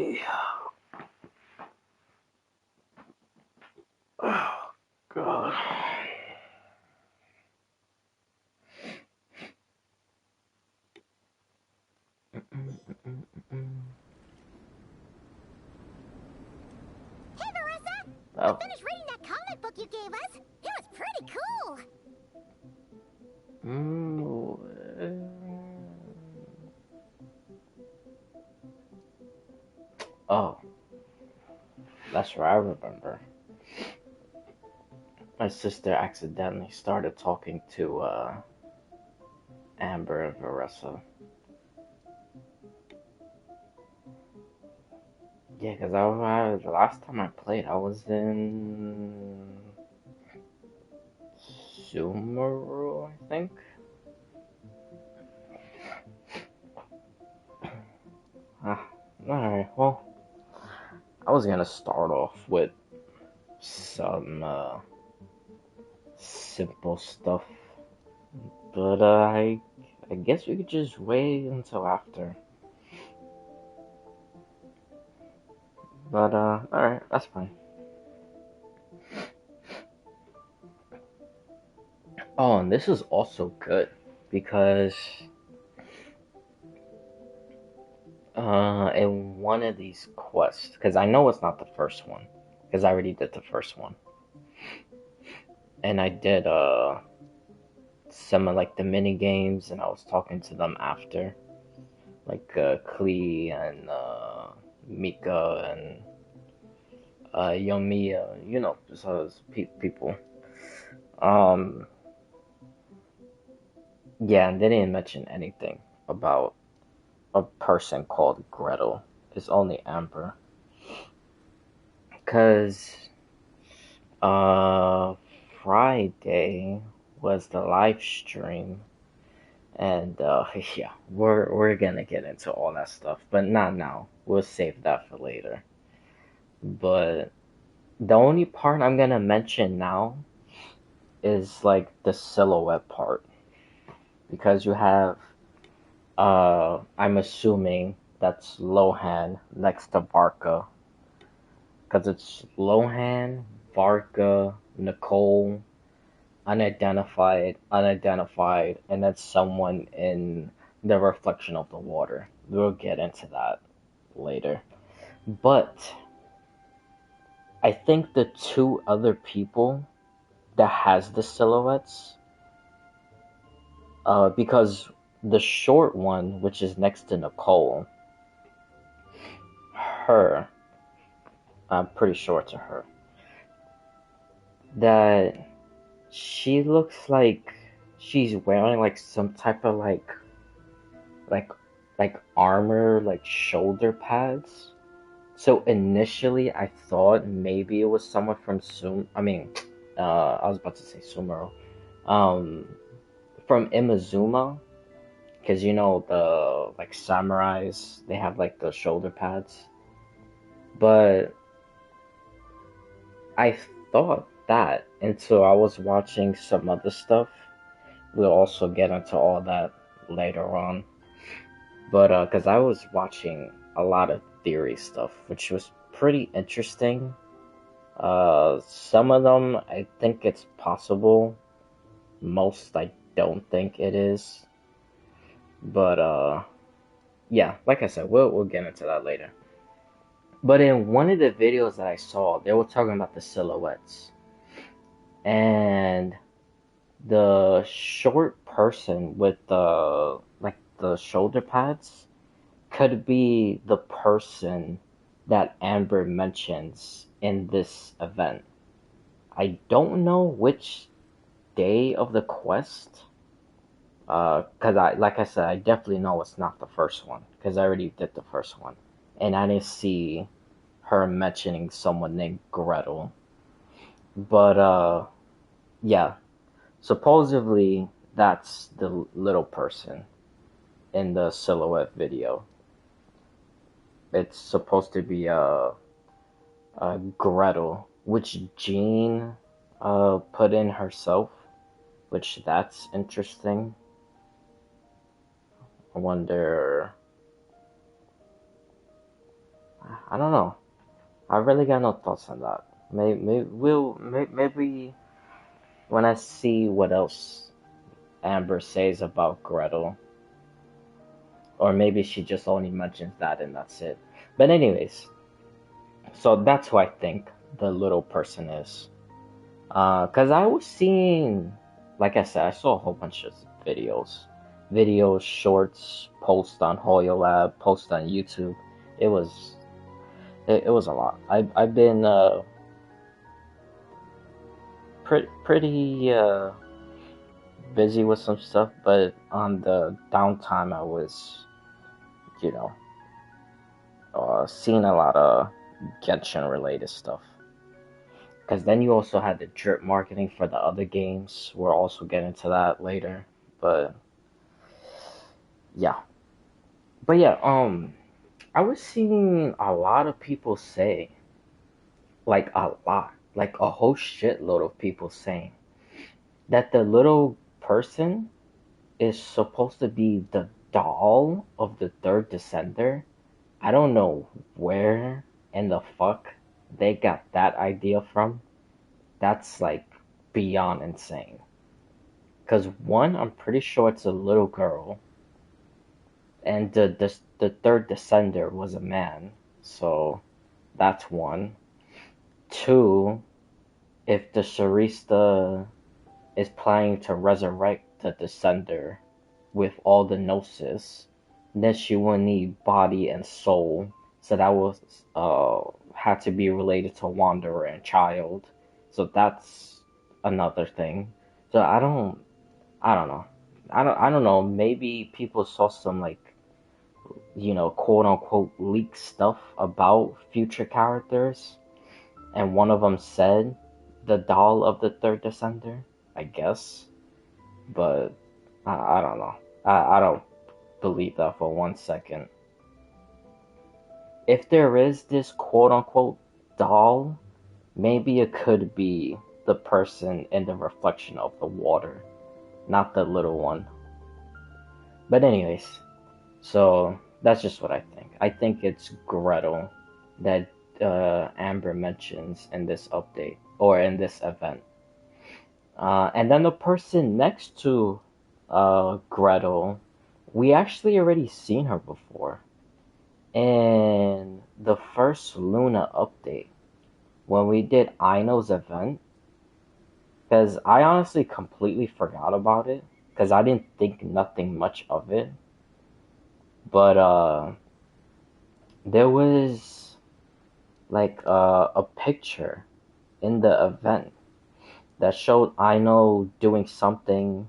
coffee. Oh, God. Hey, Marissa! I Oh. finished reading that comic book you gave us. It was pretty cool. Mm, oh, that's what I remember. My sister accidentally started talking to Amber and Vanessa. Yeah, because the last time I played, I was in Sumeru, I think. Ah, alright, well, I was gonna start off with some simple stuff, but I guess we could just wait until after. But alright, that's fine. Oh, and this is also good because in one of these quests, because I know it's not the first one, because I already did the first one, and I did some of like the mini games, and I was talking to them after, like Klee and Mika and Yomiya, you know, just those people. Um, yeah, and they didn't mention anything about a person called Gretel. It's only Amber, cause uh Friday was the live stream, and yeah, we're gonna get into all that stuff, but not now. We'll save that for later. But the only part I'm gonna mention now is like the silhouette part, because you have I'm assuming that's Lohan next to Varka, because it's Lohan, Varka, Nicole, unidentified, and then someone in the reflection of the water. We'll get into that later. But I think the two other people that has the silhouettes, because the short one, which is next to Nicole, her, I'm pretty sure it's her, that she looks like she's wearing like some type of like like armor, like shoulder pads. So initially I thought maybe it was someone from I was about to say Sumeru. Um from Imazuma, because you know the like samurais, they have like the shoulder pads. But I thought that until I was watching some other stuff. We'll also get into all that later on. But because I was watching a lot of theory stuff, which was pretty interesting. Some of them I think it's possible. Most I don't think it is. But yeah, like I said, we'll get into that later. But in one of the videos that I saw, they were talking about the silhouettes, and the short person with the shoulder pads could be the person that Amber mentions in this event. I don't know which day of the quest, because like I said, I definitely know it's not the first one, because I already did the first one, and I didn't see her mentioning someone named Gretel. But yeah, supposedly that's the little person in the silhouette video. It's supposed to be Gretel, which Jean put in herself, which that's interesting. I wonder I don't know. I really got no thoughts on that. Maybe when I see what else Amber says about Gretel, or maybe she just only mentions that and that's it. But anyways, so that's who I think the little person is. Cause I was seeing, like I said, I saw a whole bunch of videos, shorts, posts on HoYoLab, posts on YouTube. It was it was a lot. I've been pretty busy with some stuff, but on the downtime I was, you know, seeing a lot of Genshin related stuff. Because then you also had the drip marketing for the other games. We'll also get into that later. But yeah. But yeah, I was seeing a lot of people say, like a lot, like a whole shitload of people saying that the little person is supposed to be the doll of the third descender. I don't know where in the fuck they got that idea from. That's like beyond insane. Because one, I'm pretty sure it's a little girl, and the third descender was a man, so that's one. Two, if the Sharista is planning to resurrect the descender with all the gnosis, then she will need body and soul. So that was had to be related to Wanderer and Child. So that's another thing. So I don't know. I don't know. Maybe people saw some like, quote unquote leaked stuff about future characters, and one of them said the doll of the third descender, I guess. But I don't know. I don't believe that for 1 second. If there is this quote unquote doll, maybe it could be the person in the reflection of the water, not the little one. But anyways, so that's just what I think. I think it's Gretel that Amber mentions in this update or in this event. And then the person next to Gretel, we actually already seen her before in the first Luna update when we did Aino's event. Because I honestly completely forgot about it because I didn't think nothing much of it. But there was like a picture in the event that showed Aino doing something,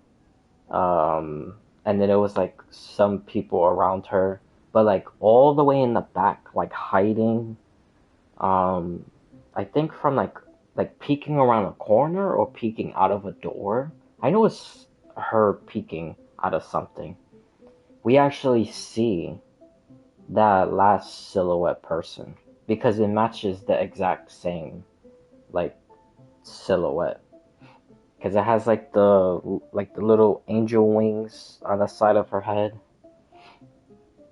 and then it was like some people around her, but like all the way in the back, like hiding. Um, I think from like peeking around a corner or peeking out of a door. I know it's her peeking out of something. We actually see that last silhouette person because it matches the exact same like silhouette because it has like the little angel wings on the side of her head,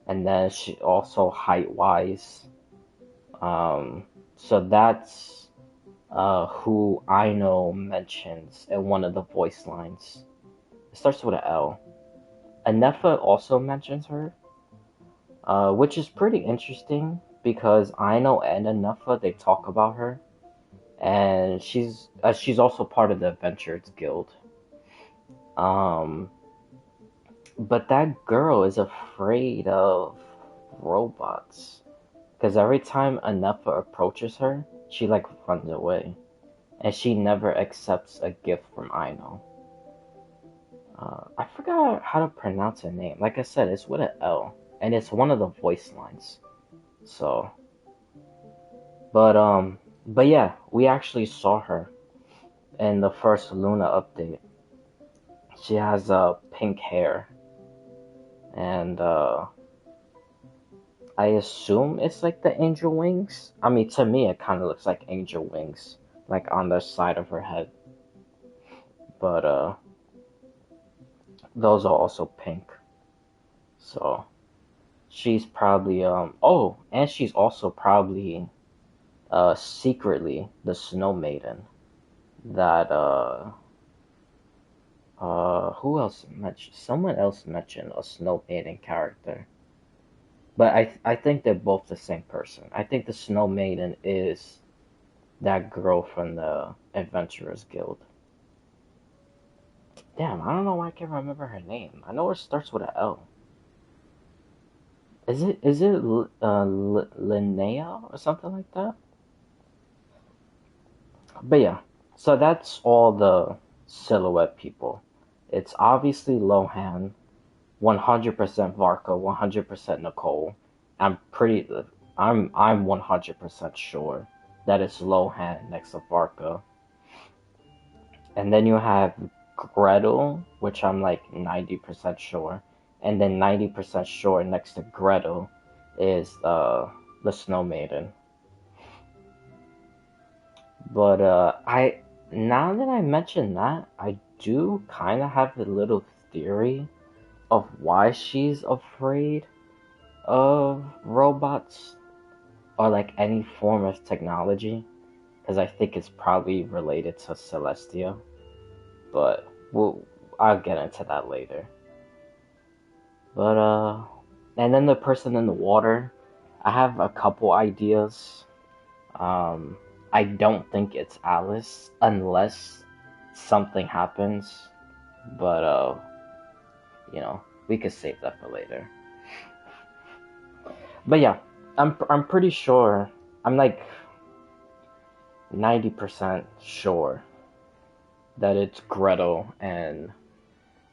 and then she also height wise. So that's who I know mentions in one of the voice lines. It starts with an L. Anefa also mentions her, which is pretty interesting because I know and Anefa they talk about her, and she's also part of the Adventurers Guild. Um, but that girl is afraid of robots because every time Anefa approaches her, she like runs away, and she never accepts a gift from Aino. I forgot how to pronounce her name. Like I said, it's with an L, and it's one of the voice lines. So, but yeah, we actually saw her in the first Luna update. She has pink hair, and I assume it's like the angel wings. I mean, to me, it kind of looks like angel wings, like on the side of her head. But those are also pink. So she's probably oh, and she's also probably secretly the Snow Maiden that who else mentioned? Someone else mentioned a Snow Maiden character, but I think they're both the same person. I think the Snow Maiden is that girl from the Adventurers Guild. Damn, I don't know why I can't remember her name. I know it starts with a L. Is it Linnea or something like that? But yeah, so that's all the silhouette people. It's obviously Lohan, 100% Varka, 100% Nicole. I'm pretty, I'm 100% sure that it's Lohan next to Varka. And then you have Gretel, which I'm like 90% sure. And then 90% sure next to Gretel is the Snow Maiden. But I now that I mention that, I do kind of have a little theory of why she's afraid of robots or like any form of technology, because I think it's probably related to Celestia. But I'll get into that later. But and then the person in the water, I have a couple ideas. Um, I don't think it's Alice unless something happens, but we could save that for later. But yeah, I'm pretty sure. I'm like 90% sure that it's Gretel and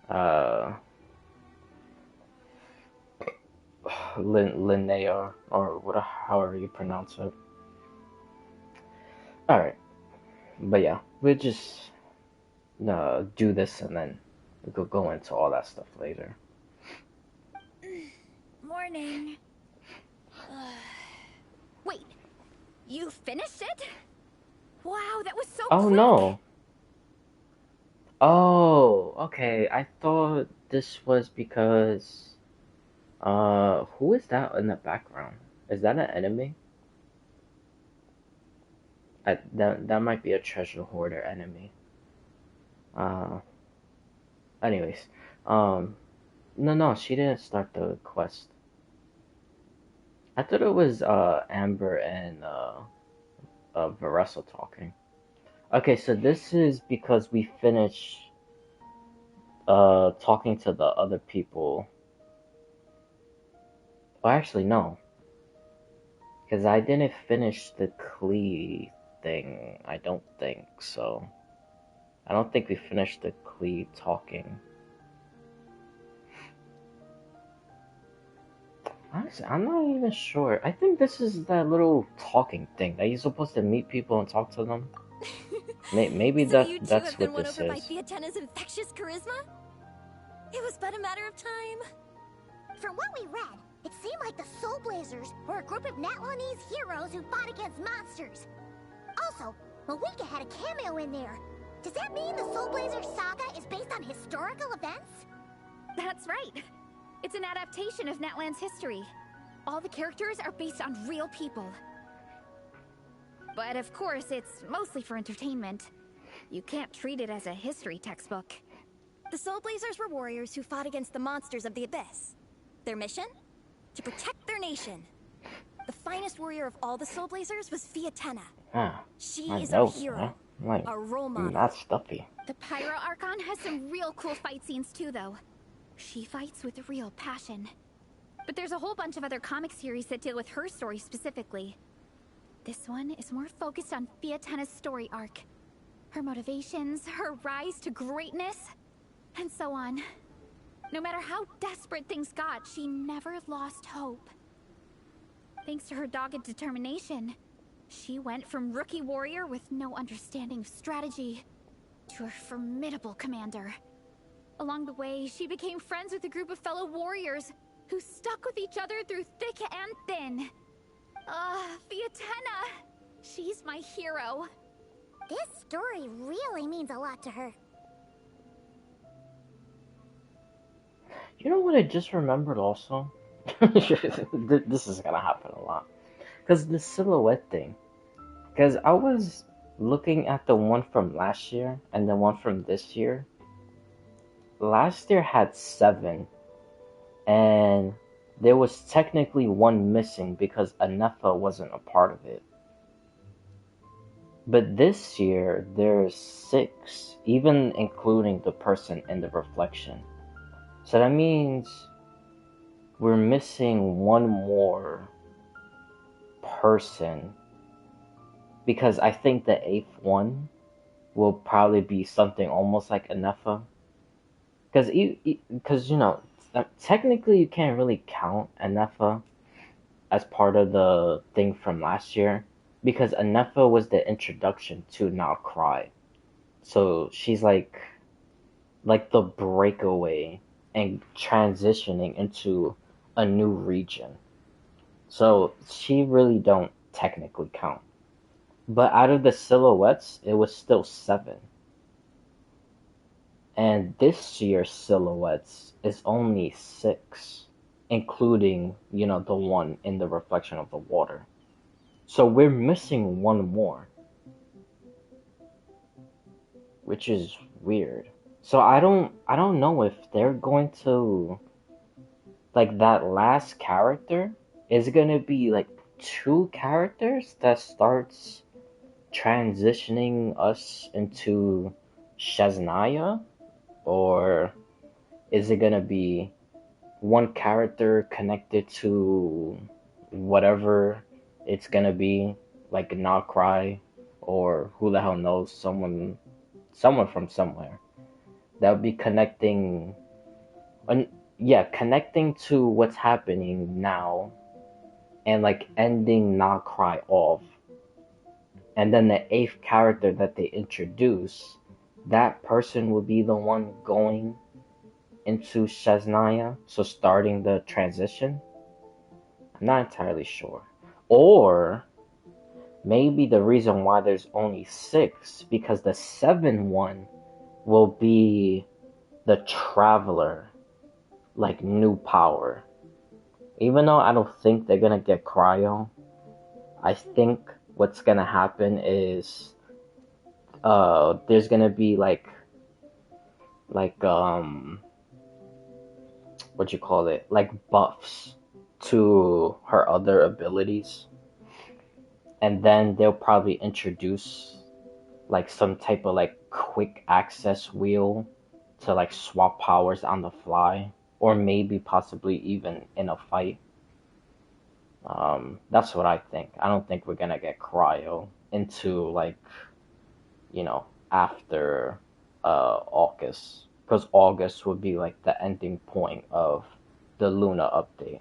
uh Linnea or whatever, however you pronounce it. All right, but yeah, we'll just do this and then we could go into all that stuff later. Morning. Wait, you finished it? Wow, that was so Oh quick! no. Oh, okay. I thought this was because who is that in the background? Is that an enemy? That might be a treasure hoarder enemy. Uh, anyways, um, no, she didn't start the quest. I thought it was Amber and Varessa talking. Okay, so this is because we finished talking to the other people. Oh, actually, no, because I didn't finish the Klee thing. I don't think so. I don't think we finished the Klee talking. Honestly, I'm not even sure. I think this is that little talking thing that you're supposed to meet people and talk to them. Maybe So you too that's have been what won this over by is. Fiatenna's infectious charisma? It was but a matter of time. From what we read, it seemed like the Soul Blazers were a group of Natlanese heroes who fought against monsters. Also, Malika had a cameo in there. Does that mean the Soul Blazers saga is based on historical events? That's right. It's an adaptation of Natlan's history. All the characters are based on real people. But of course, it's mostly for entertainment. You can't treat it as a history textbook. The Soul Blazers were warriors who fought against the monsters of the Abyss. Their mission? To protect their nation. The finest warrior of all the Soul Blazers was Fiatenna. Ah, She I is know, our hero, like, our role model. not stuffy. The Pyro Archon has some real cool fight scenes too, though. She fights with real passion. But there's a whole bunch of other comic series that deal with her story specifically. This one is more focused on Fiatenna's story arc. Her motivations, her rise to greatness, and so on. No matter how desperate things got, she never lost hope. Thanks to her dogged determination, she went from rookie warrior with no understanding of strategy to a formidable commander. Along the way, she became friends with a group of fellow warriors who stuck with each other through thick and thin. Fiatenna! She's my hero. This story really means a lot to her. You know what I just remembered also? This is gonna happen a lot. Because the silhouette thing. Because I was looking at the one from last year and the one from this year. Last year had 7, and there was technically one missing because Anefa wasn't a part of it. But this year, there's 6, even including the person in the reflection. So that means we're missing one more person. Because I think the 8th one will probably be something almost like Anefa. Because, technically you can't really count Anefa as part of the thing from last year. Because Anefa was the introduction to Now Cry. So she's like the breakaway and transitioning into a new region. So she really don't technically count. But out of the silhouettes, it was still 7. And this year's silhouettes is only 6, including, the one in the reflection of the water. So we're missing one more, which is weird. So I don't know if they're going to, like, that last character is gonna be like 2 characters that starts transitioning us into Shaznaya, or is it gonna be one character connected to whatever it's gonna be, like Not Cry, or who the hell knows, someone from somewhere that would be connecting, connecting to what's happening now, and like ending Not Cry off. And then the 8th character that they introduce, that person will be the one going into Shaznaya, so starting the transition. I'm not entirely sure. Or maybe the reason why there's only 6, because the 7 one will be the Traveler, like new power. Even though I don't think they're gonna get Cryo, I think what's gonna happen is there's gonna be like what you call it, like buffs to her other abilities, and then they'll probably introduce like some type of like quick access wheel to like swap powers on the fly, or maybe possibly even in a fight. That's what I think. I don't think we're gonna get Cryo into like, after August, because August would be like the ending point of the Luna update,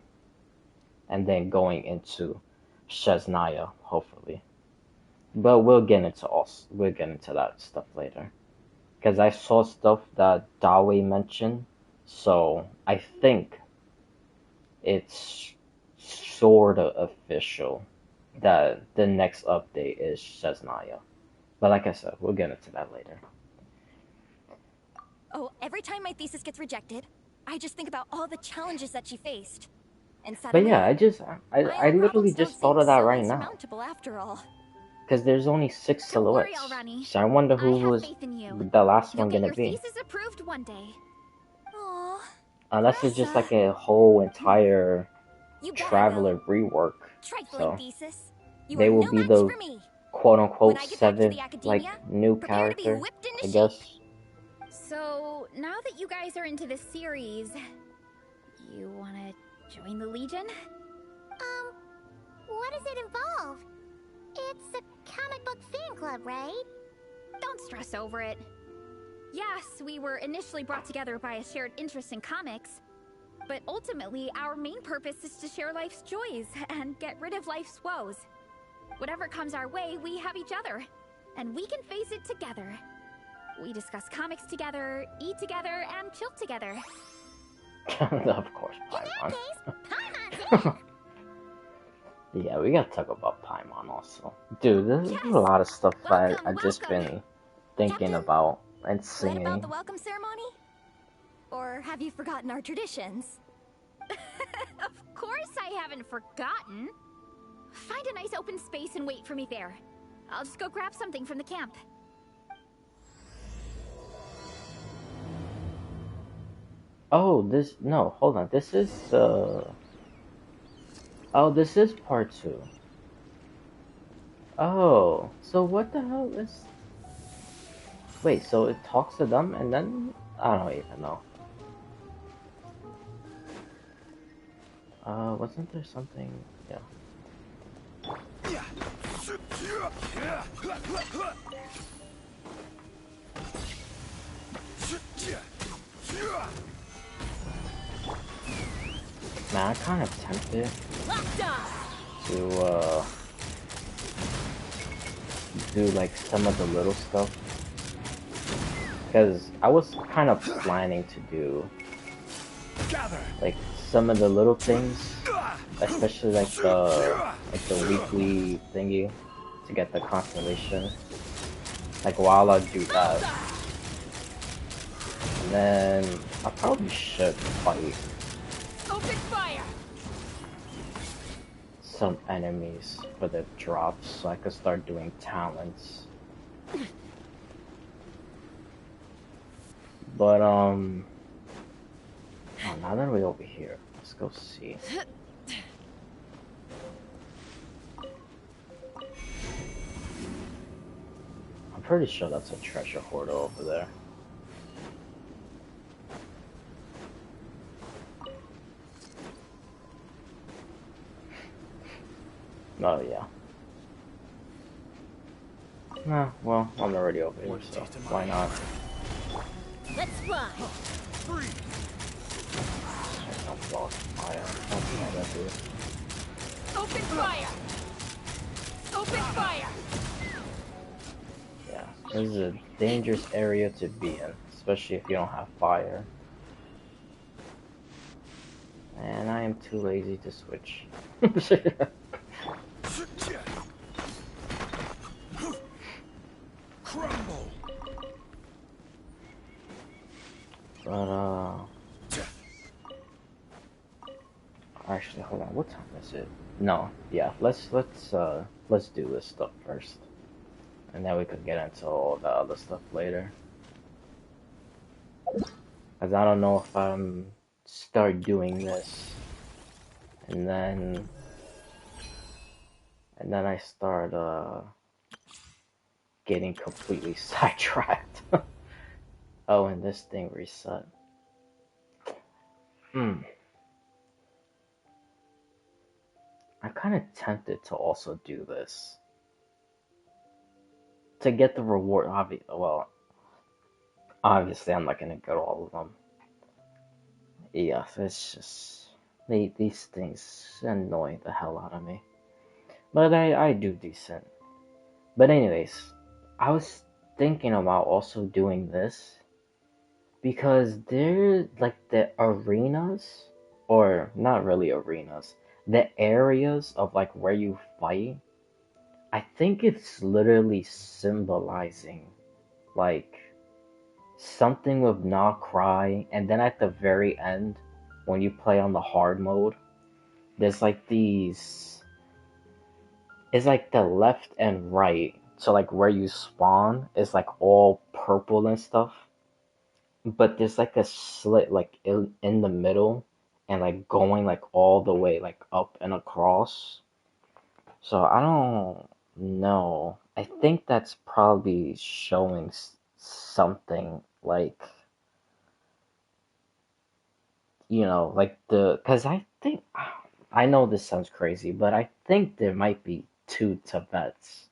and then going into Shaznaya, hopefully. But we'll get into that stuff later, because I saw stuff that Dawe mentioned, so I think it's sort of official that the next update is Shaznaya. But like I said, we'll get into that later. Oh, every time my thesis gets rejected, I just think about all the challenges that she faced. And But suddenly, yeah, I literally just thought of that right now. After all. Because there's only 6 Don't worry, silhouettes. Alrani. So I wonder who I have was faith in you. the last You'll one get gonna your be. thesis approved one day. Aww. Unless it's just like a whole entire Traveler rework. Trifling thesis. You They are will no be match the for me. quote When unquote I get back to 7th the like academia, new prepare to be character, whipped into I shape. guess. So, now that you guys are into this series, you wanna join the Legion? What does it involve? It's a comic book fan club, right? Don't stress over it. Yes, we were initially brought together by a shared interest in comics, but ultimately our main purpose is to share life's joys and get rid of life's woes. Whatever comes our way, we have each other, and we can face it together. We discuss comics together, eat together, and chill together. Of course, In that Paimon. case, Paimon's in. Yeah, we gotta talk about Paimon also. Dude, there's Yes! a lot of stuff Welcome, I've just welcome. been thinking Captain, about and What about singing. the welcome ceremony? Or have you forgotten our traditions? Of haven't forgotten. Find a nice open space and wait for me there. I'll just go grab something from the camp. Oh, no, hold on. This is, oh, this is part 2. Oh, so what the hell is... Wait, so it talks to them and then... I don't even know. Wasn't there something... Yeah. Man, I'm kind of tempted to, do, like, some of the little stuff. Because I was kind of planning to do, like, some of the little things. Especially, like, the weekly thingy to get the constellation. Like, while I do that. And then, I probably should fight Open fire! some enemies for the drops so I could start doing talents. But, oh, now that we're over here, let's go see. I'm pretty sure that's a treasure hoarder over there. Oh, yeah. Nah, well, I'm already over here, so why not? Let's fly. Don't block fire. Don't do that, dude. Open fire! Open fire! Yeah, this is a dangerous area to be in, especially if you don't have fire. And I am too lazy to switch. But, actually, hold on, what time is it? No, yeah, let's do this stuff first. And then we could get into all the other stuff later. Cause I don't know if I'm start doing this and then I start getting completely sidetracked. Oh, and this thing reset. I'm kind of tempted to also do this to get the reward. Obviously, I'm not gonna get all of them. Yeah, it's just these things annoy the hell out of me. But I do decent. But anyways, I was thinking about also doing this because they're like the arenas, or not really arenas, the areas of like where you fight. I think it's literally symbolizing like something with not cry, and then at the very end, when you play on the hard mode, there's like these. It's like the left and right. So like where you spawn is like all purple and stuff. But there's like a slit like in the middle and like going like all the way like up and across. So I don't know. I think that's probably showing something like, like cuz I think I know this sounds crazy, but I think there might be two Tibets.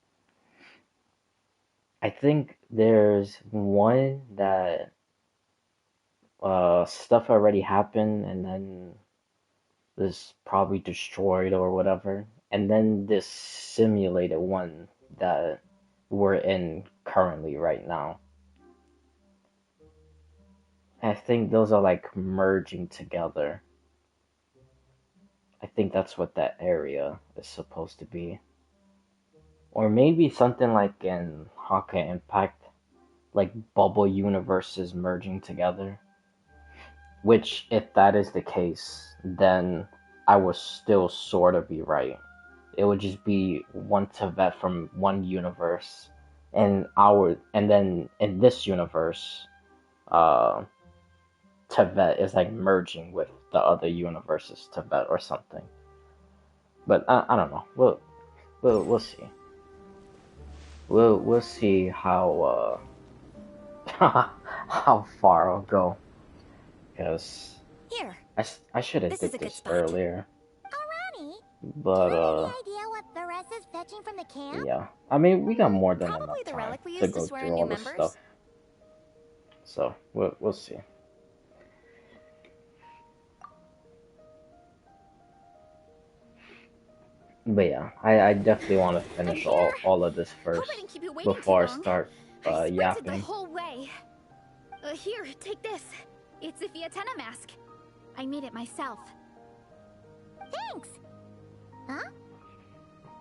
I think there's one that stuff already happened and then this probably destroyed or whatever, and then this simulated one that we're in currently right now. I think those are like merging together. I think that's what that area is supposed to be. Or maybe something like in Honkai Impact, like bubble universes merging together. Which, if that is the case, then I would still sort of be right. It would just be one Tevet from one universe, and then in this universe, uh, Tevet is like merging with the other universe's Tevet or something. But I don't know. We'll see. We'll see how how far I'll go. Because Here, I should have this is did a good this spot. earlier. Ronnie, But do you have any idea what Beres is fetching from the camp? yeah. I mean, we got more than Probably enough the time relic we to use to go swear through in all new this members. stuff. So we'll see. But yeah, I definitely want to I'm finish here. all of this Hope I first didn't keep you waiting too before I long. start I sprinted the yapping. whole way. Here, take this. It's a Fiatenna mask. I made it myself. Thanks. Huh?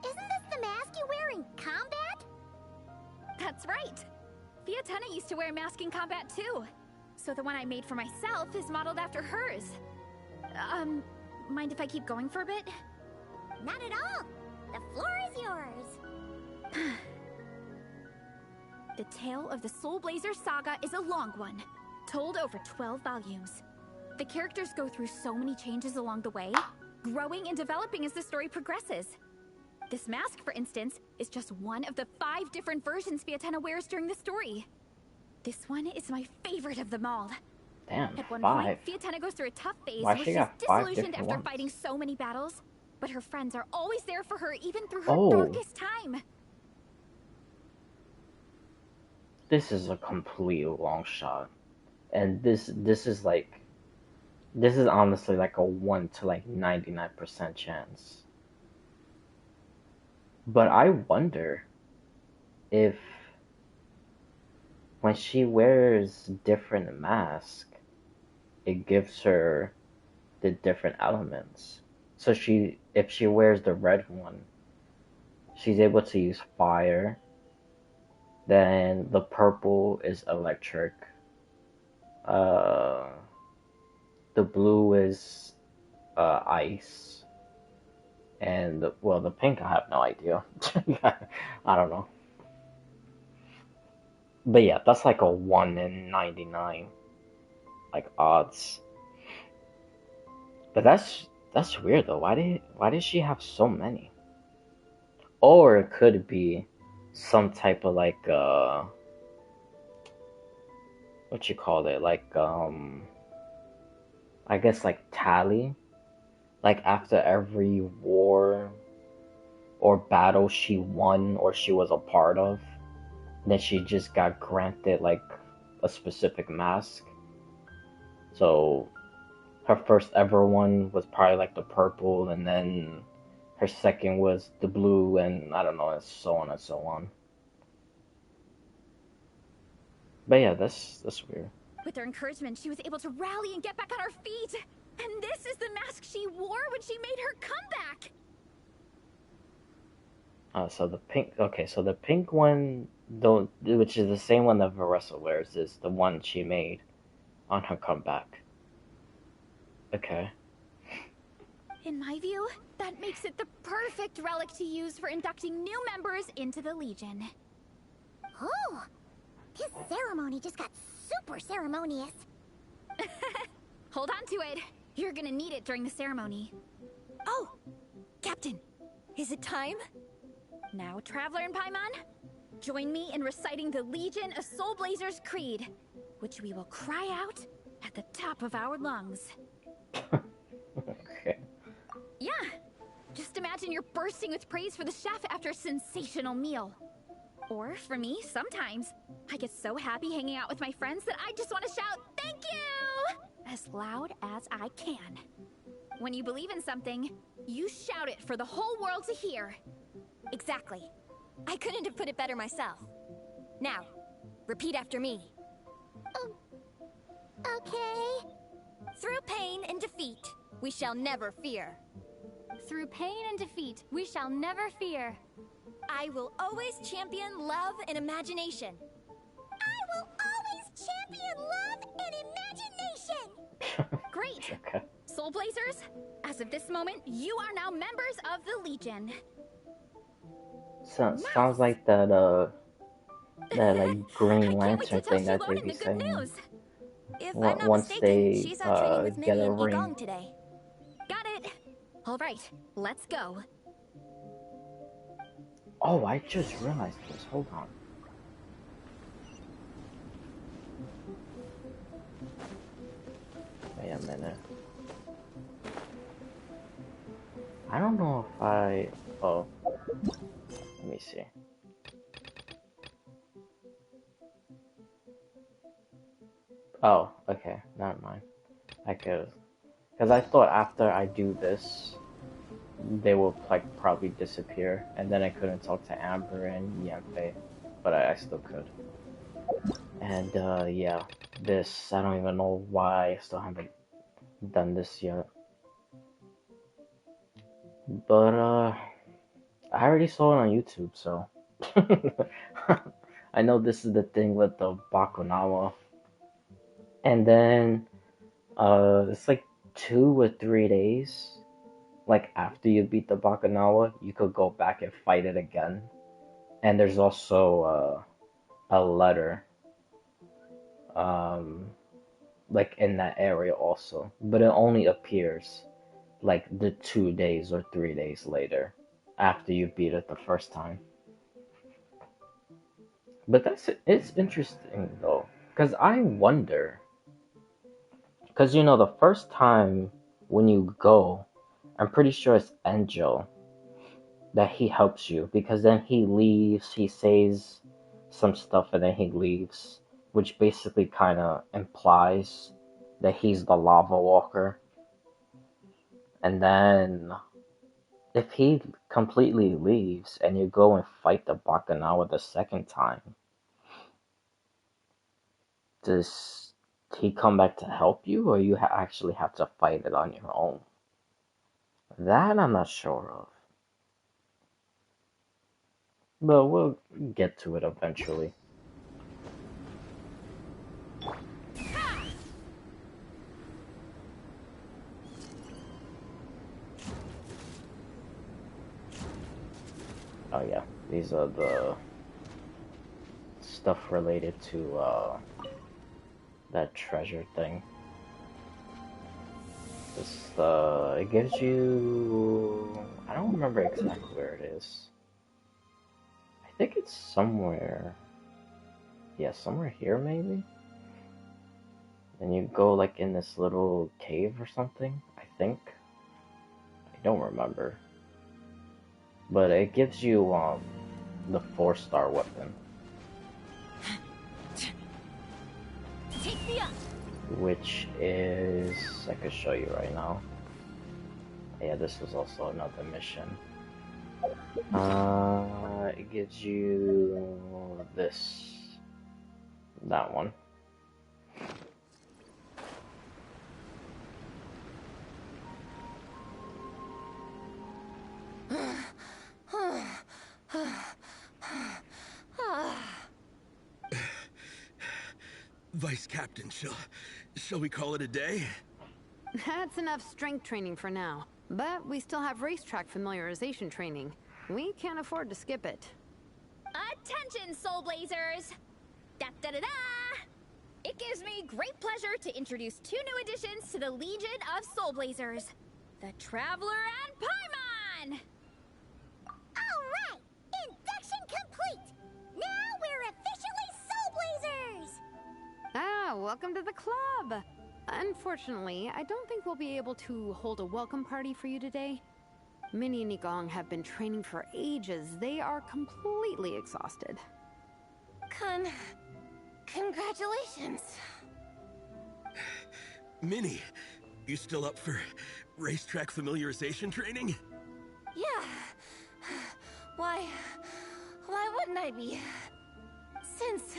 Isn't this the mask you wear in combat? That's right. Fiatenna used to wear a mask in combat too. So the one I made for myself is modeled after hers. Mind if I keep going for a bit? Not at all. The floor is yours. The tale of the Soul Blazer saga is a long one, told over 12 volumes. The characters go through so many changes along the way, growing and developing as the story progresses. This mask, for instance, is just one of the 5 different versions Fiatenna wears during the story. This one is my favorite of them all. Damn, At one 5. point, Fiatenna goes through a tough phase Why where she she's got 5 disillusioned different after ones? fighting so many battles, but her friends are always there for her even through her Oh. darkest time. This is a complete long shot, and this is like, this is honestly like a 1 to like 99% chance. But I wonder if when she wears different masks, it gives her the different elements. So if she wears the red one, she's able to use fire. Then the purple is electric. Uh, the blue is ice. And the pink, I have no idea. I don't know. But yeah, that's like a 1 in 99, like odds. But that's weird though. Why did she have so many? Or it could be some type of like what you call it, like I guess like tally, like after every war or battle she won or she was a part of, then she just got granted like a specific mask. So her first ever one was probably like the purple, and then her second was the blue, and I don't know, and so on and so on. But yeah, that's weird. With their encouragement, she was able to rally and get back on her feet. And this is the mask she wore when she made her comeback. So the pink. Okay, so the pink one, though, which is the same one that Veressa wears, is the one she made on her comeback. Okay. In my view, that makes it the perfect relic to use for inducting new members into the Legion. Oh, this ceremony just got super ceremonious. Hold on to it. You're gonna need it during the ceremony. Oh, Captain, is it time? Now, Traveler and Paimon, join me in reciting the Legion of Soul Blazers Creed, which we will cry out at the top of our lungs. Okay. Yeah, just imagine you're bursting with praise for the chef after a sensational meal. Or, for me, sometimes, I get so happy hanging out with my friends that I just want to shout, "Thank you!" as loud as I can. When you believe in something, you shout it for the whole world to hear. Exactly. I couldn't have put it better myself. Now, repeat after me. Okay. Through pain and defeat, we shall never fear. Through pain and defeat, we shall never fear. I will always champion love and imagination. I will always champion love and imagination. Great! Okay. Soul Blazers, as of this moment, you are now members of the Legion. Sounds like that like Green I can't wait to Lantern tell thing that they Xilonen be the good saying news. If I'm not once mistaken, they she's out training with get Minnie a and ring. Yigong today. Got it. All right, let's go. Oh, I just realized this. Hold on. Wait a minute. I don't know if I... Oh. Let me see. Oh, okay. Never mind. I could... Because I thought after I do this, they will like probably disappear, and then I couldn't talk to Amber and Yanfei, but I still could. And yeah, this, I don't even know why I still haven't done this yet. But I already saw it on YouTube, so I know this is the thing with the Bakunawa. And then it's like 2 or 3 days, like after you beat the Bakunawa, you could go back and fight it again. And there's also a letter like in that area also, but it only appears like the 2 days or 3 days later after you beat it the first time. But it's interesting though, because I wonder, because you know the first time when you go, I'm pretty sure it's Angel that he helps you, because then he leaves, he says some stuff and then he leaves, which basically kind of implies that he's the lava walker. And then if he completely leaves and you go and fight the Bakunawa the second time, does he come back to help you, or you actually have to fight it on your own? That I'm not sure of. But we'll get to it eventually. Oh yeah, these are the stuff related to that treasure thing. This it gives you, I don't remember exactly where it is. I think it's somewhere, yeah, somewhere here maybe. And you go like in this little cave or something, I think. I don't remember. But it gives you the 4-star weapon. Which is, I could show you right now. Yeah, this was also another mission. It gives you this, that one. Vice Captain, shall we call it a day? That's enough strength training for now. But we still have racetrack familiarization training. We can't afford to skip it. Attention, Soul Blazers! Da-da-da-da! It gives me great pleasure to introduce 2 new additions to the Legion of Soul Blazers. The Traveler and Paimon! Alright! Induction complete! Now we're officially Soul Blazers! Ah, welcome to the club! Unfortunately, I don't think we'll be able to hold a welcome party for you today. Minnie and Yigong have been training for ages. They are completely exhausted. Congratulations. Minnie, you still up for racetrack familiarization training? Yeah. Why wouldn't I be? Since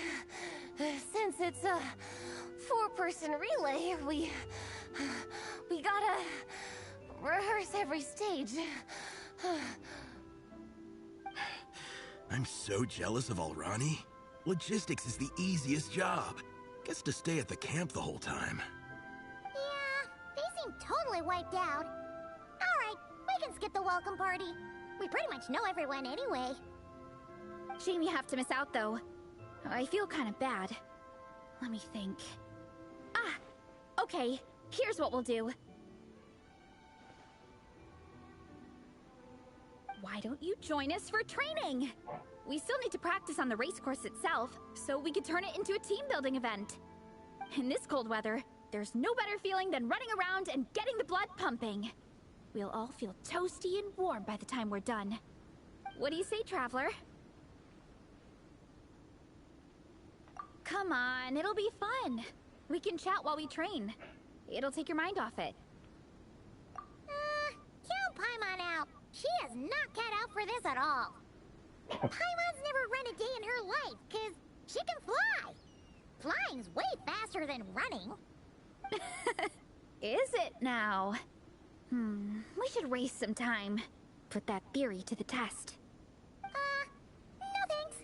it's a 4-person relay, we gotta rehearse every stage. I'm so jealous of Alrani. Logistics is the easiest job. Gets to stay at the camp the whole time. Yeah, they seem totally wiped out. Alright, we can skip the welcome party. We pretty much know everyone anyway. Shame you have to miss out, though. I feel kind of bad. Let me think. Ah! Okay, here's what we'll do. Why don't you join us for training? We still need to practice on the race course itself, so we could turn it into a team-building event. In this cold weather, there's no better feeling than running around and getting the blood pumping. We'll all feel toasty and warm by the time we're done. What do you say, Traveler? Come on, it'll be fun. We can chat while we train. It'll take your mind off it. Count Paimon out. She is not cut out for this at all. Paimon's never run a day in her life, cause she can fly. Flying's way faster than running. Is it now? We should race sometime. Put that theory to the test. No thanks.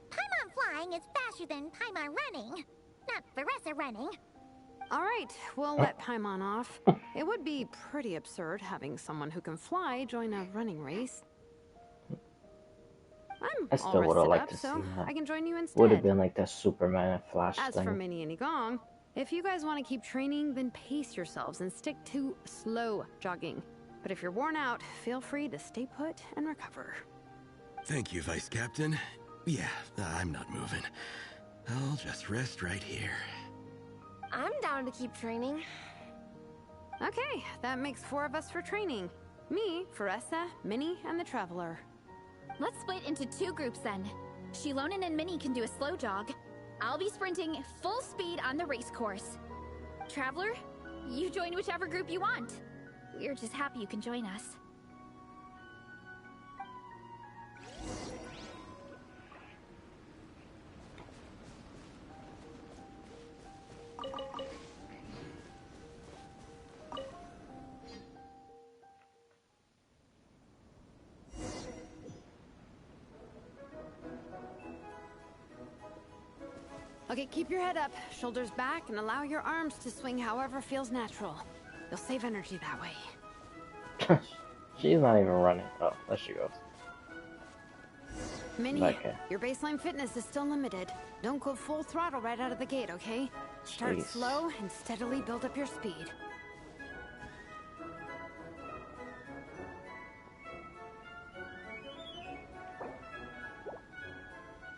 Paimon flying is faster than Paimon running. Not Veressa running. Alright, we'll let Paimon off. It would be pretty absurd having someone who can fly join a running race. I'm I all still would have rested liked up, to see so that. I can join you instead. Would have been like that Superman and Flash As thing. for Minnie and Igong, if you guys want to keep training, then pace yourselves and stick to slow jogging. But if you're worn out, feel free to stay put and recover. Thank you, Vice Captain. Yeah, I'm not moving. I'll just rest right here. I'm down to keep training. Okay, that makes 4 of us for training. Me, Veressa, Minnie, and the Traveler. Let's split into 2 groups then. Shilonen and Minnie can do a slow jog. I'll be sprinting full speed on the race course. Traveler, you join whichever group you want. We're just happy you can join us. Okay, keep your head up, shoulders back, and allow your arms to swing however feels natural. You'll save energy that way. She's not even running. Oh, there she goes. Minnie, Okay. your baseline fitness is still limited. Don't go full throttle right out of the gate, okay? Start Jeez. slow and steadily build up your speed.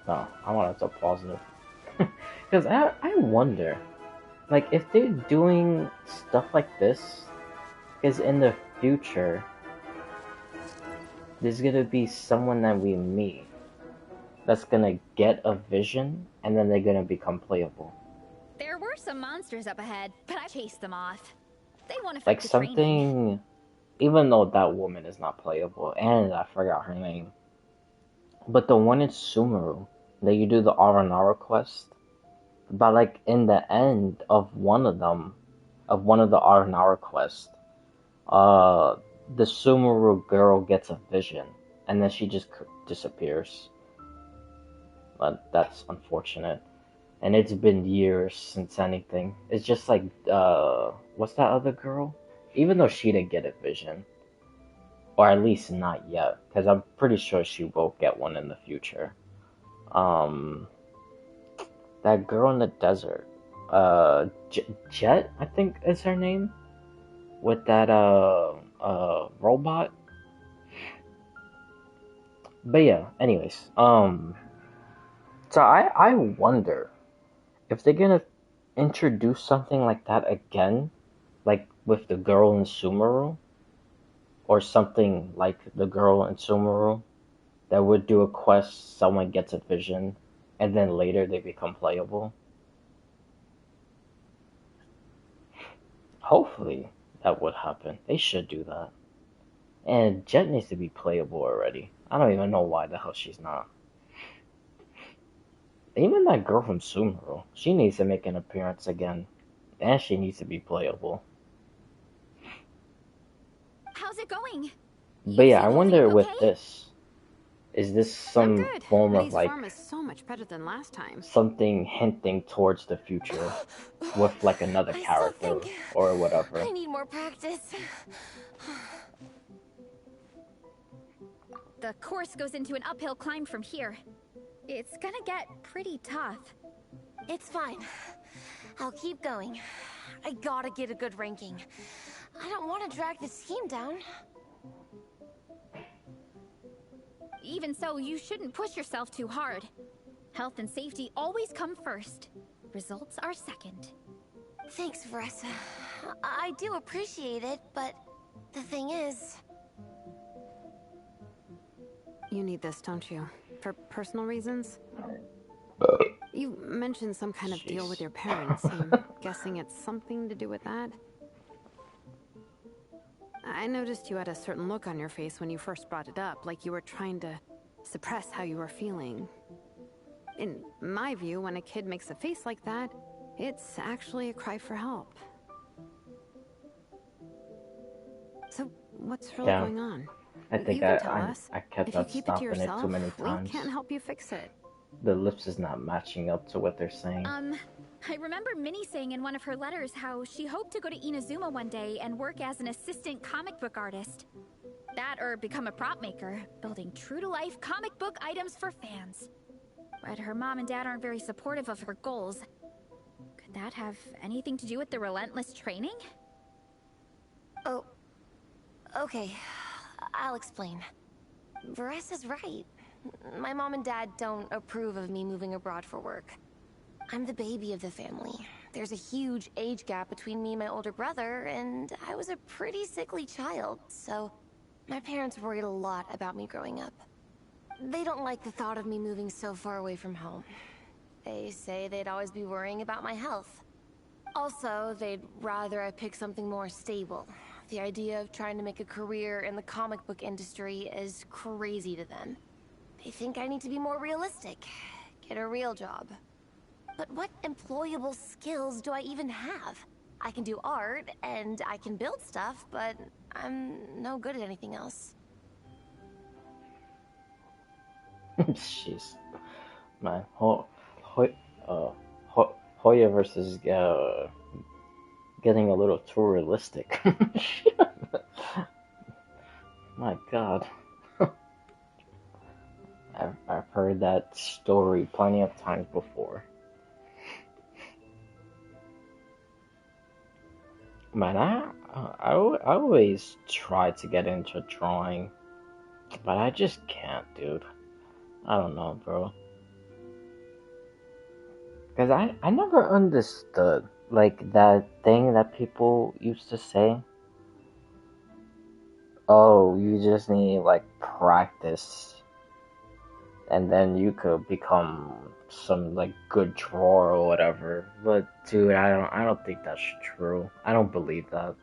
No, I wanted to pause it. Because I wonder, like, if they're doing stuff like this, because in the future, there's gonna be someone that we meet that's gonna get a vision, and then they're gonna become playable. There were some monsters up ahead, but I chased them off. They want to fight Like the training. something, even though that woman is not playable, and I forgot her name. But the one in Sumeru, that you do the Aranara quest, but like in the end of one of them, of one of the Aranara quests, the Sumeru girl gets a vision, and then she just disappears. But that's unfortunate. And it's been years since anything. It's just like, what's that other girl? Even though she didn't get a vision. Or at least not yet. Because I'm pretty sure she will get one in the future. That girl in the desert. Jet, I think is her name? With that, robot. But yeah, anyways. So I wonder if they're gonna introduce something like that again, like with the girl in Sumeru, or something like the girl in Sumeru, that would do a quest, someone gets a vision, and then later they become playable. Hopefully that would happen. They should do that. And Jet needs to be playable already. I don't even know why the hell she's not. Even that girl from Sumeru, she needs to make an appearance again. And she needs to be playable. How's it going? But yeah, I You wonder feeling with okay? this. Is this I'm some good. form of Minnie's like farm is so much better than last time. something hinting towards the future with like another I still character think or whatever? I need more practice. The course goes into an uphill climb from here. It's gonna get pretty tough. It's fine. I'll keep going. I gotta get a good ranking. I don't want to drag this team down. Even so, you shouldn't push yourself too hard. Health and safety always come first. Results are second. Thanks, Veressa. I do appreciate it, but the thing is... You need this, don't you? For personal reasons? You mentioned some kind of deal with your parents. I'm guessing it's something to do with that? I noticed you had a certain look on your face when you first brought it up, like you were trying to suppress how you were feeling. In my view, when a kid makes a face like that, it's actually a cry for help. So, what's really Yeah. going on? I think You can tell us. I kept If you on keep it to stopping it yourself, too many we times. can't help you fix it. The lips is not matching up to what they're saying. I remember Minnie saying in one of her letters how she hoped to go to Inazuma one day and work as an assistant comic book artist. That or become a prop maker, building true-to-life comic book items for fans. But her mom and dad aren't very supportive of her goals. Could that have anything to do with the relentless training? Oh, okay. I'll explain. Veressa's right. My mom and dad don't approve of me moving abroad for work. I'm the baby of the family. There's a huge age gap between me and my older brother, and I was a pretty sickly child, so my parents worried a lot about me growing up. They don't like the thought of me moving so far away from home. They say they'd always be worrying about my health. Also, they'd rather I pick something more stable. The idea of trying to make a career in the comic book industry is crazy to them. They think I need to be more realistic, get a real job. But what employable skills do I even have? I can do art, and I can build stuff, but I'm no good at anything else. Jeez, man. Hoya versus getting a little too realistic. My God. I've heard that story plenty of times before. Man, I always try to get into drawing, but I just can't, dude. I don't know, bro. Because I never understood, like, that thing that people used to say. Oh, you just need, like, practice. And then you could become some, like, good drawer or whatever. But, dude, I don't think that's true. I don't believe that.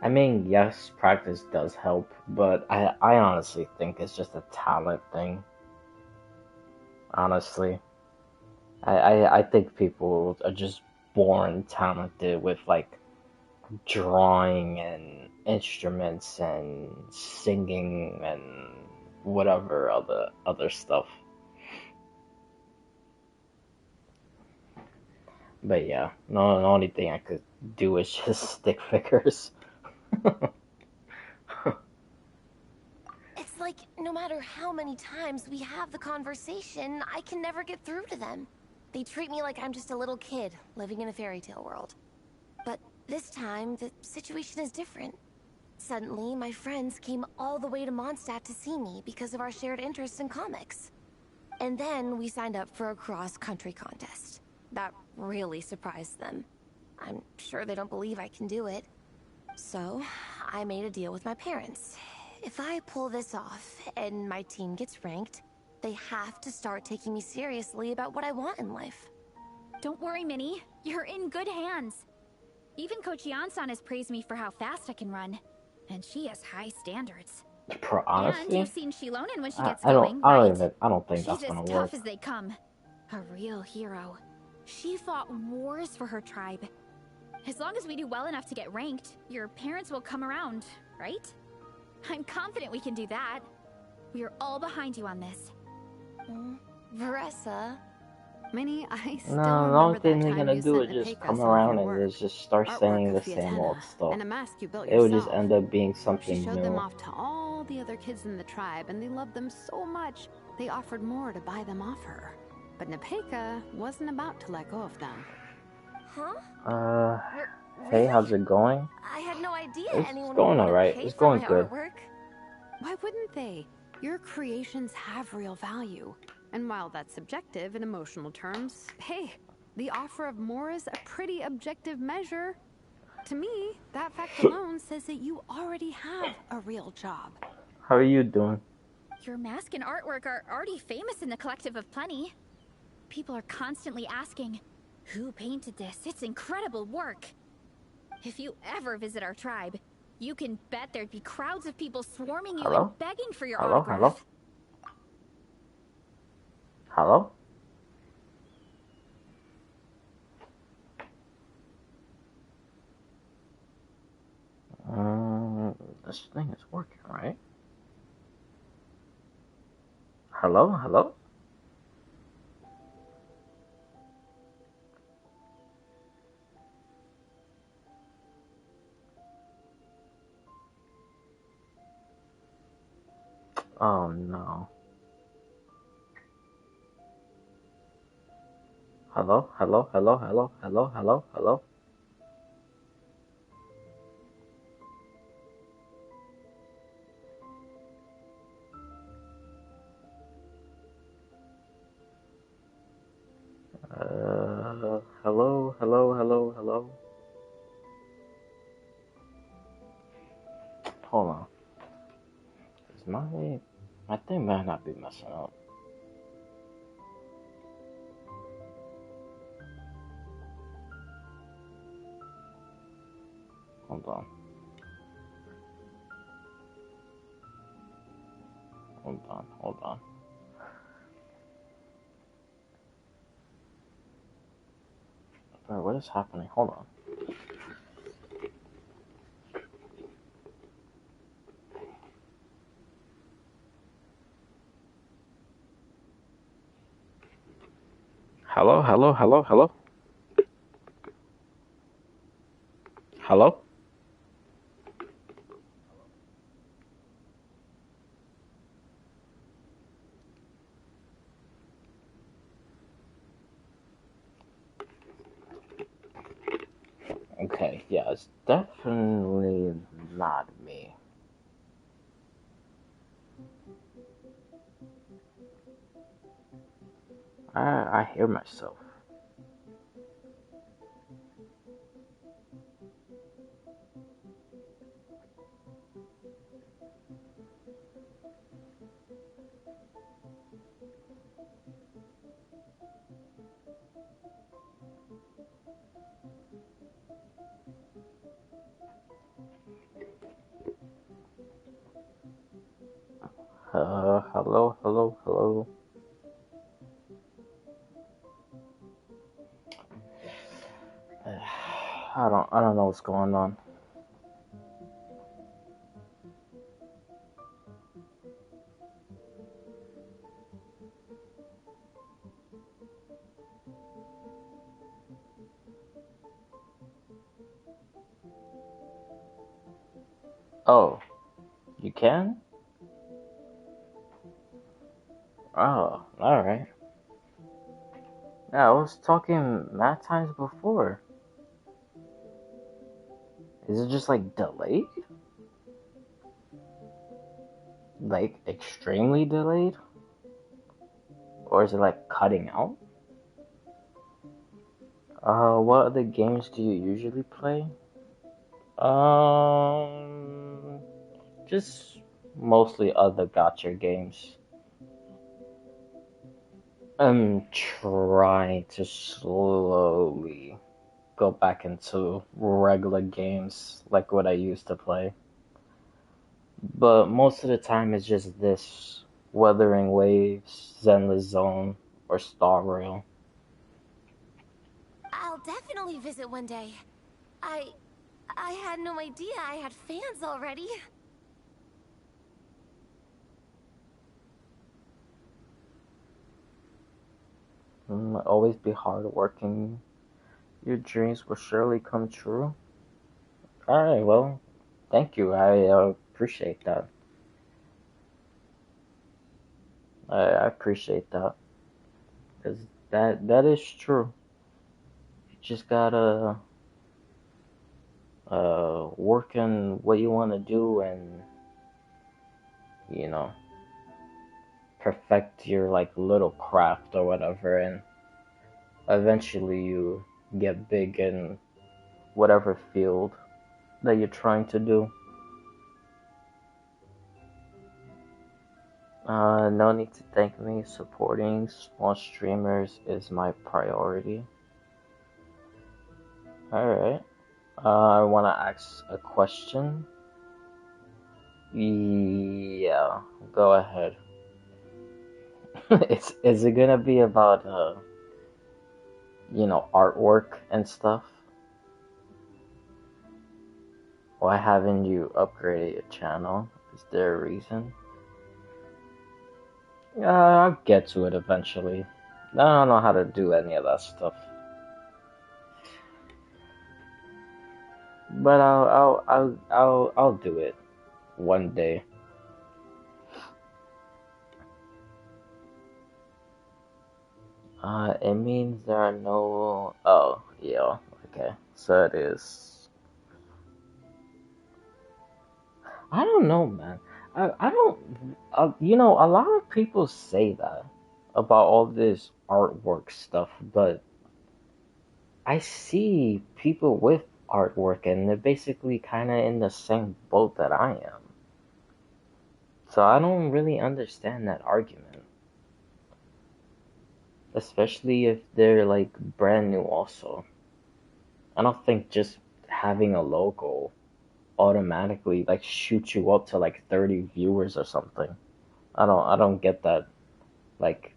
I mean, yes, practice does help, but I honestly think it's just a talent thing. Honestly. I think people are just born talented with, like, drawing and instruments and singing and whatever other stuff. But yeah, no, the only thing I could do is just stick figures. It's like, no matter how many times we have the conversation, I can never get through to them. They treat me like I'm just a little kid living in a fairy tale world. But this time, the situation is different. Suddenly, my friends came all the way to Mondstadt to see me because of our shared interest in comics. And then we signed up for a cross-country contest. That really surprised them. I'm sure they don't believe I can do it. So, I made a deal with my parents. If I pull this off and my team gets ranked, they have to start taking me seriously about what I want in life. Don't worry, Minnie. You're in good hands. Even Coach Yansan has praised me for how fast I can run. And she has high standards. Honestly, and you've seen Shilonen when she gets I going, don't right? even, I don't think She's that's as gonna tough work. as they come. A real hero. She fought wars for her tribe. As long as we do well enough to get ranked, your parents will come around, right? I'm confident we can do that. We are all behind you on this. Veressa. Minnie, I still No, the remember only that thing they're time gonna you do sent is just Nepeka come some of around your and work. just start saying Artwork the of same old Fiatenna, stuff. and a mask you built It would just yourself. end up being She something showed them new. off to all the other kids in the tribe, and they loved them so much, they offered more to buy them off her. But Nepeka wasn't about to let go of them. Huh? Hey, how's it going? I had no idea It's anyone going would want alright. to pay It's for going my good. artwork. Why wouldn't they? Your creations have real value. And while that's subjective in emotional terms, hey, the offer of more is a pretty objective measure. To me, that fact alone says that you already have a real job. How are you doing? Your mask and artwork are already famous in the Collective of Plenty. People are constantly asking, who painted this? It's incredible work. If you ever visit our tribe, you can bet there'd be crowds of people swarming you Hello? and begging for your Hello? autograph. Hello? This thing is working, right? Hello? Hello? Oh no. Hello? Hello? Hello? Hello? Hello? Hello? Hello? Hello? Hello? Hello? Hello? Hold on. Is my thing might not be messing up. Hold on. Hold on. Hold on. Bro, what is happening? Hold on. Hello? Hello? Hello? Hello? Hello? Okay, yeah, it's definitely not me. I hear myself. Hello, hello, hello. I don't know what's going on. Oh, you can? Oh, alright. Yeah, I was talking mad times before. Is it just like delayed? Like extremely delayed? Or is it like cutting out? What other games do you usually play? Just mostly other gacha games. I'm trying to slowly go back into regular games like what I used to play. But most of the time it's just this Wuthering Waves, Zenless Zone, or Star Rail. I'll definitely visit one day. I had no idea I had fans already. Always be hardworking. Your dreams will surely come true. Alright, well, thank you. I appreciate that. I appreciate that. Because that is true. You just gotta work on what you want to do and, you know, perfect your like little craft or whatever, and eventually you get big in whatever field that you're trying to do. No need to thank me. Supporting small streamers is my priority. Alright. I want to ask a question. Yeah, go ahead. Is it gonna be about artwork and stuff? Why haven't you upgraded your channel? Is there a reason? I'll get to it eventually. I don't know how to do any of that stuff. But I'll do it one day. It means there are no. Oh, yeah. Okay, so it is. I don't know, man. I don't. A lot of people say that about all this artwork stuff, but I see people with artwork and they're basically kind of in the same boat that I am. So I don't really understand that argument. Especially if they're like brand new also. I don't think just having a logo automatically like shoots you up to like 30 viewers or something. I don't get that. Like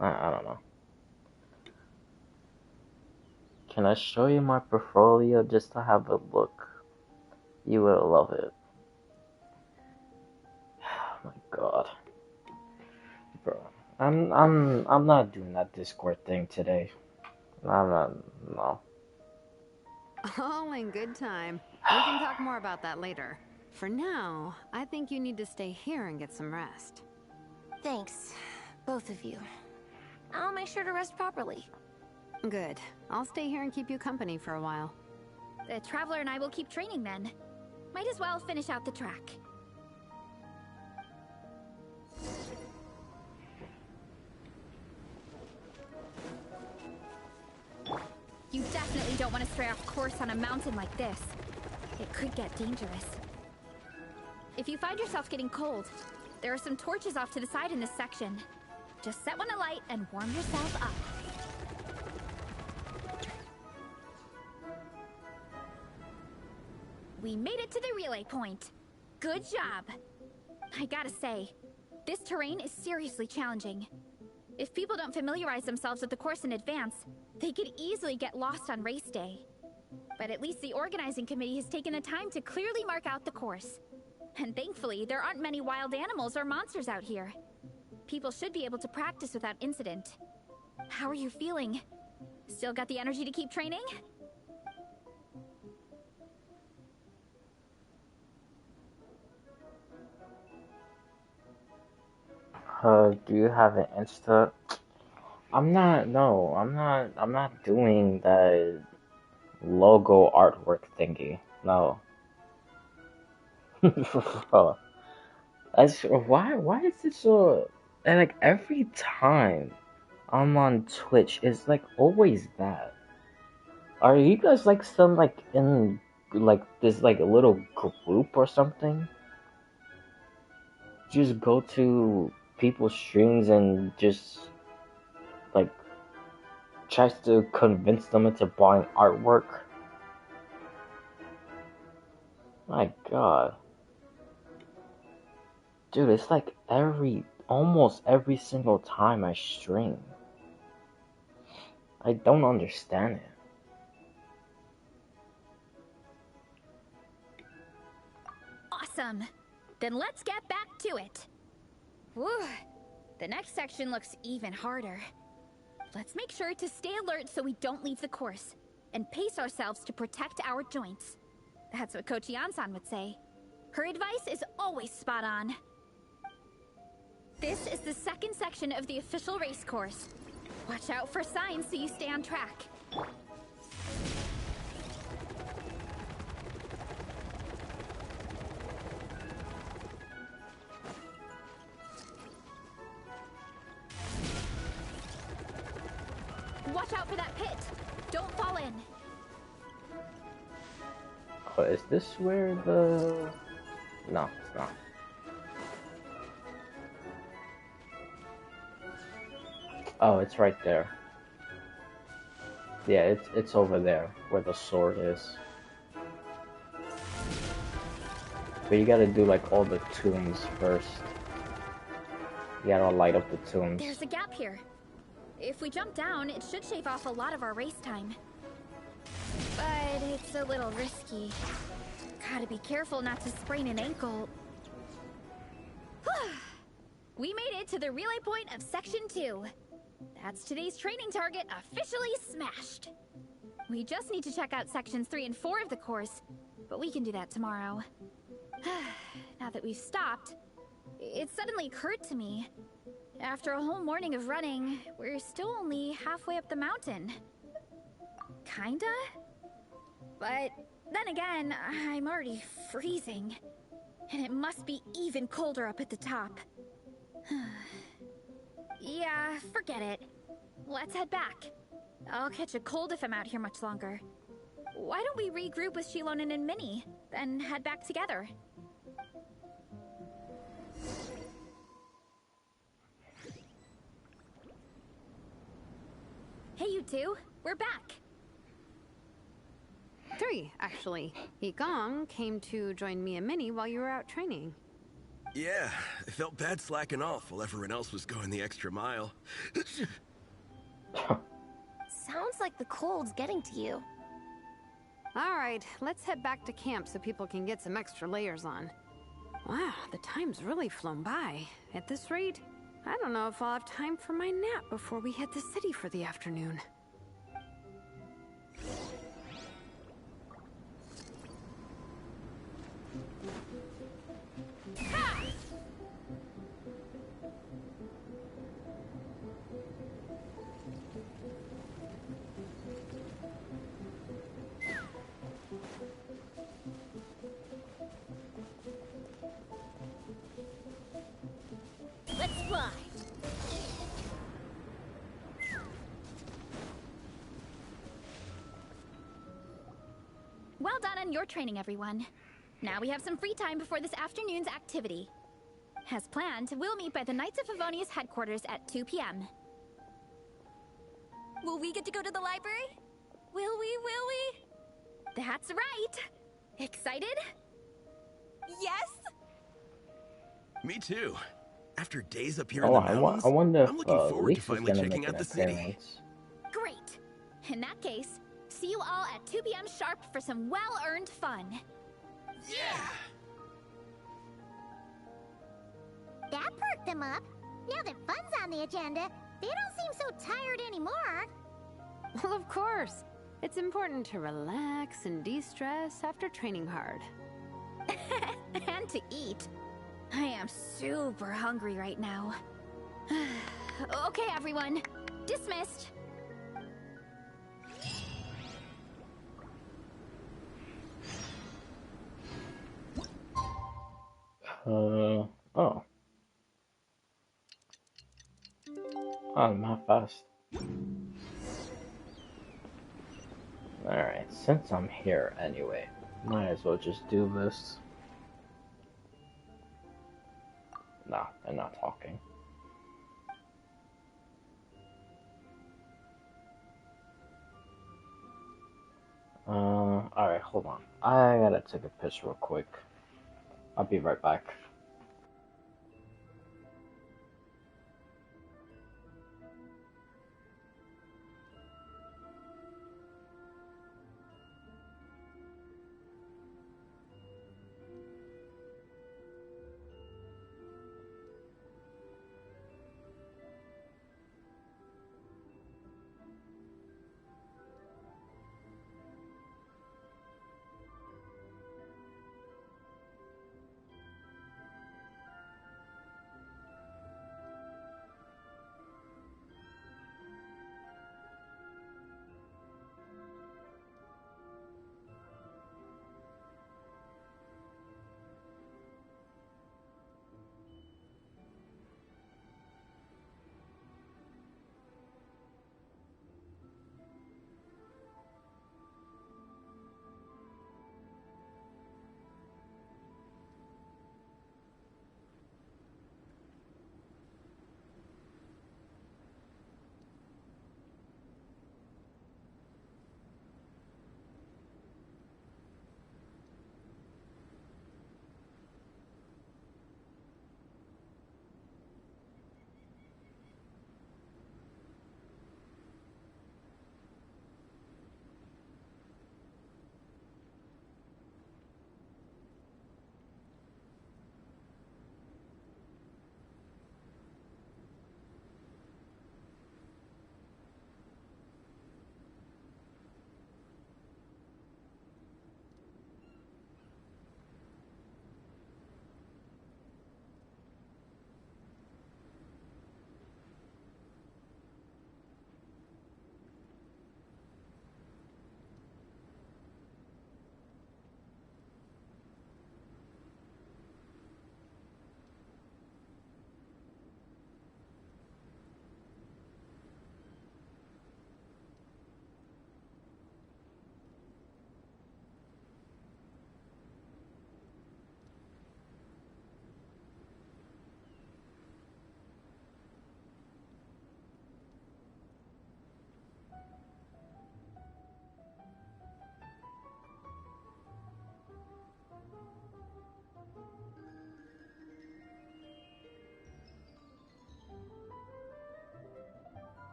I don't know. Can I show you my portfolio just to have a look? You will love it. Oh my god. Bro. I'm not doing that Discord thing today. I'm not no. All in good time. We can talk more about that later. For now, I think you need to stay here and get some rest. Thanks, both of you. I'll make sure to rest properly. Good. I'll stay here and keep you company for a while. The Traveler and I will keep training then. Might as well finish out the track. You definitely don't want to stray off course on a mountain like this. It could get dangerous. If you find yourself getting cold, there are some torches off to the side in this section. Just set one alight and warm yourself up. We made it to the relay point. Good job. I gotta say, this terrain is seriously challenging. If people don't familiarize themselves with the course in advance, they could easily get lost on race day. But at least the organizing committee has taken the time to clearly mark out the course. And thankfully, there aren't many wild animals or monsters out here. People should be able to practice without incident. How are you feeling? Still got the energy to keep training? Do you have an Insta? I'm not doing that logo artwork thingy. No. Oh, why is it so, and like every time I'm on Twitch, it's like always that. Are you guys like some like in like this like a little group or something? Just go to people's streams and just like tries to convince them into buying artwork. My god. Dude, it's like almost every single time I stream. I don't understand it. Awesome. Then let's get back to it. Whew. The next section looks even harder. Let's make sure to stay alert so we don't leave the course, and pace ourselves to protect our joints. That's what Coach Yan-san would say. Her advice is always spot on. This is the second section of the official race course. Watch out for signs so you stay on track. Watch out for that pit. Don't fall in. Oh, is this where the... No, it's not. Oh, it's right there. Yeah, it's over there, where the sword is. But you gotta do like all the tombs first. You gotta light up the tombs. There's a gap here. If we jump down, it should shave off a lot of our race time. But it's a little risky. Gotta be careful not to sprain an ankle. We made it to the relay point of Section 2. That's today's training target officially smashed. We just need to check out Sections 3 and 4 of the course, but we can do that tomorrow. Now that we've stopped, it suddenly occurred to me. After a whole morning of running, we're still only halfway up the mountain. Kinda? But then again, I'm already freezing. And it must be even colder up at the top. Yeah, forget it. Let's head back. I'll catch a cold if I'm out here much longer. Why don't we regroup with Shilonen and Minnie, then head back together? Hey, you two. We're back. 3, actually. Yigong came to join me and Minnie while you were out training. Yeah, I felt bad slacking off while everyone else was going the extra mile. Sounds like the cold's getting to you. All right, let's head back to camp so people can get some extra layers on. Wow, the time's really flown by. At this rate, I don't know if I'll have time for my nap before we hit the city for the afternoon. Let's fly. Well done on your training, everyone. Now we have some free time before this afternoon's activity. As planned, we'll meet by the Knights of Favonius headquarters at 2 p.m. Will we get to go to the library? Will we? That's right! Excited? Yes? Me too. After days up here Oh, in the mountains, I wonder I'm if looking forward to Lisa's finally gonna checking make out an the city. appearance. Great! In that case, see you all at 2 p.m. sharp for some well-earned fun. Yeah! That perked them up. Now that fun's on the agenda, they don't seem so tired anymore. Well, of course. It's important to relax and de-stress after training hard. And to eat. I am super hungry right now. Okay, everyone. Dismissed. Oh. Oh, not fast. Alright, since I'm here anyway, might as well just do this. Nah, they're not talking. Alright, hold on. I gotta take a piss real quick. I'll be right back.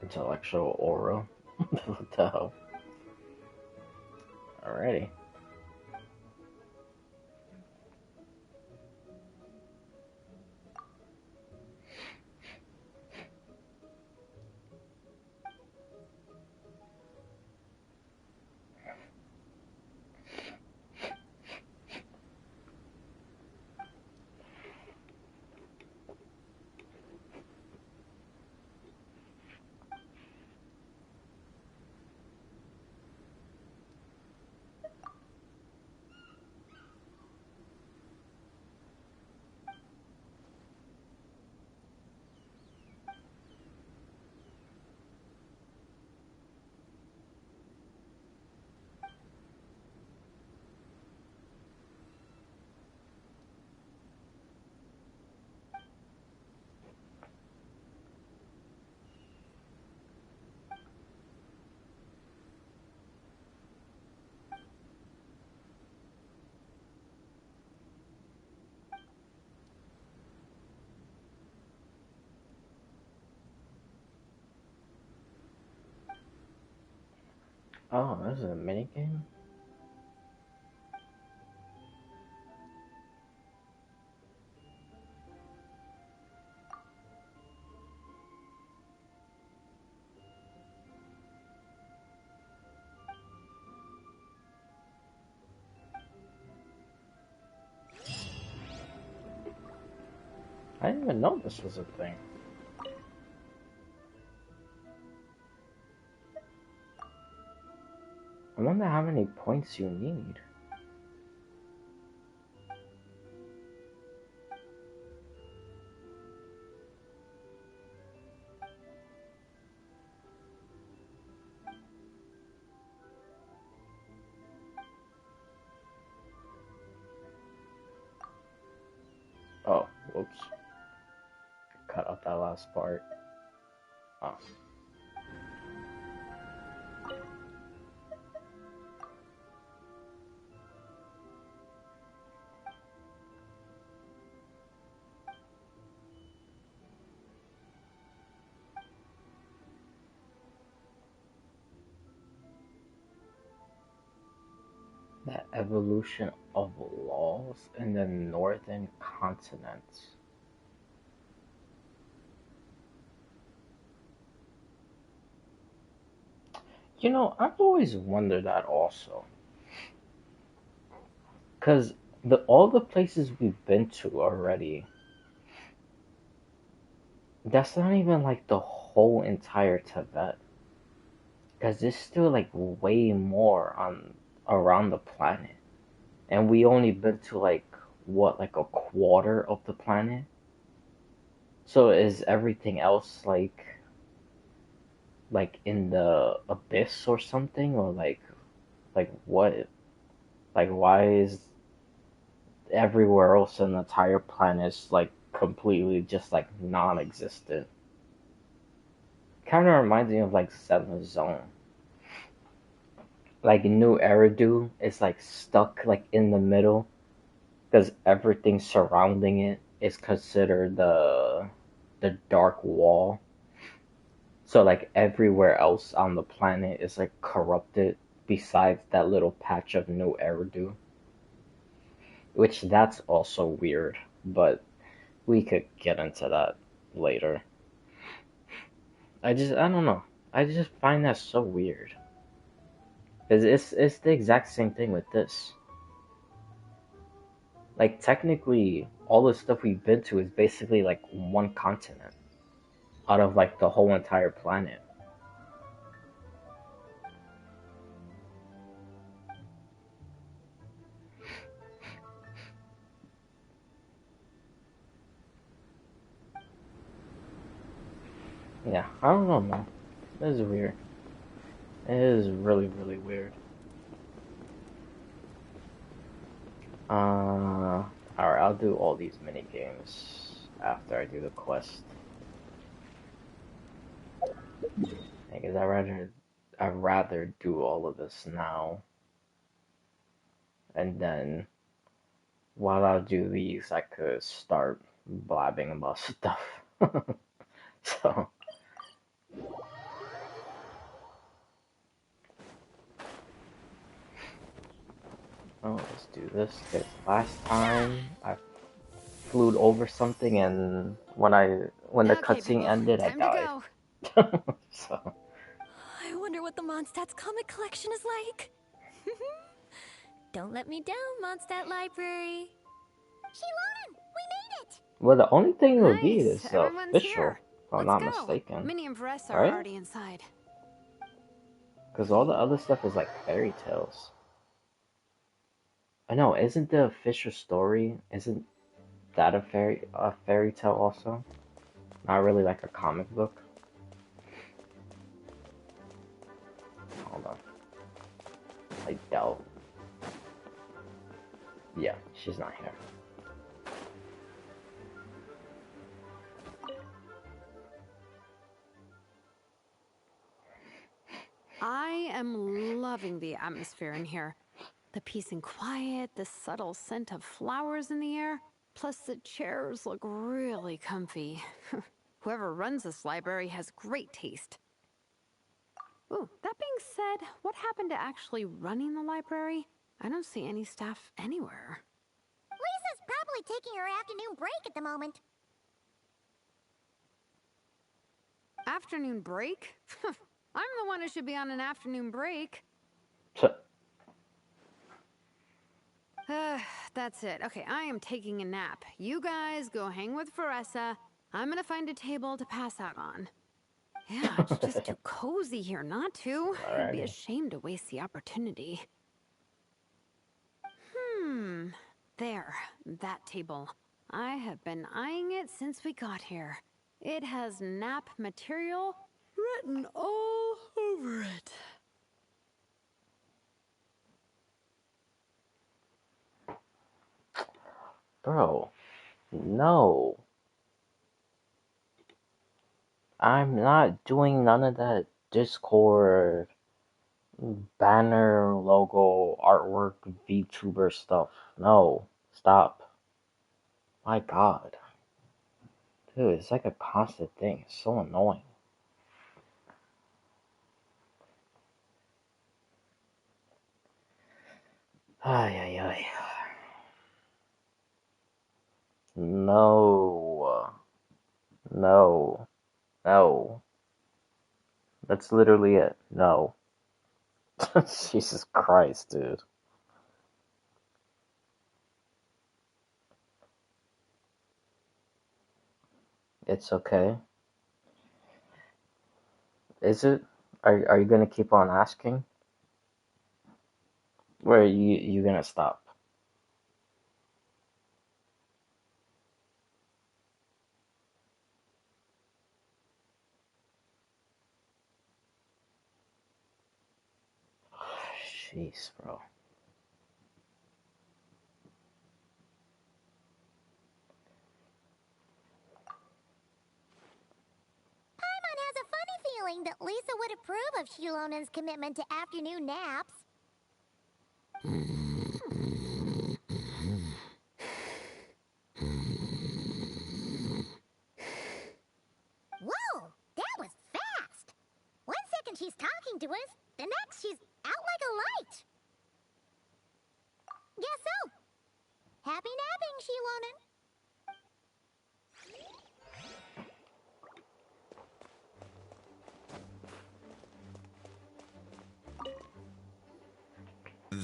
Intellectual aura. What the hell? Alrighty. Oh, this is a minigame? I didn't even know this was a thing. I wonder how many points you need. Oh, whoops. Cut out that last part. Oh. The evolution of laws in the northern continents. You know, I've always wondered that also. Cause all the places we've been to already, that's not even like the whole entire Tibet. Cause there's still like way more on around the planet. And we only been to like what, like a quarter of the planet? So is everything else like in the abyss or something, or like what, like why is everywhere else in the entire planet is like completely just like non-existent? Kind of reminds me of like Seventh Zone. Like New Eridu is like stuck like in the middle because everything surrounding it is considered the dark wall. So like everywhere else on the planet is like corrupted besides that little patch of New Eridu, which that's also weird, but we could get into that later. I don't know. I just find that so weird. Cause it's the exact same thing with this. Like technically, all the stuff we've been to is basically like one continent out of like the whole entire planet. Yeah, I don't know, man. This is weird. It is really, really weird. Alright, I'll do all these mini games after I do the quest. Because I'd rather do all of this now, and then while I do these, I could start blabbing about stuff. So Oh, let's do this. Because last time I flew over something, and when the Okay, cutscene people, ended, I time to died. go. So I wonder what the Mondstadt's comic collection is like. Don't let me down, Mondstadt Library. Shilonen, we made it! well, the only thing it would be Nice, is everyone's official, here. if I'm Let's not go. mistaken, Minnie and Varessa are right? already inside. Because all the other stuff is like fairy tales. I know, isn't the official story, isn't that a fairy tale also? Not really like a comic book. Hold on. I doubt. Yeah, she's not here. I am loving the atmosphere in here. The peace and quiet, the subtle scent of flowers in the air, plus the chairs look really comfy. Whoever runs this library has great taste. Ooh, that being said, what happened to actually running the library? I don't see any staff anywhere. Lisa's probably taking her afternoon break at the moment. Afternoon break? I'm the one who should be on an afternoon break. So, That's it. Okay, I am taking a nap. You guys go hang with Varessa. I'm gonna find a table to pass out on. Yeah, it's just too cozy here not to. It'd be a alrighty. shame to waste the opportunity. There, that table. I have been eyeing it since we got here. It has nap material written all over it. Bro, no. I'm not doing none of that Discord banner, logo, artwork, VTuber stuff. No. Stop. My god. Dude, it's like a constant thing. It's so annoying. Ay, ay, ay. No. No. No. That's literally it. No. Jesus Christ, dude. It's okay. Is it? Are you gonna keep on asking? Or are you gonna stop? Jeez, bro. Paimon has a funny feeling that Lisa would approve of Shilonen's commitment to afternoon naps. Whoa, that was fast! 1 second she's talking to us, the next she's out like a light. Guess so. Happy napping, Shilonen.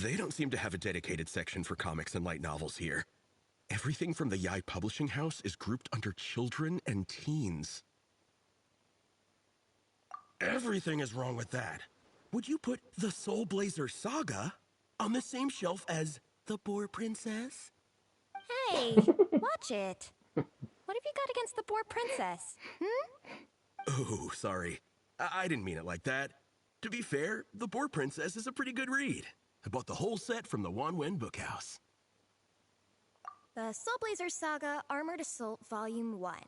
They don't seem to have a dedicated section for comics and light novels here. Everything from the Yai Publishing House is grouped under children and teens. Everything is wrong with that. Would you put the Soul Blazer Saga on the same shelf as The Boar Princess? Hey, watch it. What have you got against the Boar Princess? Oh, sorry. I didn't mean it like that. To be fair, The Boar Princess is a pretty good read. I bought the whole set from the Wan Wen Bookhouse. The Soul Blazer Saga Armored Assault Volume 1.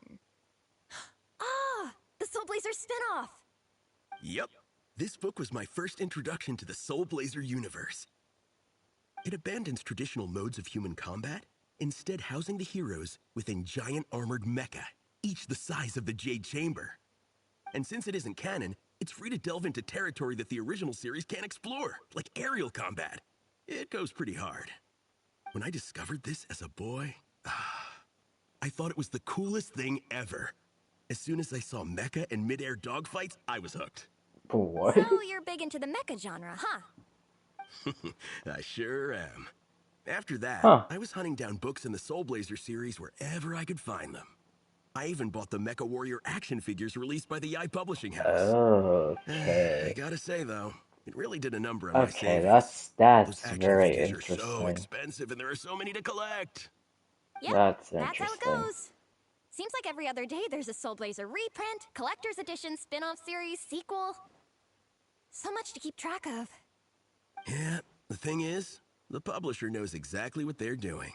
Ah! The Soul Blazer spinoff! Yep. This book was my first introduction to the Soul Blazer universe. It abandons traditional modes of human combat, instead housing the heroes within giant armored mecha, each the size of the Jade Chamber. And since it isn't canon, it's free to delve into territory that the original series can't explore, like aerial combat. It goes pretty hard. When I discovered this as a boy, I thought it was the coolest thing ever. As soon as I saw mecha and mid-air dogfights, I was hooked. What? So you're big into the mecha genre, huh? I sure am. After that, Huh. I was hunting down books in the Soul Blazer series wherever I could find them. I even bought the Mecha Warrior action figures released by the Yai Publishing House. I Okay. gotta say, though, it really did a number on my Okay, savings. Those that's action very figures are so interesting. expensive and there are so many to collect. Yep, That's that's how it interesting. goes. Seems like every other day there's a Soul Blazer reprint, collector's edition, spin-off series, sequel. So much to keep track of. Yeah, the thing is, the publisher knows exactly what they're doing.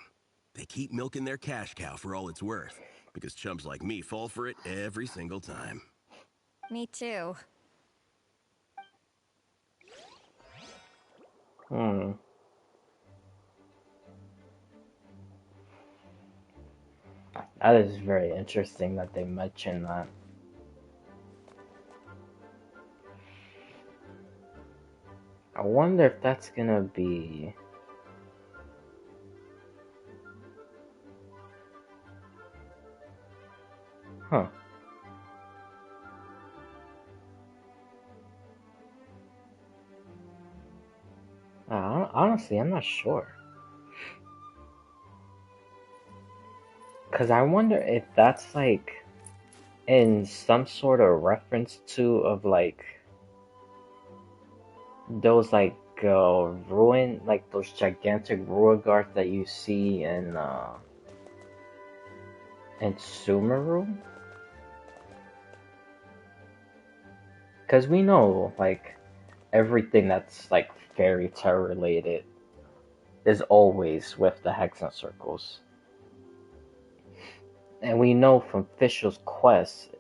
They keep milking their cash cow for all it's worth, because chumps like me fall for it every single time. Me too. Hmm. That is very interesting that they mention that. I wonder if that's gonna be. Huh. Honestly, I'm not sure. Because I wonder if that's like in some sort of reference to of like those like ruin like those gigantic ruin guards that you see in Sumeru. Because we know like everything that's like fairy tale related is always with the Hexen Circles. And we know from Fischl's quest,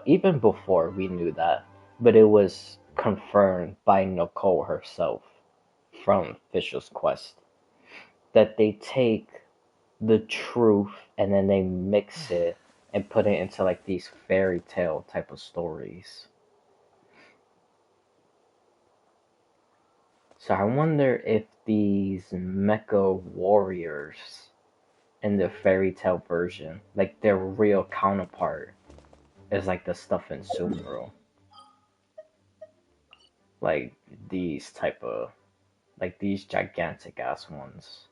even before we knew that, but it was confirmed by Nicole herself from Fischl's quest that they take the truth and then they mix it and put it into like these fairy tale type of stories. So I wonder if these mecha warriors in the fairy tale version, like their real counterpart, is like the stuff in Sumeru. Like these type of, like these gigantic ass ones.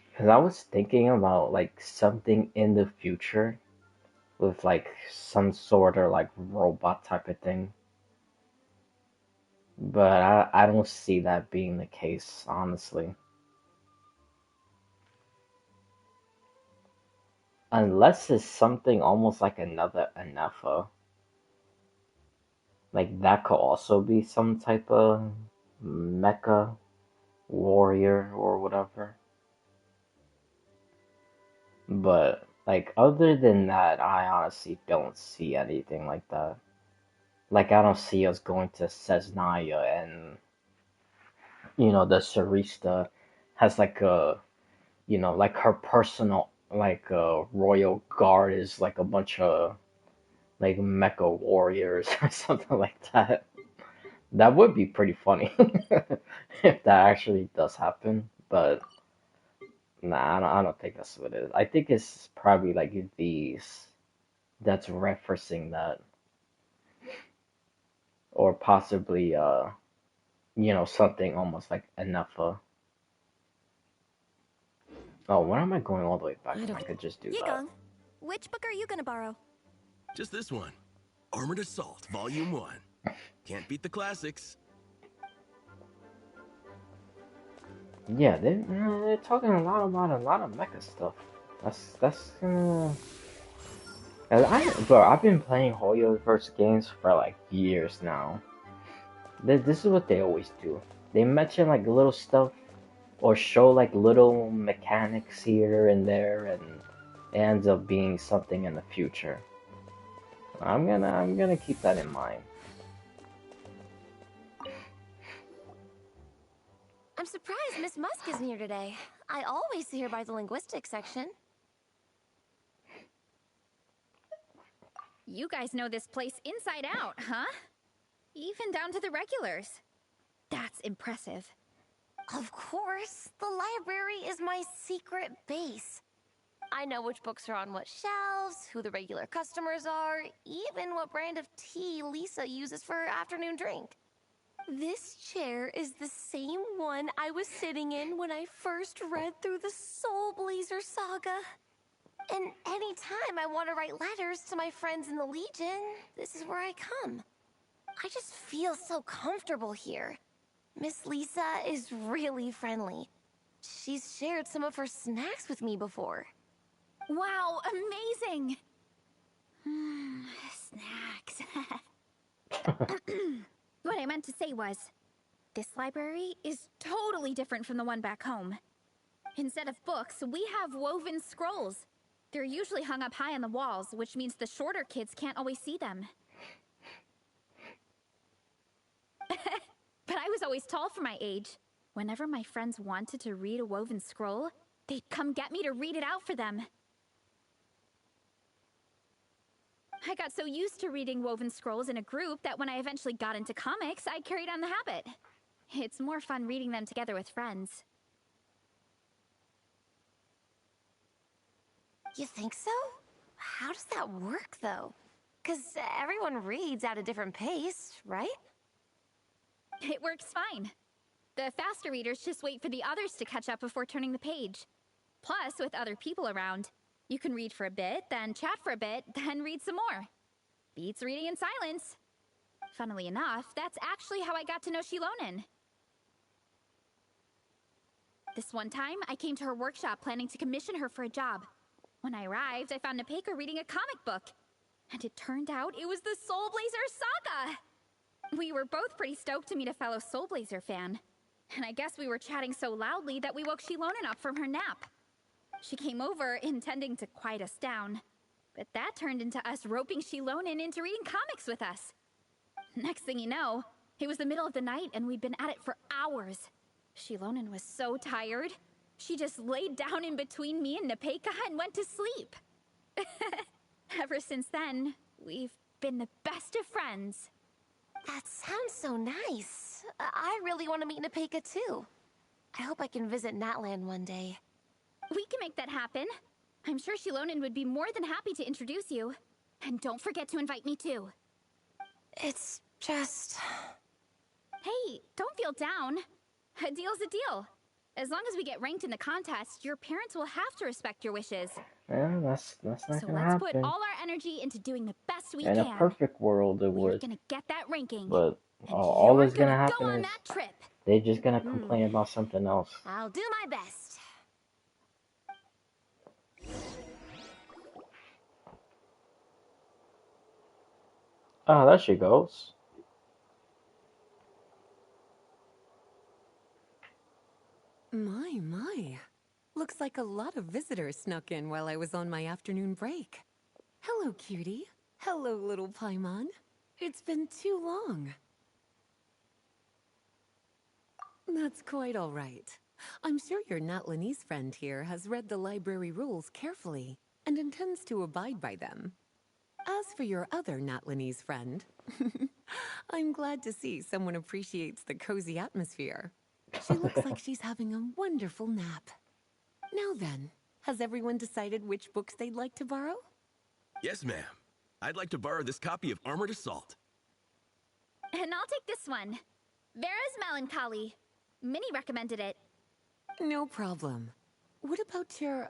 Because I was thinking about like something in the future with like some sort of like robot type of thing. But I don't see that being the case, honestly. Unless it's something almost like another Anafa. Like that could also be some type of mecha warrior or whatever. But like other than that, I honestly don't see anything like that. Like I don't see us going to Cesnaya and the Sarista has like a like her personal like royal guard is like a bunch of like mecha warriors or something like that. That would be pretty funny if that actually does happen. But nah, I don't think that's what it is. I think it's probably like these that's referencing that, or possibly something almost like Anafa. Oh, why am I going all the way back when I could just do that? Yigong, which book are you gonna borrow? Just this one. Armored Assault, Volume 1. Can't beat the classics. Yeah, they're talking a lot about a lot of mecha stuff. That's bro, I've been playing Hoyoverse games for like years now. This is what they always do. They mention like little stuff or show like little mechanics here and there, and it ends up being something in the future. I'm gonna keep that in mind. I'm surprised Miss Musk isn't here today. I always see her by the linguistics section. You guys know this place inside out, huh? Even down to the regulars. That's impressive. Of course, the library is my secret base. I know which books are on what shelves, who the regular customers are, even what brand of tea Lisa uses for her afternoon drink. This chair is the same one I was sitting in when I first read through the Soul Blazer saga. And anytime I want to write letters to my friends in the Legion, this is where I come. I just feel so comfortable here. Miss Lisa is really friendly. She's shared some of her snacks with me before. Wow, amazing! Snacks. What I meant to say was, this library is totally different from the one back home. Instead of books, we have woven scrolls. They're usually hung up high on the walls, which means the shorter kids can't always see them. But I was always tall for my age. Whenever my friends wanted to read a woven scroll, they'd come get me to read it out for them. I got so used to reading woven scrolls in a group that when I eventually got into comics, I carried on the habit. It's more fun reading them together with friends. You think so? How does that work, though? 'Cause everyone reads at a different pace, right? It works fine. The faster readers just wait for the others to catch up before turning the page. Plus, with other people around, you can read for a bit, then chat for a bit, then read some more. Beats reading in silence. Funnily enough, that's actually how I got to know Shilonen. This one time, I came to her workshop planning to commission her for a job. When I arrived, I found Nepeka reading a comic book. And it turned out it was the Soul Blazer saga! We were both pretty stoked to meet a fellow Soul Blazer fan. And I guess we were chatting so loudly that we woke Shilonen up from her nap. She came over, intending to quiet us down. But that turned into us roping Shilonen into reading comics with us. Next thing you know, it was the middle of the night and we'd been at it for hours. Shilonen was so tired. She just laid down in between me and Nepeka and went to sleep. Ever since then, we've been the best of friends. That sounds so nice. I really want to meet Nepeka too. I hope I can visit Natlan one day. We can make that happen. I'm sure Shilonen would be more than happy to introduce you. And don't forget to invite me too. It's just... Hey, don't feel down. A deal's a deal. As long as we get ranked in the contest, your parents will have to respect your wishes. Yeah, that's not So gonna let's put happen. all our energy into doing the best we In can. a perfect world, it We're would. gonna get that ranking. But And all you're that's gonna gonna happen go on is that trip. they're just gonna complain about something else. I'll do my best. Oh, there she goes. My. Looks like a lot of visitors snuck in while I was on my afternoon break. Hello, cutie. Hello, little Paimon. It's been too long. That's quite all right. I'm sure your Natlanese friend here has read the library rules carefully and intends to abide by them. As for your other Natlanese friend, I'm glad to see someone appreciates the cozy atmosphere. She looks like she's having a wonderful nap. Now then, has everyone decided which books they'd like to borrow? Yes, ma'am. I'd like to borrow this copy of Armored Assault. And I'll take this one. Vera's Melancholy. Minnie recommended it. No problem. What about your,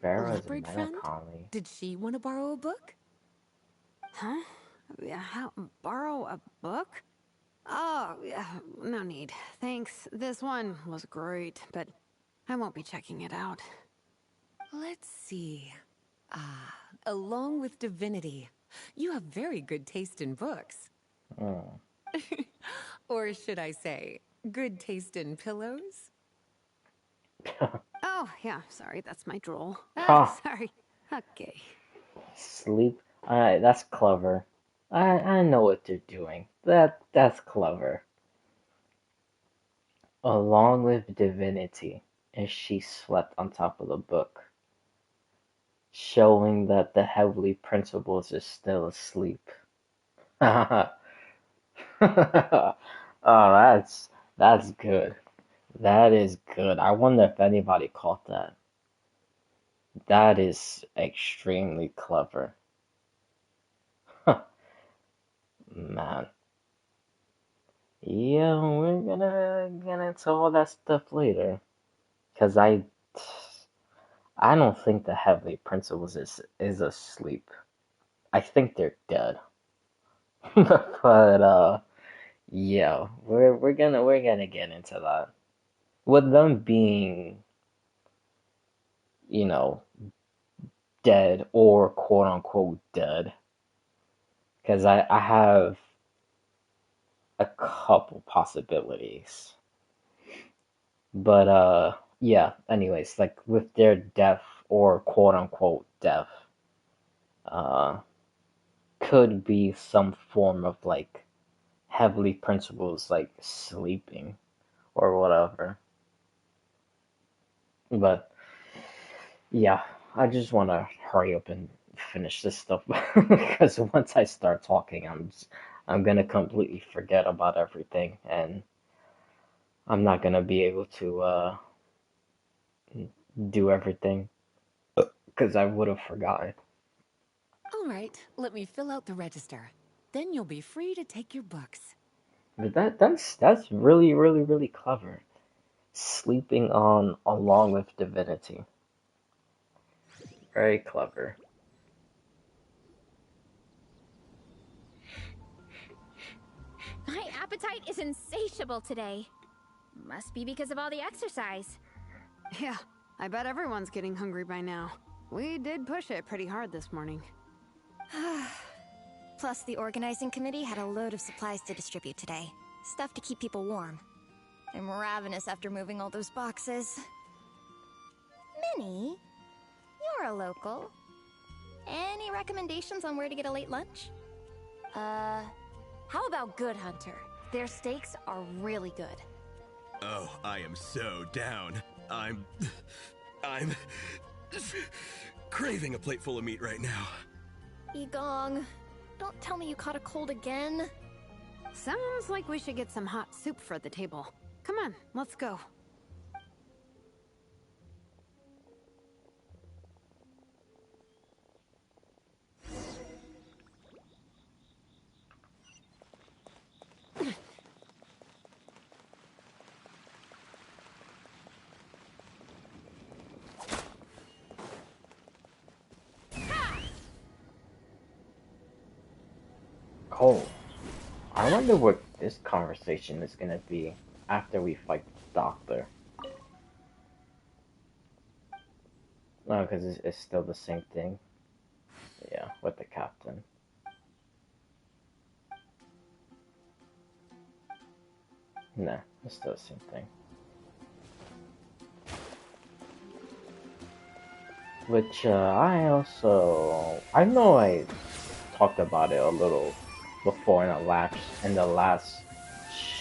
Vera's leopard friend? Melancholy. Did she want to borrow a book? Huh? Borrow a book? Oh, yeah, no need. Thanks. This one was great, but I won't be checking it out. Let's see. Along with Divinity, you have very good taste in books. Oh. Or should I say, good taste in pillows? Oh, yeah, sorry, that's my drool. Ah. Sorry. Okay. Sleep. That's clever. I know what they're doing. That's clever. Along with Divinity, and she slept on top of the book, showing that the Heavenly Principles is still asleep. Oh, That's good. That is good. I wonder if anybody caught that. That is extremely clever. Man. Yeah, we're gonna get into all that stuff later. Cause I don't think the Heavenly Principles is asleep. I think they're dead. But yeah, we're gonna get into that. With them being, you know, dead or quote unquote dead. Because I have a couple possibilities. But yeah, anyways, like with their death or quote unquote death, uh could be some form of like heavenly principles like sleeping or whatever. But yeah, I just want to hurry up and finish this stuff because once I start talking, I'm gonna completely forget about everything, and I'm not gonna be able to do everything because I would have forgotten. All right, let me fill out the register. Then you'll be free to take your books. But that's really really really clever. Sleeping on along with divinity. Very clever. My appetite is insatiable today. Must be because of all the exercise. Yeah, I bet everyone's getting hungry by now. We did push it pretty hard this morning. Plus, the organizing committee had a load of supplies to distribute today. Stuff to keep people warm. I'm ravenous after moving all those boxes. Minnie, you're a local. Any recommendations on where to get a late lunch? How about Good Hunter? Their steaks are really good. Oh, I am so down. I'm craving a plate full of meat right now. Igong, don't tell me you caught a cold again. Sounds like we should get some hot soup for the table. Come on, let's go. Oh, I wonder what this conversation is gonna be after we fight the doctor. No, because it's still the same thing. Yeah, with the captain. Nah, it's still the same thing. Which I know I talked about it a little before in the last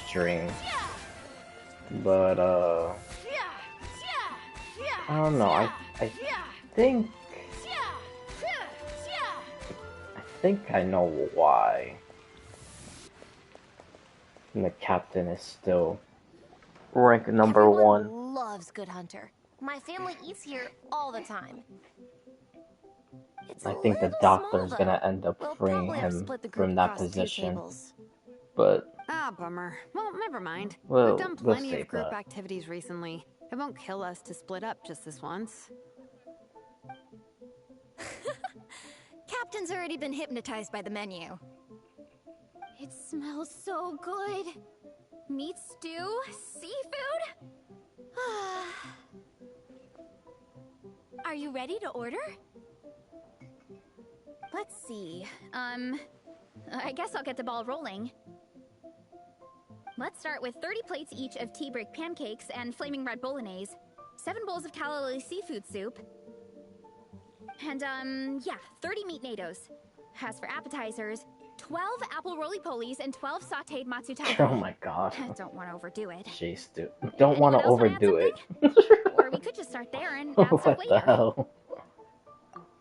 stream, but I don't know. I think I think I know why the captain is still rank number Everyone one. loves Good Hunter. My family eats here all the time. It's a I think the little doctor small, is gonna though. end up We'll freeing probably have to him split the group from that across 2 position, tables. but Ah, bummer. Well, never mind. We've we'll done we'll plenty of save group that. activities recently. It won't kill us to split up just this once. Captain's already been hypnotized by the menu. It smells so good. Meat stew? Seafood? Are you ready to order? Let's see. I guess I'll get the ball rolling. Let's start with 30 plates each of tea break pancakes and flaming red bolognese, 7 bowls of calla seafood soup, and, yeah, 30 meat natos. As for appetizers, 12 apple roly-polies and 12 sauteed matsutake. Oh my god. Don't want to overdo it. Jeez, dude. Don't want to Anyone else wanna add overdo it. Or we could just start there and add stuff What later. the hell?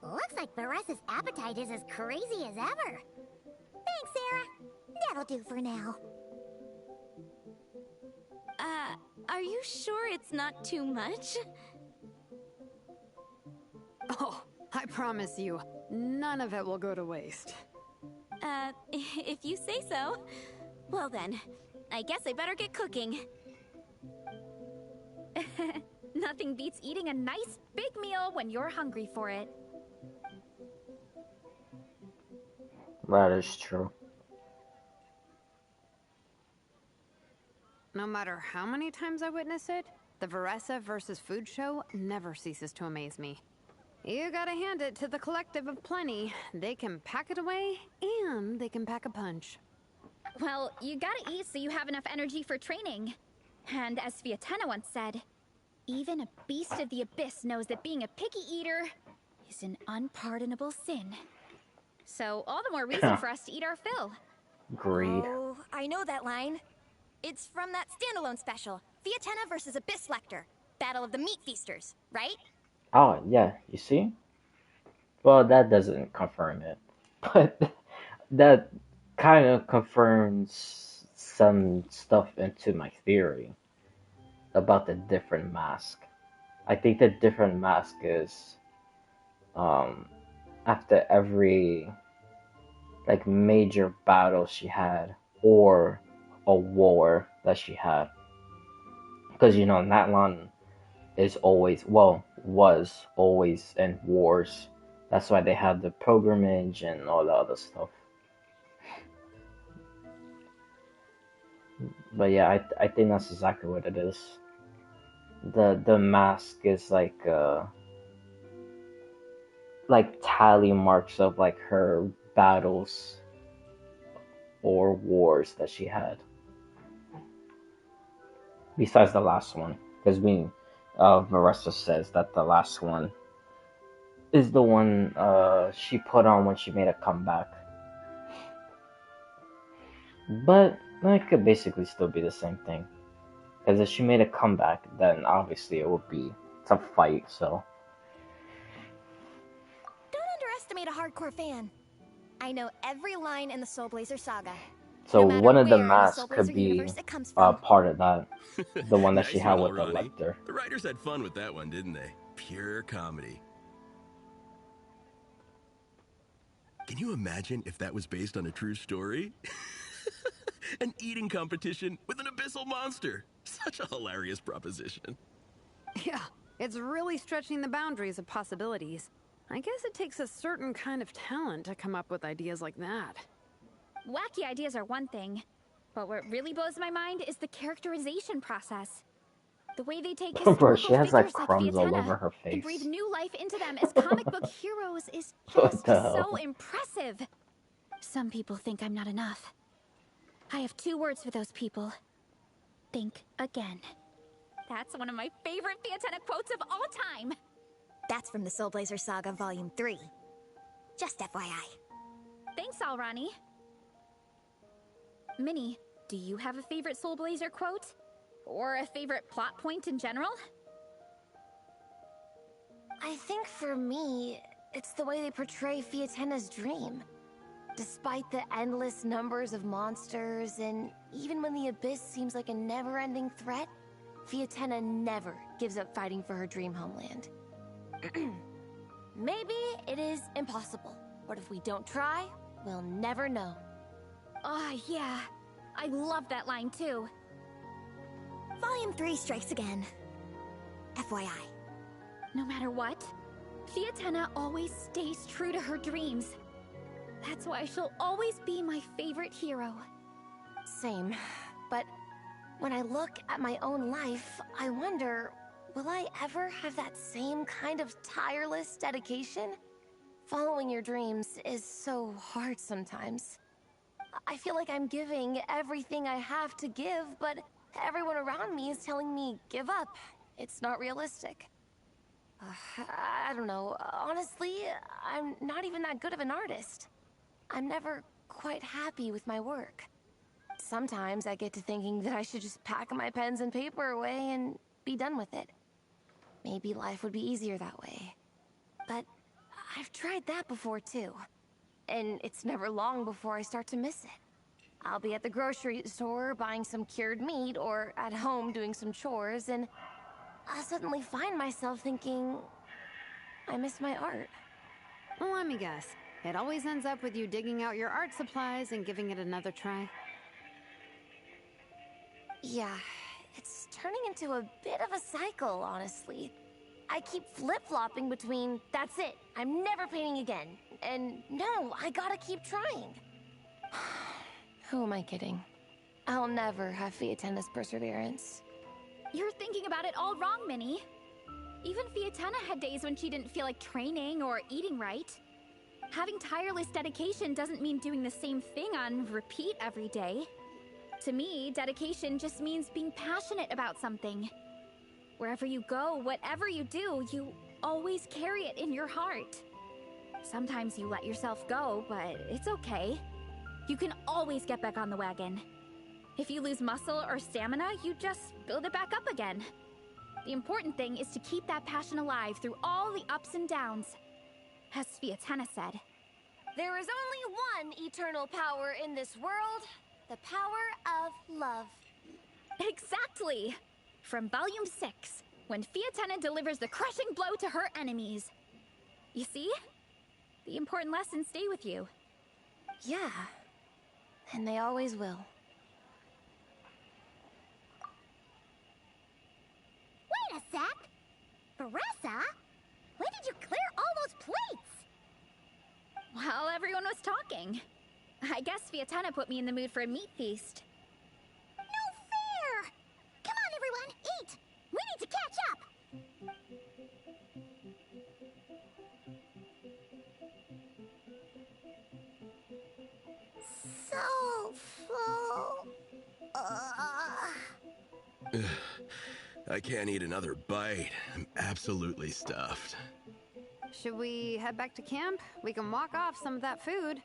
Looks like Beres's appetite is as crazy as ever. Thanks, Sarah. That'll do for now. Are you sure it's not too much? Oh, I promise you, none of it will go to waste. If you say so. Well then, I guess I better get cooking. Nothing beats eating a nice big meal when you're hungry for it. That is true. No matter how many times I witness it, the Veressa versus Food show never ceases to amaze me. You gotta hand it to the collective of plenty. They can pack it away, and they can pack a punch. Well, you gotta eat so you have enough energy for training. And as Fiatena once said, even a beast of the abyss knows that being a picky eater is an unpardonable sin. So all the more reason for us to eat our fill. Greed. Oh, I know that line. It's from that standalone special, Fiatena versus Abyss Lecter, Battle of the Meat Feasters, right? Oh, yeah, you see? Well, that doesn't confirm it. But that kind of confirms some stuff into my theory about the different mask. I think the different mask is um after every like major battle she had or a war that she had. Because you know Natlan is always was always in wars. That's why they had the pilgrimage and all the other stuff. But yeah, I think that's exactly what it is. The mask is like tally marks of like her battles or wars that she had. Besides the last one, because Veressa says that the last one is the one she put on when she made a comeback. But it could basically still be the same thing. Because if she made a comeback, then obviously it's a fight, so. Don't underestimate a hardcore fan. I know every line in the Soul Blazer saga. So No matter one of the where in masks Soul could Blazer be universe it comes from. part of that. The one that Nice she had one, with the Alrani. Lecter. The writers had fun with that one, didn't they? Pure comedy. Can you imagine if that was based on a true story? An eating competition with an abyssal monster. Such a hilarious proposition. Yeah, it's really stretching the boundaries of possibilities. I guess it takes a certain kind of talent to come up with ideas like that. Wacky ideas are one thing, but what really blows my mind is the characterization process. The way they take Bro, historical she has like figures like crumbs all Fiatena over her and breathe face. new life into them as comic book heroes is What just the so hell? impressive. Some people think I'm not enough. I have 2 words for those people. Think again. That's one of my favorite Fiatena quotes of all time. That's from the Soul Blazer Saga Volume 3. Just FYI. Thanks, Alrani. Minnie, do you have a favorite Soul Blazer quote? Or a favorite plot point in general? I think for me, it's the way they portray Fiatena's dream. Despite the endless numbers of monsters, and even when the Abyss seems like a never-ending threat, Fiatena never gives up fighting for her dream homeland. Maybe it is impossible, but if we don't try, we'll never know. Oh, yeah. I love that line, too. Volume 3 strikes again. FYI. No matter what, Fiatena always stays true to her dreams. That's why she'll always be my favorite hero. Same, but when I look at my own life, I wonder, will I ever have that same kind of tireless dedication? Following your dreams is so hard sometimes. I feel like I'm giving everything I have to give, but everyone around me is telling me, give up. It's not realistic. I don't know. Honestly, I'm not even that good of an artist. I'm never quite happy with my work. Sometimes I get to thinking that I should just pack my pens and paper away and be done with it. Maybe life would be easier that way. But I've tried that before too. And it's never long before I start to miss it. I'll be at the grocery store buying some cured meat or at home doing some chores, and I'll suddenly find myself thinking, I miss my art. Let me guess. It always ends up with you digging out your art supplies and giving it another try. Yeah, it's turning into a bit of a cycle, honestly. I keep flip-flopping between, that's it, I'm never painting again, and no, I gotta keep trying. Who am I kidding? I'll never have Fiatenna's perseverance. You're thinking about it all wrong, Minnie. Even Fiatenna had days when she didn't feel like training or eating right. Having tireless dedication doesn't mean doing the same thing on repeat every day. To me, dedication just means being passionate about something. Wherever you go, whatever you do, you always carry it in your heart. Sometimes you let yourself go, but it's okay. You can always get back on the wagon. If you lose muscle or stamina, you just build it back up again. The important thing is to keep that passion alive through all the ups and downs. As Fiatenna said, there is only one eternal power in this world, the power of love. Exactly! From Volume 6, when Fiatenna delivers the crushing blow to her enemies. You see? The important lessons stay with you. Yeah, and they always will. Wait a sec! Veressa? When did you clear all those plates? While everyone was talking. I guess Fiatenna put me in the mood for a meat feast. No fair! Come on, everyone, eat! We need to catch up! So full. I can't eat another bite. I'm absolutely stuffed. Should we head back to camp? We can walk off some of that food.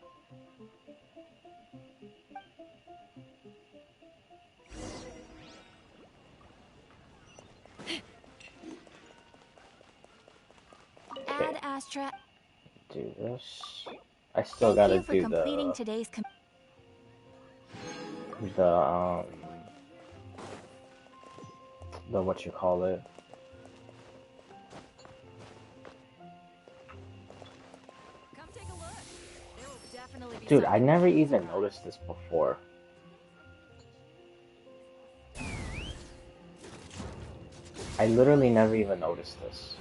Ad Astra. Do this. I still gotta Thank you for do completing today's the what you call it. Come take a look. There will definitely be Dude, I never even noticed this before. I literally never even noticed this.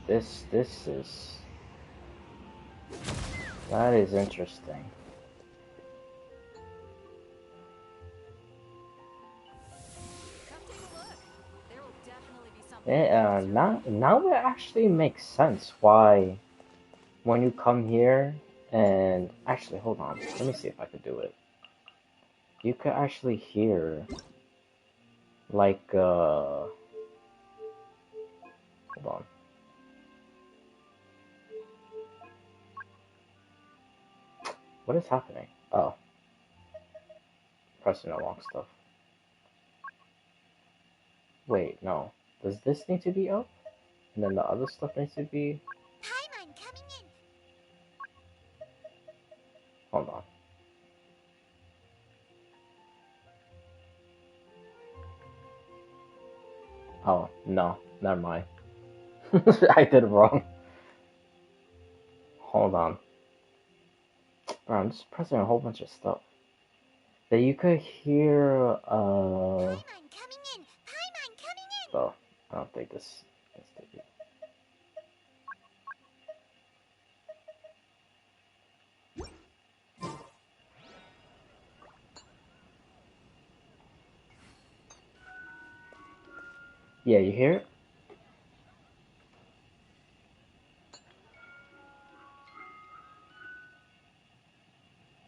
This is... That is interesting. Come take a look. There will definitely be something. Now it actually makes sense why when you come here and... Actually, hold on. Let me see if I could do it. You could actually hear... Like, hold on. What is happening? Oh. Pressing the wrong stuff. Wait, no. Does this need to be up? And then the other stuff needs to be... Paimon coming in. Hold on. Oh, no. Never mind. I did it wrong. Hold on. Bro, I'm just pressing a whole bunch of stuff. That you could hear, Paimon coming in. Paimon coming in. Oh, I don't think this is the... Yeah, you hear it?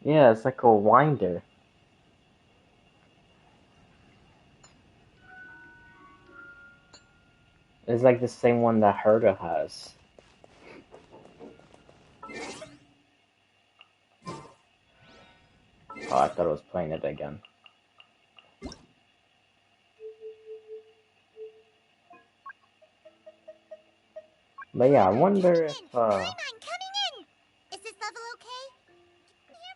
Yeah, it's like a winder. It's like the same one that Herta has. Oh, I thought I was playing it again. But yeah, I wonder if, Paimon coming in. Is this level okay?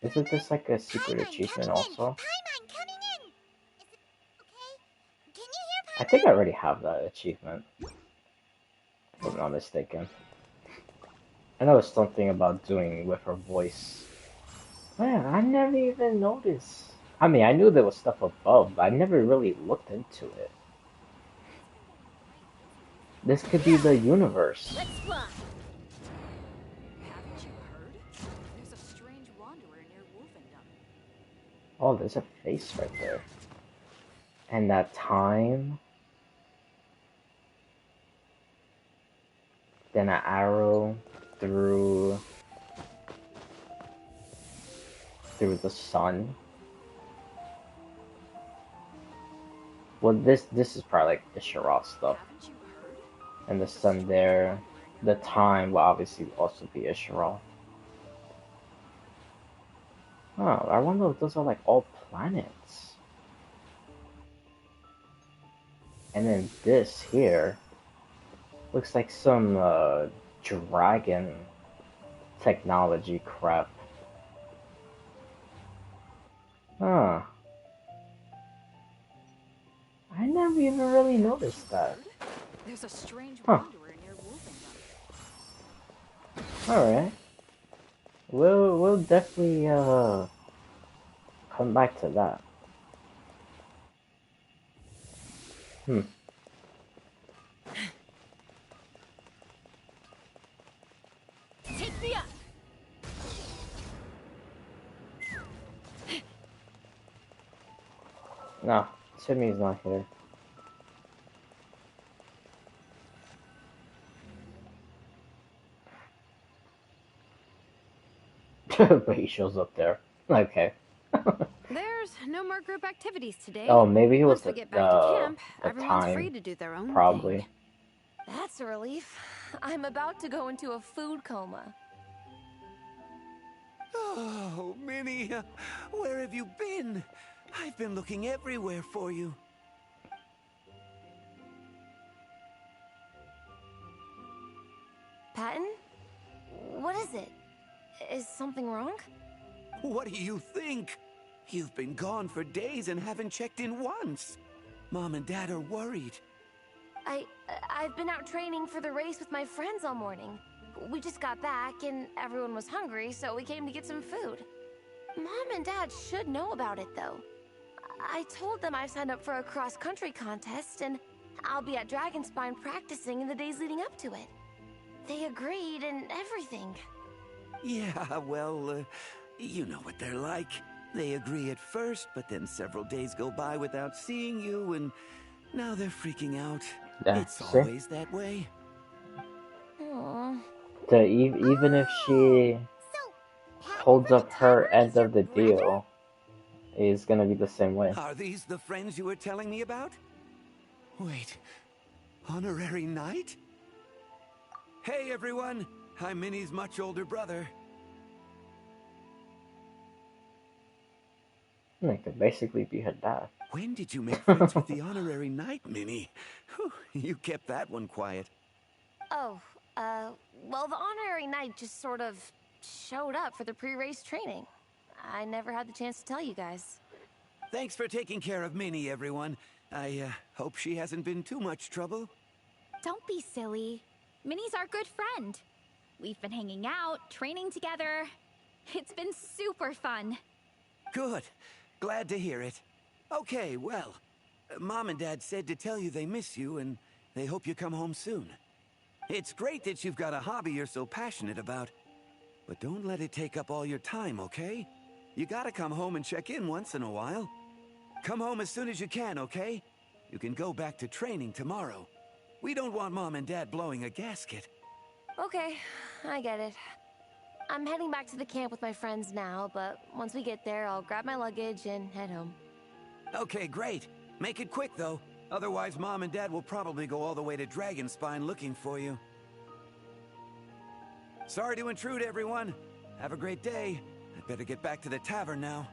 You're Isn't this like a secret Paimon achievement coming in! also? Paimon coming in! Is it okay? Can you hear I Paimon? think I already have that achievement, if I'm not mistaken. I know it's something about doing with her voice. Man, I never even noticed. I mean, I knew there was stuff above, but I never really looked into it. This could be the universe. Let's fly! Haven't you heard? There's a strange wanderer near Wolfendom. Oh, there's a face right there. And that time. Then an arrow through the sun. Well, this is probably like the Shira stuff. Haven't you heard? And the sun there. The time will obviously also be a Shira. Oh, I wonder if those are like all planets. And then this here looks like some dragon technology crap. Huh. I never even really noticed that. There's a strange Huh. wanderer near Wolfendom. Alright. We'll definitely come back to that. Take me up! No, Timmy's not here. But he shows up there. Okay. There's no more group activities today. Oh, maybe he was Once we get back to camp, the everyone's time, free to do their own probably. thing. That's a relief. I'm about to go into a food coma. Oh, Minnie, where have you been? I've been looking everywhere for you. Patton? What is it? Is something wrong? What do you think? You've been gone for days and haven't checked in once. Mom and Dad are worried. I've been out training for the race with my friends all morning. We just got back and everyone was hungry, so we came to get some food. Mom and Dad should know about it, though. I told them I signed up for a cross-country contest and I'll be at Dragonspine practicing in the days leading up to it. They agreed and everything. Yeah, well, you know what they're like. They agree at first, but then several days go by without seeing you, and now they're freaking out. It's That's it. always that way. Aww. So even if she So, Patton holds from up the her tavern is end your of the brother? deal, it's gonna be the same way. Are these the friends you were telling me about? Wait, Honorary Knight? Hey everyone, I'm Minnie's much older brother. They could basically be her dad. When did you make friends with the Honorary Knight, Minnie? Whew, you kept that one quiet. Oh, well, the Honorary Knight just sort of showed up for the pre-race training. I never had the chance to tell you guys. Thanks for taking care of Minnie, everyone. I hope she hasn't been too much trouble. Don't be silly. Minnie's our good friend. We've been hanging out, training together. It's been super fun. Good. Glad to hear it. Okay, well, Mom and Dad said to tell you they miss you and they hope you come home soon. It's great that you've got a hobby you're so passionate about, but don't let it take up all your time, okay? You gotta come home and check in once in a while. Come home as soon as you can, okay? You can go back to training tomorrow. We don't want Mom and Dad blowing a gasket. Okay, I get it. I'm heading back to the camp with my friends now, but once we get there, I'll grab my luggage and head home. Okay, great. Make it quick, though. Otherwise, Mom and Dad will probably go all the way to Dragonspine looking for you. Sorry to intrude, everyone. Have a great day. I'd better get back to the tavern now.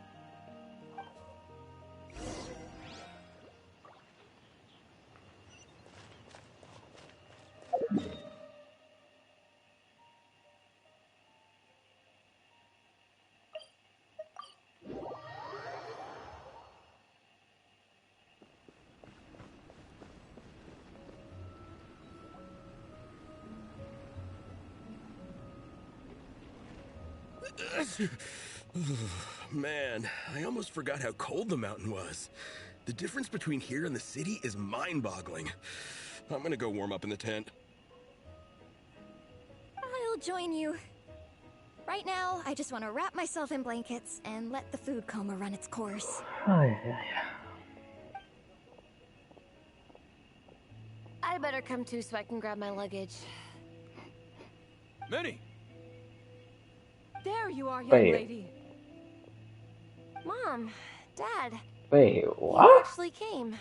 Man, I almost forgot how cold the mountain was. The difference between here and the city is mind-boggling. I'm gonna go warm up in the tent. I'll join you. Right now, I just want to wrap myself in blankets and let the food coma run its course. Oh, yeah. I'd better come too so I can grab my luggage. Minnie! There you are, young Wait. lady. Mom, Dad, Wait, you what? actually came.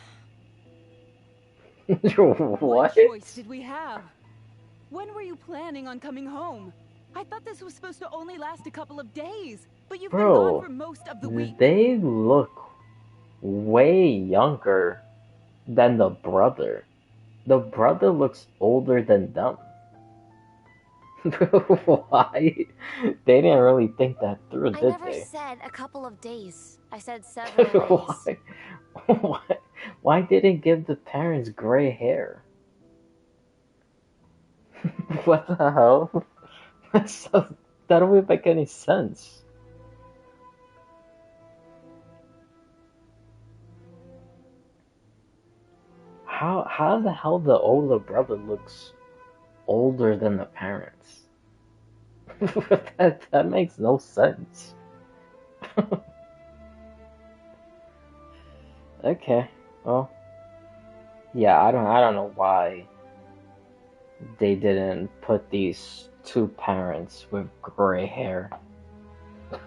What? choice did we have? When were you planning on coming home? I thought this was supposed to only last a couple of days, but you've been Bro, gone for most of the week. they look way younger than the brother. The brother looks older than them. Why? They didn't really think that through, I did never they? said a couple of days. I said several days. Why? Why didn't give the parents gray hair? What the hell? That don't make any sense. How the hell the older brother looks older than the parents? That makes no sense. Okay, well, yeah, I don't know why they didn't put these two parents with gray hair.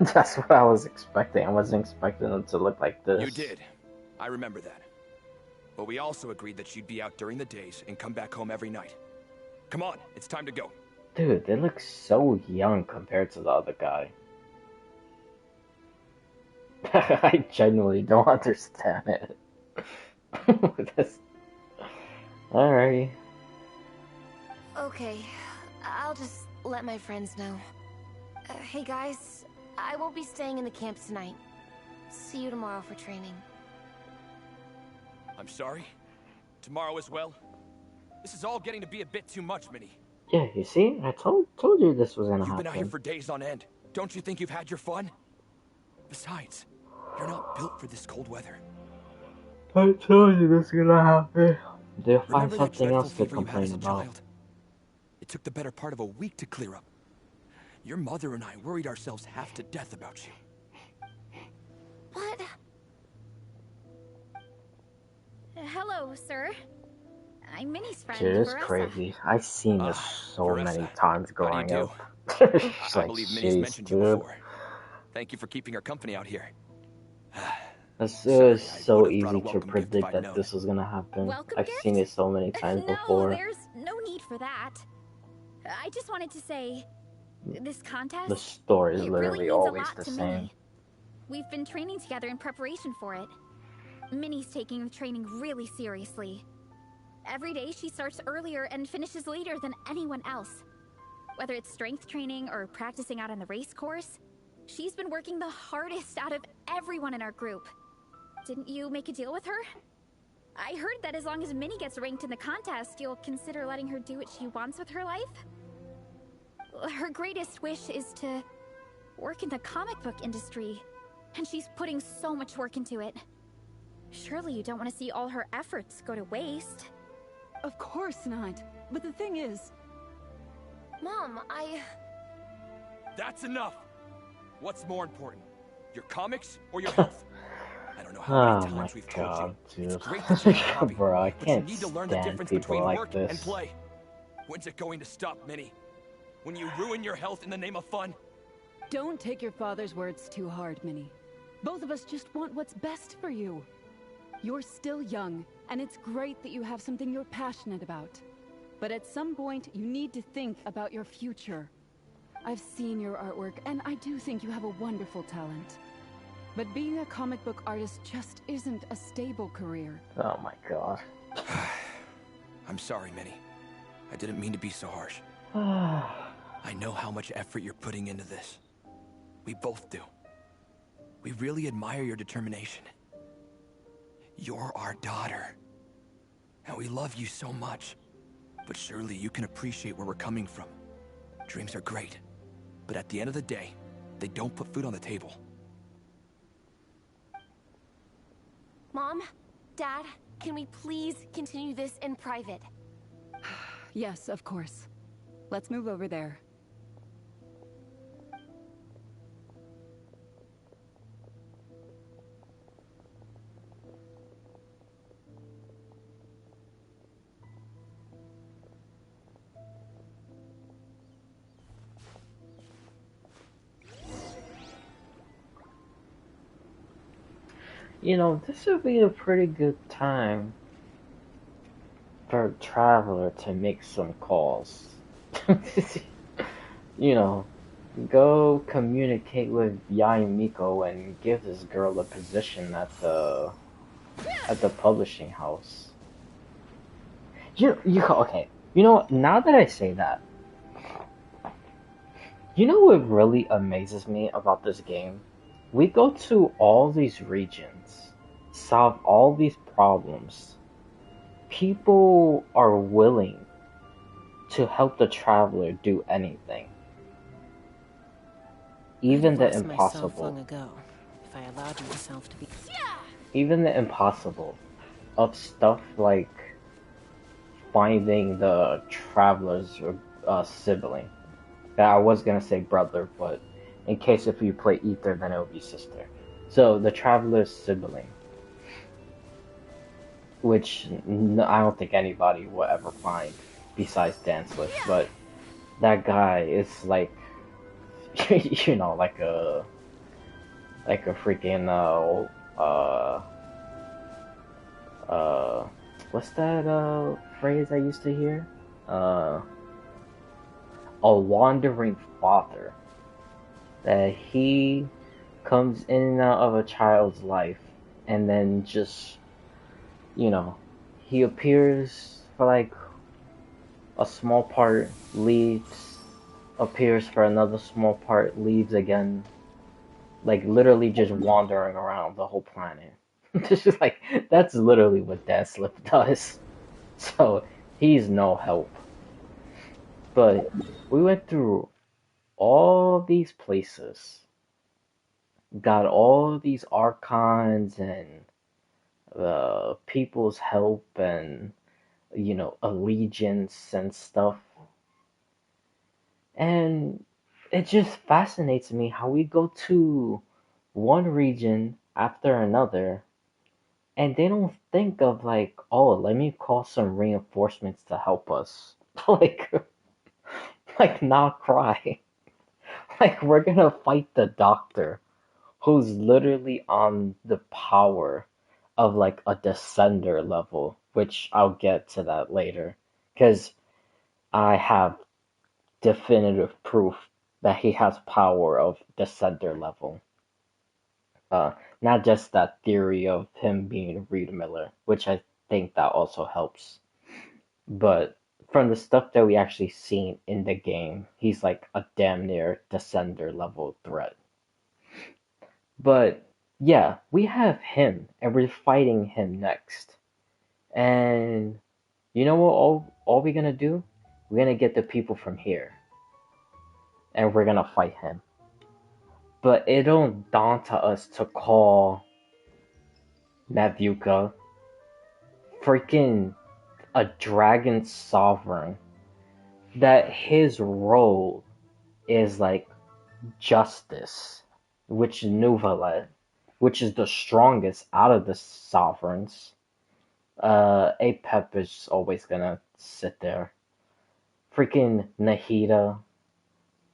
That's what I was expecting. I wasn't expecting them to look like this. You did. I remember that. But we also agreed that she'd be out during the days and come back home every night. Come on, it's time to go. Dude, they look so young compared to the other guy. I genuinely don't understand it. Alrighty. Okay, I'll just let my friends know. Hey guys, I won't be staying in the camp tonight. See you tomorrow for training. I'm sorry. Tomorrow as well. This is all getting to be a bit too much, Minnie. Yeah, you see? I told you this was gonna You've been out here happen. for days on end. Don't you think you've had your fun? Besides, you're not built for this cold weather. I told you this was gonna happen. They'll find Remember that something dreadful else to fever you had as complain a about. child? It took the better part of a week to clear up. Your mother and I worried ourselves half to death about you. What? Hello, sir. I'm Minnie's friend, Dude, it's Veressa. crazy. I've seen this so Veressa. many times How do you growing do? up. It's I like, believe Minnie's jeez, mentioned you dude. before. Thank you for keeping our company out here. It Sorry, was I so would've brought a easy to welcome gift if predict I'd that known. this was gonna happen. Welcome I've gift? seen it so many times No, before. there's no need for that. I just wanted to say, this contest, The story is it really literally means a always lot the to same. Minnie. We've been training together in preparation for it. Minnie's taking the training really seriously. Every day she starts earlier and finishes later than anyone else. Whether it's strength training or practicing out on the race course, she's been working the hardest out of everyone in our group. Didn't you make a deal with her? I heard that as long as Minnie gets ranked in the contest, you'll consider letting her do what she wants with her life? Her greatest wish is to work in the comic book industry, and she's putting so much work into it. Surely you don't want to see all her efforts go to waste. Of course not. But the thing is, Mom, That's enough! What's more important? Your comics or your health? I don't know how Oh many my times we've told god, you. It's dude. great that you have a hobby, Bro, I but you can't need to learn the stand difference people between like work this. and play. When's it going to stop, Minnie? When you ruin your health in the name of fun? don't take your father's words too hard, Minnie. Both of us just want what's best for you. You're still young, and it's great that you have something you're passionate about. But at some point, you need to think about your future. I've seen your artwork, and I do think you have a wonderful talent. But being a comic book artist just isn't a stable career. Oh my god. I'm sorry, Minnie. I didn't mean to be so harsh. I know how much effort you're putting into this. We both do. We really admire your determination. You're our daughter. And we love you so much. But surely you can appreciate where we're coming from. Dreams are great. But at the end of the day, they don't put food on the table. Mom, Dad, can we please continue this in private? Yes, of course. Let's move over there. You know, this would be a pretty good time for a traveler to make some calls. You know, go communicate with Yae Miko and give this girl a position at the publishing house. Okay. You know what? Now that I say that, you know what really amazes me about this game? We go to all these regions, solve all these problems. People are willing to help the traveler do anything. Even the impossible. Long ago, if I allowed myself to be. Even the impossible of stuff like finding the traveler's sibling. That I was gonna say brother, but in case if you play Ether, then it would be sister. So the traveler's sibling, which I don't think anybody will ever find besides Danceless, but that guy is like, you know, like a freaking what's that phrase I used to hear? A wandering father. That he comes in and out of a child's life and then just, you know, he appears for like a small part, leaves, appears for another small part, leaves again. Like literally just wandering around the whole planet. It's just like, that's literally what Danceless does. So he's no help. But we went through all these places, got all these archons and people's help and, you know, allegiance and stuff. And it just fascinates me how we go to one region after another and they don't think of like, oh, let me call some reinforcements to help us. like not cry. Like, we're gonna fight the doctor, who's literally on the power of, like, a descender level, which I'll get to that later, because I have definitive proof that he has power of descender level. Not just that theory of him being Reed Miller, which I think that also helps, but from the stuff that we actually seen in the game, he's like a damn near descender level threat. But yeah, we have him and we're fighting him next. And you know what all we're gonna do? We're gonna get the people from here. And we're gonna fight him. But it don't daunt us to call Mavuka freaking a dragon sovereign, that his role is like justice, which Nuvalet, which is the strongest out of the sovereigns. Apep is always gonna sit there. Freaking Nahida,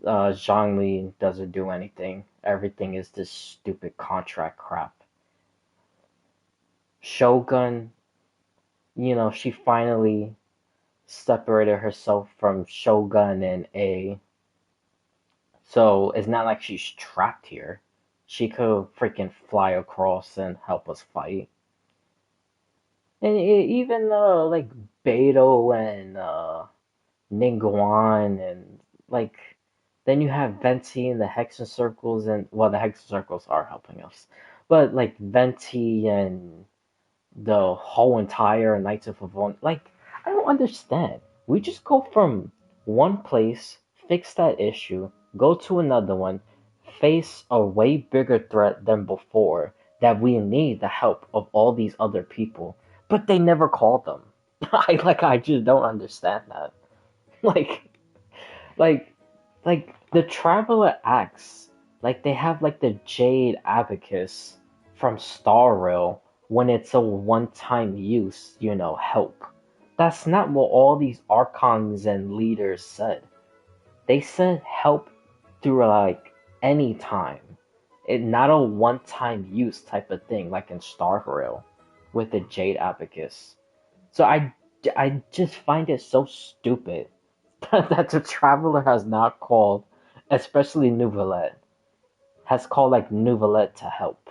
Zhongli doesn't do anything. Everything is this stupid contract crap. Shogun, you know, she finally separated herself from Shogun and A. So it's not like she's trapped here. She could freaking fly across and help us fight. And even like Beto and Ningguang and like then you have Venti and the Hexen Circles and well the Hexen Circles are helping us. But like Venti and the whole entire Knights of Favonius. Like, I don't understand. We just go from one place, fix that issue, go to another one, face a way bigger threat than before, that we need the help of all these other people, but they never called them. I just don't understand that. Like, like, like the Traveler acts like they have like the Jade Abacus from Star Rail when it's a one-time use, help. That's not what all these archons and leaders said. They said help through like any time. Not a one-time use type of thing like in Star Rail with the Jade Abacus. So I just find it so stupid that the Traveler has not called, especially Neuvillette, has called like Neuvillette to help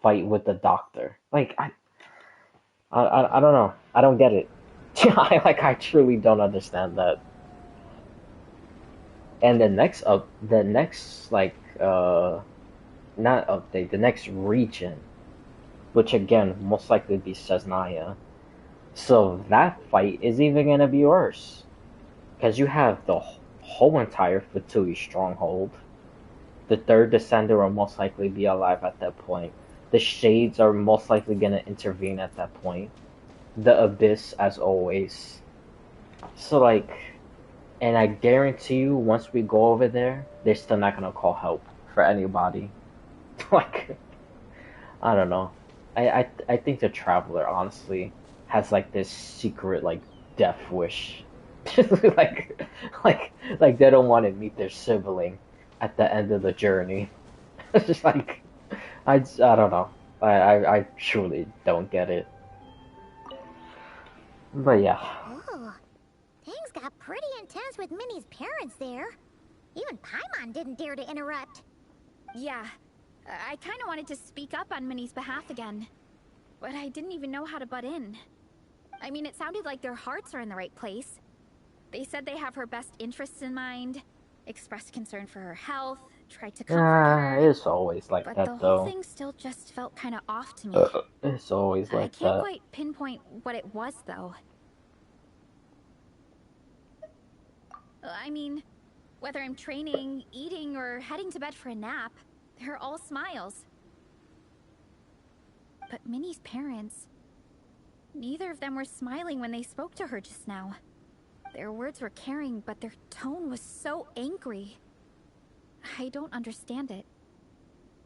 fight with the Doctor. Like I don't know. I don't get it. I truly don't understand that. And the next not update, the next region, which again most likely be Cesnaya. So that fight is even gonna be worse, because you have the whole entire Fatui stronghold. The third Descender will most likely be alive at that point. The Shades are most likely gonna intervene at that point. The Abyss, as always. So and I guarantee you, once we go over there, they're still not gonna call help for anybody. I don't know. I think the Traveler honestly has this secret death wish. like they don't want to meet their sibling at the end of the journey. It's just I don't know. I truly don't get it. But yeah. Oh, things got pretty intense with Minnie's parents there. Even Paimon didn't dare to interrupt. Yeah, I kind of wanted to speak up on Minnie's behalf again, but I didn't even know how to butt in. I mean, it sounded like their hearts are in the right place. They said they have her best interests in mind, expressed concern for her health, tried to comfort her. It's always like but that, the though. whole thing still just felt kind of off to me. It's always like that. I can't quite pinpoint what it was, though. I mean, whether I'm training, eating, or heading to bed for a nap, they're all smiles. But Minnie's parents, neither of them were smiling when they spoke to her just now. Their words were caring, but their tone was so angry. I don't understand it.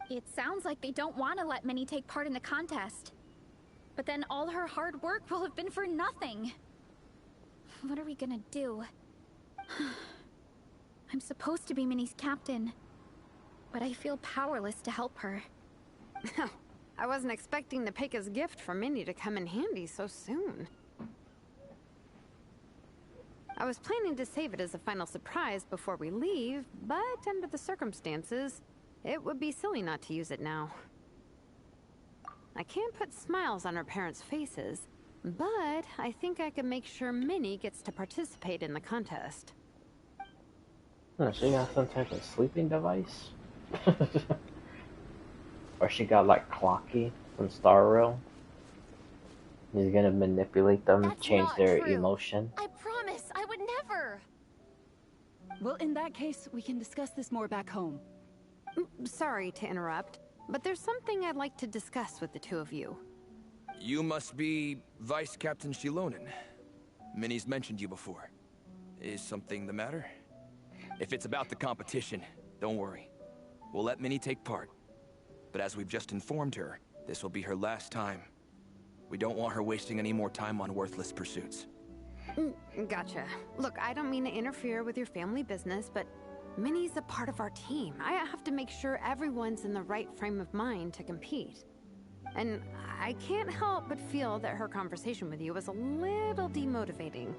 It sounds like they don't want to let Minnie take part in the contest. But then all her hard work will have been for nothing. What are we gonna do? I'm supposed to be Minnie's captain, but I feel powerless to help her. I wasn't expecting the Peka's gift for Minnie to come in handy so soon. I was planning to save it as a final surprise before we leave, but under the circumstances, it would be silly not to use it now. I can't put smiles on her parents' faces, but I think I can make sure Minnie gets to participate in the contest. Oh, she got some type of sleeping device? Or she got Clocky from Star Rail? He's gonna manipulate them, That's change not their true. emotion. I promise, I would never. Well, in that case, we can discuss this more back home. Sorry to interrupt, but there's something I'd like to discuss with the two of you. You must be Vice Captain Shilonen. Minnie's mentioned you before. Is something the matter? If it's about the competition, don't worry. We'll let Minnie take part. But as we've just informed her, this will be her last time. We don't want her wasting any more time on worthless pursuits. Gotcha. Look, I don't mean to interfere with your family business, but Minnie's a part of our team. I have to make sure everyone's in the right frame of mind to compete. And I can't help but feel that her conversation with you was a little demotivating.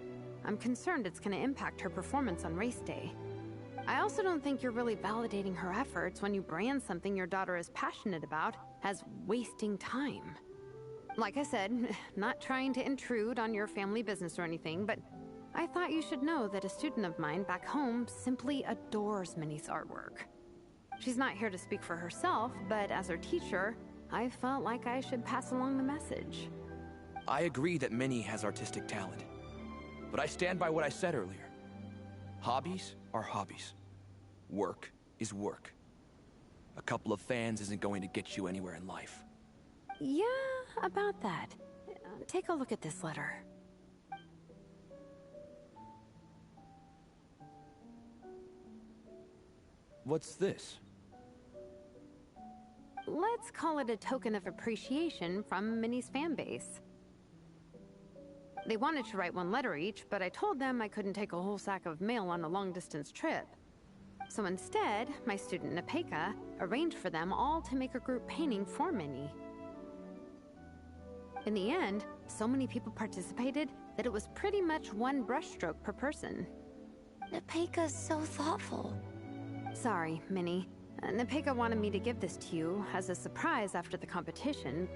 I'm concerned it's going to impact her performance on race day. I also don't think you're really validating her efforts when you brand something your daughter is passionate about as wasting time. Like I said, not trying to intrude on your family business or anything, but I thought you should know that a student of mine back home simply adores Minnie's artwork. She's not here to speak for herself, but as her teacher, I felt like I should pass along the message. I agree that Minnie has artistic talent. But I stand by what I said earlier. Hobbies are hobbies. Work is work. A couple of fans isn't going to get you anywhere in life. Yeah, about that. Take a look at this letter. What's this? Let's call it a token of appreciation from Minnie's fan base. They wanted to write one letter each, but I told them I couldn't take a whole sack of mail on a long-distance trip. So instead, my student Nepeka arranged for them all to make a group painting for Minnie. In the end, so many people participated that it was pretty much one brushstroke per person. Nepeka's so thoughtful. Sorry, Minnie. Nepeka wanted me to give this to you as a surprise after the competition,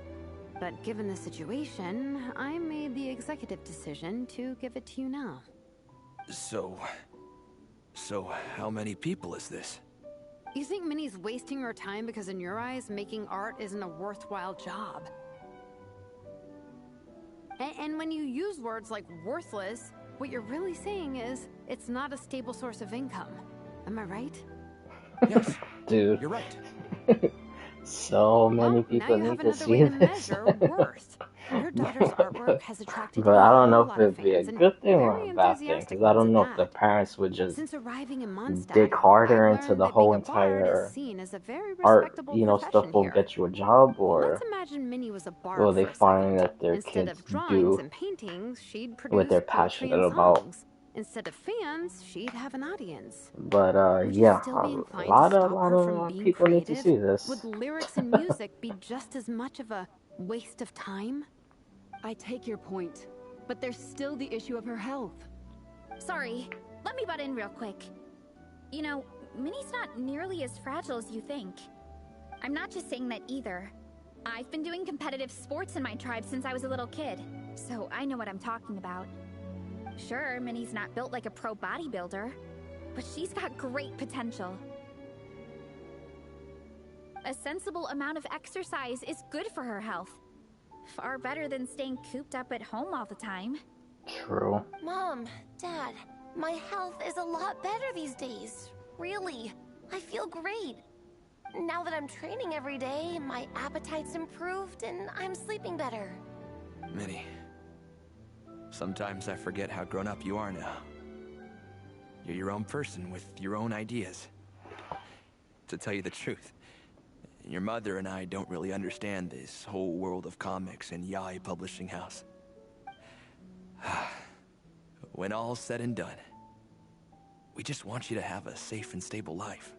but given the situation, I made the executive decision to give it to you now. So how many people is this? You think Minnie's wasting her time because in your eyes, making art isn't a worthwhile job? And when you use words like worthless, what you're really saying is it's not a stable source of income. Am I right? Yes, Dude. You're right. So many people need to see this. Worth. Your daughter's artwork has attracted But I don't know if a lot of it'd be a fans, good thing and or very a bad thing, enthusiastic because I don't ones know at if the that. parents would just Since arriving in Mondstadt, dig harder I've into learned the that whole being a bard entire is seen as a very art, respectable you know, profession stuff will here. get you a job, or Let's imagine Minnie was a bard will they for a find second. that their Instead kids of drawings do and paintings, she'd what produce they're poetry passionate and about? songs. Instead of fans, she'd have an audience. But Would you yeah, still be a inclined lot to of stop her from being people need to creative? see this. Would lyrics and music be just as much of a waste of time? I take your point, but there's still the issue of her health. Sorry, let me butt in real quick. You know, Minnie's not nearly as fragile as you think. I'm not just saying that either. I've been doing competitive sports in my tribe since I was a little kid, so I know what I'm talking about. Sure, Minnie's not built like a pro bodybuilder, but she's got great potential. A sensible amount of exercise is good for her health. Far better than staying cooped up at home all the time. True. Mom, Dad, my health is a lot better these days. Really. I feel great. Now that I'm training every day, my appetite's improved and I'm sleeping better. Minnie, sometimes I forget how grown up you are now. You're your own person with your own ideas. To tell you the truth, your mother and I don't really understand this whole world of comics and Yaoi Publishing House. When all's said and done, we just want you to have a safe and stable life.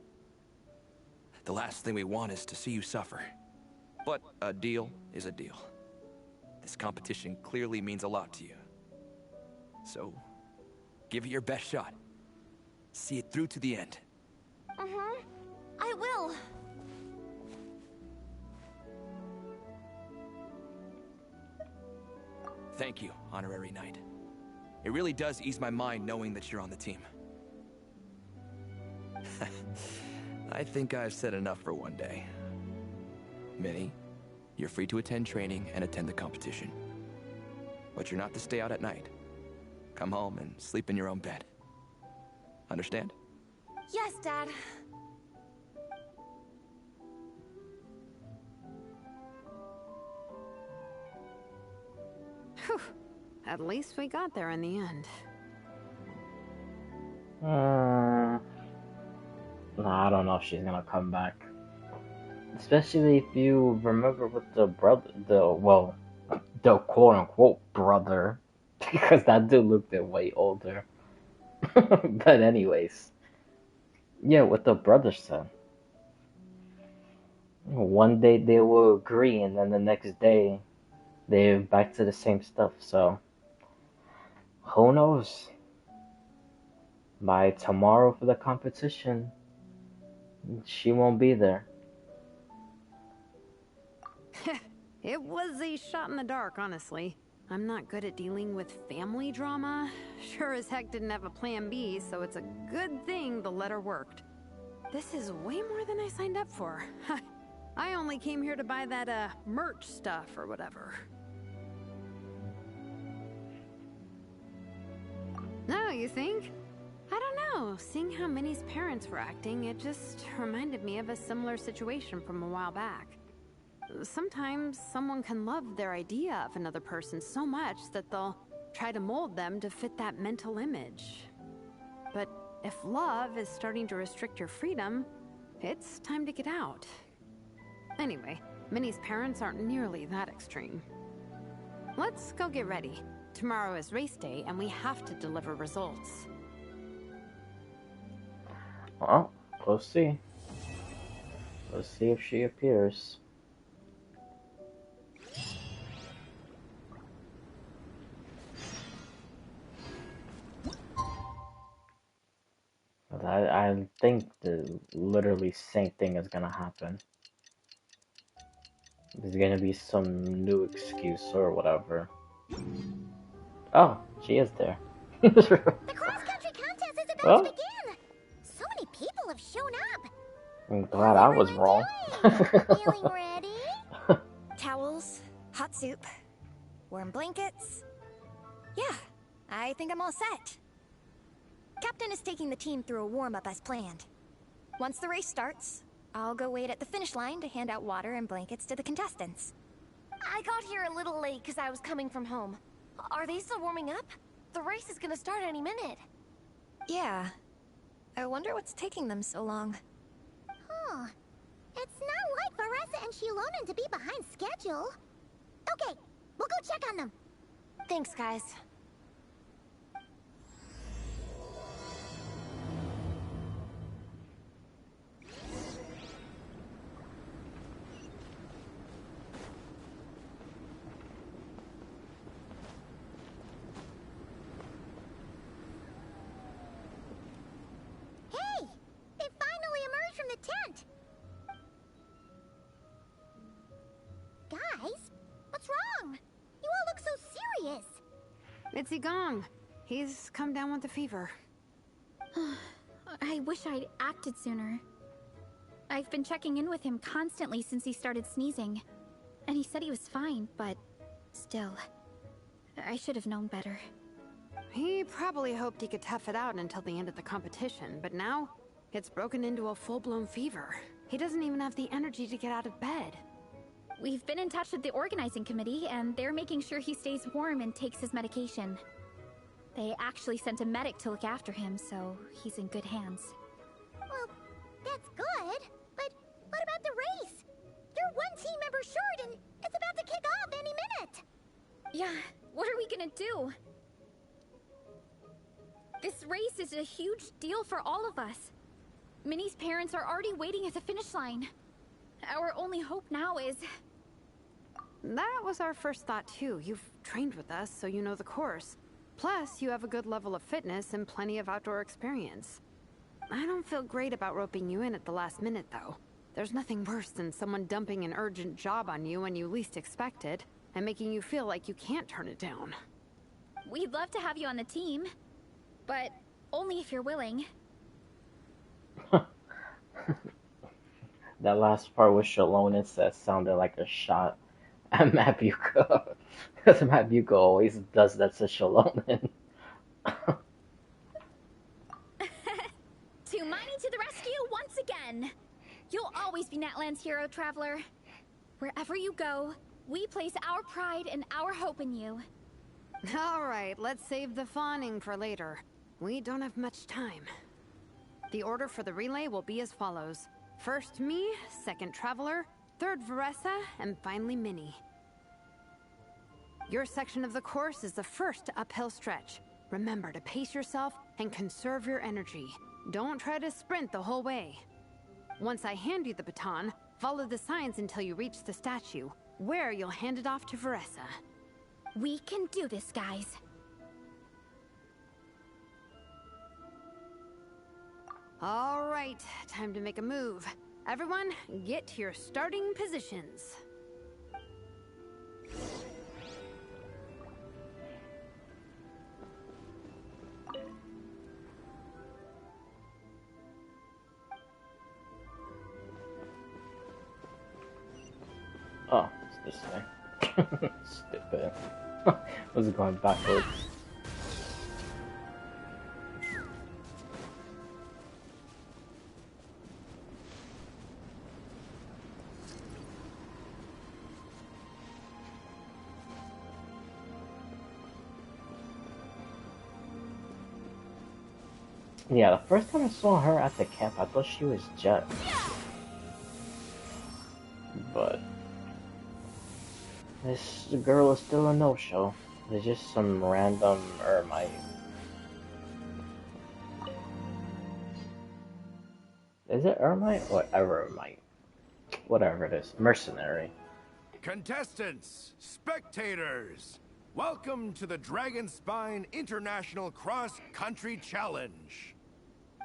The last thing we want is to see you suffer. But a deal is a deal. This competition clearly means a lot to you. So, give it your best shot. See it through to the end. Mm-hmm. I will. Thank you, Honorary Knight. It really does ease my mind knowing that you're on the team. I think I've said enough for one day. Minnie, you're free to attend training and attend the competition. But you're not to stay out at night. Come home and sleep in your own bed. Understand? Yes, Dad. Whew. At least we got there in the end. No, I don't know if she's gonna come back. Especially if you remember with the brother, the quote-unquote brother, because that dude looked way older. But anyways, yeah, with the brother son. One day they will agree, and then the next day they're back to the same stuff, so who knows? By tomorrow for the competition, she won't be there. It was a shot in the dark, honestly. I'm not good at dealing with family drama. Sure as heck didn't have a plan B, so it's a good thing the letter worked. This is way more than I signed up for. I only came here to buy that, merch stuff or whatever. No, you think? I don't know. Seeing how Minnie's parents were acting, it just reminded me of a similar situation from a while back. Sometimes someone can love their idea of another person so much that they'll try to mold them to fit that mental image. But if love is starting to restrict your freedom, it's time to get out. Anyway, Minnie's parents aren't nearly that extreme. Let's go get ready. Tomorrow is race day and we have to deliver results. Well, we'll see. Let's see if she appears. I think the literally same thing is gonna happen. There's gonna be some new excuse or whatever. Oh, she is there. The cross-country contest is about to begin! So many people have shown up! I'm glad I was wrong. Feeling ready? Towels, hot soup, warm blankets. Yeah, I think I'm all set. Captain is taking the team through a warm-up as planned. Once the race starts, I'll go wait at the finish line to hand out water and blankets to the contestants. I got here a little late because I was coming from home. Are they still warming up? The race is gonna start any minute. Yeah. I wonder what's taking them so long. Huh. It's not like Veressa and Shilonen to be behind schedule. Okay, we'll go check on them. Thanks, guys. It's Igong. He's come down with a fever. I wish I'd acted sooner. I've been checking in with him constantly since he started sneezing. And he said he was fine, but still, I should have known better. He probably hoped he could tough it out until the end of the competition, but now it's broken into a full-blown fever. He doesn't even have the energy to get out of bed. We've been in touch with the organizing committee, and they're making sure he stays warm and takes his medication. They actually sent a medic to look after him, so he's in good hands. Well, that's good, but what about the race? You're one team member short, and it's about to kick off any minute! Yeah, what are we gonna do? This race is a huge deal for all of us. Minnie's parents are already waiting at the finish line. Our only hope now is... That was our first thought too. You've trained with us, so you know the course. Plus, you have a good level of fitness and plenty of outdoor experience. I don't feel great about roping you in at the last minute, though. There's nothing worse than someone dumping an urgent job on you when you least expect it, and making you feel like you can't turn it down. We'd love to have you on the team, but only if you're willing. That last part with Shilonen that sounded like a shot at Mabuka. Because Mabuka always does that to Shilonen. Tumani to the rescue once again! You'll always be Natlan's hero, Traveler. Wherever you go, we place our pride and our hope in you. Alright, let's save the fawning for later. We don't have much time. The order for the relay will be as follows. First me, second Traveler, third Veressa, and finally Minnie. Your section of the course is the first uphill stretch. Remember to pace yourself and conserve your energy. Don't try to sprint the whole way. Once I hand you the baton, follow the signs until you reach the statue, where you'll hand it off to Veressa. We can do this, guys. All right, time to make a move. Everyone, get to your starting positions. Oh, it's this way. Stupid. Was it going backwards? Yeah, the first time I saw her at the camp, I thought she was Jet. But this girl is still a no-show. There's just some random Ermite. Is it Ermite or Evermite? Whatever it is. Mercenary. Contestants, spectators, welcome to the Dragonspine International Cross Country Challenge.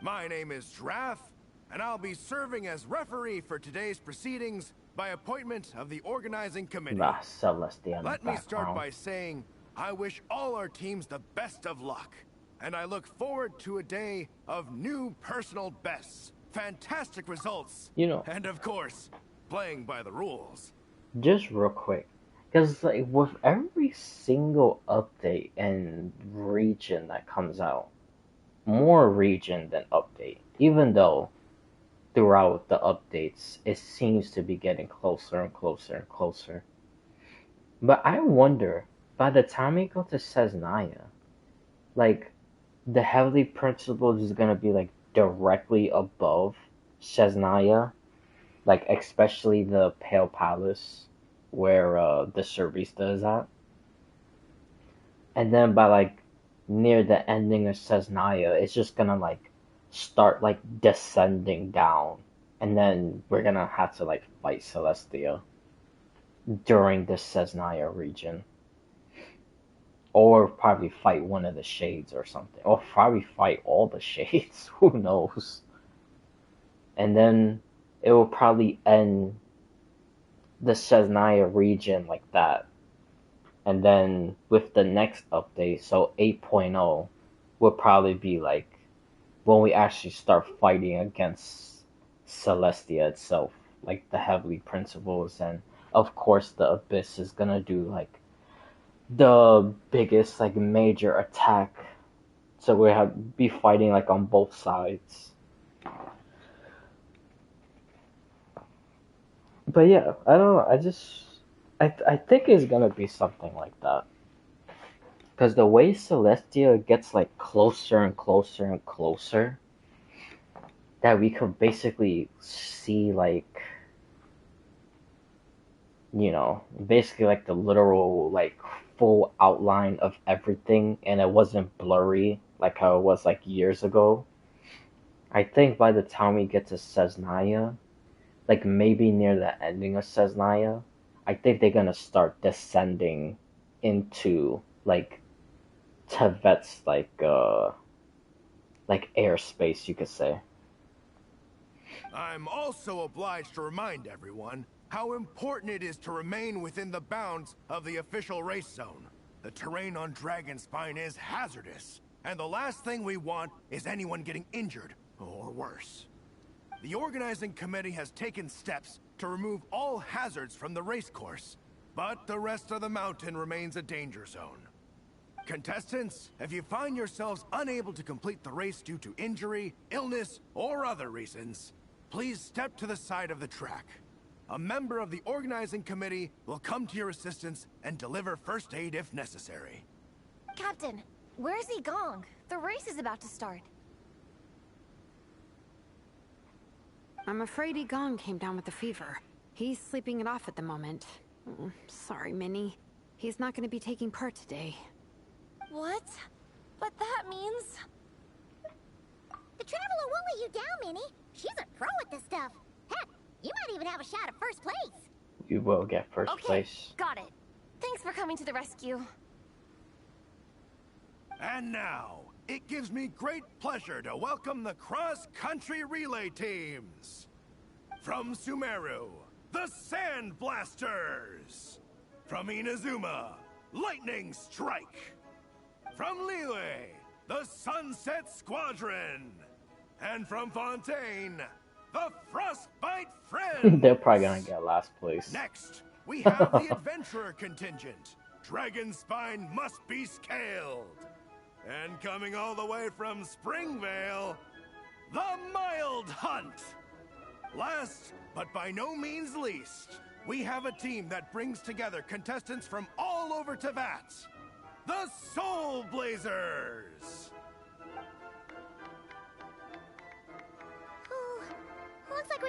My name is Draff, and I'll be serving as referee for today's proceedings by appointment of the organizing committee. Celestia. Let me start by saying I wish all our teams the best of luck, and I look forward to a day of new personal bests, fantastic results, and of course, playing by the rules. Just real quick, because like with every single update and region that comes out, more region than update, even though throughout the updates it seems to be getting closer and closer and closer. But I wonder, by the time we go to Cesnaya, like the Heavenly Principles is gonna be like directly above Cesnaya. Like, especially the Pale Palace, where the Cervista is at. And then by, like, near the ending of Cesnaya, it's just gonna, like, start, like, descending down. And then we're gonna have to, like, fight Celestia during the Cesnaya region. Or probably fight one of the Shades or something. Or probably fight all the Shades. Who knows? And then it will probably end the Cesnaya region like that. And then with the next update, so 8.0, will probably be like when we actually start fighting against Celestia itself, like the Heavenly Principles, and of course the Abyss is gonna do like the biggest like major attack. So we have be fighting like on both sides. But yeah, I don't know. I think it's gonna be something like that. Because the way Celestia gets like closer and closer and closer, that we could basically see like, basically like the literal like full outline of everything, and it wasn't blurry like how it was like years ago. I think by the time we get to Cesnaya, like maybe near the ending of Cesnaya, I think they're gonna start descending into like Tevet's like airspace, you could say. I'm also obliged to remind everyone how important it is to remain within the bounds of the official race zone. The terrain on Dragonspine is hazardous, and the last thing we want is anyone getting injured or worse. The organizing committee has taken steps to remove all hazards from the race course, but the rest of the mountain remains a danger zone. Contestants, if you find yourselves unable to complete the race due to injury, illness, or other reasons, please step to the side of the track. A member of the organizing committee will come to your assistance and deliver first aid if necessary. Captain, where's Igong? The race is about to start. I'm afraid Igong came down with the fever. He's sleeping it off at the moment. Sorry, Minnie. He's not going to be taking part today. What? But that means... The Traveler won't let you down, Minnie. She's a pro at this stuff. Heck, you might even have a shot at first place. You will get first place. Got it. Thanks for coming to the rescue. And now, it gives me great pleasure to welcome the cross-country relay teams. From Sumeru, the Sand Blasters. From Inazuma, Lightning Strike. From Liyue, the Sunset Squadron. And from Fontaine, the Frostbite Friends. They're probably gonna get last place. Next, we have the Adventurer contingent. Dragonspine must be scaled. And coming all the way from Springvale, the Mild Hunt. Last, but by no means least, we have a team that brings together contestants from all over Teyvat. The Soul Blazers.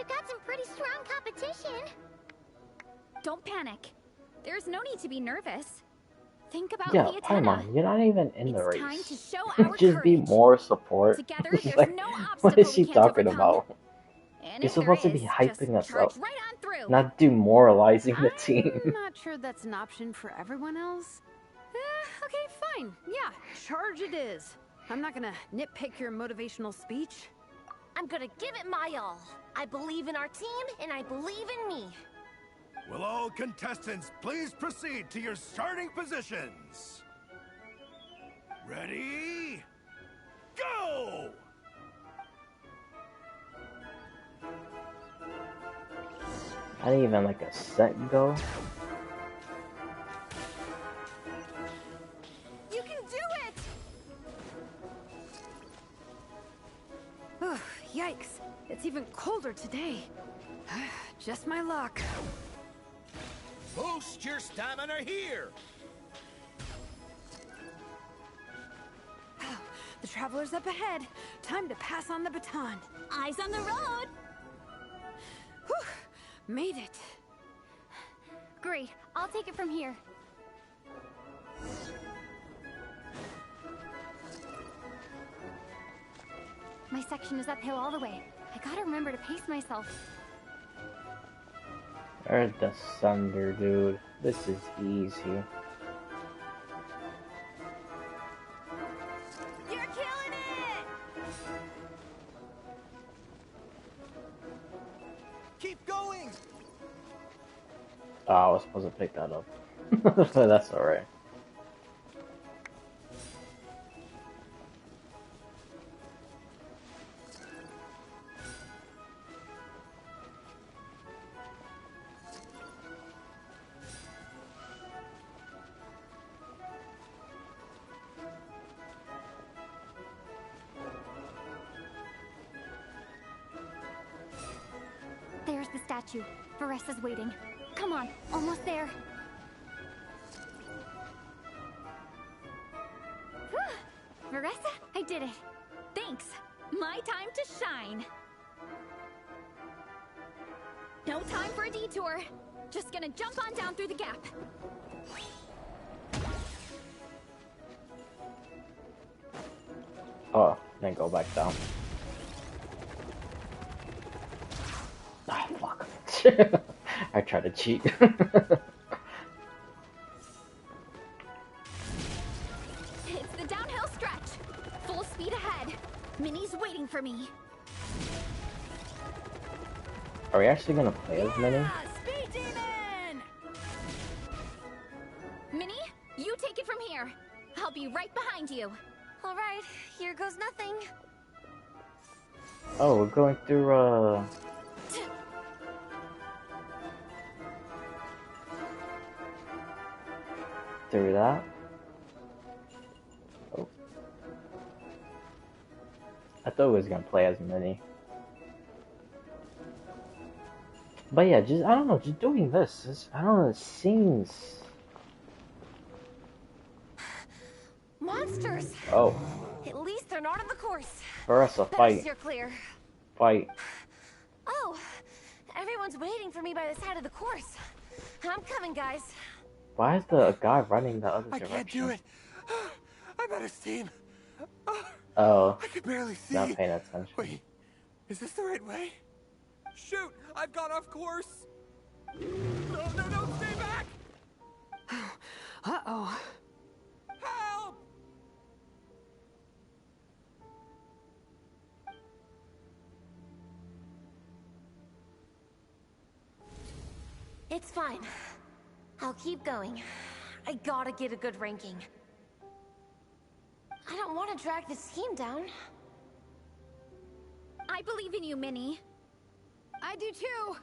we've got some pretty strong competition. Don't panic. There's no need to be nervous. Think about Yeah, Leotenna. Paimon, you're not even in the It's time race. to show our Just be courage. more support. Together, It's there's like, no what obstacle is she we can't talking overcome. about? And You're if there supposed to be is, hyping just us up, charge right on through. not demoralizing the I'm team. not sure that's an option for everyone else. Okay, fine. Yeah, charge it is. I'm not gonna nitpick your motivational speech. I'm gonna give it my all. I believe in our team, and I believe in me. Will all contestants please proceed to your starting positions? Ready? Go! Not even like a set go. You can do it! Ugh, yikes. It's even colder today. Just my luck. Boost your stamina here! The traveler's up ahead. Time to pass on the baton. Eyes on the road. Whew, made it. Great, I'll take it from here. My section is uphill all the way. I gotta remember to pace myself. There's the Sunder, dude. This is easy. You're killing it! Keep going! Oh, I was supposed to pick that up. But that's alright. There's the statue. Varessa's waiting. Come on, almost there. Whew. Varessa, I did it. Thanks. My time to shine. No time for a detour. Just gonna jump on down through the gap. Oh, then go back down. Ah, fuck. I tried to cheat. It's the downhill stretch. Full speed ahead. Minnie's waiting for me. Are we actually gonna play as Minnie? Speed demon! Minnie, you take it from here. I'll be right behind you. All right, here goes nothing. Oh, we're going through, through that? Oh. I thought we was gonna play as Minnie. But yeah, just, I don't know, just doing this, I don't know, it seems... Monsters! Oh. At least they're not on the course. Varessa, Better fight. steer clear. Fight. Oh, everyone's waiting for me by the side of the course. I'm coming, guys. Why is the guy running the other direction? I can't do it. I'm out of steam. Oh. I can barely see. Not paying attention. Wait, is this the right way? Shoot! I've gone off course! No, stay back! Uh-oh. Help! It's fine. I'll keep going. I gotta get a good ranking. I don't want to drag this team down. I believe in you, Minnie. I do too.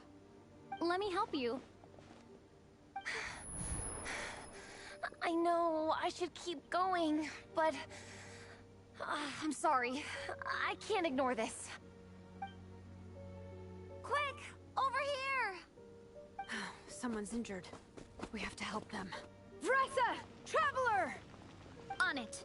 Let me help you. I know I should keep going, but... I'm sorry. I can't ignore this. Quick! Over here! Someone's injured. We have to help them. Vressa! Traveler! On it.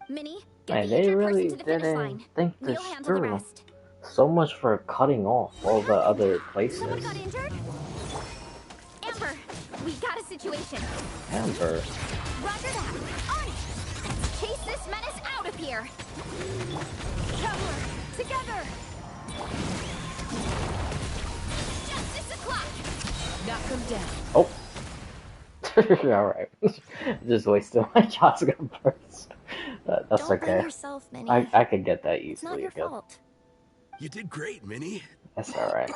Minnie, Get Man, the they injured person really to the finish didn't line. think We'll this handle the through. rest. So much for cutting off all the other places. Someone got injured? Amber, we got a situation. Amber. Roger that. On it. Let's chase this menace out of here. Traveler, together. Justice o'clock. Knock him down. Oh. Alright. Just wasted my shotgun burst. That's Don't okay. blame yourself, Minnie. I could get that easily. It's not your again. fault. You did great, Minnie. That's alright.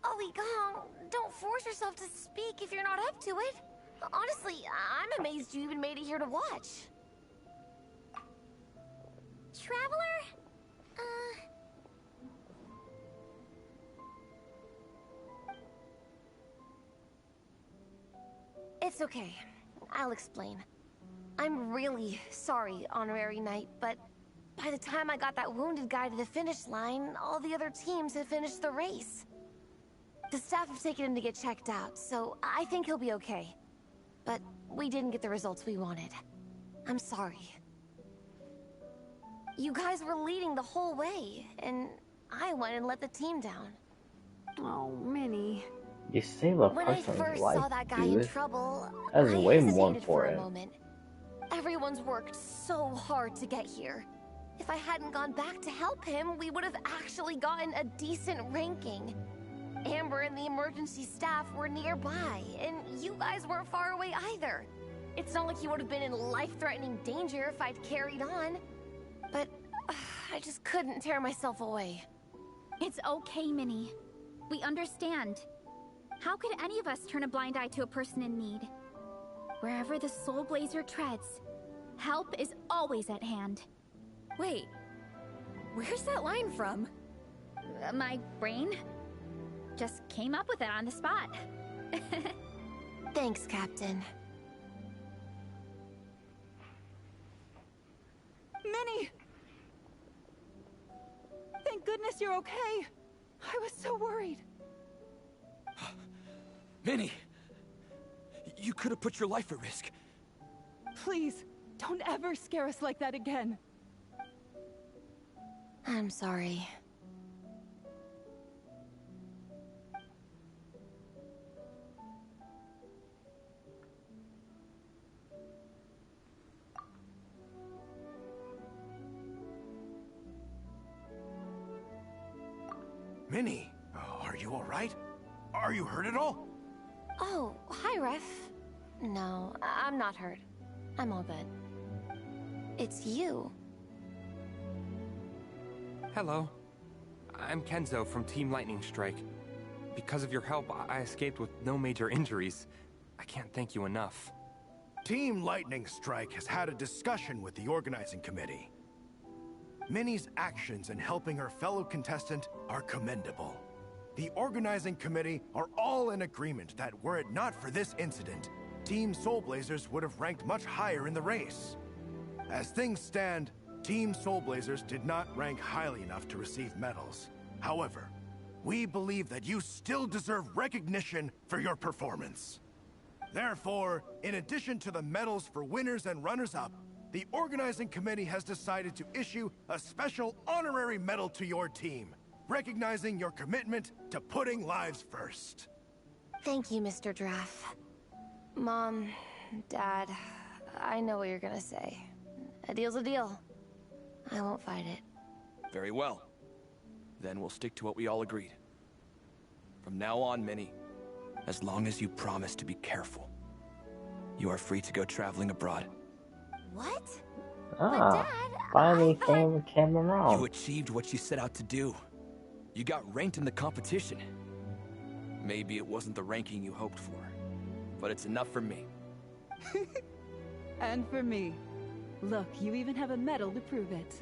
Ollie Gong, don't force yourself to speak if you're not up to it. Honestly, I'm amazed you even made it here to watch. Traveler? It's okay. I'll explain. I'm really sorry, Honorary Knight, but by the time I got that wounded guy to the finish line, all the other teams had finished the race. The staff have taken him to get checked out, so I think he'll be okay. But we didn't get the results we wanted. I'm sorry. You guys were leading the whole way, and I went and let the team down. Oh, Minnie. You save a When I person's first life, saw that guy in dude. trouble, That's I way more hesitated for a important. moment. Everyone's worked so hard to get here. If I hadn't gone back to help him, we would have actually gotten a decent ranking. Amber and the emergency staff were nearby, and you guys weren't far away either. It's not like you would have been in life-threatening danger if I'd carried on. But I just couldn't tear myself away. It's okay, Minnie. We understand. How could any of us turn a blind eye to a person in need? Wherever the Soul Blazer treads, help is always at hand. Wait, where's that line from? My brain just came up with it on the spot. Thanks, Captain. Minnie! Thank goodness you're okay. I was so worried. Minnie! You could have put your life at risk. Please, don't ever scare us like that again. I'm sorry. Minnie, are you all right? Are you hurt at all? Oh, hi, Ref. No, I'm not hurt. I'm all good. It's you. Hello. I'm Kenzo from Team Lightning Strike. Because of your help, I escaped with no major injuries. I can't thank you enough. Team Lightning Strike has had a discussion with the organizing committee. Minnie's actions in helping her fellow contestant are commendable. The organizing committee are all in agreement that were it not for this incident, Team Soul Blazers would have ranked much higher in the race. As things stand, Team Soul Blazers did not rank highly enough to receive medals. However, we believe that you still deserve recognition for your performance. Therefore, in addition to the medals for winners and runners-up, the organizing committee has decided to issue a special honorary medal to your team, recognizing your commitment to putting lives first. Thank you, Mr. Draff. Mom, Dad, I know what you're gonna say. A deal's a deal. I won't fight it. Very well. Then we'll stick to what we all agreed. From now on, Minnie, as long as you promise to be careful, you are free to go traveling abroad. What? Ah, finally came around. You achieved what you set out to do. You got ranked in the competition. Maybe it wasn't the ranking you hoped for, but it's enough for me. And for me. Look, you even have a medal to prove it.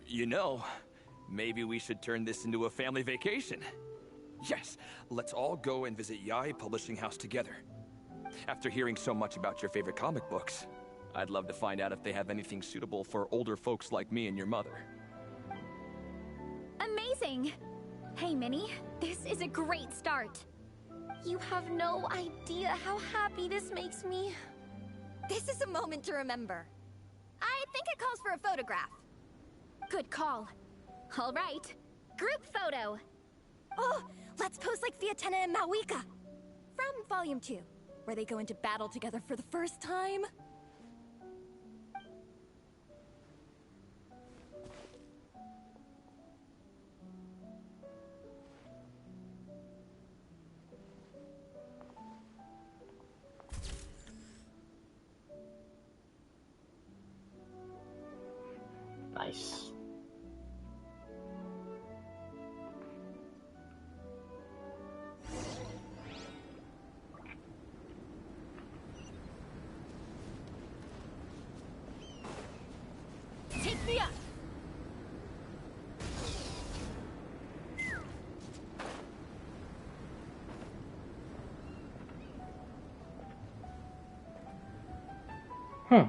You know, maybe we should turn this into a family vacation. Yes, let's all go and visit Yae Publishing House together. After hearing so much about your favorite comic books, I'd love to find out if they have anything suitable for older folks like me and your mother. Amazing! Hey, Minnie, this is a great start. You have no idea how happy this makes me. This is a moment to remember. I think it calls for a photograph. Good call. All right. Group photo. Oh, let's pose like Fiatena and Mawika. From Volume 2, where they go into battle together for the first time. Nice. Take me up! Hmm.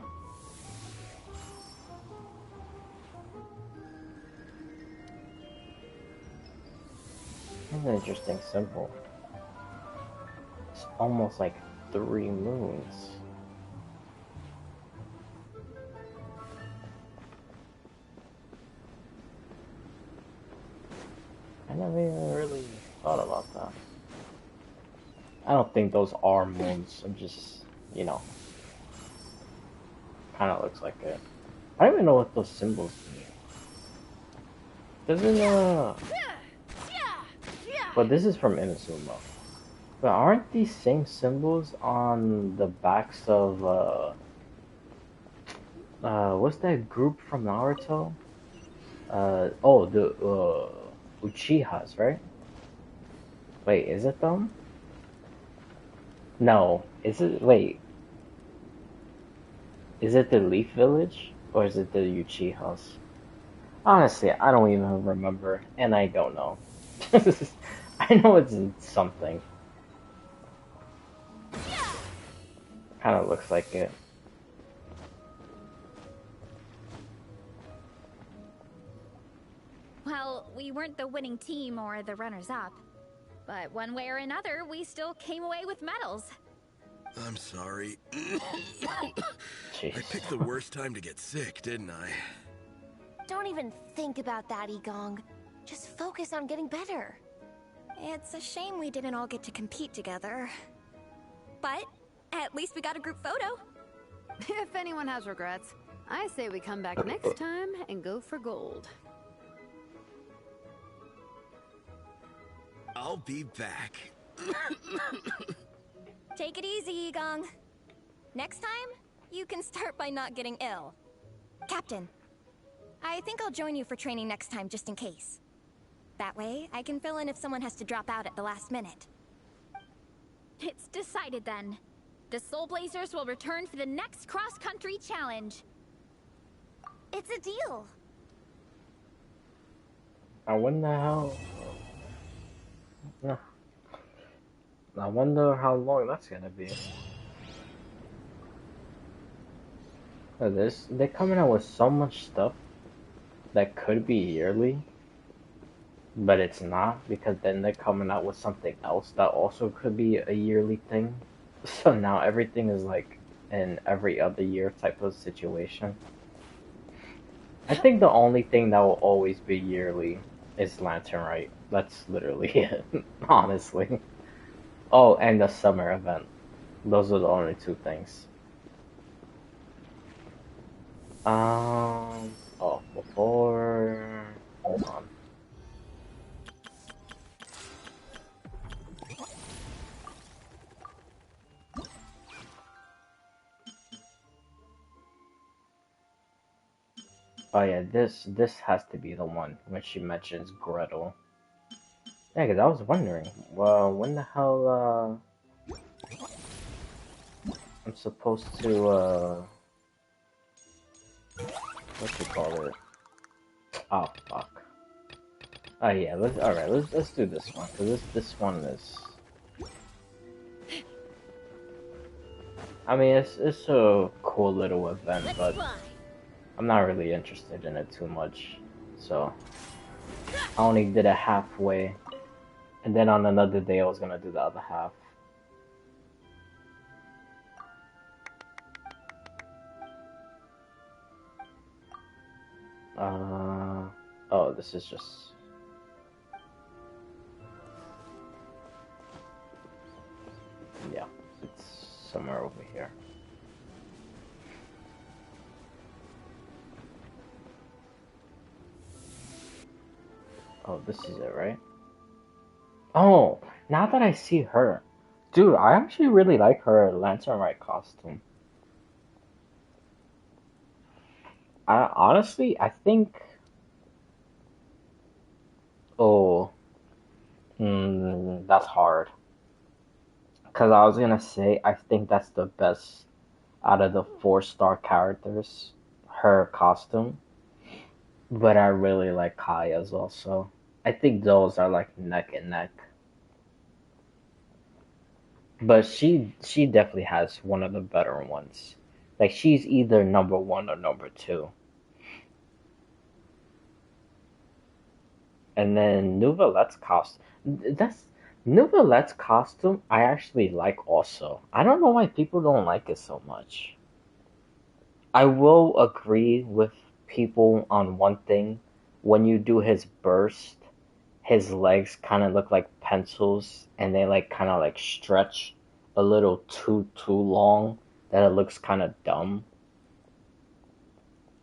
That's an interesting symbol. It's almost like 3 moons. I never even really thought about that. I don't think those are moons. I'm just, you know, kind of looks like it. I don't even know what those symbols mean. Doesn't But this is from Inazuma. But aren't these same symbols on the backs of what's that group from Naruto? Oh, the Uchihas, right? Wait, is it them? No, is it? Wait, is it the Leaf Village or is it the Uchihas? Honestly, I don't even remember, and I don't know. I know it's something. Kind of looks like it. Well, we weren't the winning team or the runners-up. But one way or another, we still came away with medals. I'm sorry. I picked the worst time to get sick, didn't I? Don't even think about that, Igong. Just focus on getting better. It's a shame we didn't all get to compete together. But at least we got a group photo. If anyone has regrets, I say we come back next time and go for gold. I'll be back. Take it easy, Igong. Next time, you can start by not getting ill. Captain, I think I'll join you for training next time just in case. That way, I can fill in if someone has to drop out at the last minute. It's decided then. The Soul Blazers will return for the next cross-country challenge. It's a deal. I wonder how. I wonder how long that's gonna be. They're coming out with so much stuff that could be yearly, but it's not, because then they're coming out with something else that also could be a yearly thing. So now everything is like an every other year type of situation. I think the only thing that will always be yearly is Lantern Rite. That's literally it, honestly. Oh, and the summer event. Those are the only 2 things. Oh, before... Hold on. Oh yeah, this has to be the one when she mentions Gretel. Yeah, because I was wondering, well, when the hell, I'm supposed to, what you call it? Oh, fuck. Oh yeah, let's do this one, because this one is... I mean, it's a cool little event, but I'm not really interested in it too much, so... I only did it halfway. And then on another day, I was gonna do the other half. Oh, this is just... Yeah, it's somewhere over here. Oh, this is it, right? Oh, now that I see her. Dude, I actually really like her Lantern Rite costume. I think... Oh, that's hard. Because I was gonna say, I think that's the best out of the 4-star characters, her costume. But I really like Kaya's also. I think those are like neck and neck. But she definitely has one of the better ones. Like she's either number 1 or number 2. And then Nouvelette's costume. That's Nouvelette's costume. I actually like also. I don't know why people don't like it so much. I will agree with people on one thing. When you do his burst, his legs kind of look like pencils, and they like kind of like stretch a little too long. That it looks kind of dumb.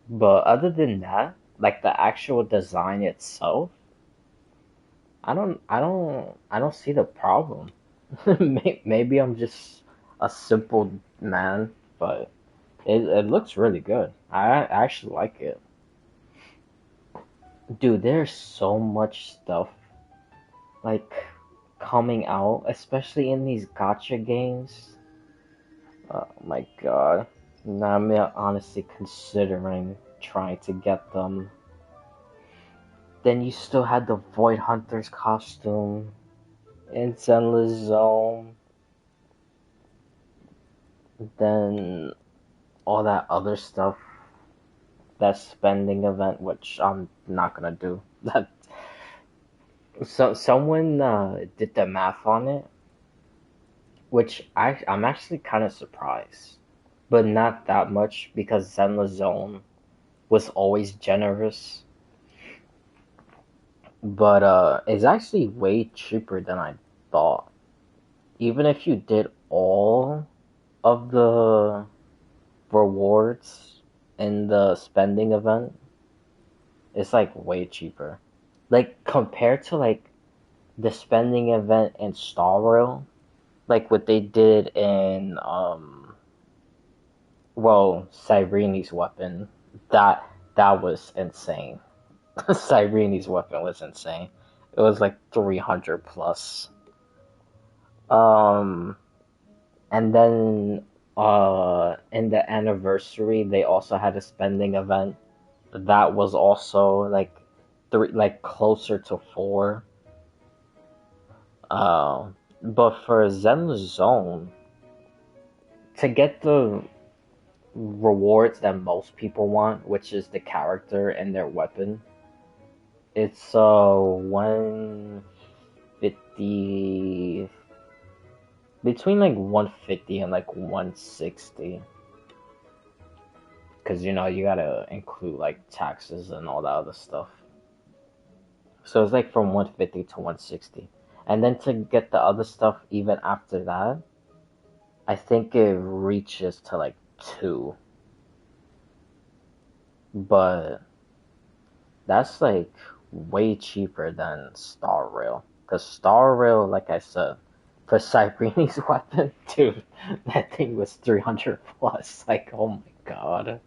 But other than that, like the actual design itself, I don't see the problem. Maybe I'm just a simple man, but it looks really good. I actually like it. Dude, there's so much stuff like coming out, especially in these gacha games. Oh my god. Now I'm honestly considering trying to get them. Then you still had the Void Hunter's costume in Zenless Zone. Then all that other stuff. That spending event, which I'm not gonna do. That someone did the math on it, which I'm actually kind of surprised, but not that much because Zenless Zone was always generous. But it's actually way cheaper than I thought. Even if you did all of the rewards in the spending event, it's like way cheaper. Like compared to like the spending event in Star Rail, like what they did in Cyrene's weapon, that was insane. Cyrene's weapon was insane. It was like 300 plus. And then in the anniversary they also had a spending event that was also like closer to 4. But for Zenless Zone, to get the rewards that most people want, which is the character and their weapon, it's 150, between like 150 and like 160, because you gotta include like taxes and all that other stuff. So it's like from 150 to 160, and then to get the other stuff even after that, I think it reaches to like 2. But that's like way cheaper than Star Rail. Because Star Rail, like I said, for Cyrene's weapon, dude, that thing was 300 plus. Like, oh my god.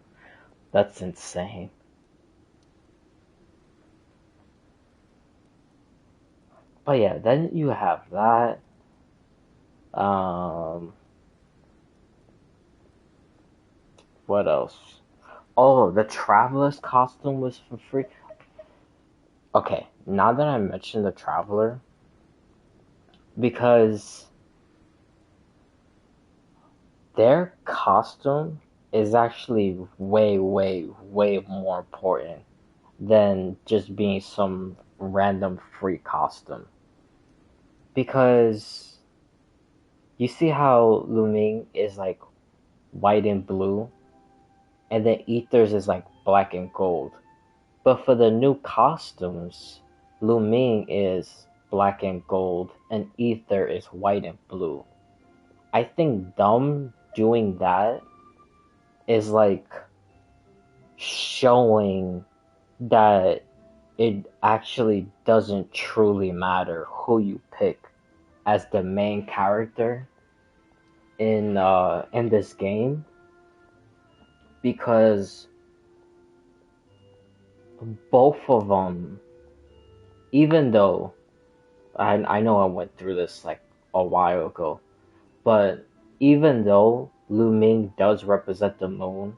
That's insane. But yeah, then you have that. What else? Oh, the Traveler's costume was for free. Okay, now that I mentioned the Traveler, because their costume is actually way, way, way more important than just being some random free costume. Because you see how Luming is like white and blue, and then Ethers is like black and gold. But for the new costumes, Lu Ming is black and gold, and Ether is white and blue. I think them doing that is like showing that it actually doesn't truly matter who you pick as the main character in this game, because both of them, even though I know I went through this like a while ago, but even though Lu Ming does represent the moon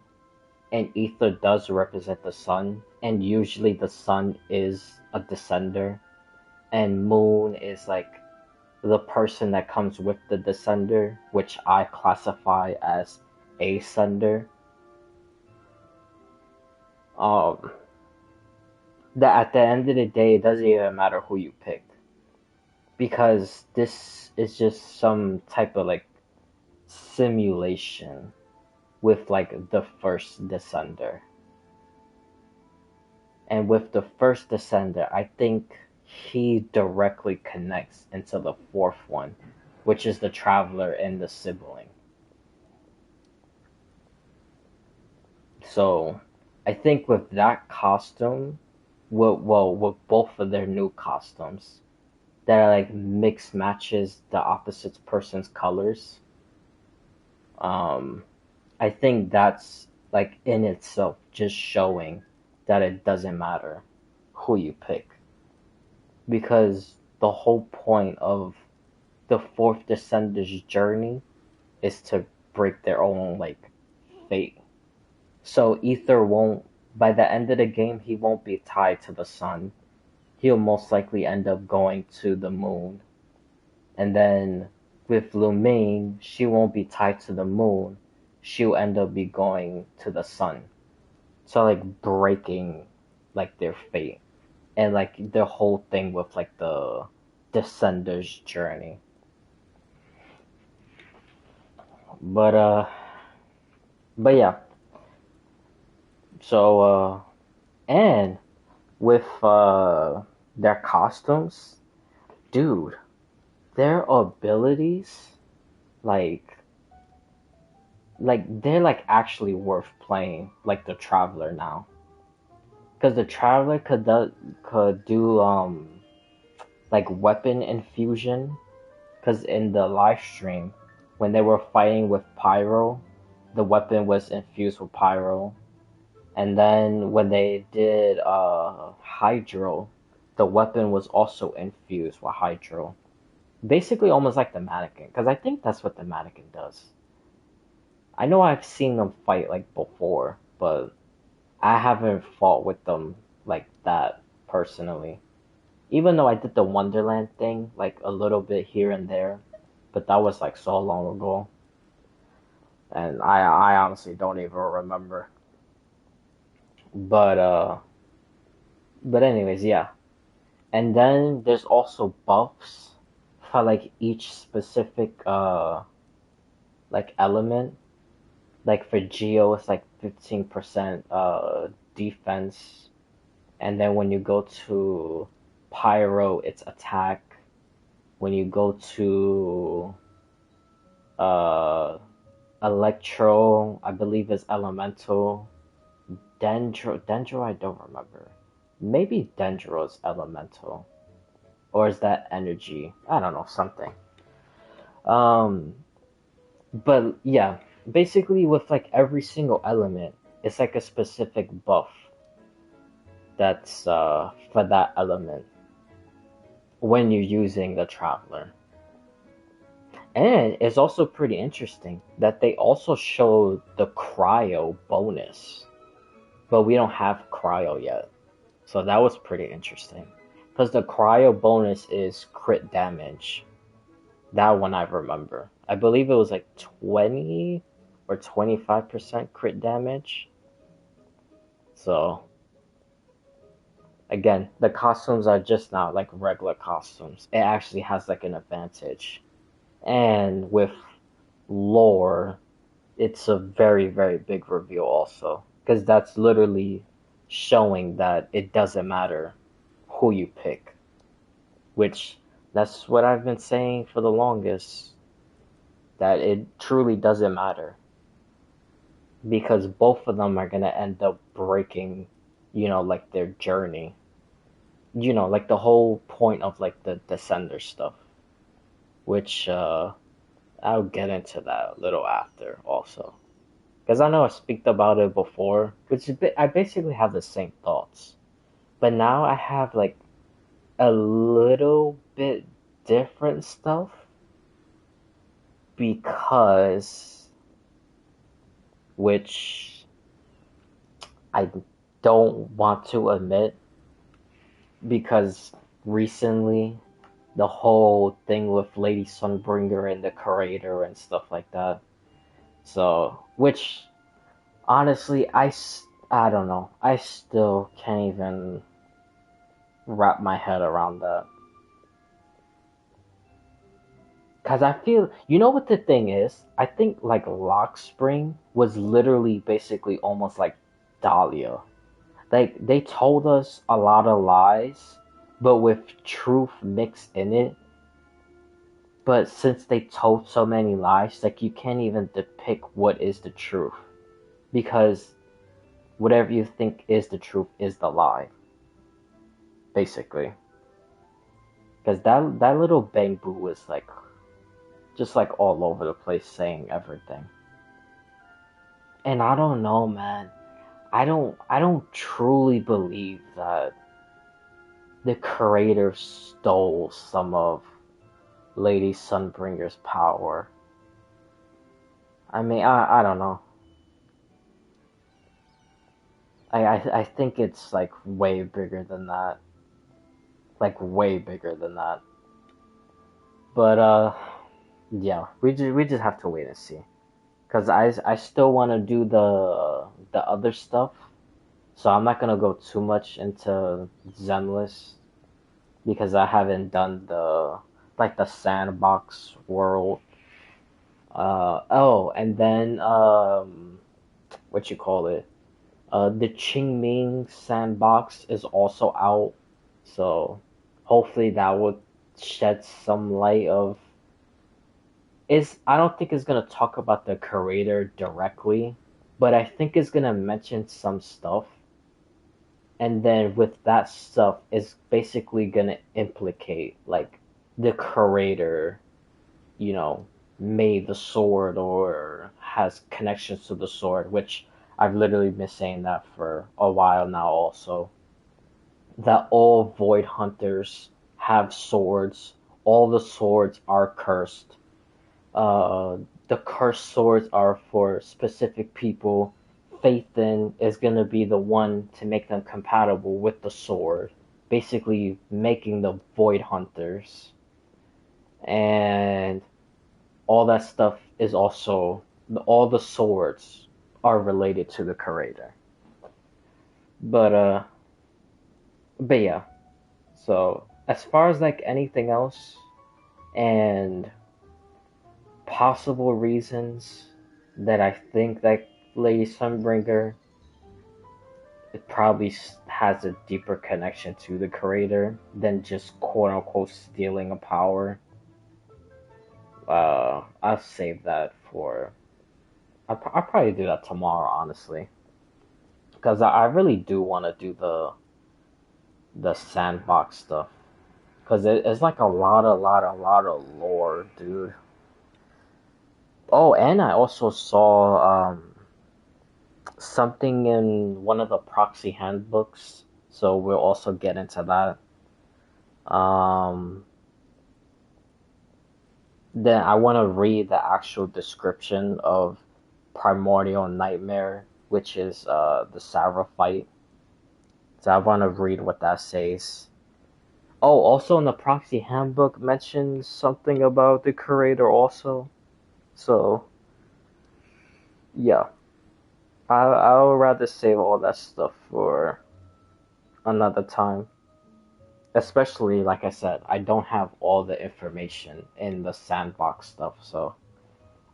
and Ether does represent the sun, and usually the sun is a descender and moon is like the person that comes with the descender, which I classify as ascender. That at the end of the day, it doesn't even matter who you pick, because this is just some type of like simulation with like the first descender. And with the first descender, I think he directly connects into the fourth one, which is the traveler and the sibling. So I think with that costume, with both of their new costumes, that are like mix matches the opposite person's colors, I think that's like in itself just showing that it doesn't matter who you pick, because the whole point of the fourth descender's journey is to break their own like fate. So Ether won't, by the end of the game, he won't be tied to the sun. He'll most likely end up going to the moon. And then with Lu Ming, she won't be tied to the moon. She'll end up be going to the sun. So like breaking like their fate. And like the whole thing with like the Descender's journey. But yeah. So and with their costumes, dude, their abilities, like they're like actually worth playing, like the Traveler now, because the Traveler could do like weapon infusion, because in the live stream when they were fighting with Pyro, the weapon was infused with Pyro. And then when they did Hydro, the weapon was also infused with Hydro. Basically almost like the Mannequin, because I think that's what the Mannequin does. I know I've seen them fight like before, but I haven't fought with them like that personally. Even though I did the Wonderland thing like a little bit here and there, but that was like so long ago. And I honestly don't even remember. But anyways, yeah. And then there's also buffs for like each specific like element. Like for Geo it's like 15% defense. And then when you go to Pyro it's attack. When you go to Electro, I believe is elemental. Dendro, I don't remember. Maybe Dendro is elemental. Or is that energy? I don't know, something. But yeah, basically with like every single element, it's like a specific buff that's for that element when you're using the Traveler. And it's also pretty interesting that they also showed the Cryo bonus. But we don't have Cryo yet. So that was pretty interesting. Because the Cryo bonus is crit damage. That one I remember. I believe it was like 20 or 25% crit damage. So, again, the costumes are just not like regular costumes. It actually has like an advantage. And with lore, it's a very, very big reveal also. Because that's literally showing that it doesn't matter who you pick, which that's what I've been saying for the longest, that it truly doesn't matter because both of them are going to end up breaking, like their journey. Like the whole point of like the Descender stuff, which I'll get into that a little after also. Because I know I speak about it before, which I basically have the same thoughts. But now I have like a little bit different stuff because, which I don't want to admit, because recently the whole thing with Lady Sunbringer and the Curator and stuff like that. So, which honestly, I don't know. I still can't even wrap my head around that. Because I feel, what the thing is? I think like Lock Spring was literally basically almost like Dahlia. Like, they told us a lot of lies, but with truth mixed in it. But since they told so many lies, like, you can't even depict what is the truth. Because whatever you think is the truth is the lie. Basically. Because that little Bang Boo was like, just like all over the place saying everything. And I don't know, man. I don't truly believe that the Curator stole some of Lady Sunbringer's power. I mean, I don't know. I think it's like way bigger than that. Like way bigger than that. But yeah, we just have to wait and see. Cause I still want to do the other stuff, so I'm not gonna go too much into Zenless because I haven't done the sandbox world. And then what you call it? The Qingming sandbox is also out, so hopefully that would shed some light of. I don't think it's gonna talk about the Curator directly, but I think it's gonna mention some stuff, and then with that stuff, it's basically gonna implicate like the Curator, made the sword or has connections to the sword, which I've literally been saying that for a while now. Also, that all Void Hunters have swords. All the swords are cursed. The cursed swords are for specific people. Phaethon is gonna be the one to make them compatible with the sword, basically making the Void Hunters. And all that stuff is also, all the swords are related to the Curator. But yeah. So as far as like anything else, and possible reasons that I think that Lady Sunbringer, it probably has a deeper connection to the Curator than just quote-unquote stealing a power. I'll save that for. I'll probably do that tomorrow, honestly, because I really do want to do the sandbox stuff, because it's like a lot of lore, dude. Oh, and I also saw something in one of the proxy handbooks, so we'll also get into that. Then I want to read the actual description of Primordial Nightmare, which is the Sarah fight. So I want to read what that says. Oh, also in the proxy handbook mentions something about the Curator also. So, yeah. I'll rather save all that stuff for another time. Especially, like I said, I don't have all the information in the sandbox stuff, so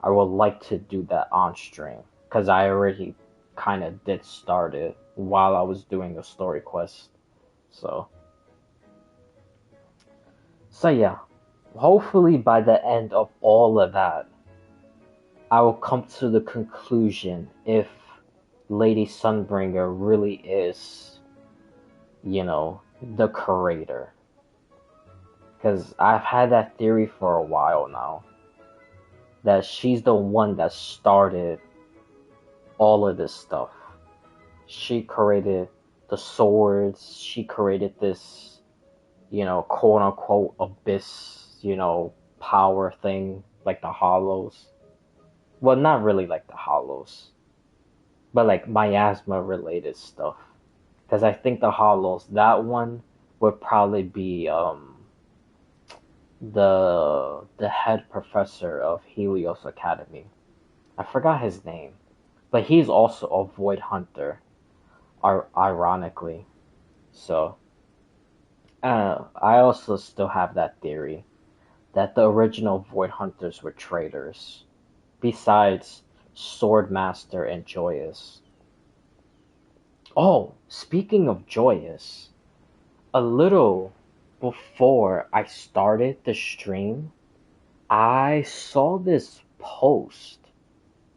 I would like to do that on stream. Because I already kind of did start it while I was doing a story quest. So yeah, hopefully by the end of all of that, I will come to the conclusion if Lady Sunbringer really is, you know, the creator. Because I've had that theory for a while now, that she's the one that started all of this stuff. She created the swords, she created this, you know, quote unquote abyss, you know, power thing, like the Hollows. Well, not really like the Hollows, but like miasma related stuff. Because I think the Hollows, that one would probably be the head professor of Helios Academy. I forgot his name, but he's also a Void Hunter, ironically. So I also still have that theory that the original Void Hunters were traitors, besides Swordmaster and Joyous. Oh, speaking of Joyous, a little before I started the stream, I saw this post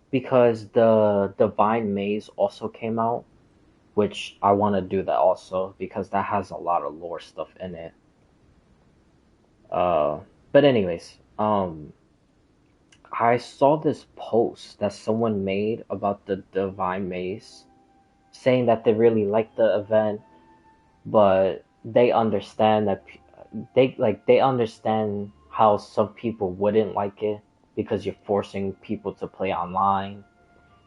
because the Divine Maze also came out, which I want to do that also because that has a lot of lore stuff in it. But anyways, I saw this post that someone made about the Divine Maze, saying that they really like the event, but they understand that they understand how some people wouldn't like it because you're forcing people to play online,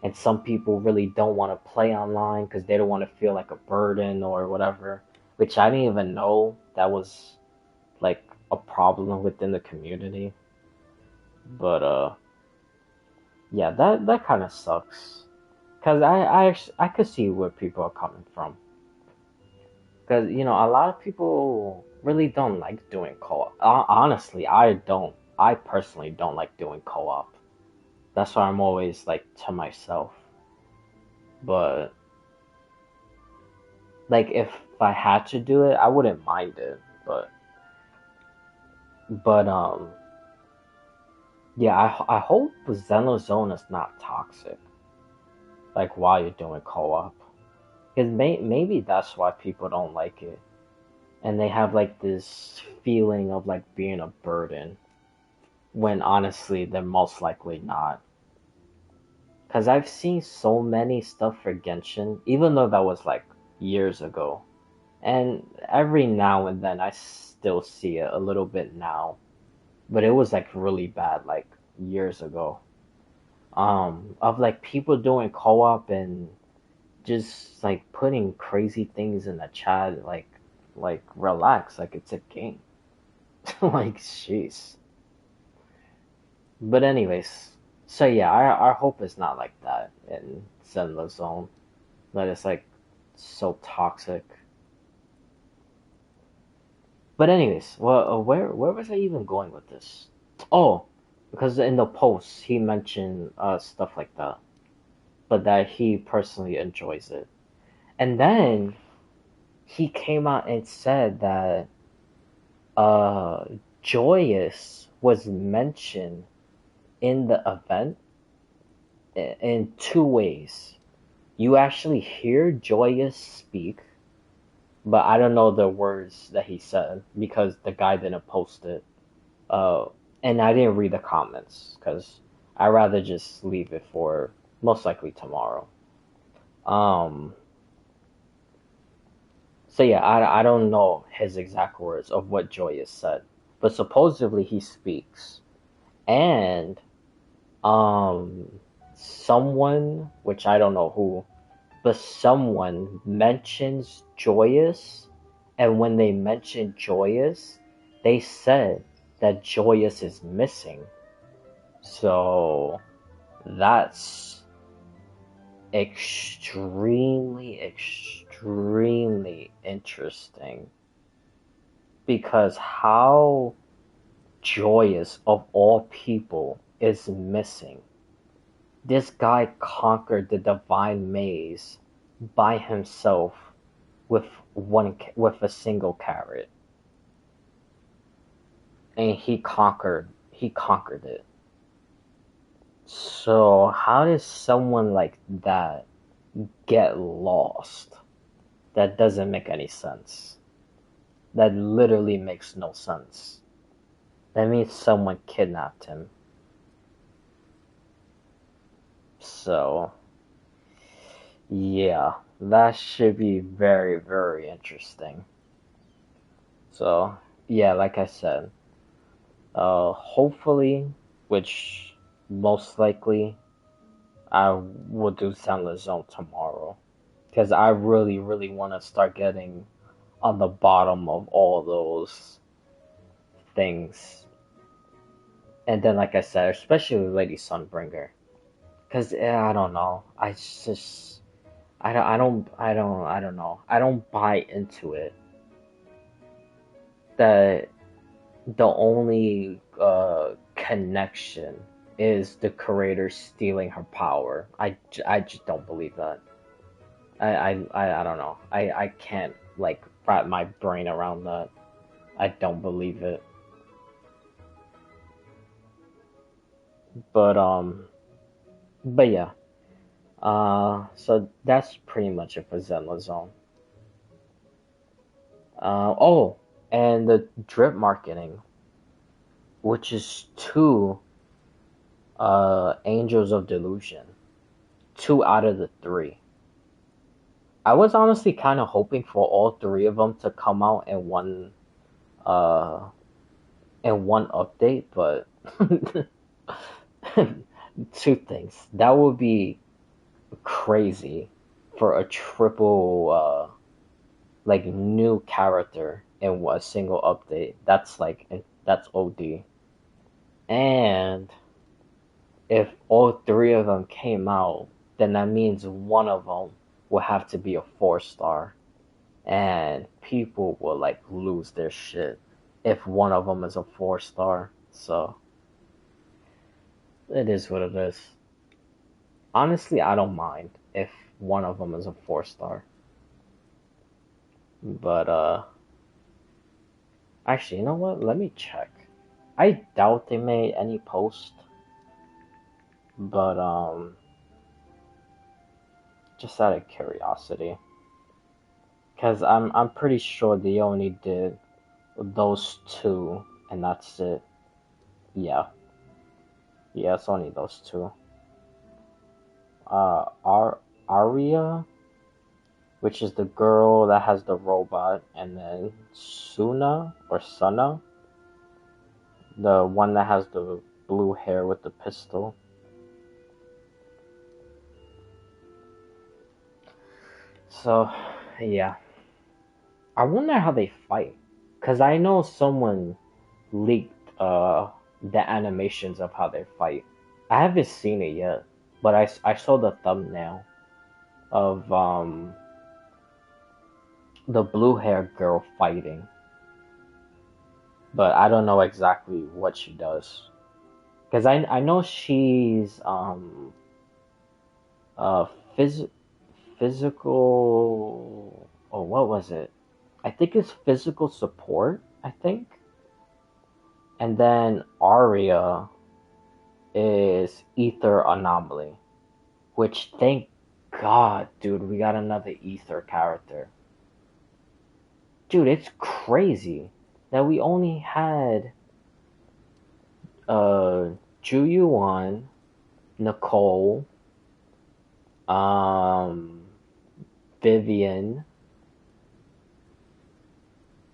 and some people really don't want to play online because they don't want to feel like a burden or whatever, which I didn't even know that was like a problem within the community. But yeah, that kind of sucks because I could see where people are coming from. Because, you know, a lot of people really don't like doing co-op. Honestly, I don't. I personally don't like doing co-op. That's why I'm always, like, to myself. But, like, if I had to do it, I wouldn't mind it. But yeah, I hope Xenozone is not toxic. Like, while you're doing co-op. Because maybe that's why people don't like it. And they have like this feeling of like being a burden. When honestly, they're most likely not. Because I've seen so many stuff for Genshin, even though that was like years ago. And every now and then I still see it a little bit now. But it was like really bad like years ago. Of like people doing co-op and just like putting crazy things in the chat, like relax, like it's a game. Like jeez. But anyways, so yeah, I hope it's not like that in Zenless Zone, that it's like so toxic. But anyways, well, where was I even going with this? Oh, because in the post he mentioned stuff like that, but that he personally enjoys it. And then he came out and said that Joyous was mentioned in the event in two ways. You actually hear Joyous speak, but I don't know the words that he said because the guy didn't post it. And I didn't read the comments because I'd rather just leave it for most likely tomorrow. So yeah, I don't know his exact words of what Joyous said, but supposedly he speaks, and someone, which I don't know who, but someone mentions Joyous, and when they mentioned Joyous, they said that Joyous is missing. So that's extremely interesting, because how Joyous of all people is missing. This guy conquered the Divine Maze by himself with with a single carrot, and he conquered it. So how does someone like that get lost? That doesn't make any sense. That literally makes no sense. That means someone kidnapped him. So, yeah, that should be very, very interesting. So, yeah, like I said, hopefully, which most likely, I will do Zenless Zone tomorrow. Because I really, really want to start getting on the bottom of all those things. And then, like I said, especially Lady Sunbringer. Because, I don't know. I don't know. I don't buy into it. That the only connection is the creator stealing her power. I just don't believe that. I don't know. I can't like wrap my brain around that. I don't believe it. But but yeah. So that's pretty much it for Zenless Zone. Oh, and the drip marketing, which is two Angels of Delusion, two out of the three. I was honestly kind of hoping for all three of them to come out uh in one update, but two things. That would be crazy for a triple like new character in a single update. That's OD. And if all three of them came out, then that means one of them will have to be a 4-star, and people will like lose their shit if one of them is a 4-star. So it is what it is. Honestly, I don't mind if one of them is a 4-star. But actually, you know what? Let me check. I doubt they made any post, but just out of curiosity, because I'm pretty sure they only did those two, and that's it. Yeah, yeah, it's only those two. Aria, which is the girl that has the robot, and then Suna, the one that has the blue hair with the pistol. So, yeah. I wonder how they fight. Because I know someone leaked the animations of how they fight. I haven't seen it yet, but I saw the thumbnail of the blue hair girl fighting. But I don't know exactly what she does. Because I know she's uh phys- physical, oh, what was it? I think it's physical support, I think. And then Aria is Ether Anomaly, which thank God, dude, we got another Ether character. Dude, it's crazy that we only had Ju-Yuan, Nicole, Vivian,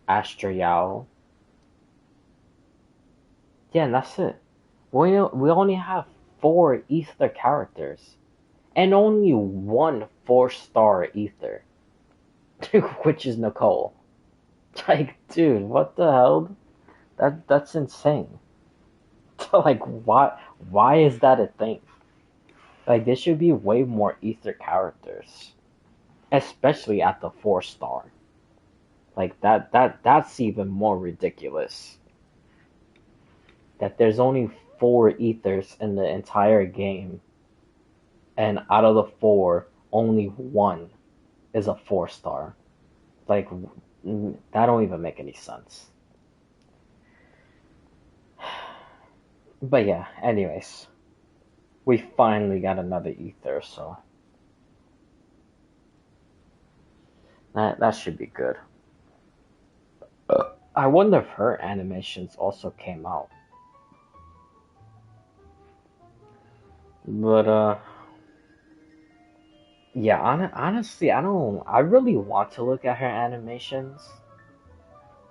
Astriel. Yeah, and that's it. We only have 4 Ether characters, and only one 4-star Ether, which is Nicole. Like, dude, what the hell? That's insane. Like, why is that a thing? Like, there should be way more Ether characters, especially at the 4-star. Like that's even more ridiculous. That there's only 4 Ethers in the entire game, and out of the 4, only one is a 4-star. Like, that don't even make any sense. But yeah, anyways, we finally got another ether, so that should be good. I wonder if her animations also came out. But yeah, honestly, I really want to look at her animations,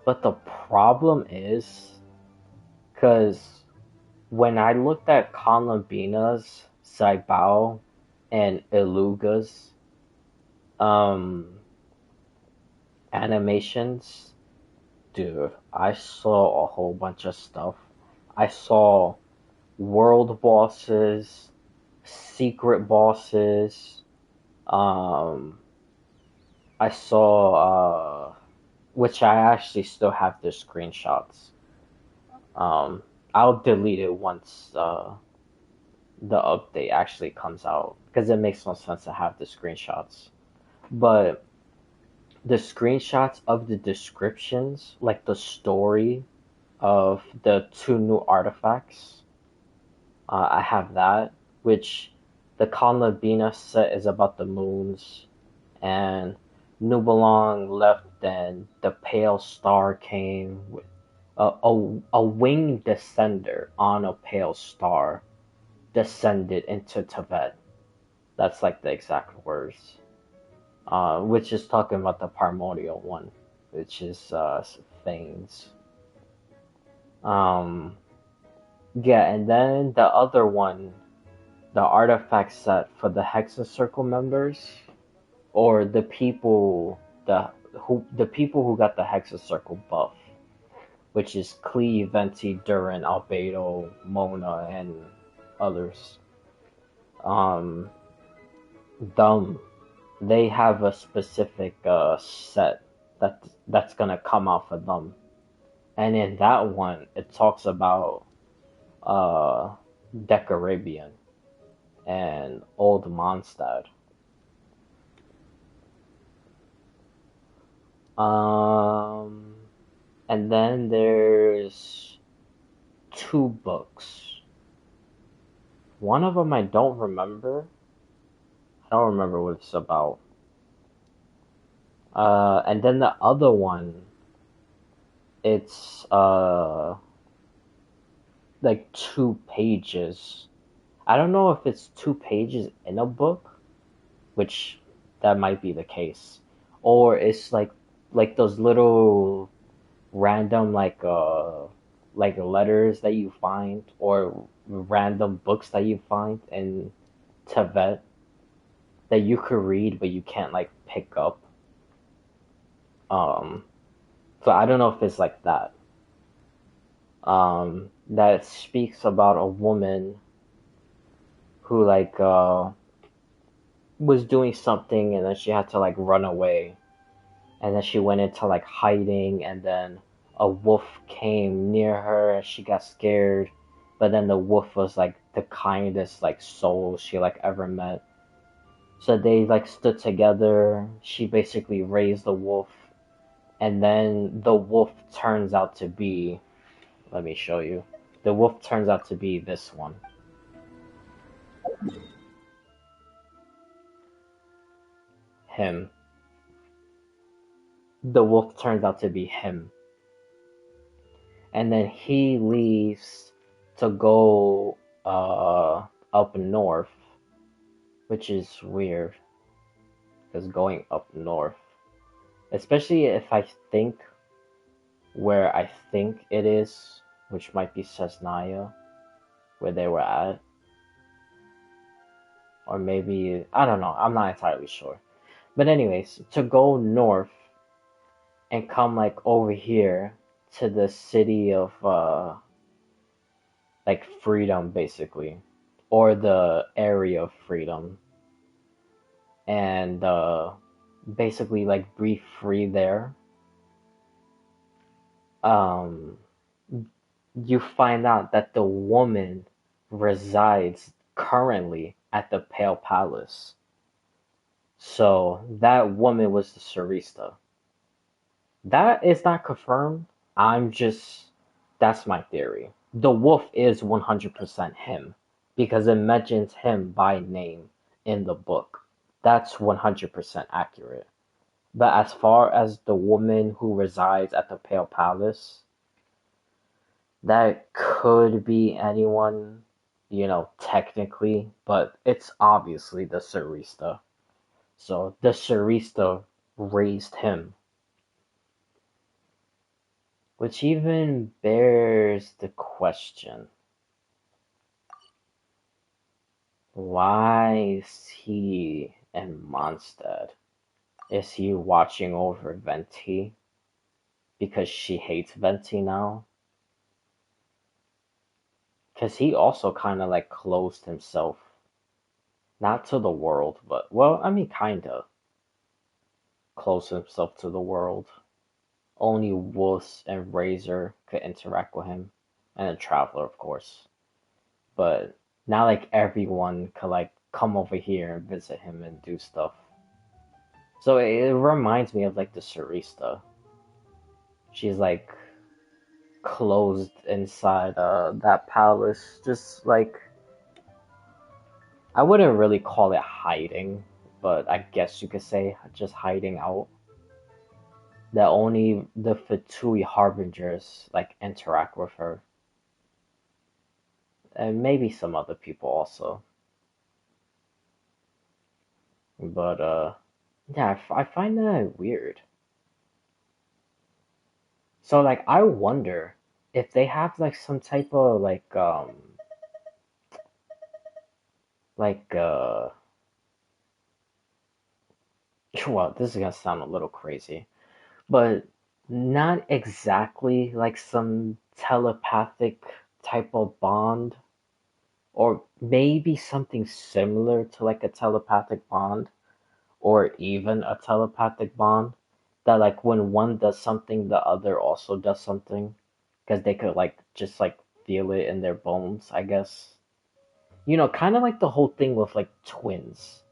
but the problem is, because when I looked at Conlabina's, Saibao, and Iluga's animations, dude, I saw a whole bunch of stuff. I saw world bosses, secret bosses. I saw, which I actually still have the screenshots. I'll delete it once the update actually comes out because it makes no sense to have the screenshots. But the screenshots of the descriptions, like the story of the 2 new artifacts, I have that, which the Conlabina set is about the moons, and Nubelong left, then the pale star came with a winged descender on a pale star descended into Tibet. That's like the exact words. Which is talking about the primordial one, which is Thanes. Yeah, and then the other one, the artifact set for the Hexen Circle members, or the people who got the Hexen Circle buff, which is Klee, Venti, Durin, Albedo, Mona, and others. Them, they have a specific set that's gonna come out for them, and in that one, it talks about Decarabian and Old Mondstadt. And then there's 2 books. One of them I don't remember. I don't remember what it's about. And then the other one, it's like 2 pages. I don't know if it's 2 pages in a book, which that might be the case, or it's like those little random like letters that you find, or random books that you find in Tibet that you could read but you can't like pick up. So I don't know if it's like that. That speaks about a woman who like was doing something, and then she had to like run away, and then she went into like hiding, and then a wolf came near her and she got scared, but then the wolf was like the kindest like soul she like ever met. So they like stood together. She basically raised the wolf, and then the wolf turns out to be, let me show you. The wolf turns out to be this one. Him. The wolf turns out to be him. And then he leaves to go up north, which is weird, because going up north, especially if I think where I think it is, which might be Cesnaya, where they were at, or maybe, I don't know, I'm not entirely sure. But anyways, to go north and come like over here to the city of like Freedom, basically, or the area of Freedom, and basically like be free there. You find out that the woman resides currently at the Pale Palace. So that woman was the Sarista. That is not confirmed. That's my theory. The wolf is 100% him because it mentions him by name in the book. That's 100% accurate. But as far as the woman who resides at the Pale Palace, that could be anyone, technically, but it's obviously the Sarista. So the Sarista raised him. Which even bears the question, why is he in Mondstadt? Is he watching over Venti? Because she hates Venti now? Because he also kind of like closed himself. Not to the world, but, well, I mean, kinda. Closed himself to the world. Only Wuss and Razor could interact with him. And a Traveler, of course. But not like everyone could like come over here and visit him and do stuff. So it reminds me of like the Sarista. She's like closed inside that palace, just like, I wouldn't really call it hiding, but I guess you could say just hiding out. That only the Fatui Harbingers like interact with her. And maybe some other people also. But yeah, I find that weird. So like I wonder if they have like some type of like well, this is gonna sound a little crazy, but not exactly like some telepathic type of bond, or maybe something similar to like a telepathic bond, or even a telepathic bond, that like when one does something, the other also does something, because they could like just like feel it in their bones, I guess. Kind of like the whole thing with like twins.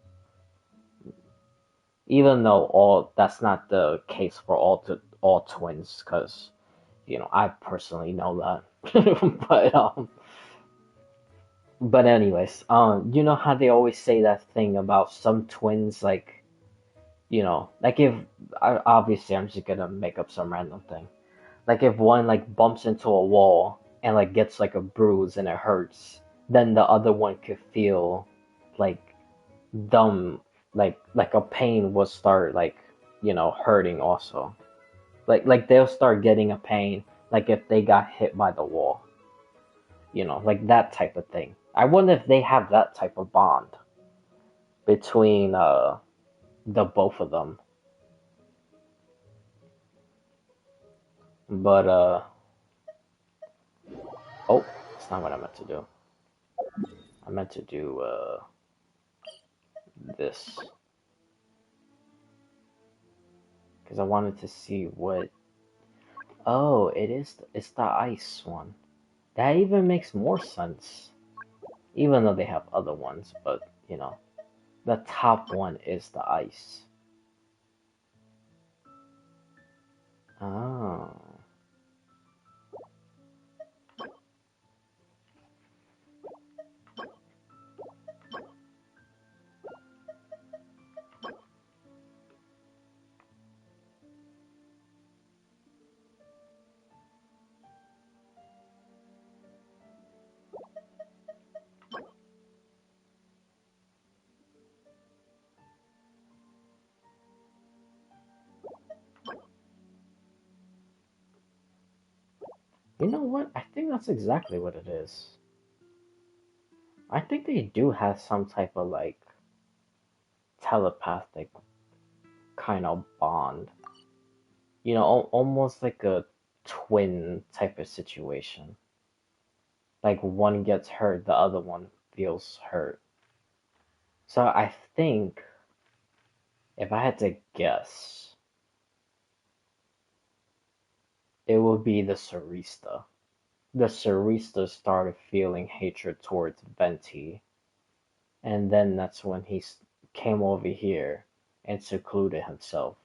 Even though all that's not the case for all twins, because I personally know that. But anyways, you know how they always say that thing about some twins, like, like if obviously I'm just gonna make up some random thing. Like if one like bumps into a wall and like gets like a bruise and it hurts, then the other one could feel like dumb, like a pain will start like, hurting also. Like they'll start getting a pain like if they got hit by the wall. Like that type of thing. I wonder if they have that type of bond between the both of them. But oh, that's not what I meant to do. I meant to do this. Because I wanted to see what... Oh, it's the ice one. That even makes more sense. Even though they have other ones, but, the top one is the ice. Oh. You know what? I think that's exactly what it is. I think they do have some type of like telepathic kind of bond. Almost like a twin type of situation. Like one gets hurt, the other one feels hurt. So I think, if I had to guess, it would be the Sarista. The Sarista started feeling hatred towards Venti, and then that's when he came over here and secluded himself.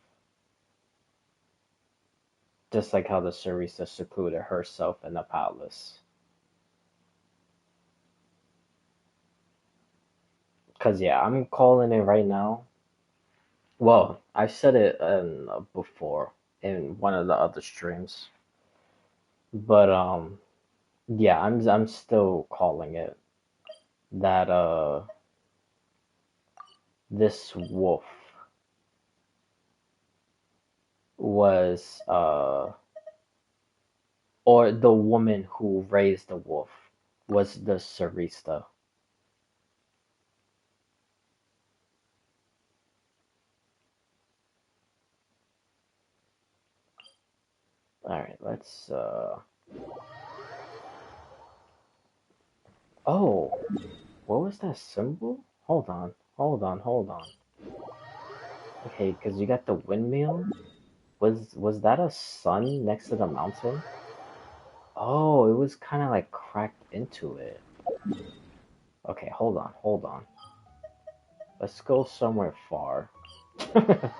Just like how the Sarisa secluded herself in the palace. Cause yeah, I'm calling it right now. Well, I said it before in one of the other streams, but yeah, I'm still calling it that this wolf was or the woman who raised the wolf was the Sarista. Alright, let's oh, what was that symbol? Hold on. Okay, because you got the windmill. Was that a sun next to the mountain? Oh, it was kind of like cracked into it. Okay, hold on. Let's go somewhere far. But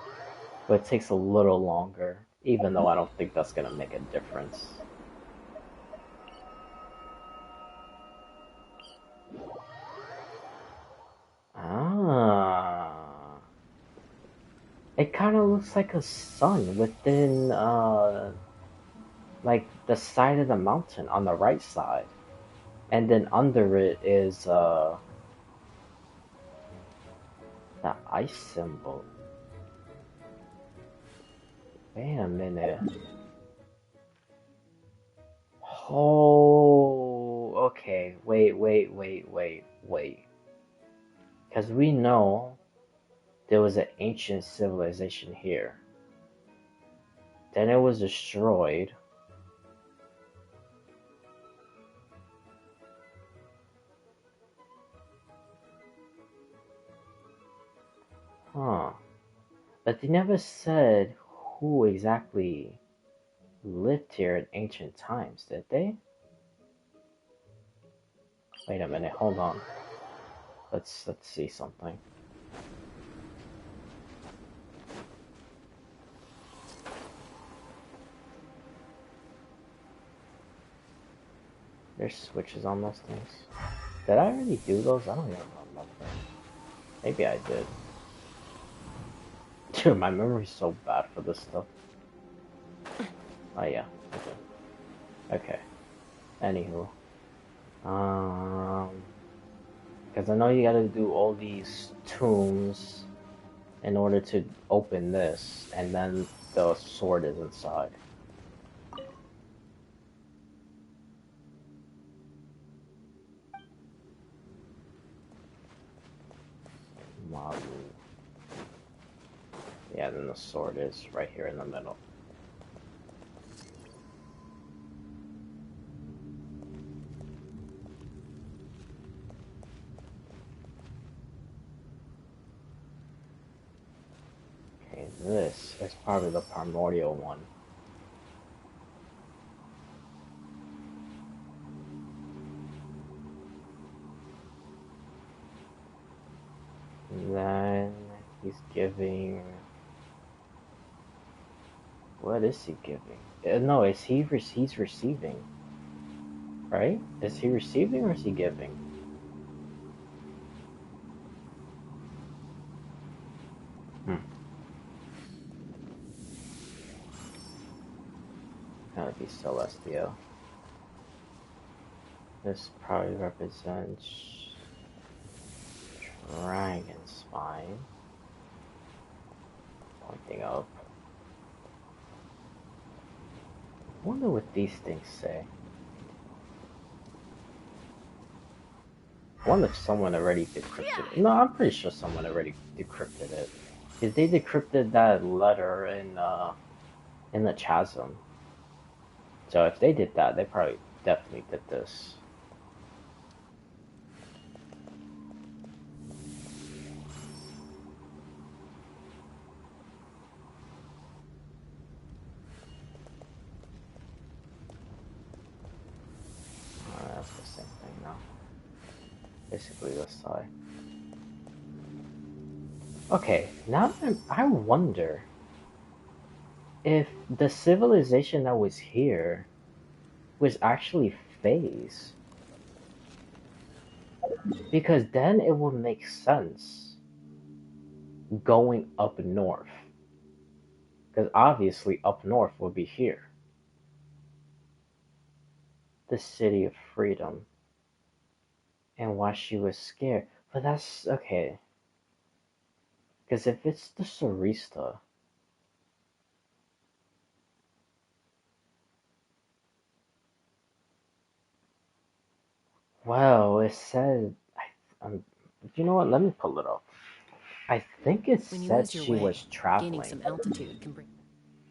it takes a little longer, even though I don't think that's gonna make a difference. Ah. It kind of looks like a sun within, like the side of the mountain on the right side. And then under it is, the ice symbol. Wait a minute. Oh, okay. Wait. Because we know there was an ancient civilization here. Then it was destroyed. Huh. But they never said who exactly lived here in ancient times, did they? Wait a minute, hold on. Let's see something. There's switches on those things. Did I already do those? I don't even remember. Maybe I did. Dude, my memory's so bad for this stuff. Oh yeah, okay. Anywho. Because I know you gotta do all these tombs in order to open this, and then the sword is inside. Maru. Yeah, then the sword is right here in the middle. Okay, this is probably the primordial one. And then he's giving... What is he giving? No, is he's receiving. Right? Is he receiving or is he giving? Gotta be Celestial. This probably represents Dragon Spine. Pointing up. I wonder what these things say. I wonder if someone already decrypted it. No, I'm pretty sure someone already decrypted it. Because they decrypted that letter in the chasm. So if they did that, they probably definitely did this. That's the same thing now. Basically this side. Okay, now I wonder if the civilization that was here was actually phase. Because then it would make sense going up north. Because obviously up north would be here. The City of Freedom. And why she was scared. But that's okay. Because if it's the Sarista, well, it said, you know what? Let me pull it up. I think it When you said lose your she was way, gaining traveling some altitude can bring.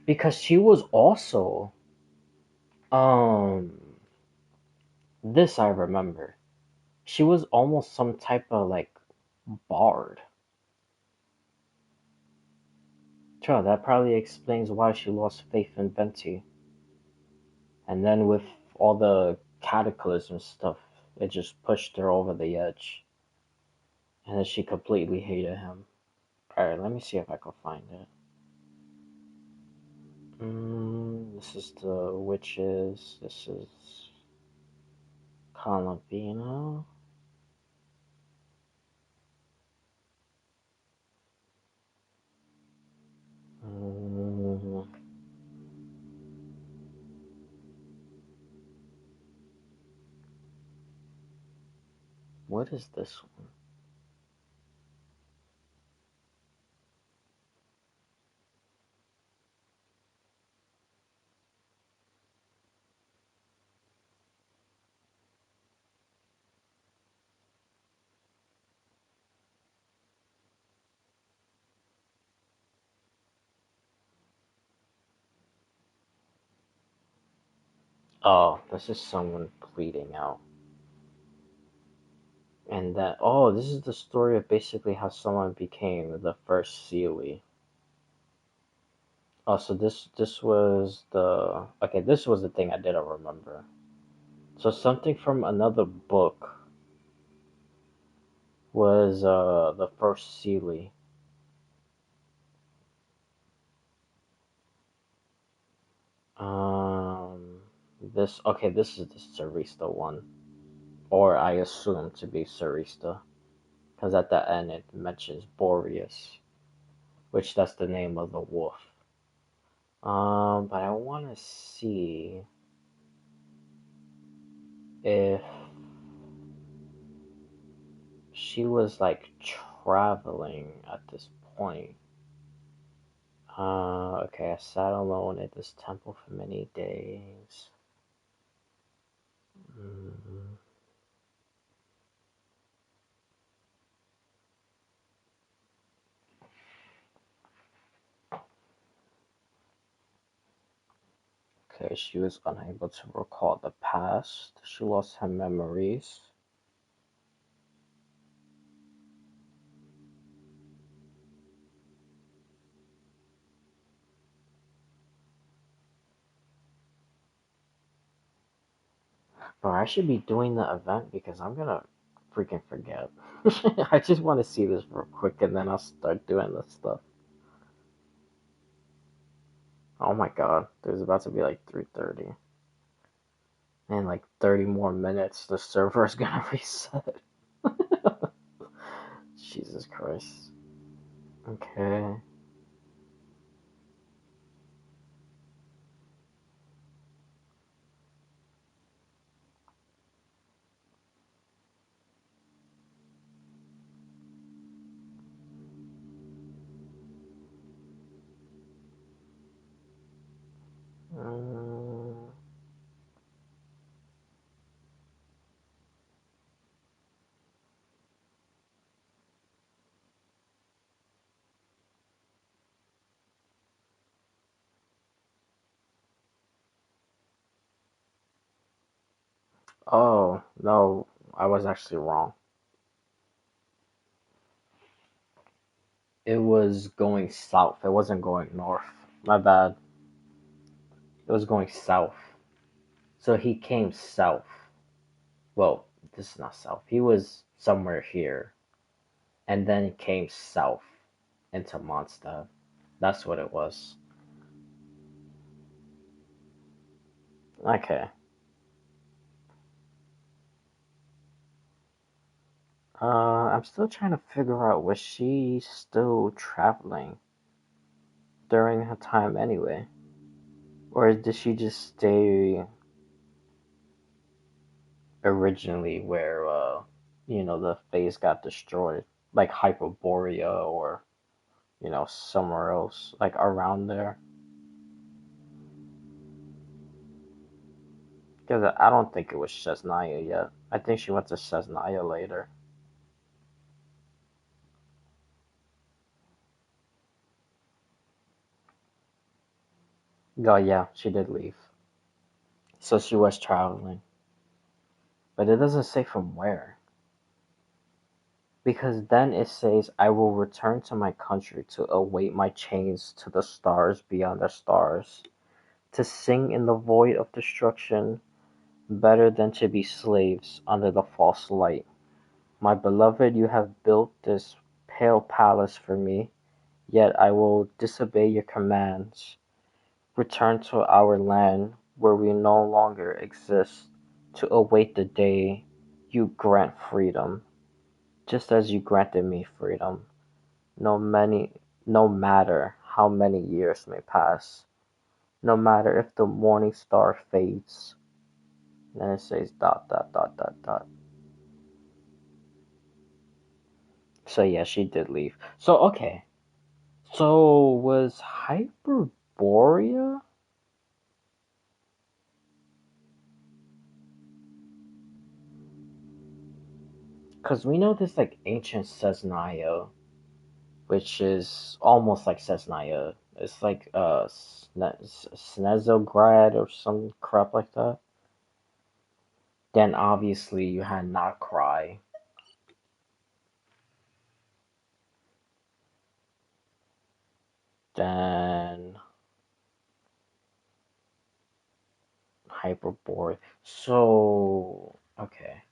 because she was also um. This I remember. She was almost some type of like bard. Sure, that probably explains why she lost faith in Venti. And then with all the cataclysm stuff, it just pushed her over the edge. And then she completely hated him. Alright, let me see if I can find it. This is the witches. This is Calabina. What is this one? Oh, this is someone bleeding out. And that, oh, this is the story of basically how someone became the first Seelie. Oh, so this was the, okay, this was the thing I didn't remember. So something from another book was the first Seelie. This, okay, this is the Sarista one. Or I assume to be Sarista. Because at the end it mentions Boreas. Which that's the name of the wolf. But I want to see if she was like traveling at this point. Okay, I sat alone at this temple for many days. Mm. Okay, she was unable to recall the past. She lost her memories. Bro, I should be doing the event because I'm gonna freaking forget. I just want to see this real quick and then I'll start doing this stuff. Oh my god, there's about to be like 3:30. In like 30 more minutes, the server is gonna reset. Jesus Christ. Okay. Um, oh, no, I was actually wrong. It was going south. It wasn't going north. My bad. It was going south. So he came south. Well, this is not south. He was somewhere here. And then he came south. into Mondstadt. That's what it was. Okay. I'm still trying to figure out, was she still traveling during her time anyway? Or did she just stay originally where, the phase got destroyed? Like Hyperborea or, somewhere else, like around there? Because I don't think it was Chesnaya yet. I think she went to Chesnaya later. Oh yeah, she did leave. So she was traveling. But it doesn't say from where. Because then it says, I will return to my country to await my chains to the stars beyond the stars, to sing in the void of destruction, better than to be slaves under the false light. My beloved, you have built this pale palace for me, yet I will disobey your commands. Return to our land where we no longer exist, to await the day you grant freedom, just as you granted me freedom. No matter how many years may pass, no matter if the morning star fades. Then it says dot dot dot dot dot. So yeah, she did leave. So okay. So was Hyperborea? Because we know this like ancient Cesnaya, which is almost like Cesnaya. It's like Snezograd or some crap like that. Then obviously you had Notcry. Then Hyperborea. So okay.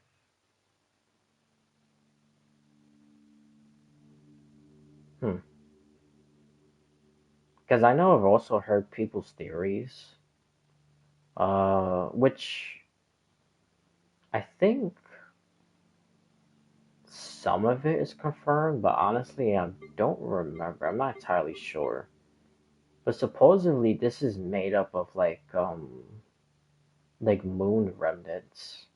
Because I know I've also heard people's theories, which I think some of it is confirmed, but honestly, I don't remember. I'm not entirely sure. But supposedly, this is made up of like moon remnants.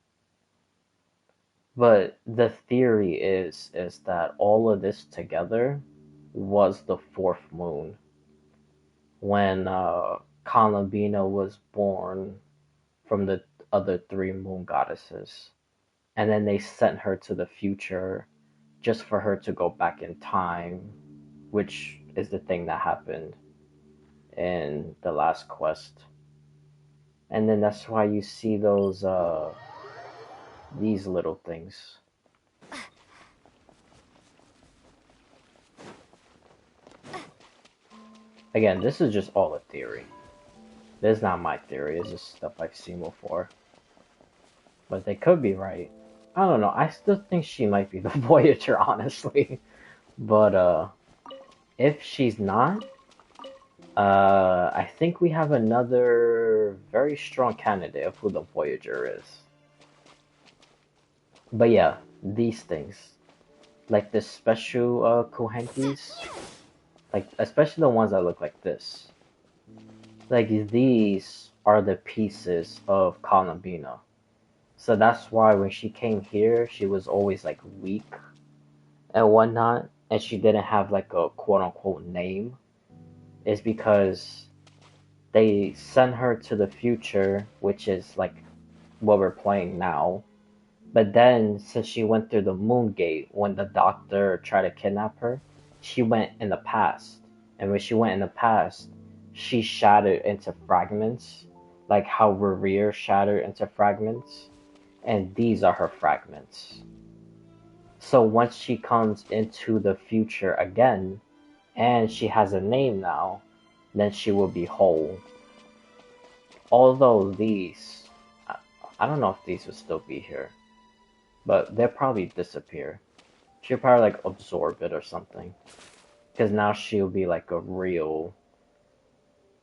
But the theory is that all of this together was the fourth moon when Columbina was born from the other three moon goddesses. And then they sent her to the future just for her to go back in time, which is the thing that happened in the last quest. And then that's why you see those these little things. Again, this is just all a theory. This is not my theory, it's just stuff I've seen before. But they could be right. I don't know, I still think she might be the Voyager, honestly. But, if she's not, I think we have another very strong candidate of who the Voyager is. But yeah, these things. Like the special Kohenkis. Like, especially the ones that look like this. Like, these are the pieces of Columbina. So that's why when she came here, she was always, like, weak and whatnot. And she didn't have, like, a quote-unquote name. Is because they sent her to the future, which is, like, what we're playing now. But then, since she went through the moon gate when the doctor tried to kidnap her, she went in the past. And when she went in the past, she shattered into fragments, like how Rerir shattered into fragments. And these are her fragments. So once she comes into the future again, and she has a name now, then she will be whole. Although these, I don't know if these will still be here. But they'll probably disappear. She'll probably like absorb it or something. Because now she'll be like a real,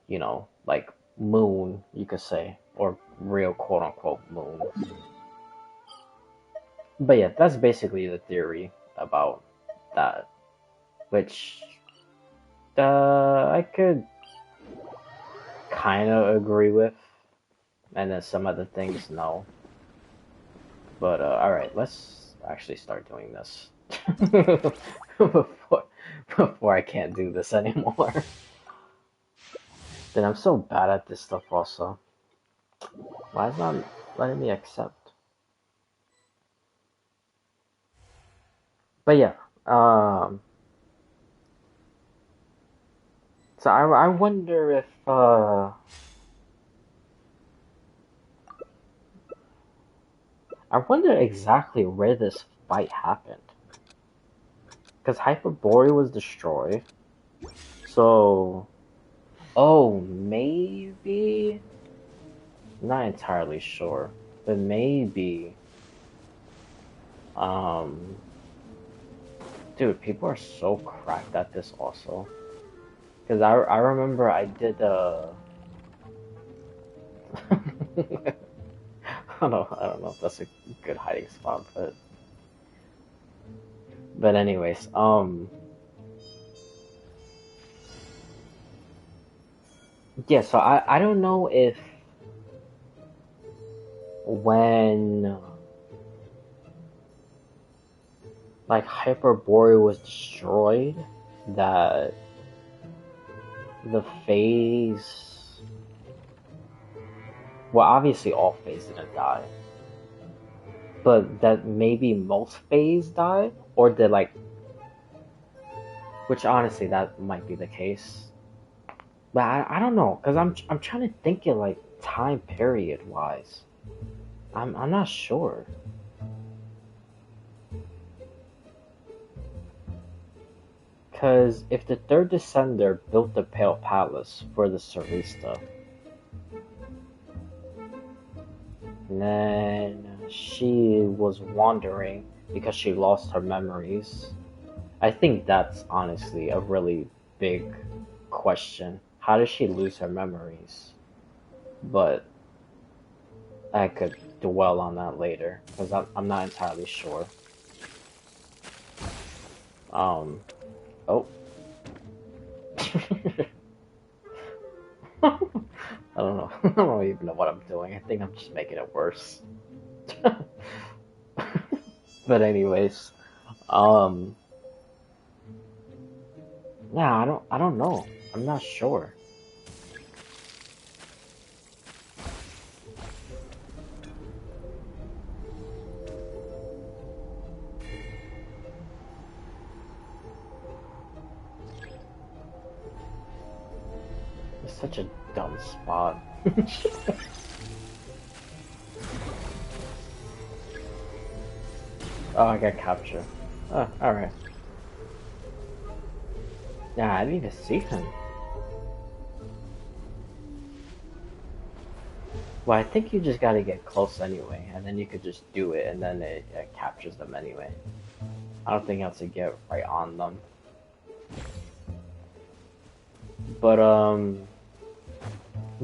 you know, like moon, you could say, or real quote unquote moon. But yeah, that's basically the theory about that, which I could kind of agree with, and then some other things no. But alright, let's actually start doing this before I can't do this anymore. Then I'm so bad at this stuff also. Why is it not letting me accept? But yeah, so I wonder if I wonder exactly where this fight happened. Because Hyperborea was destroyed. So, oh, maybe? Not entirely sure. But maybe. Dude, people are so cracked at this also. Because I remember I did I don't know if that's a good hiding spot, but anyways, yeah, so I don't know if when like Hyperborea was destroyed that the phase, well, obviously all phase didn't die, but that maybe most phase died, or did like, which honestly that might be the case, but I don't know, because I'm trying to think it like time period wise. I'm not sure. Because if the third descender built the Pale Palace for the Sarista, then she was wandering because she lost her memories. I think that's honestly a really big question. How did she lose her memories? But I could dwell on that later, because I'm not entirely sure. Oh. I don't know. I don't even know what I'm doing. I think I'm just making it worse. But anyways, yeah, I don't know. I'm not sure. It's such a dumb spot. Oh, I got captured. Oh, alright. Yeah, I didn't even see him. Well, I think you just gotta get close anyway, and then you could just do it, and then it captures them anyway. I don't think you have to get right on them. But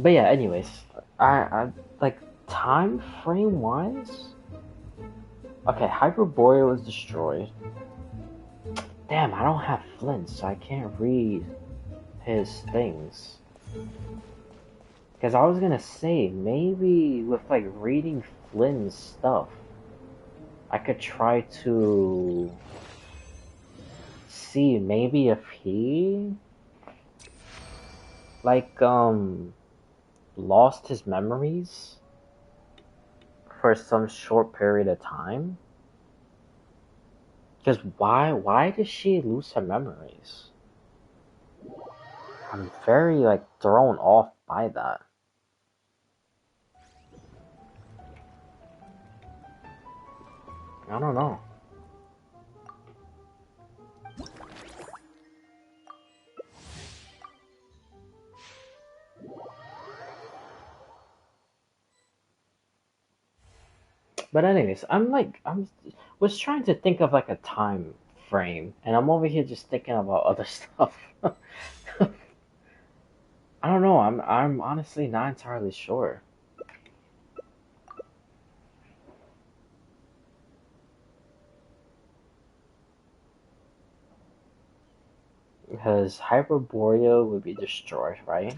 yeah, anyways, I like time frame wise. Okay, Hyperborea was destroyed. Damn, I don't have Flint, so I can't read his things. Because I was gonna say, maybe with like reading Flynn's stuff, I could try to see maybe if he like lost his memories for some short period of time. Because why does she lose her memories? I'm very like thrown off by that. I don't know. But anyways, was trying to think of like a time frame, and I'm over here just thinking about other stuff. I don't know. I'm honestly not entirely sure. Because Hyperborea would be destroyed, right?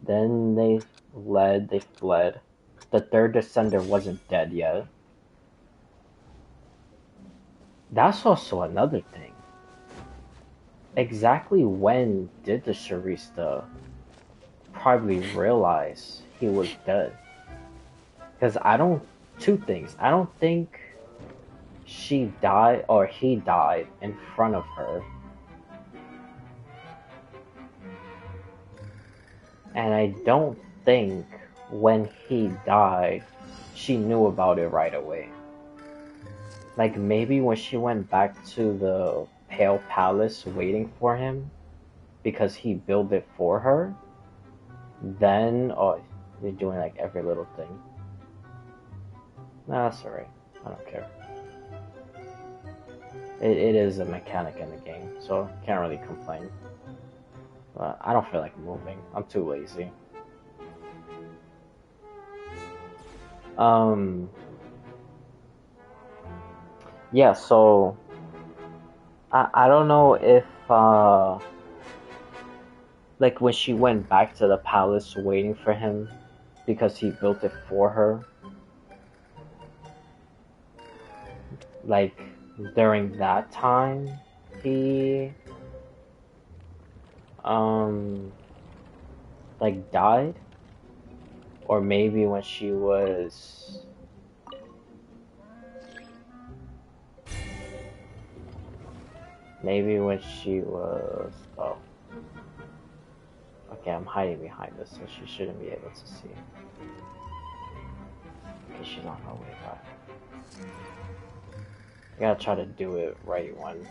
Then they fled. The third descender wasn't dead yet. That's also another thing. Exactly when did the Sharista probably realize he was dead? Because two things. I don't think she died or he died in front of her. And I don't think when he died, she knew about it right away. Like maybe when she went back to the Pale Palace waiting for him, because he built it for her, then, oh, you're doing like every little thing. Nah, that's alright. I don't care. It is a mechanic in the game, so can't really complain. But I don't feel like moving. I'm too lazy. Yeah, so I don't know if like when she went back to the palace waiting for him because he built it for her, like during that time he like died, or maybe when she was oh, okay, I'm hiding behind this, so she shouldn't be able to see because she's on her way back. I gotta try to do it right when.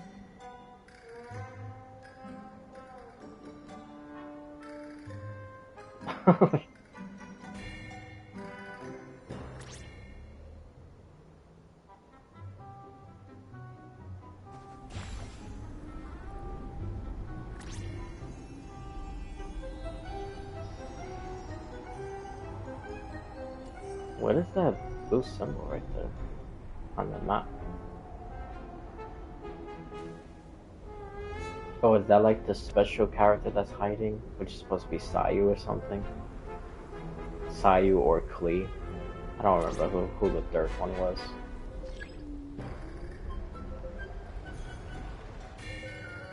What is that blue symbol right there on the map? Oh, is that like the special character that's hiding, which is supposed to be Sayu or something? Sayu or Klee? I don't remember who the third one was.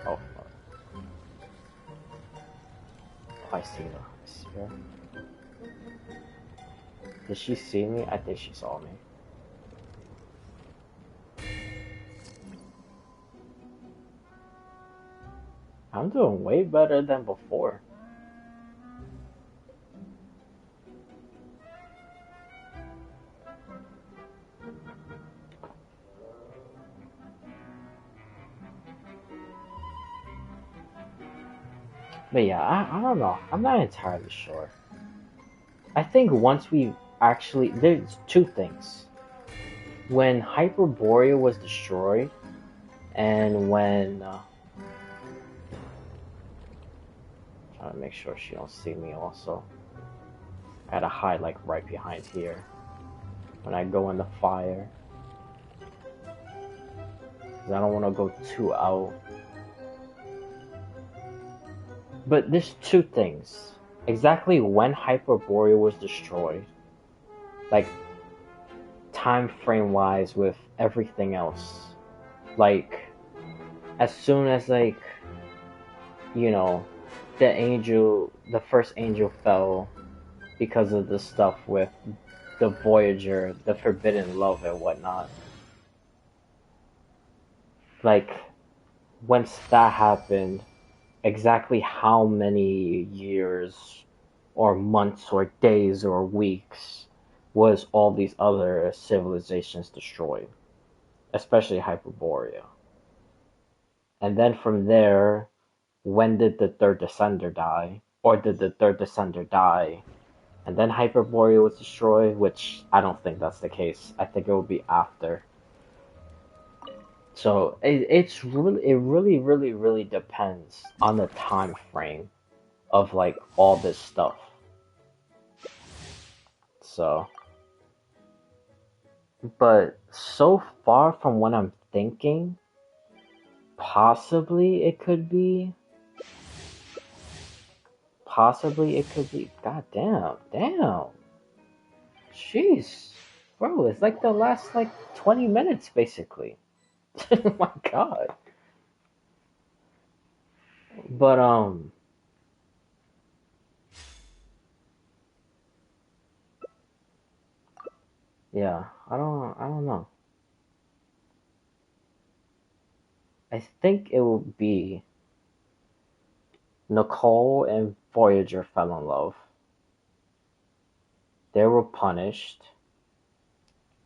Oh, fuck. Oh, I see her. I see her. Did she see me? I think she saw me. I'm doing way better than before. But yeah, I don't know. I'm not entirely sure. I think once we actually... There's two things. When Hyperborea was destroyed, and when... trying to make sure she don't see me also. I gotta hide like right behind here. When I go in the fire. Because I don't want to go too out. But there's two things. Exactly when Hyperborea was destroyed, like time frame wise with everything else, like as soon as like, you know, the first angel fell because of the stuff with the Voyager, the forbidden love and whatnot. Like once that happened, exactly how many years or months or days or weeks was all these other civilizations destroyed, especially Hyperborea. And then from there, when did the third descender die? Or did the third descender die and then Hyperborea was destroyed? Which I don't think that's the case. I think it will be after. So it really depends on the time frame of like all this stuff. So, but so far from what I'm thinking, possibly it could be. God damn. Jeez, bro, it's like the last like 20 minutes basically. Oh my god. But yeah, I don't know. I think it will be Nicole and Voyager fell in love. They were punished.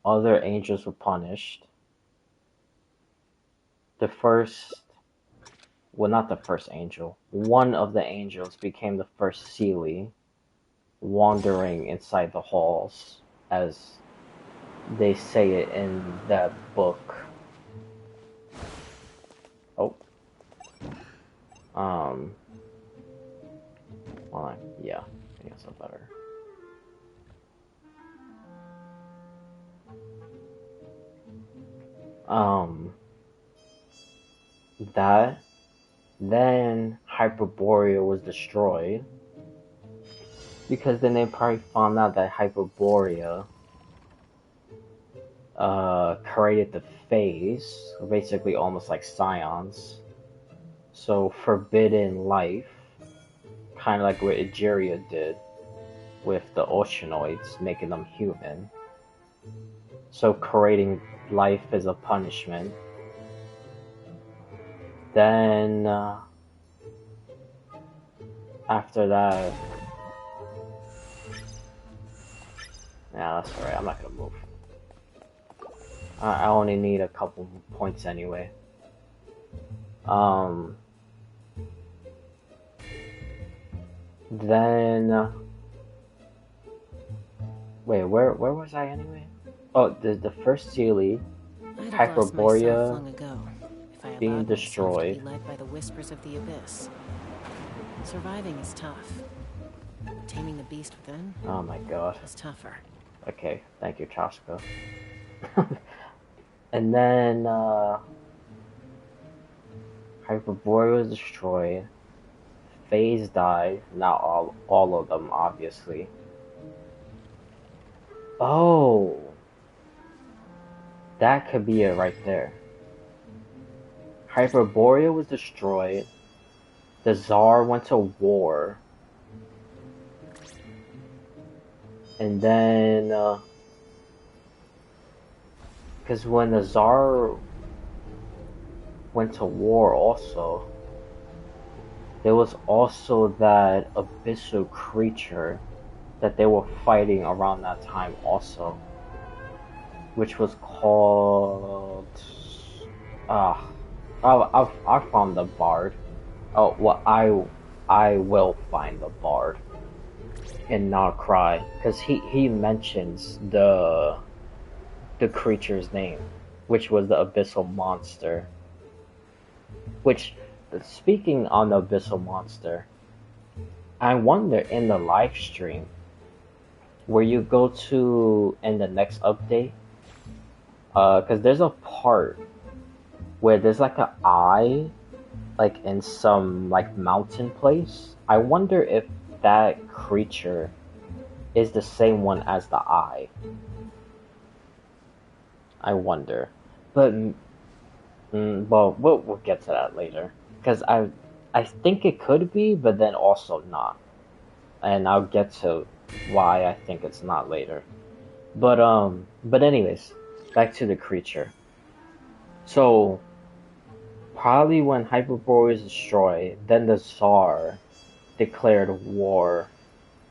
Other angels were punished. Not the first angel. One of the angels became the first Seelie, wandering inside the halls, as they say it in that book. Oh. Well, yeah, I guess I better. That, then Hyperborea was destroyed, because then they probably found out that Hyperborea created the phase, basically almost like Scions. So forbidden life, kind of like what Egeria did with the Oceanoids, making them human. So creating life is a punishment. Then after that, yeah, that's alright. I'm not gonna move. I only need a couple points anyway. Then wait, where was I anyway? Oh, the first Seelie, Hyperborea being destroyed. To be led by the whispers of the abyss. Surviving is tough. Taming the beast within. Oh my god. Is tougher. Okay, thank you, Chaska. And then Hyperborea was destroyed. Phase died. Not all of them, obviously. Oh, that could be it right there. Hyperborea was destroyed. The Tsar went to war. And then, because when the Tsar went to war also, there was also that abyssal creature that they were fighting around that time also, which was called, I found the Bard. Oh, well, I will find the Bard and not cry, because he mentions the creature's name, which was the abyssal monster. Which, speaking on the abyssal monster, I wonder in the live stream where you go to in the next update, because there's a part where there's like an eye, like in some like mountain place. I wonder if that creature is the same one as the eye. I wonder, but well, we'll get to that later, because I think it could be, but then also not, and I'll get to why I think it's not later. But anyways, back to the creature. So probably when Hyperborea is destroyed, then the Tsar declared war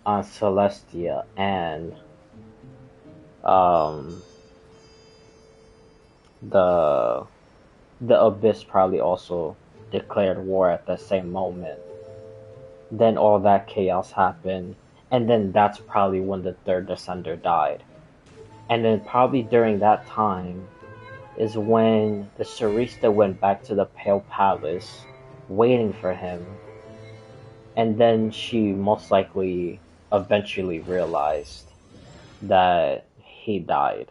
on Celestia, and the Abyss probably also declared war at the same moment. Then all that chaos happened, and then that's probably when the third Descender died. And then probably during that time, is when the Sarista went back to the Pale Palace, waiting for him, and then she most likely eventually realized that he died.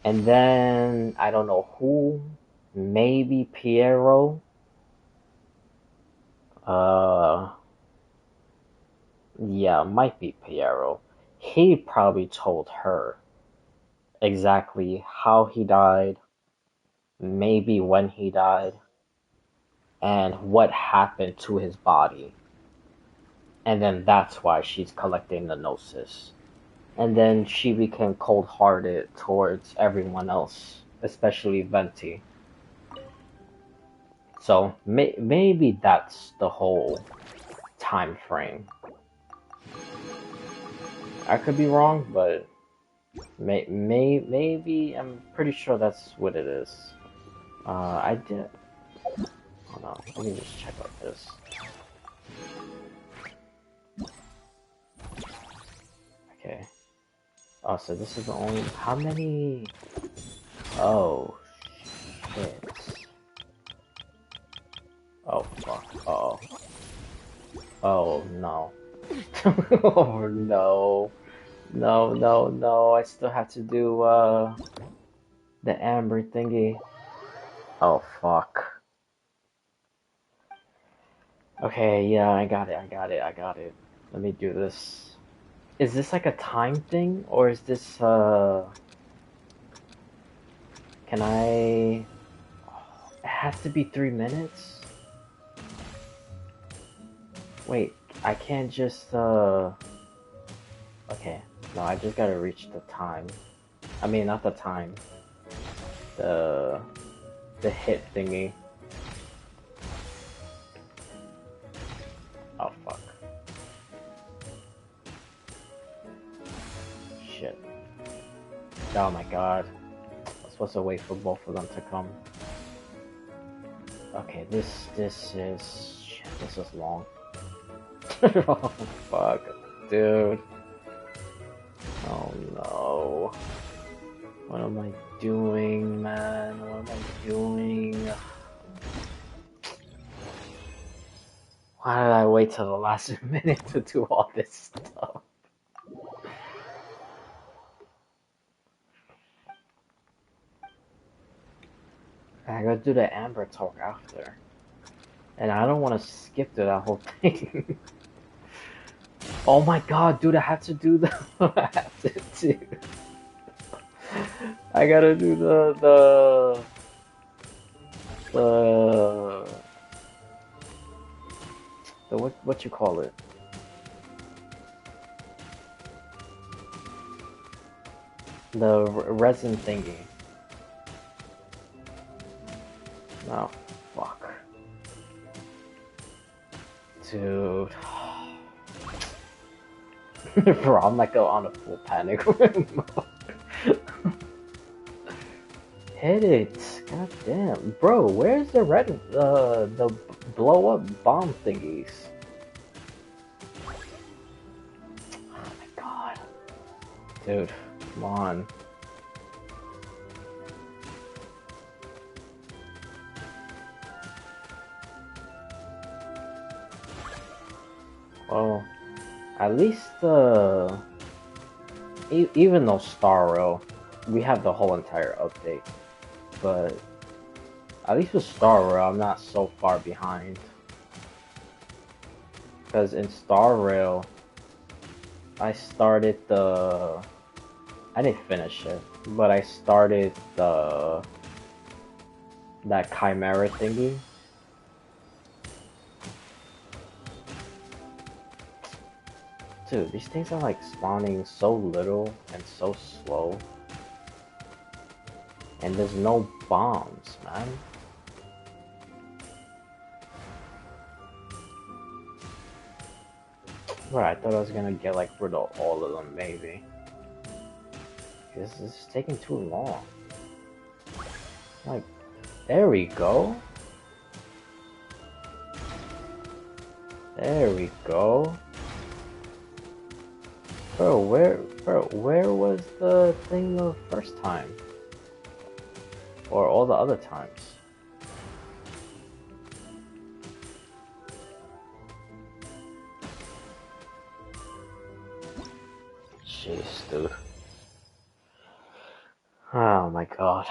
And then, I don't know who, maybe Piero? Yeah, might be Piero. He probably told her exactly how he died, maybe when he died, and what happened to his body. And then that's why she's collecting the Gnosis. And then she became cold-hearted towards everyone else, especially Venti. So maybe that's the whole time frame. I could be wrong, but maybe I'm pretty sure that's what it is. I did. Hold on, let me just check out this. Okay. Oh, so this is the only. How many? Oh, shit. Oh, fuck. Uh-oh. Oh, no. Oh, no. No. I still have to do, the amber thingy. Oh, fuck. Okay, yeah, I got it. Let me do this. Is this like a time thing, or is this, can I... It has to be 3 minutes? Wait, I can't just, Okay, no, I just gotta reach the time. I mean, not the time. The hit thingy. Oh, fuck. Shit. Oh my god. I'm supposed to wait for both of them to come. Okay, this is... Shit, this is long. Oh, fuck. Dude. Oh no. What am I doing, man? What am I doing? Why did I wait till the last minute to do all this stuff? I gotta do the Amber talk after. And I don't want to skip through that whole thing. Oh my god, dude, I have to do the... I have to do... I gotta do the what you call it? The resin thingy. Oh, fuck. Dude. Bro, I'm like on a full panic. Hit it. God damn. Bro, where's the red, the blow up bomb thingies? Oh my god. Dude, come on. Well, at least, even though Star Rail, we have the whole entire update, but at least with Star Rail, I'm not so far behind. Because in Star Rail, I started I didn't finish it, but I started that Chimera thingy. Dude, these things are like spawning so little and so slow. And there's no bombs, man. Bro, I thought I was gonna get like rid of all of them, maybe. This is taking too long. Like, there we go. There we go. Bro, where was the thing the first time? Or all the other times. Jeez, dude. Oh my god.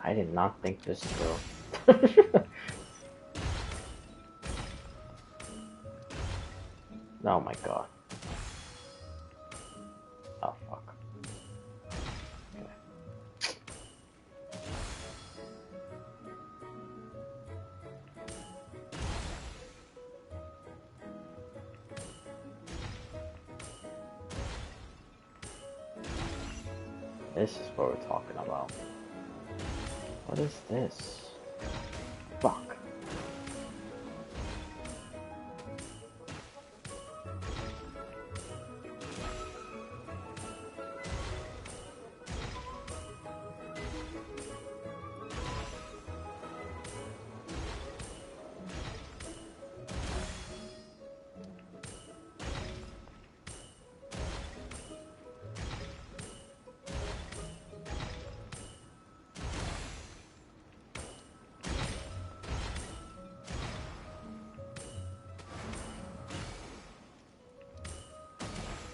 I did not think this through. Oh my god. Oh fuck. Okay. This is what we're talking about. What is this? Fuck.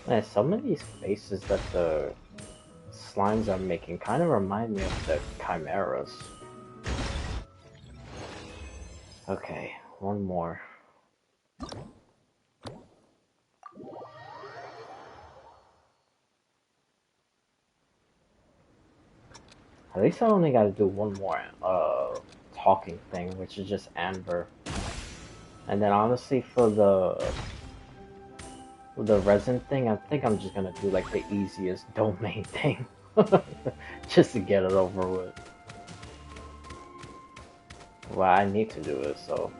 Man, some of these faces that the slimes are making kind of remind me of the chimeras. Okay, one more. At least I only gotta do one more talking thing, which is just Amber. And then honestly for the resin thing, I think I'm just gonna do like the easiest domain thing. Just to get it over with. Well, I need to do it, so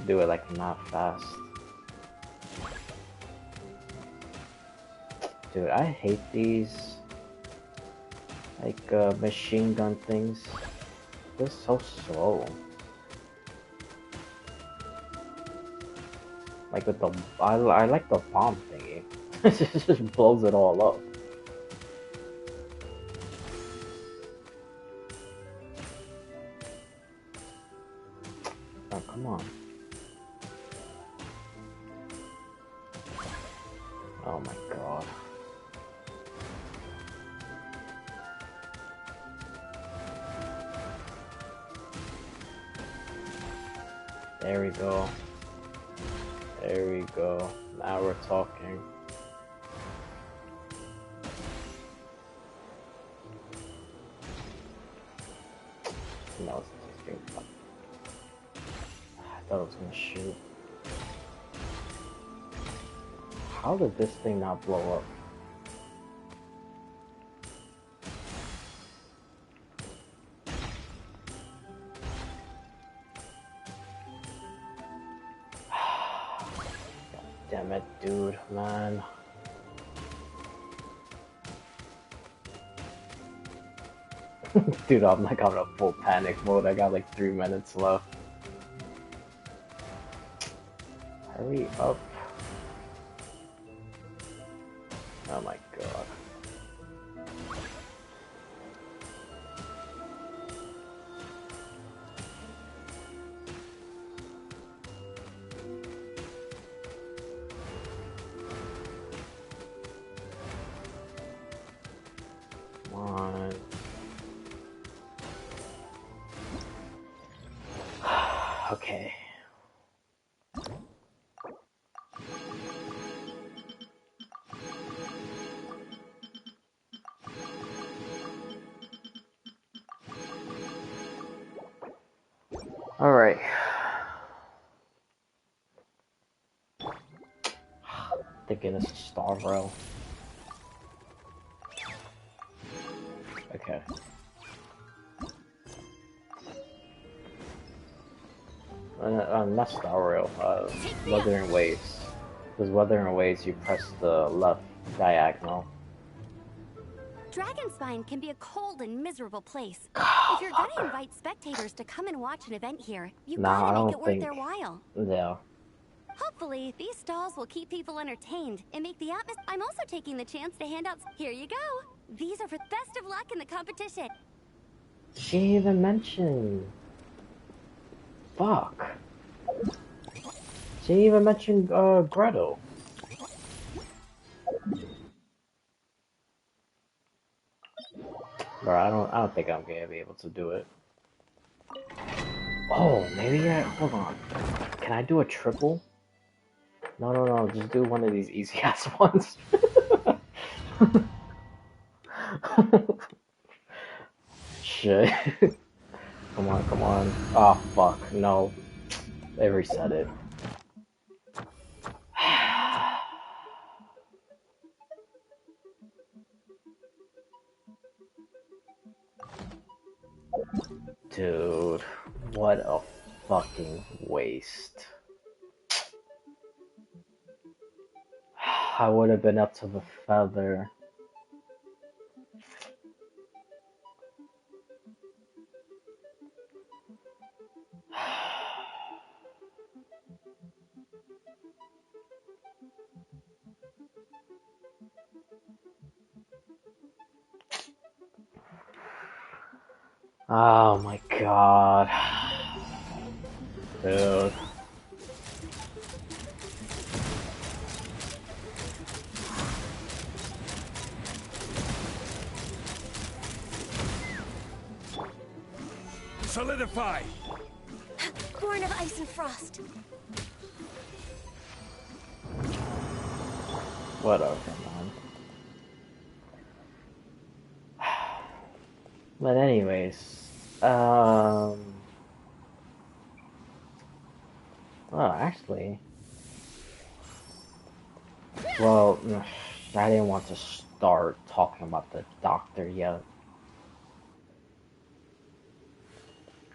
do it like not fast. Dude, I hate these like machine gun things. They're so slow. Like with the, I like the bomb thingy. It just blows it all up. Oh, come on. Oh my god. There we go. There we go. Now we're talking. No, it's just being fun. I thought it was gonna shoot. How did this thing not blow up? Damn it, dude, man. Dude, I'm like on a full panic mode. I got like 3 minutes left. Hurry up. Oh my god. Come on. Okay. All right. Thinking it's a Star Rail. Okay. Not Star Rail, Wuthering Waves. Because Wuthering Waves, you press the left diagonal. Dragonspine can be a cold and miserable place. If you're gonna invite spectators to come and watch an event here, you gotta make it worth their while. Yeah. Hopefully, these stalls will keep people entertained and make the atmosphere. I'm also taking the chance to hand out. Here you go. These are for best of luck in the competition. She didn't even mentioned. Fuck. She didn't even mention Gretel. Bro, I don't think I'm gonna be able to do it. Oh, maybe hold on. Can I do a triple? No, just do one of these easy ass ones. Shit. Come on. Oh fuck, no. They reset it. Dude, what a fucking waste. I would have been up to the feather. Oh my god. Dude. Solidify! Born of ice and frost. Whatever, man. But anyways, well, actually, well, I didn't want to start talking about the doctor yet.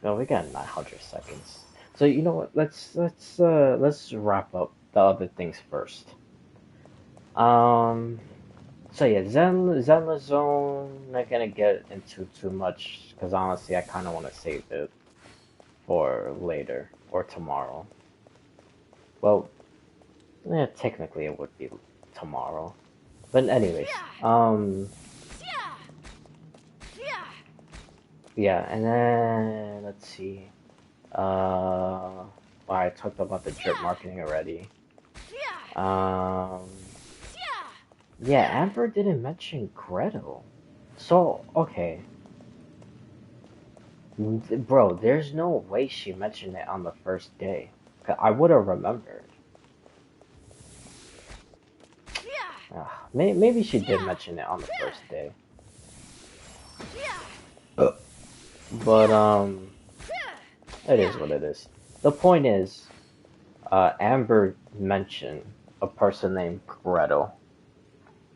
No, we got 900 seconds. So you know what? Let's wrap up the other things first. So yeah, Zenless Zone, not gonna get into too much, because honestly I kind of want to save it for later, or tomorrow. Well, yeah, technically it would be tomorrow. But anyways, yeah, and then, let's see, well, I talked about the drip marketing already. Yeah, Amber didn't mention Gretel. So, okay. Bro, there's no way she mentioned it on the first day. I would have remembered. Maybe she did mention it on the first day. But, it is what it is. The point is, Amber mentioned a person named Gretel.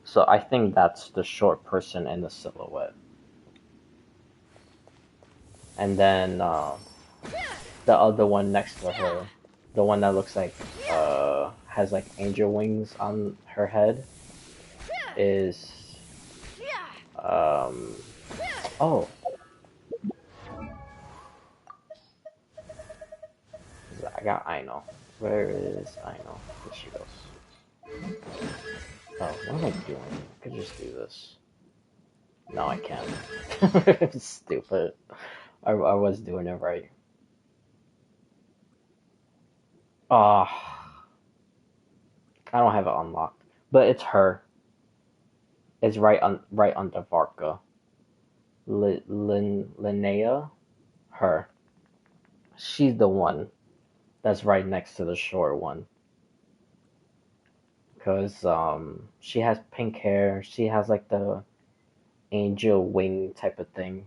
So I think that's the short person in the silhouette. And then the other one next to her, the one that looks like has like angel wings on her head, is oh, I got Aino. Where is Aino? Here she goes. Oh, what am I doing? I could just do this. No, I can't. Stupid. I was doing it right. I don't have it unlocked, but it's her. It's right under Varka. Linnea, her. She's the one that's right next to the short one. Cause she has pink hair. She has like the angel wing type of thing.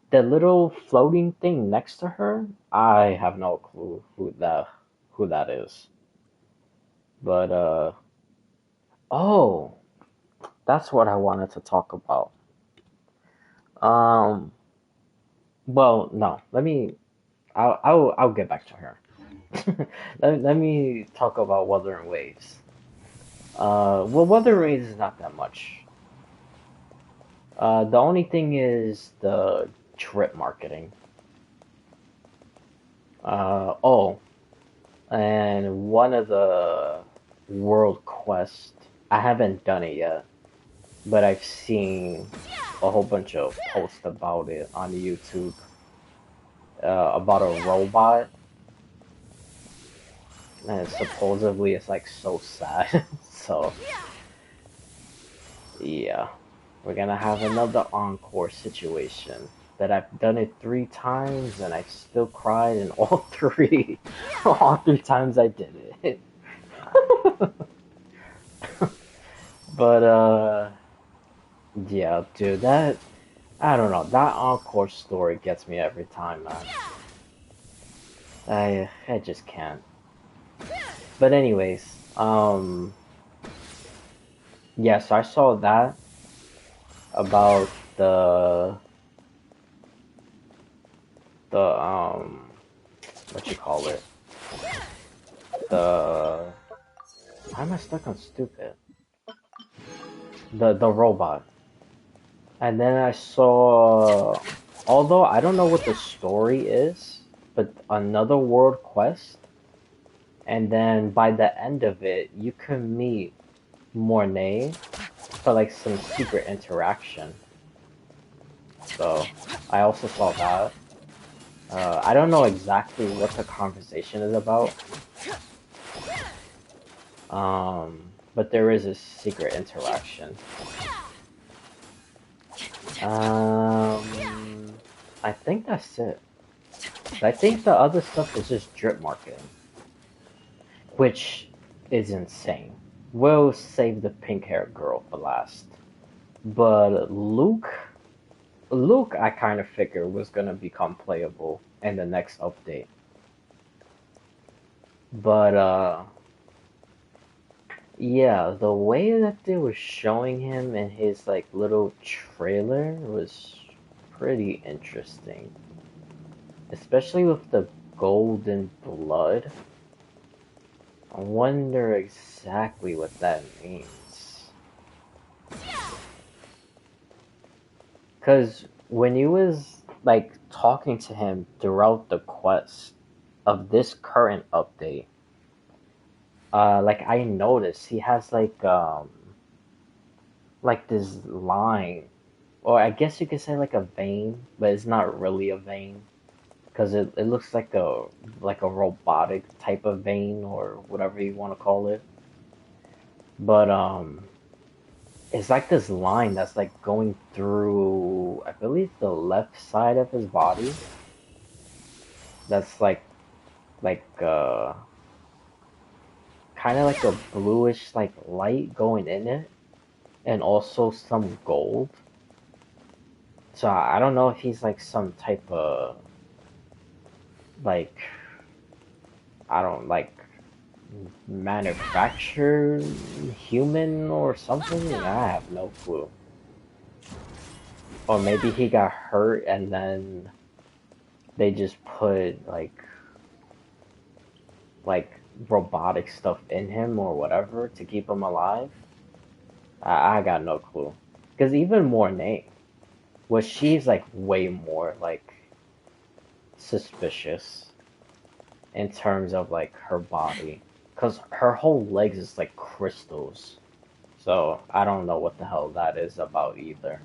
The little floating thing next to her, I have no clue who that is. But oh, that's what I wanted to talk about. Well, no, I'll get back to her. let me talk about Wuthering Waves. Well, Wuthering Waves is not that much. The only thing is the trip marketing. Oh, and one of the world quests, I haven't done it yet, but I've seen a whole bunch of posts about it on YouTube. About a robot, and supposedly it's like so sad. So, yeah, we're gonna have another encore situation. That I've done it 3 times and I still cried in all three. All 3 times I did it. But yeah, dude, I don't know, that encore story gets me every time, man. I just can't. But anyways, yes, I saw that about the what you call it? The Why am I stuck on stupid? The robot. And then I saw, although I don't know what the story is, but another world quest. And then by the end of it, you can meet Mornay for like some secret interaction. So I also saw that. I don't know exactly what the conversation is about. But there is a secret interaction. I think that's it. I think the other stuff is just drip marketing, which is insane. We'll save the pink-haired girl for last. But Luke, I kind of figured was gonna become playable in the next update. But yeah, the way that they were showing him in his like little trailer was pretty interesting. Especially with the golden blood. I wonder exactly what that means. Cause when you was like talking to him throughout the quest of this current update, like I noticed he has like this line, or I guess you could say like a vein, but it's not really a vein, because it looks like a robotic type of vein or whatever you want to call it. But it's like this line that's like going through, I believe, the left side of his body. That's like kind of like a bluish like light going in it, and also some gold. So I don't know if he's like some type of like, I don't like manufactured human or something. I have no clue. Or maybe he got hurt and then they just put like robotic stuff in him or whatever to keep him alive. I got no clue. Because even Mornay, well, she's like way more like suspicious in terms of like her body, because her whole legs is like crystals. So I don't know what the hell that is about either.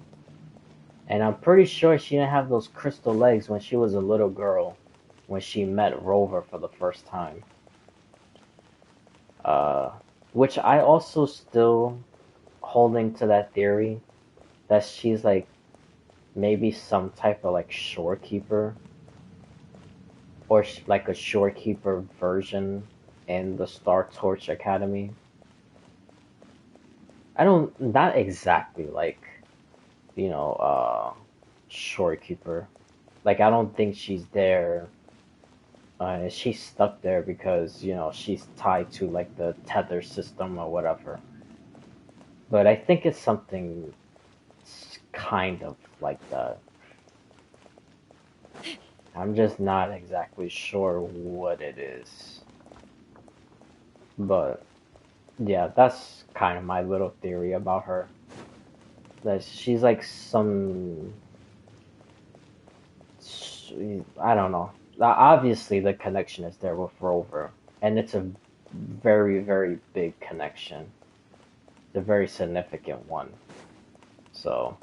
And I'm pretty sure she didn't have those crystal legs when she was a little girl, when she met Rover for the first time. Which I also still holding to that theory that she's like maybe some type of like shorekeeper, or like a shorekeeper version in the Star Torch Academy. Not exactly like, you know, shorekeeper. Like, I don't think she's there. She's stuck there because, you know, she's tied to like the tether system or whatever. But I think it's something kind of like that. I'm just not exactly sure what it is. But yeah, that's kind of my little theory about her. That she's like I don't know. Obviously, the connection is there with Rover, and it's a very, very big connection. It's a very significant one. So,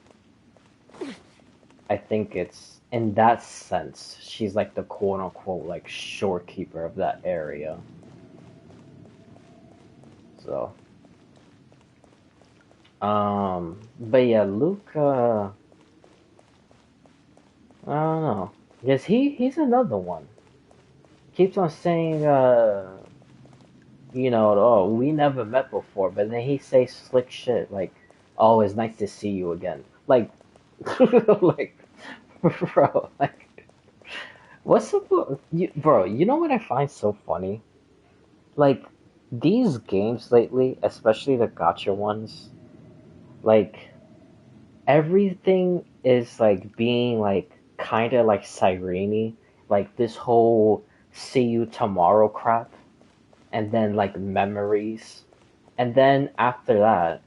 I think it's in that sense, she's like the quote unquote like shorekeeper of that area. So, but yeah, Luke, I don't know. Yes, he's another one. Keeps on saying, oh, we never met before, but then he says slick shit like, oh, it's nice to see you again. Like, like, bro, like, what's up, bro? You know what I find so funny? Like, these games lately, especially the gacha ones, like, everything is like being like kind of like Sireney, like this whole see you tomorrow crap, and then like memories, and then after that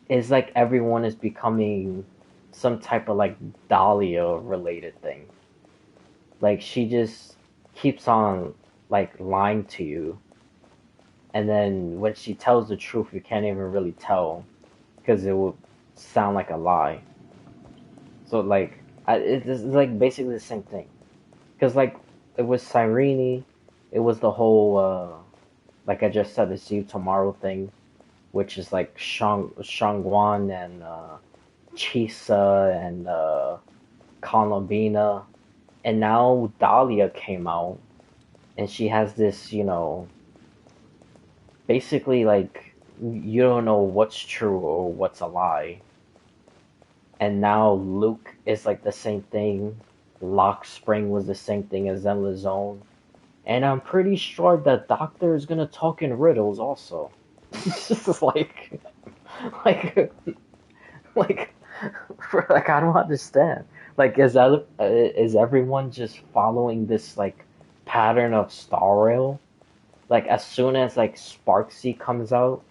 is like everyone is becoming some type of like Dahlia related thing. Like she just keeps on like lying to you, and then when she tells the truth, you can't even really tell because it will sound like a lie. So like, it's like basically the same thing. Because like it was Cyrene, it was the whole like I just said, the see you tomorrow thing, which is like Shangguan and Chisa and Columbina, and now Dahlia came out, and she has this, basically like you don't know what's true or what's a lie. And now Luke is like the same thing. Lock Spring was the same thing as Zenless Zone. And I'm pretty sure that Doctor is gonna talk in riddles also. It's just like, like, like, like I don't understand. Like, is everyone just following this like pattern of Star Rail? Like, as soon as like Sparksy comes out,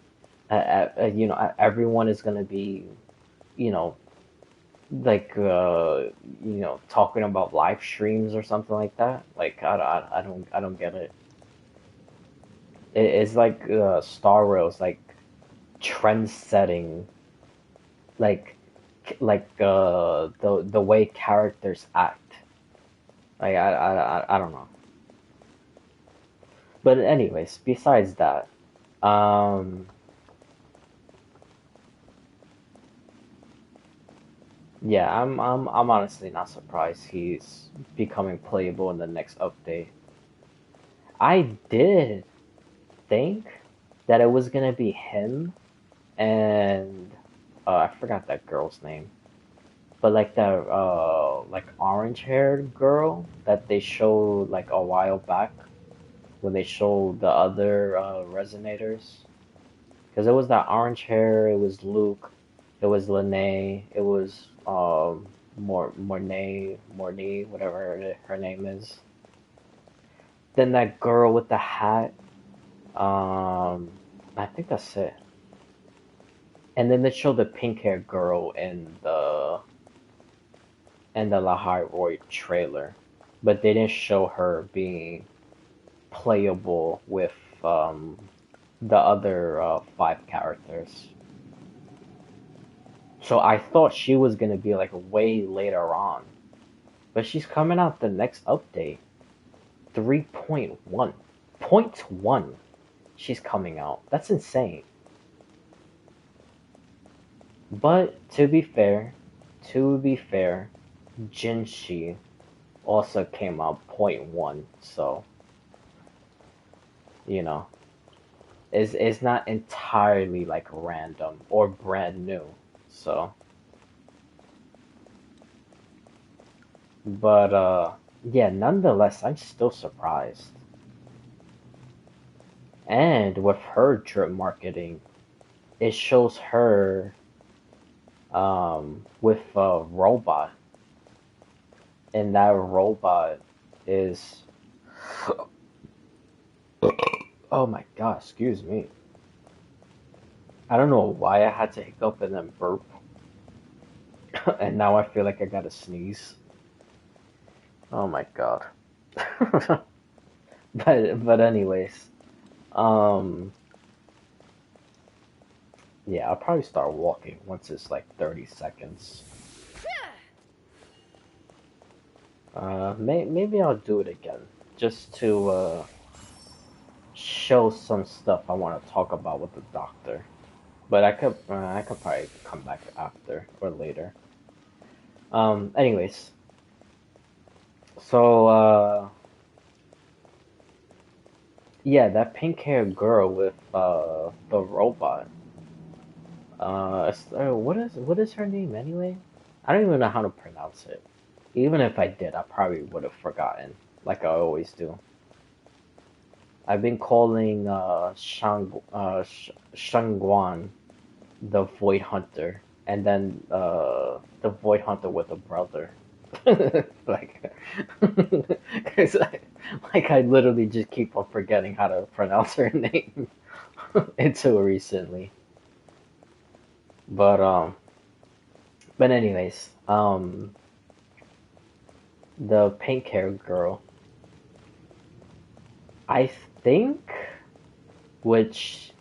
everyone is gonna be, you know, like talking about live streams or something like that. Like I don't get it. It's like Star Wars like trend setting, like the way characters act. Like I don't know. But anyways, besides that, yeah, I'm honestly not surprised he's becoming playable in the next update. I did think that it was gonna be him and I forgot that girl's name, but like the like orange haired girl that they showed like a while back when they showed the other resonators, because it was that orange hair, it was Luke, it was Lene, it was Mornay, whatever her name is. Then that girl with the hat. I think that's it. And then they showed the pink haired girl in the Lahai Roy trailer, but they didn't show her being playable with the other 5 characters. So I thought she was gonna be like way later on, but she's coming out the next update, 3.1. She's coming out. That's insane. But to be fair, Jinshi also came out .1, so it's not entirely like random or brand new. So, but yeah, nonetheless, I'm still surprised. And with her drip marketing, it shows her with a robot, and that robot is oh my god, excuse me. I don't know why I had to hiccup and then burp. And now I feel like I gotta sneeze. Oh my god. But anyways, um, yeah, I'll probably start walking once it's like 30 seconds. Maybe I'll do it again just to show some stuff I want to talk about with the doctor. But I could probably come back after or later. Anyways, so yeah, that pink-haired girl with the robot. What is her name anyway? I don't even know how to pronounce it. Even if I did, I probably would have forgotten, like I always do. I've been calling Shangguan the Void Hunter, and then the Void Hunter with a brother. Like, 'cause I literally just keep on forgetting how to pronounce her name until recently. But anyways, the pink-haired girl, I think, which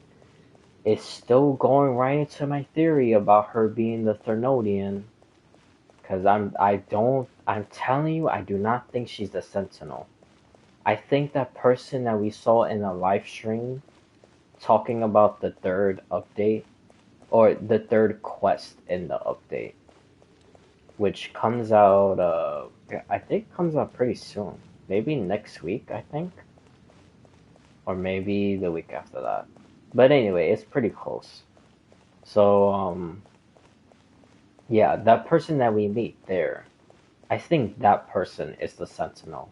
is still going right into my theory about her being the Thernodian, because I'm telling you, I do not think she's the Sentinel. I think that person that we saw in the live stream talking about the third update, or the third quest in the update, which comes out, I think comes out pretty soon. Maybe next week, I think. Or maybe the week after that. But anyway, it's pretty close. So, yeah, that person that we meet there, I think that person is the Sentinel.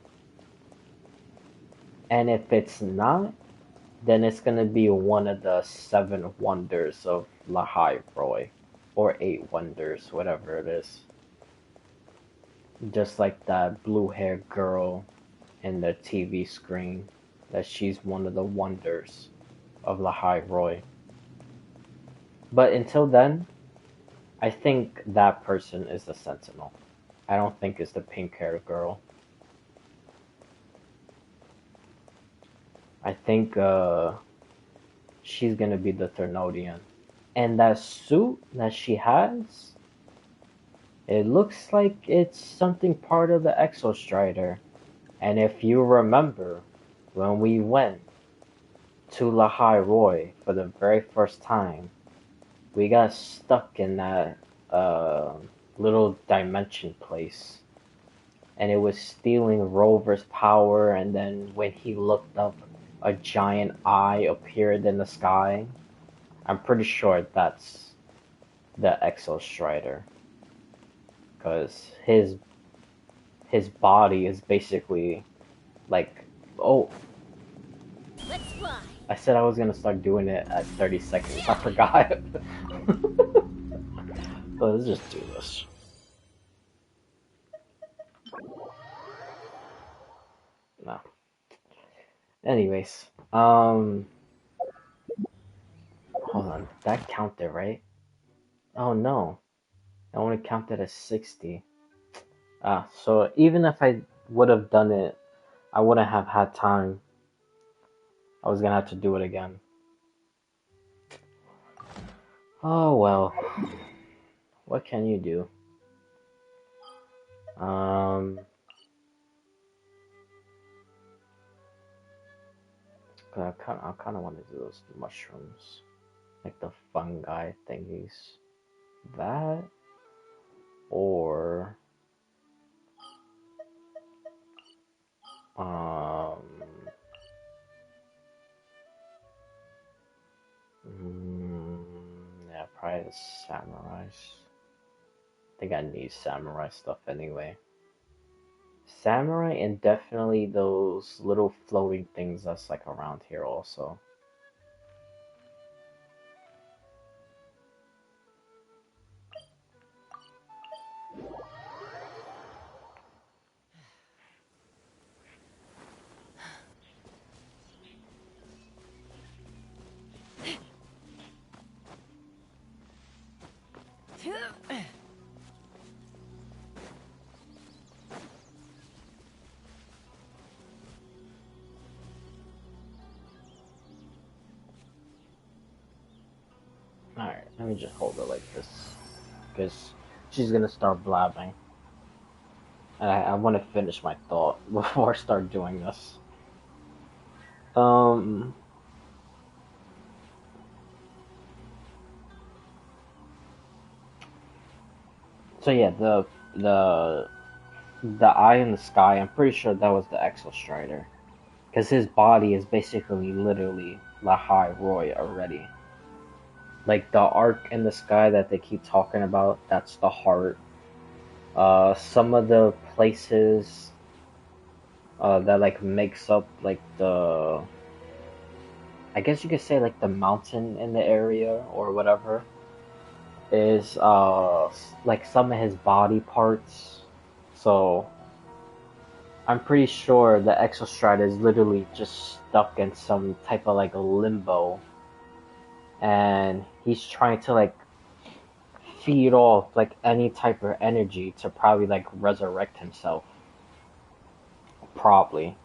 And if it's not, then it's gonna be one of the 7 wonders of Lahai Roy. Or 8 wonders, whatever it is. Just like that blue-haired girl in the TV screen, that she's one of the wonders of Lahai Roy. But until then, I think that person is the Sentinel. I don't think it's the pink-haired girl. I think she's gonna be the Thernodian. And that suit that she has, it looks like it's something part of the Exostrider. And if you remember, when we went to Lahai Roy for the very first time, we got stuck in that little dimension place. And it was stealing Rover's power, and then when he looked up, a giant eye appeared in the sky. I'm pretty sure that's the Exostrider. Because his body is basically like, oh, Let's fly. I said I was gonna start doing it at 30 seconds. I forgot. So let's just do this. No. Anyways, hold on. That counted, right? Oh no. I only counted as 60. So even if I would have done it, I wouldn't have had time. I was gonna have to do it again. Oh well. What can you do? I kind of want to do those mushrooms, like the fungi thingies. That, or yeah, probably the samurais. I think I need samurai stuff anyway. Samurai, and definitely those little floating things that's like around here also. me just hold it like this, because she's gonna start blabbing. And I want to finish my thought before I start doing this. So yeah, the eye in the sky, I'm pretty sure that was the Exo Strider. Because his body is basically literally Lahai Roy already. Like the arc in the sky that they keep talking about, that's the heart. Some of the places that like makes up like the, I guess you could say like the mountain in the area or whatever, is like some of his body parts. So I'm pretty sure the Exo Strider is literally just stuck in some type of like limbo, and he's trying to like feed off like any type of energy to probably like resurrect himself. Probably.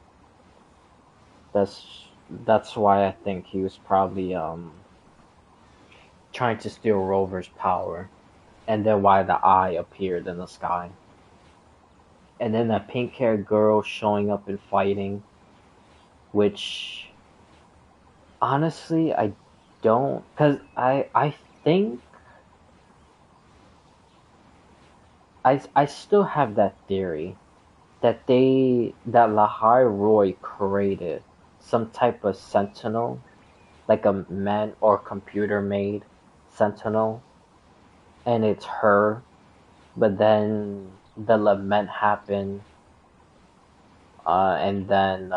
That's why I think he was probably trying to steal Rover's power, and then why the eye appeared in the sky. And then that pink-haired girl showing up and fighting, which honestly I don't, because I think I still have that theory that Lahai Roy created some type of sentinel, like a man or computer made sentinel, and it's her, but then the lament happened, and then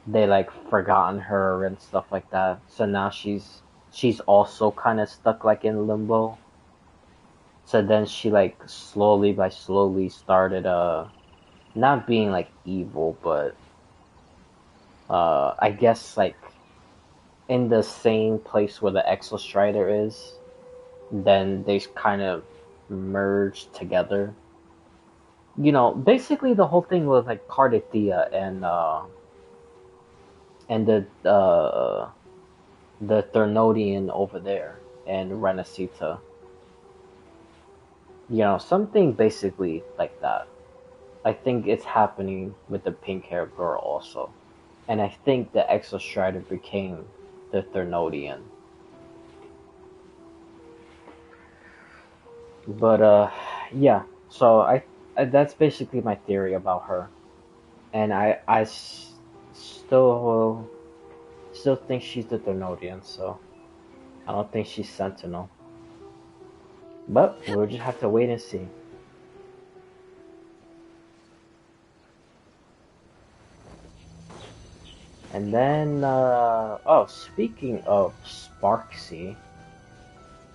they like forgotten her and stuff like that. So now she's also kind of stuck like in limbo. So then she like slowly started not being like evil, but I guess like in the same place where the Exo Strider is, then they kind of merged together. You know, basically the whole thing was like Cardathia and the Thernodian over there and Renacita. You know, something basically like that. I think it's happening with the pink-haired girl also. And I think the Exo Strider became the Thernodian. But yeah. So I that's basically my theory about her, and I still think she's the Thernodian. So I don't think she's Sentinel. But we'll just have to wait and see. And then, oh, speaking of Sparksy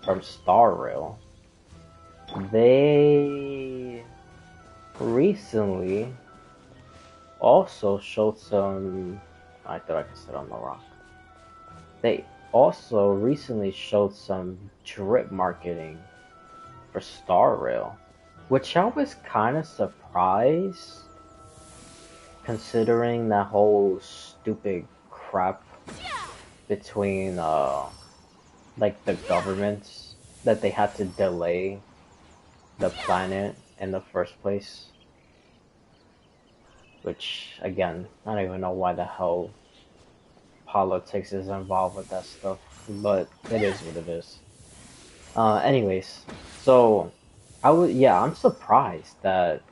from Star Rail, they recently also showed some. I thought I could sit on the rock. They also recently showed some drip marketing for Star Rail, which I was kind of surprised, considering that whole stupid crap between like the governments that they had to delay the planet in the first place. Which again, I don't even know why the hell politics is involved with that stuff, but it is what it is. Anyways, so I'm surprised that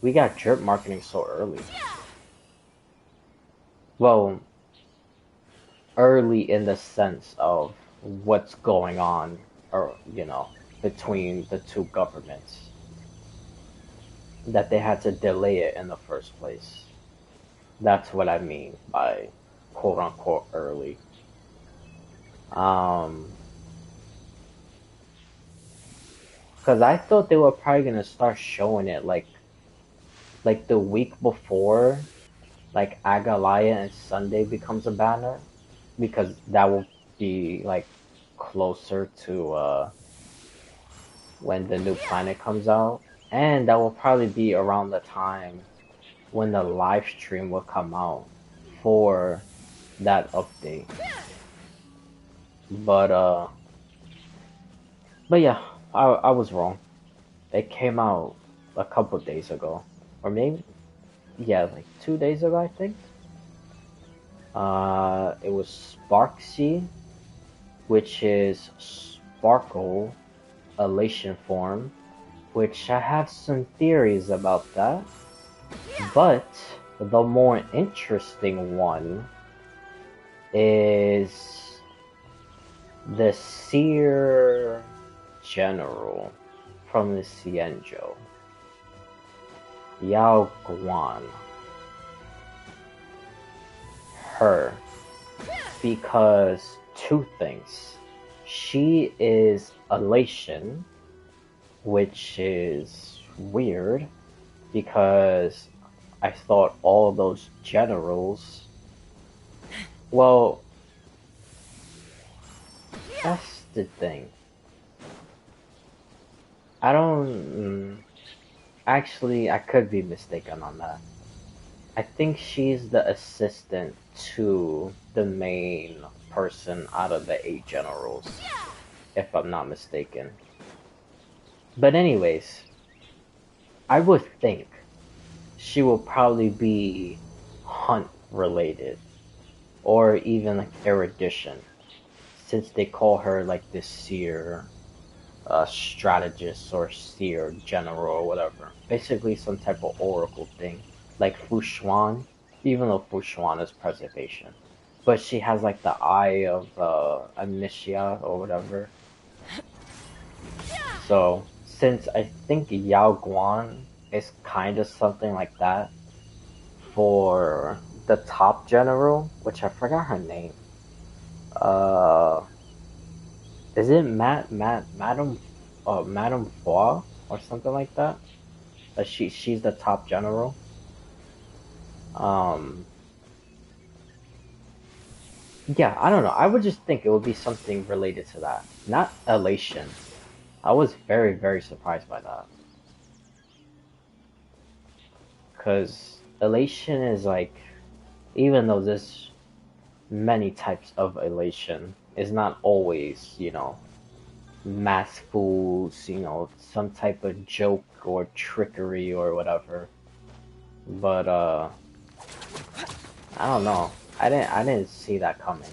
we got drip marketing so early. Well, early in the sense of what's going on, or between the two governments, that they had to delay it in the first place. That's what I mean by quote unquote early. Because I thought they were probably gonna start showing it like the week before, like Agalaya and Sunday becomes a banner, because that will be like closer to when the new planet comes out, and that will probably be around the time when the live stream will come out for that update. But But yeah, I was wrong. It came out a couple days ago, or maybe yeah, like 2 days ago, I think. It was Sparksy, which is Sparkle Elation form, which I have some theories about that. But the more interesting one is the Seer General from the Xianzhou, Yao Guan. Her. Because two things. She is Elation, which is weird because I thought all those generals. Well, that's the thing. I don't. Actually, I could be mistaken on that. I think she's the assistant to the main person out of the 8 generals, if I'm not mistaken. But anyways, I would think she will probably be hunt related, or even like erudition, since they call her like this seer strategist or seer general or whatever. Basically some type of oracle thing. Like Fu Xuan, even though Fu Xuan is preservation. But she has like the eye of Amnesia or whatever. So, since I think Yao Guan is kind of something like that for the top general, which I forgot her name. Is it Madame Foy or something like that? She's the top general. Yeah, I don't know. I would just think it would be something related to that, not Elation. I was very, very surprised by that. Because Elation is like, even though there's many types of Elation, is not always, mass fools, some type of joke or trickery or whatever. But, I don't know. I didn't see that coming.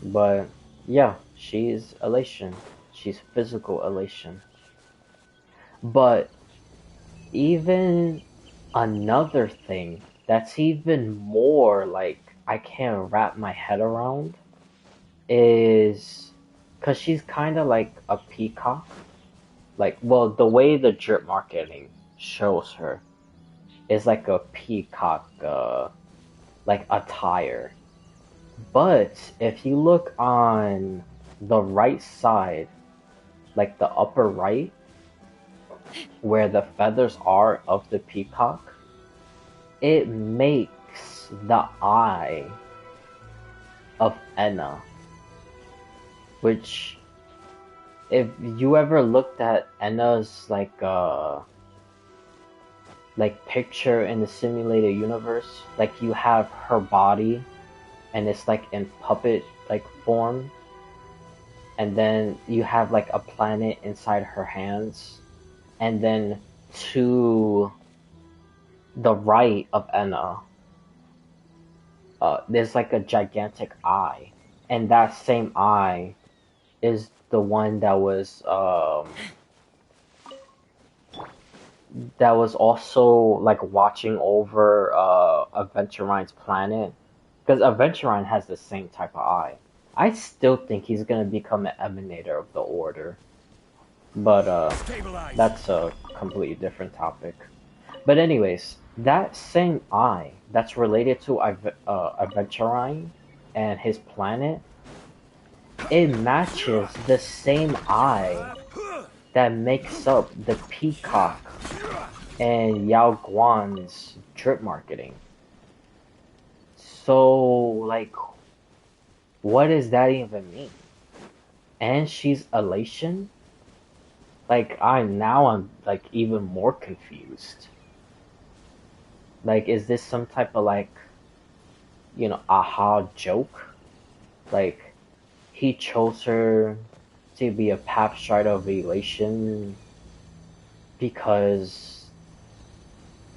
But yeah, she's Elation. She's physical Elation. But even another thing that's even more like I can't wrap my head around is because she's kind of like a peacock. Like, well, the way the drip marketing shows her is like a peacock, like attire. But if you look on the right side, like the upper right, where the feathers are of the peacock, it makes the eye of Enna. Which, if you ever looked at Enna's like picture in the simulated universe, like you have her body and it's like in puppet like form, and then you have like a planet inside her hands, and then to the right of Enna there's like a gigantic eye, and that same eye is the one that was also like watching over Aventurine's planet, because Aventurine has the same type of eye. I still think he's gonna become an emanator of the Order, but that's a completely different topic. But anyways, that same eye that's related to Aventurine and his planet, it matches the same eye that makes up the peacock and Yao Guan's drip marketing. So, like, what does that even mean? And she's Elation? Like, I'm like even more confused. Like, is this some type of like, aha joke? Like, he chose her to be a Pathstrider of Elation because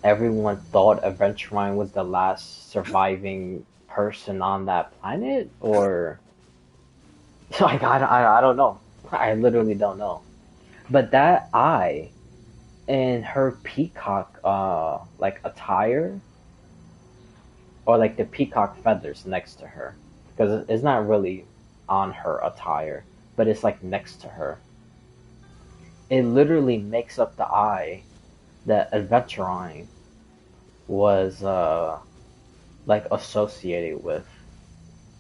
everyone thought Aventurine was the last surviving person on that planet, or like I don't know. I literally don't know. But that eye and her peacock like attire, or like the peacock feathers next to her, because it's not really on her attire, but it's like next to her. It literally makes up the eye that Aventurine was like associated with,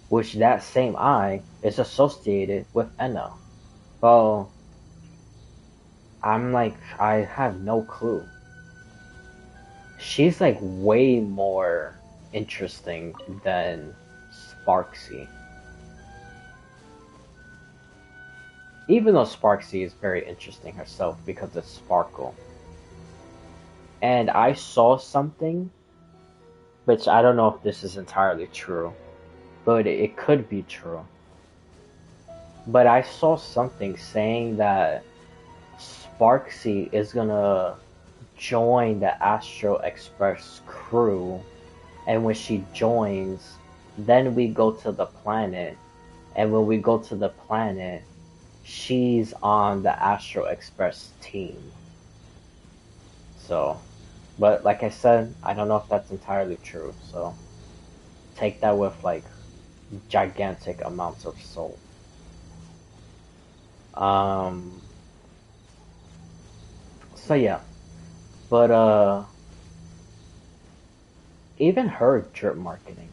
which that same eye is associated with Enna. Well, I'm like, I have no clue. She's like way more interesting than Sparksy. Even though Sparksy is very interesting herself because of Sparkle. And I saw something, which I don't know if this is entirely true, but it could be true. But I saw something saying that Sparksy is gonna join the Astro Express crew, and when she joins, then we go to the planet, and when we go to the planet, she's on the Astro Express team. So, but like I said, I don't know if that's entirely true, so take that with like gigantic amounts of salt. So yeah, but even her drip marketing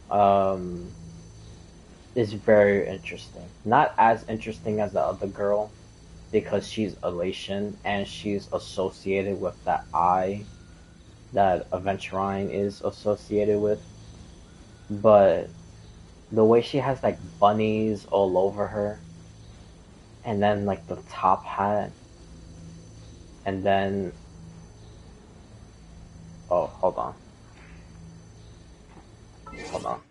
um is very interesting. Not as interesting as the other girl because she's Elation and she's associated with that eye that Aventurine is associated with. But the way she has like bunnies all over her, and then like the top hat, and then oh, hold on. Hold on.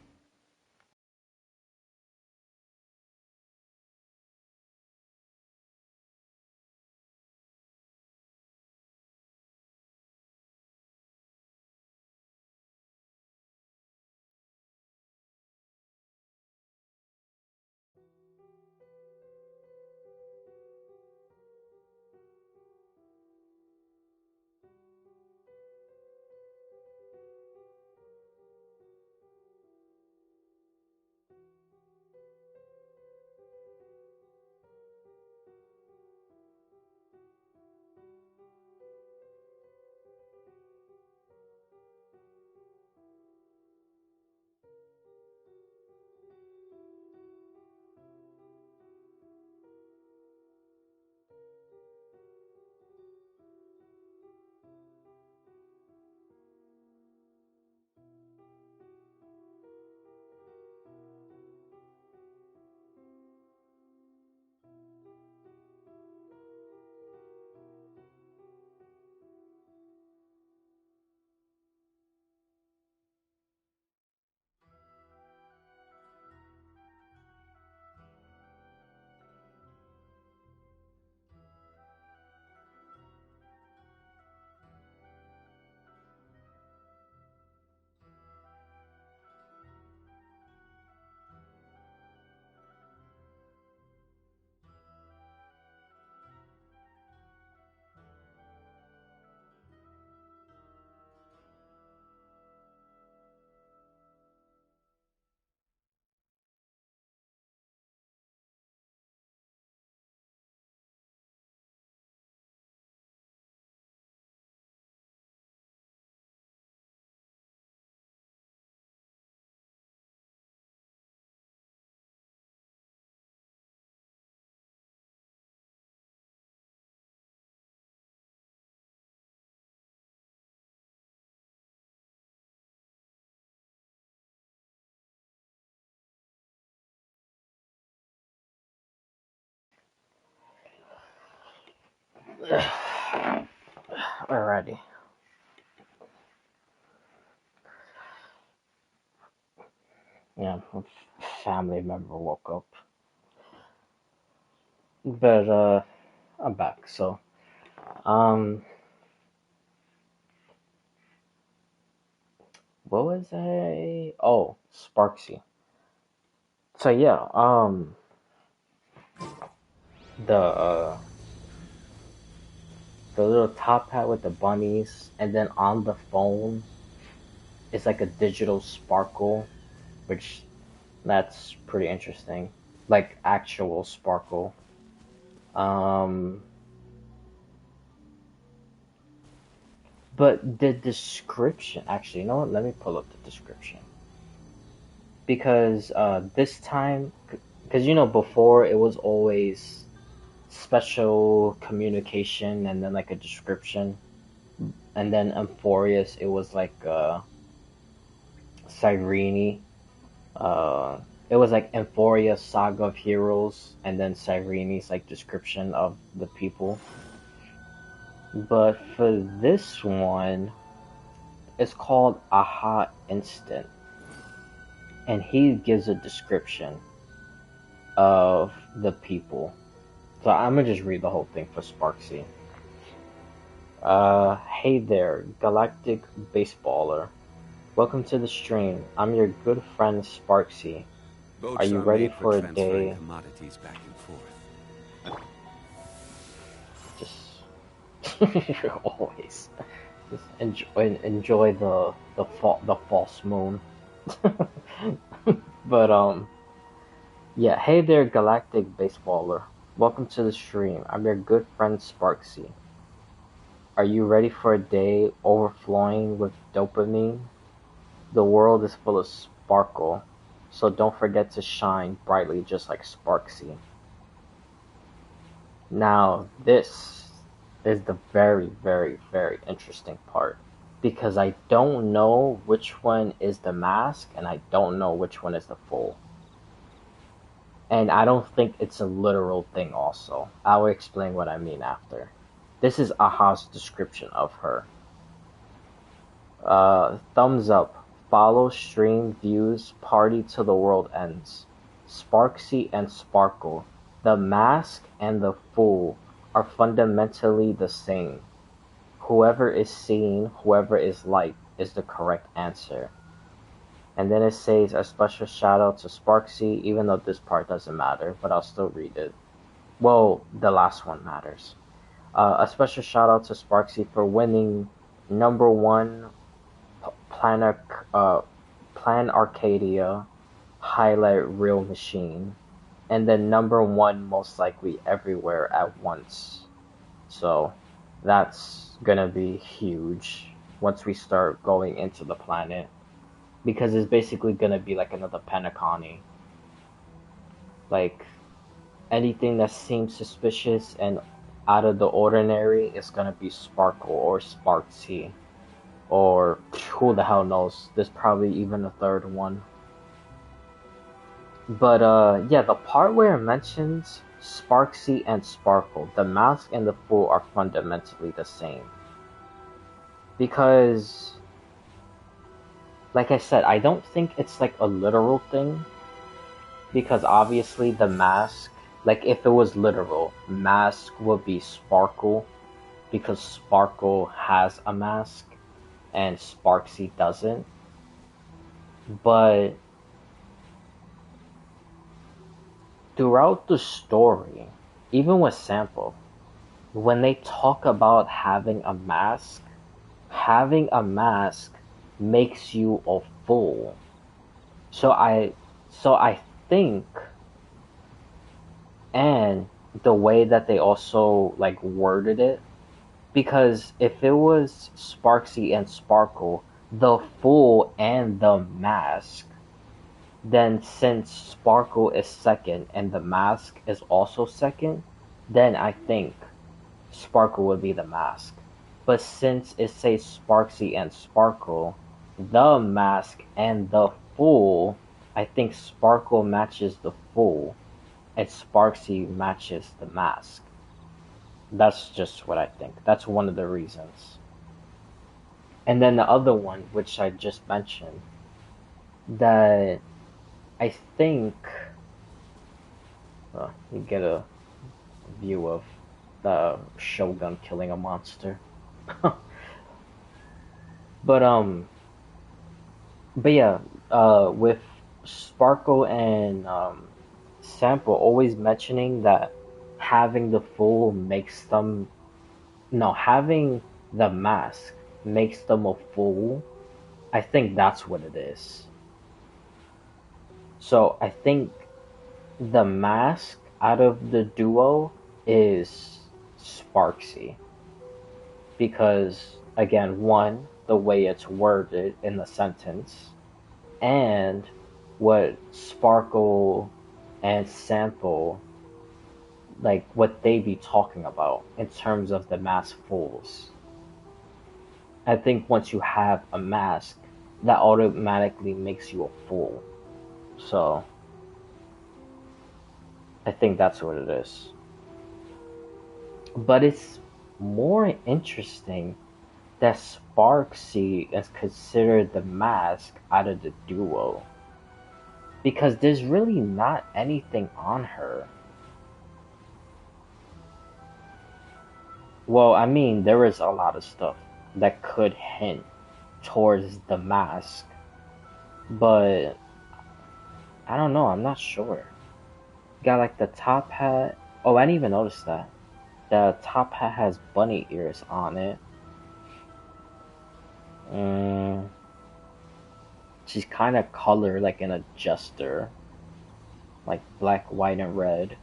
Alrighty. Yeah, a family member woke up. But I'm back. So, um, what was I? Oh, Sparksy. So yeah, the uh, the little top hat with the bunnies, and then on the phone is like a digital sparkle, which that's pretty interesting. Like actual sparkle. Um, but the description, actually, you know what? Let me pull up the description. Because this time, because you know, before it was always special communication and then like a description. And then Amphorius, it was like Cyrene. It was like Amphorius Saga of Heroes, and then Cyrene's like description of the people. But for this one, it's called Aha Instant, and he gives a description of the people. So I'm gonna just read the whole thing for Sparksy. Hey there, Galactic Baseballer. Welcome to the stream. I'm your good friend Sparksy. Boats are you ready for a day? Commodities back and forth. Just always just enjoy the false moon. But yeah. Hey there, Galactic Baseballer. Welcome to the stream. I'm your good friend Sparksy. Are you ready for a day overflowing with dopamine? The world is full of sparkle, so don't forget to shine brightly just like Sparksy. Now, this is the very, very, very interesting part, because I don't know which one is the mask, and I don't know which one is the fool. And I don't think it's a literal thing also. I will explain what I mean after. This is Aha's description of her. Thumbs up. Follow stream views party till the world ends. Sparksy and Sparkle. The mask and the fool are fundamentally the same. Whoever is seen, whoever is light, is the correct answer. And then it says a special shout out to Sparksy, even though this part doesn't matter, but I'll still read it. Well, the last one matters. A special shout out to Sparksy for winning #1 Plan Arcadia highlight reel machine, and then #1 most likely everywhere at once. So that's gonna be huge once we start going into the planet, because it's basically gonna be like another Penacony. Like anything that seems suspicious and out of the ordinary is gonna be Sparkle or Sparksy, or who the hell knows. There's probably even a third one. But yeah, the part where it mentions Sparksy and Sparkle, the mask and the fool are fundamentally the same. Because, like I said, I don't think it's like a literal thing. Because obviously the mask, like if it was literal, mask would be Sparkle, because Sparkle has a mask and Sparksy doesn't. But throughout the story, even with Sample, when they talk about having a mask makes you a fool. So I think, and the way that they also like worded it, because if it was Sparksy and Sparkle, the fool and the mask, then since Sparkle is second and the mask is also second, then I think Sparkle would be the mask. But since it says Sparksy and Sparkle, the mask and the fool, I think Sparkle matches the fool and Sparksy matches the mask. That's just what I think. That's one of the reasons. And then the other one, which I just mentioned, that I think you get a view of the Shogun killing a monster. But but yeah, with Sparkle and Sample always mentioning that having the fool makes them no, having the mask makes them a fool. I think that's what it is. So I think the mask out of the duo is Sparksy. Because, again, one, the way it's worded in the sentence, and what Sparkle and Sample, like, what they be talking about in terms of the mask fools. I think once you have a mask, that automatically makes you a fool. So, I think that's what it is. But it's more interesting that Sparksy is considered the mask out of the duo. Because there's really not anything on her. Well, I mean, there is a lot of stuff that could hint towards the mask. But I don't know, I'm not sure. Got like the top hat. Oh, I didn't even notice that. The top hat has bunny ears on it. She's kind of colored like an adjuster. Like black, white, and red.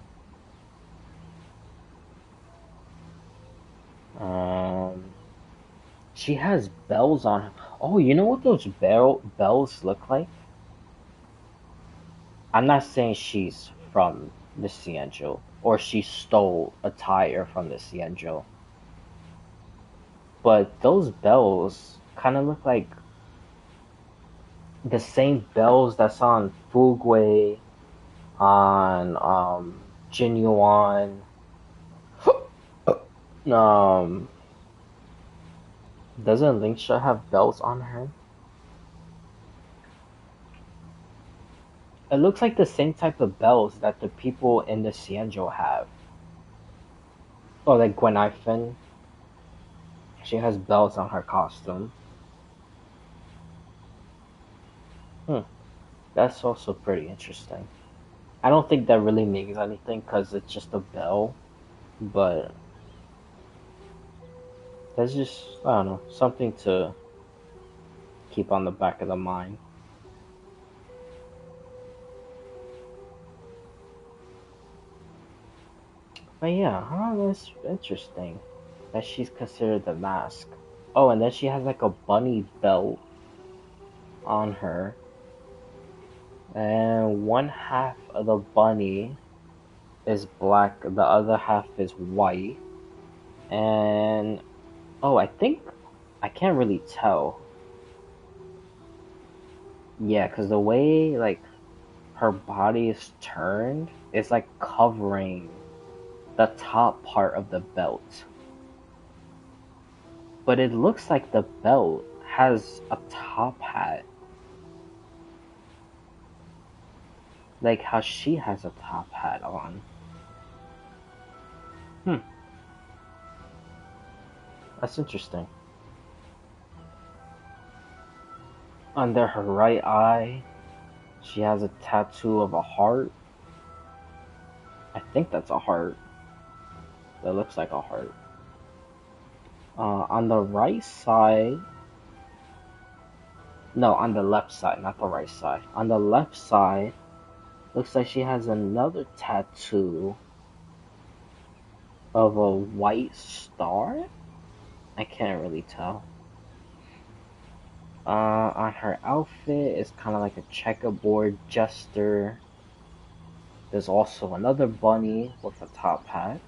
She has bells on her. Oh, you know what those bells look like? I'm not saying she's from the Xianzhou, or she stole a tire from the Xianzhou. But those bells kind of look like the same bells that's on Fugui, on Jinyuan. Doesn't Lingsha have bells on her? It looks like the same type of bells that the people in the Xianzhou have. Or like Gwen Ifen. She has bells on her costume. That's also pretty interesting. I don't think that really means anything because it's just a bell. But that's just, I don't know, something to keep on the back of the mind. But yeah, that's interesting that she's considered the mask. Oh, and then she has like a bunny belt on her. And one half of the bunny is black, the other half is white. And, oh, I can't really tell. Yeah, because the way, like, her body is turned, it's like covering the top part of the belt. But it looks like the belt has a top hat. Like how she has a top hat on. That's interesting. Under her right eye, she has a tattoo of a heart. I think that's a heart. That looks like a heart. On the right side... No, on the left side, not the right side. On the left side, looks like she has another tattoo of a white star? I can't really tell. On her outfit, it's kind of like a checkerboard jester. There's also another bunny with a top hat.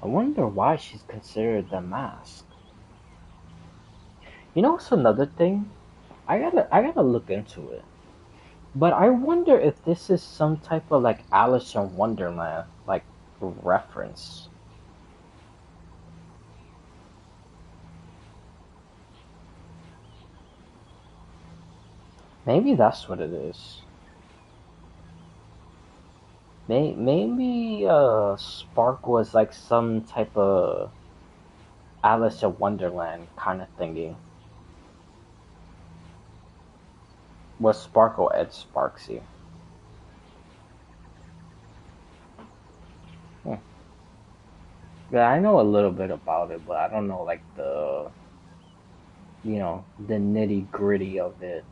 I wonder why she's considered the mask. You know what's another thing? I gotta look into it. But I wonder if this is some type of like Alice in Wonderland like reference. Maybe that's what it is. Maybe Spark was like some type of Alice in Wonderland kind of thingy. Was Sparkle Ed Sparksy? Yeah, I know a little bit about it, but I don't know like the, you know, the nitty gritty of it.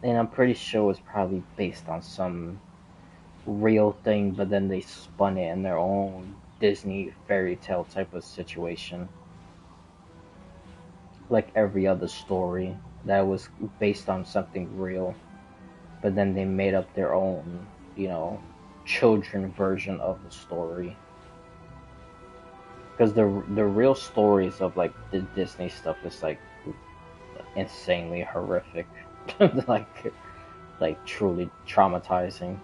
And I'm pretty sure it's probably based on some real thing, but then they spun it in their own Disney fairy tale type of situation. Like every other story that was based on something real, but then they made up their own, you know, children version of the story. Because the real stories of like the Disney stuff is like insanely horrific, like truly traumatizing.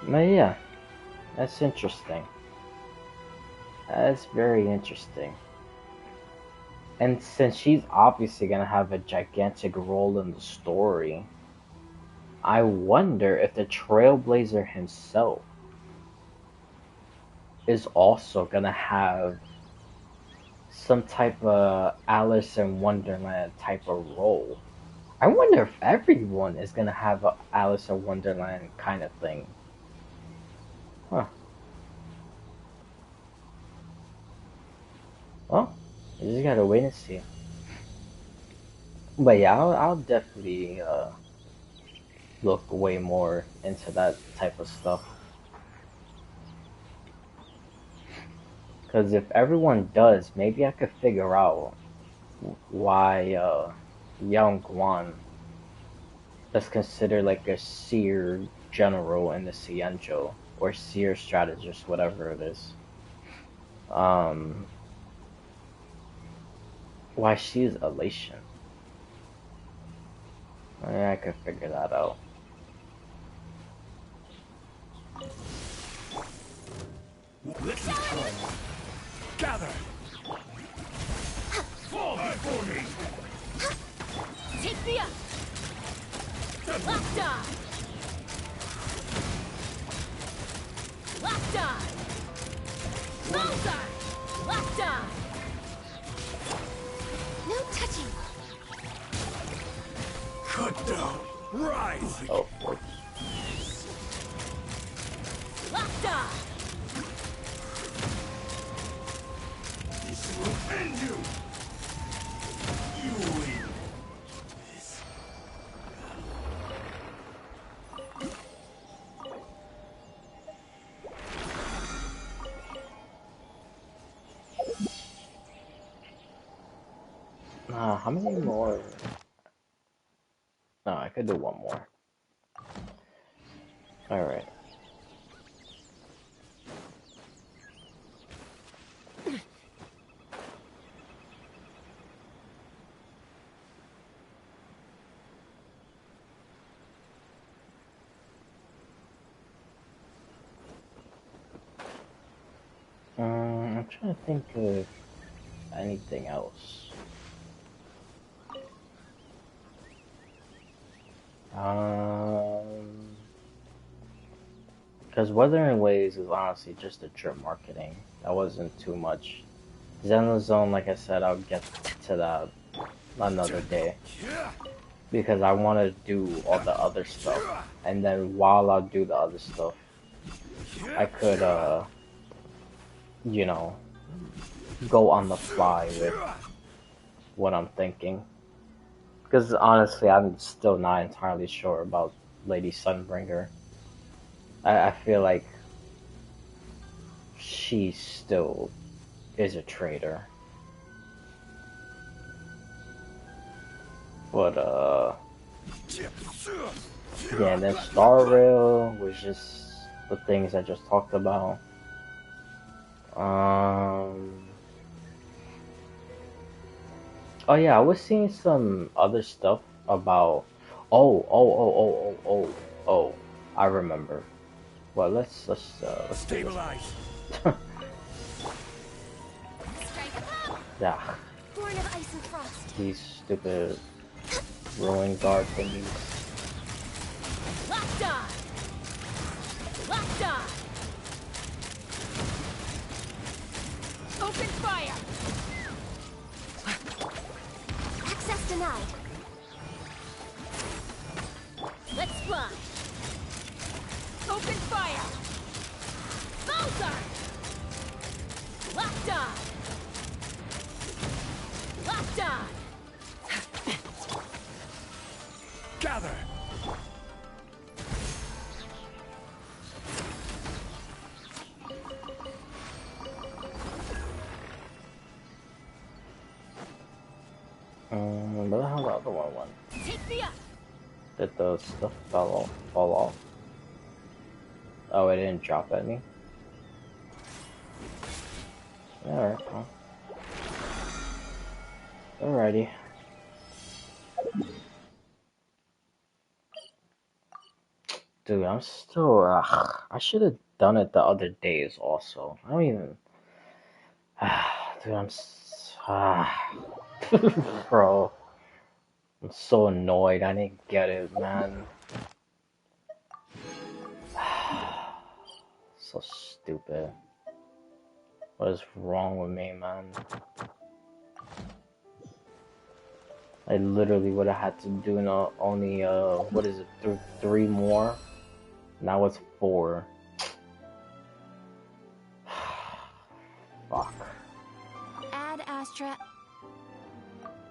But yeah, that's interesting. That's very interesting. And since she's obviously gonna have a gigantic role in the story, I wonder if the Trailblazer himself is also gonna have some type of Alice in Wonderland type of role. I wonder if everyone is gonna have a Alice in Wonderland kind of thing. Huh. Well, you just gotta wait and see. But yeah, I'll definitely look way more into that type of stuff. Because if everyone does, maybe I could figure out why Yang Guan is considered like a seer general in the Xianzhou, or seer strategist, whatever it is. Why she's Elation. I could figure that out. Gather! Fall before me! Take me up! Locked on! Locked on! Bullseye! Locked on! No touching! Cut down! Rise! Oh, boy. Locked on! This will end you! You win! How many more? No, I could do one more. Alright. I'm trying to think of anything else. Because Wuthering Waves is honestly just a drip marketing. That wasn't too much. Xenozone, like I said, I'll get to that another day. Because I want to do all the other stuff. And then while I do the other stuff, I could, you know, go on the fly with what I'm thinking. Because honestly, I'm still not entirely sure about Lady Sunbringer. I feel like she still is a traitor. But, yeah, and then Star Rail was just the things I just talked about. Oh yeah, I was seeing some other stuff about. Oh! I remember. Well, let's stabilize. Yeah. Born of ice and these stupid ruin guard thingies. Locked on! Locked on! Open fire! Access denied. Let's fly! Open fire! Bullseye! Locked on! Locked on! Gather! Where the hell the other one went? Take me up! Did the stuff fall off? Oh, it didn't drop at me? Alright, well. Alrighty. Dude, I'm still, I should have done it the other days also. I don't even, dude, bro, I'm so annoyed. I didn't get it, man. So stupid. What is wrong with me, man? I literally would have had to do only, what is it, 3 more? Now it's 4. Fuck. Add Astra.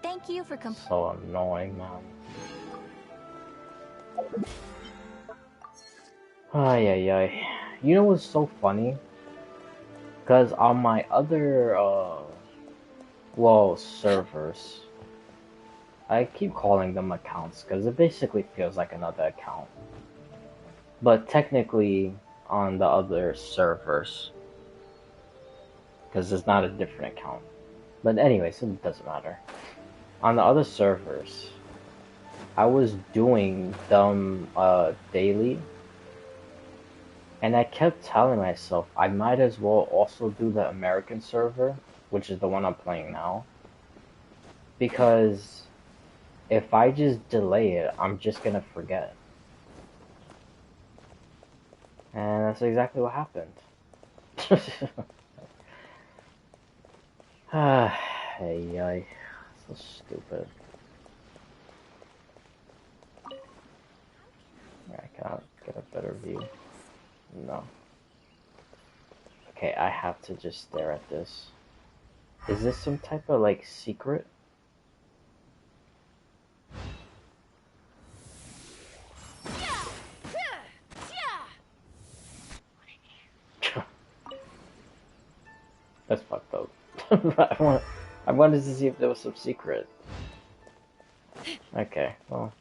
Thank you for So annoying, man. Ay, ay, ay. You know what's so funny? Because on my other, well, servers, I keep calling them accounts because it basically feels like another account. But technically, on the other servers, because it's not a different account. But anyways, it doesn't matter. On the other servers, I was doing them daily, and I kept telling myself I might as well also do the American server, which is the one I'm playing now, because if I just delay it, I'm just gonna forget. And that's exactly what happened. Hey, ay, so stupid. I cannot get a better view. No. Okay, I have to just stare at this. Is this some type of, like, secret? That's fucked up. I wanted to see if there was some secret. Okay, well.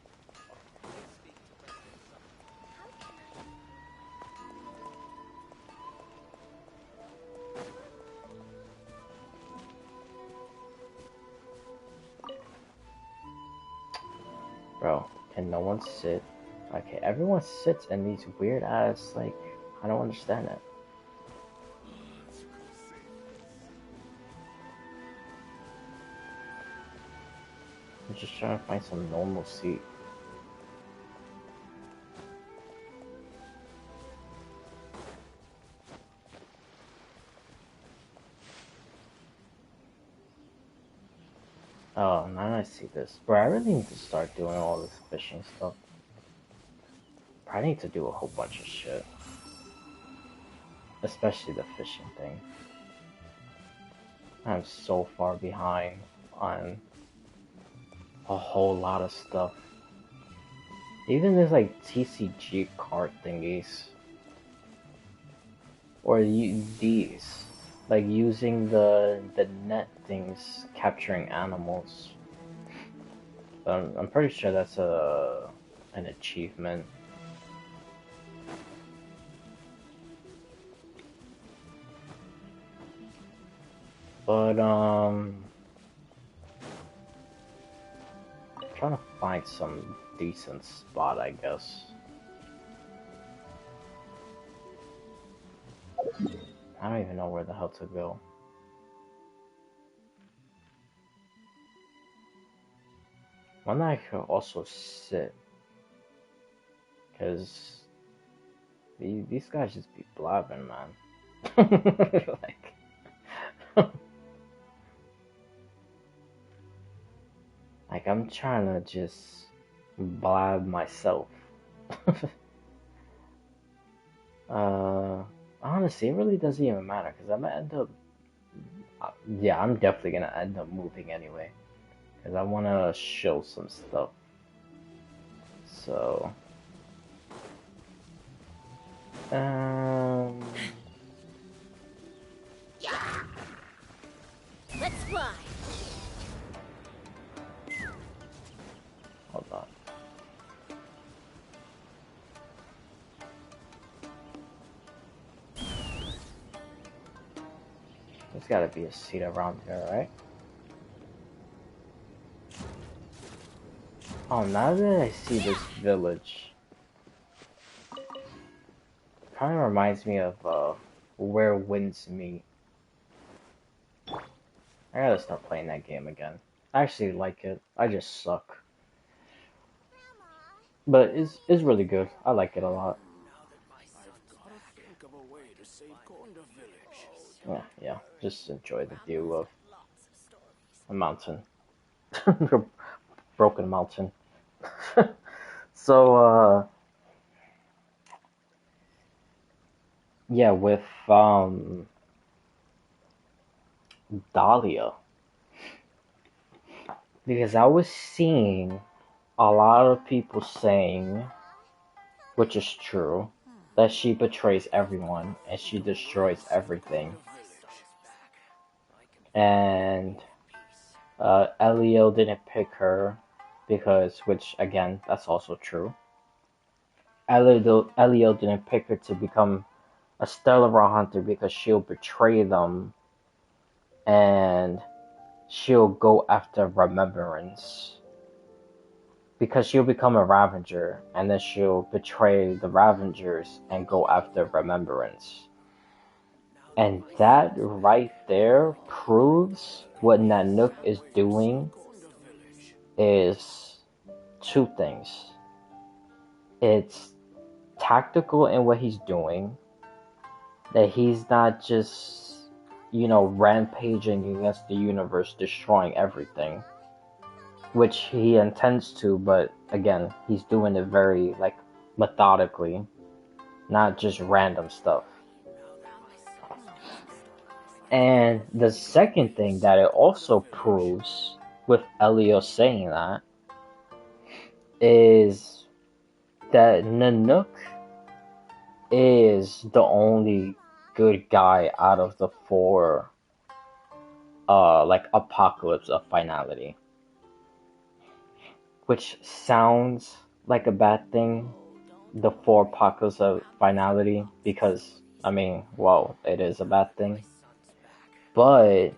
Bro, can no one sit? Okay, everyone sits in these weird ass, like, I don't understand it. I'm just trying to find some normal seat. Oh, now I see this. Bro, I really need to start doing all this fishing stuff. I need to do a whole bunch of shit. Especially the fishing thing. I'm so far behind on a whole lot of stuff. Even there's like TCG card thingies. Or these. Like using the net things, capturing animals. I'm pretty sure that's an achievement. But I'm trying to find some decent spot, I guess. I don't even know where the hell to go. One that I could also sit, because these guys just be blabbing, man. Like, like I'm trying to just blab myself. Honestly, it really doesn't even matter because I'm gonna end up. Yeah, I'm definitely gonna end up moving anyway because I want to show some stuff. So, Let's fly. hold on. There's gotta be a seat around here, right? Oh, now that I see this village, kind of reminds me of Where Winds Meet. I gotta start playing that game again. I actually like it. I just suck. But it's really good. I like it a lot. Yeah. Just enjoy the view of a mountain. Broken mountain. So, yeah, with, Dahlia. Because I was seeing a lot of people saying, which is true, that she betrays everyone and she destroys everything. And Elio didn't pick her because, which again, that's also true. Elio didn't pick her to become a Stellar Hunter because she'll betray them and she'll go after Remembrance. Because she'll become a Ravager and then she'll betray the Ravagers and go after Remembrance. And that right there proves what Nanook is doing is two things. It's tactical in what he's doing, that he's not just, rampaging against the universe, destroying everything, which he intends to, but again, he's doing it very, methodically, not just random stuff. And the second thing that it also proves, with Elio saying that, is that Nanook is the only good guy out of the four, Apocalypse of Finality. Which sounds like a bad thing, the four Apocalypse of Finality, because, it is a bad thing. But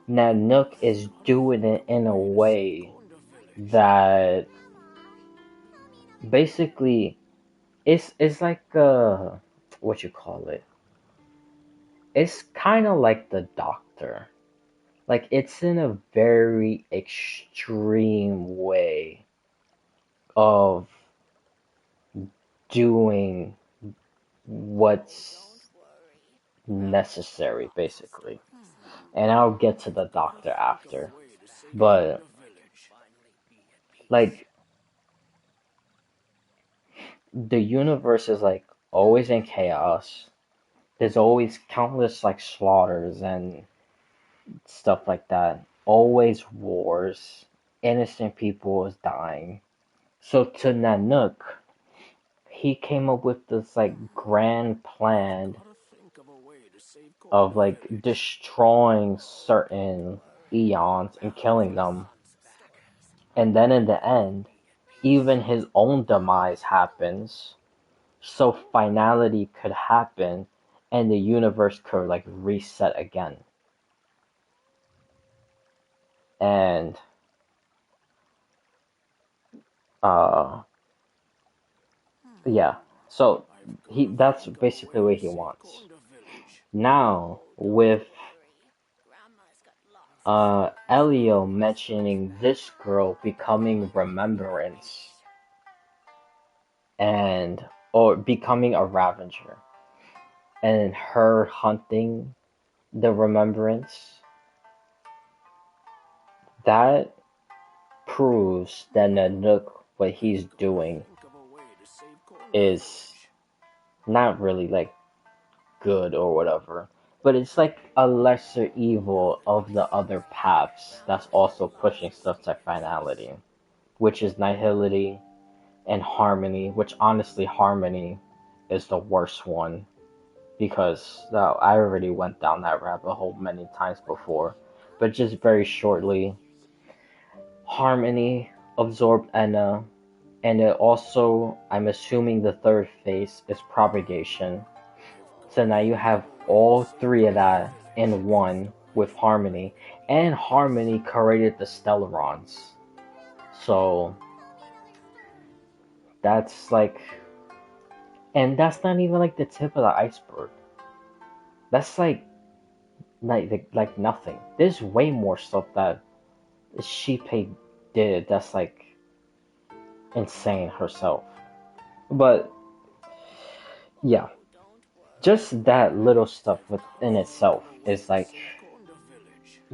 Nanook is doing it in a way that basically it's like what you call it? It's kind of like the Doctor. Like, it's in a very extreme way of doing what's necessary, basically. And I'll get to the Doctor after. But, the universe is, always in chaos. There's always countless, slaughters and stuff like that. Always wars. Innocent people is dying. So to Nanook, he came up with this, grand plan of, destroying certain eons and killing them. And then in the end, even his own demise happens, so finality could happen, and the universe could, reset again. And, yeah. So, that's basically what he wants. Now, with Elio mentioning this girl becoming Remembrance or becoming a Ravager, and her hunting the Remembrance, that proves that Nanook, what he's doing, is not really like good or whatever, but it's like a lesser evil of the other paths that's also pushing stuff to finality, which is Nihility and Harmony, which honestly Harmony is the worst one, because I already went down that rabbit hole many times before. But just very shortly, Harmony absorbed Enna, and it also, I'm assuming the third phase is Propagation. So now you have all three of that in one with Harmony, and Harmony created the Stellarons. So that's like, and that's not even like the tip of the iceberg. That's like nothing. There's way more stuff that Shinpei did that's like insane herself. But yeah, just that little stuff within itself is like,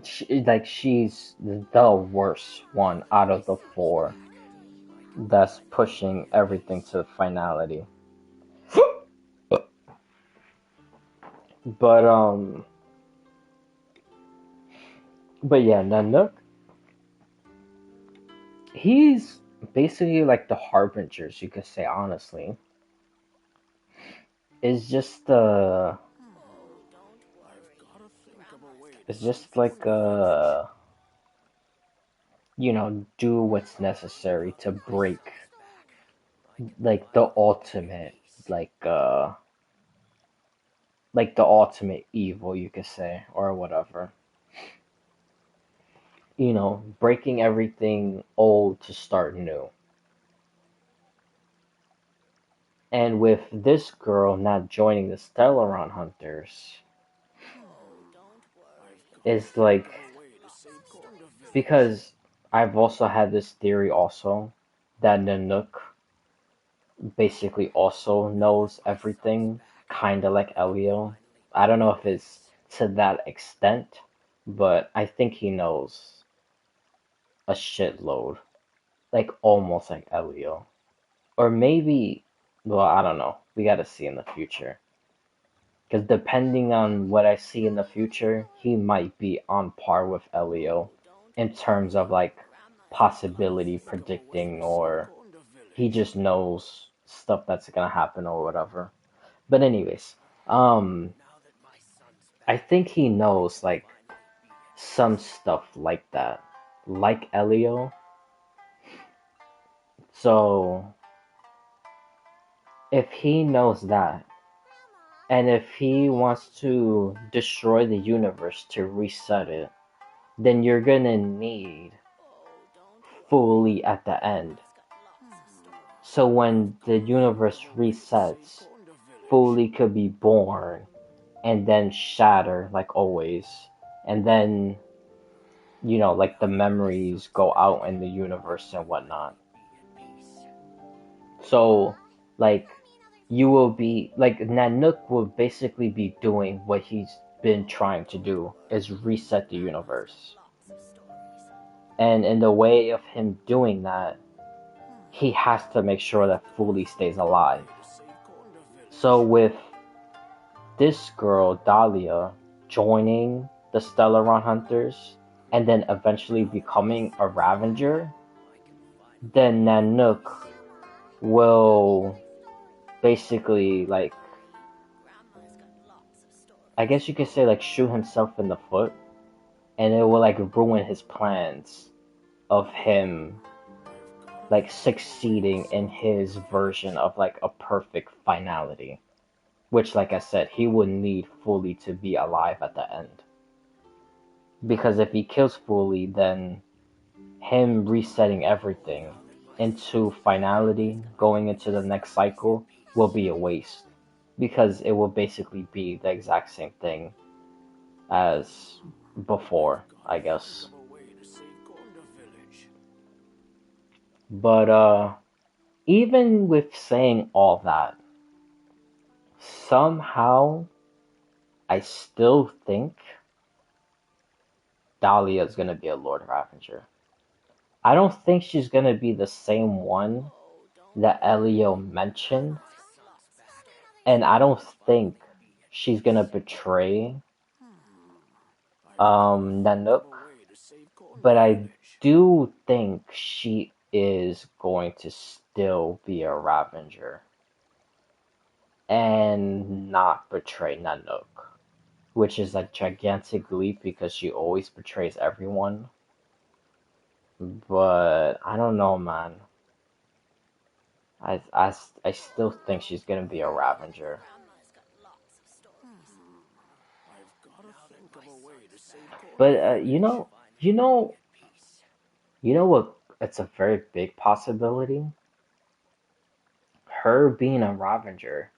she's the worst one out of the four that's pushing everything to finality. But yeah, Nanook, he's basically like the Harbingers, you could say, honestly. It's just like do what's necessary to break like the ultimate like the ultimate evil, you could say, or whatever. Breaking everything old to start new. And with this girl not joining the Stellaron Hunters, it's like, because I've also had this theory also that Nanook basically also knows everything, kinda like Elio. I don't know if it's to that extent, but I think he knows a shitload. Like almost like Elio. Or maybe, well, I don't know. We gotta see in the future. Because depending on what I see in the future, he might be on par with Elio in terms of like possibility predicting, or he just knows stuff that's gonna happen or whatever. But anyways, I think he knows like some stuff like that, like Elio. So if he knows that, and if he wants to destroy the universe to reset it, then you're gonna need Fuli at the end. So when the universe resets, Fuli could be born and then shatter like always. And then, like the memories go out in the universe and whatnot. So, like, you will be, like, Nanook will basically be doing what he's been trying to do, is reset the universe. And in the way of him doing that, he has to make sure that Fuli stays alive. So with this girl, Dahlia, joining the Stellaron Hunters, and then eventually becoming a Ravager, then Nanook will basically, like, I guess you could say, like, shoot himself in the foot, and it will, like, ruin his plans of him, like, succeeding in his version of, like, a perfect finality. Which, like I said, he would need Fuli to be alive at the end. Because if he kills Fuli, then him resetting everything into finality, going into the next cycle, will be a waste. Because it will basically be the exact same thing as before, I guess. But even with saying all that, somehow I still think Dahlia is gonna be a Lord Ravager. I don't think she's gonna be the same one that Elio mentioned, and I don't think she's gonna betray Nanook, but I do think she is going to still be a Ravager and not betray Nanook, which is a gigantic leap because she always betrays everyone. But I don't know, man. I still think she's gonna be a Ravager. But you know what? It's a very big possibility. Her being a Ravager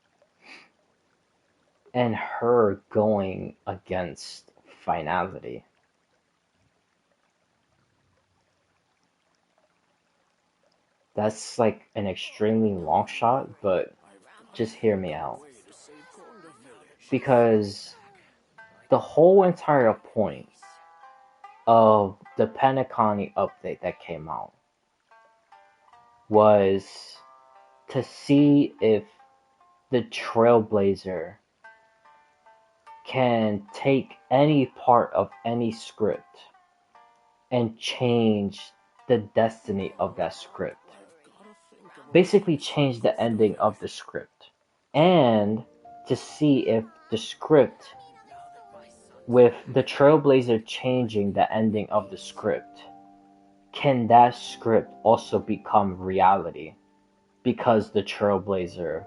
and her going against Finality. That's like an extremely long shot, but just hear me out. Because the whole entire point of the Penacony update that came out was to see if the Trailblazer can take any part of any script and change the destiny of that script. Basically change the ending of the script. And to see if the script, with the Trailblazer changing the ending of the script, can that script also become reality? Because the Trailblazer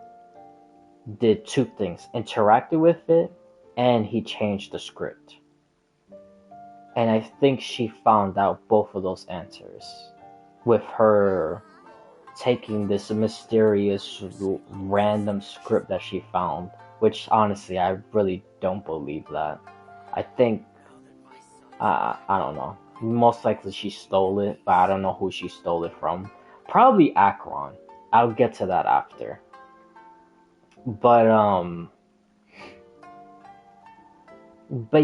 did two things, interacted with it, and he changed the script. And I think she found out both of those answers with her taking this mysterious random script that she found, which honestly I really don't believe that. I think I don't know. Most likely she stole it, but I don't know who she stole it from. Probably Akron. I'll get to that after. But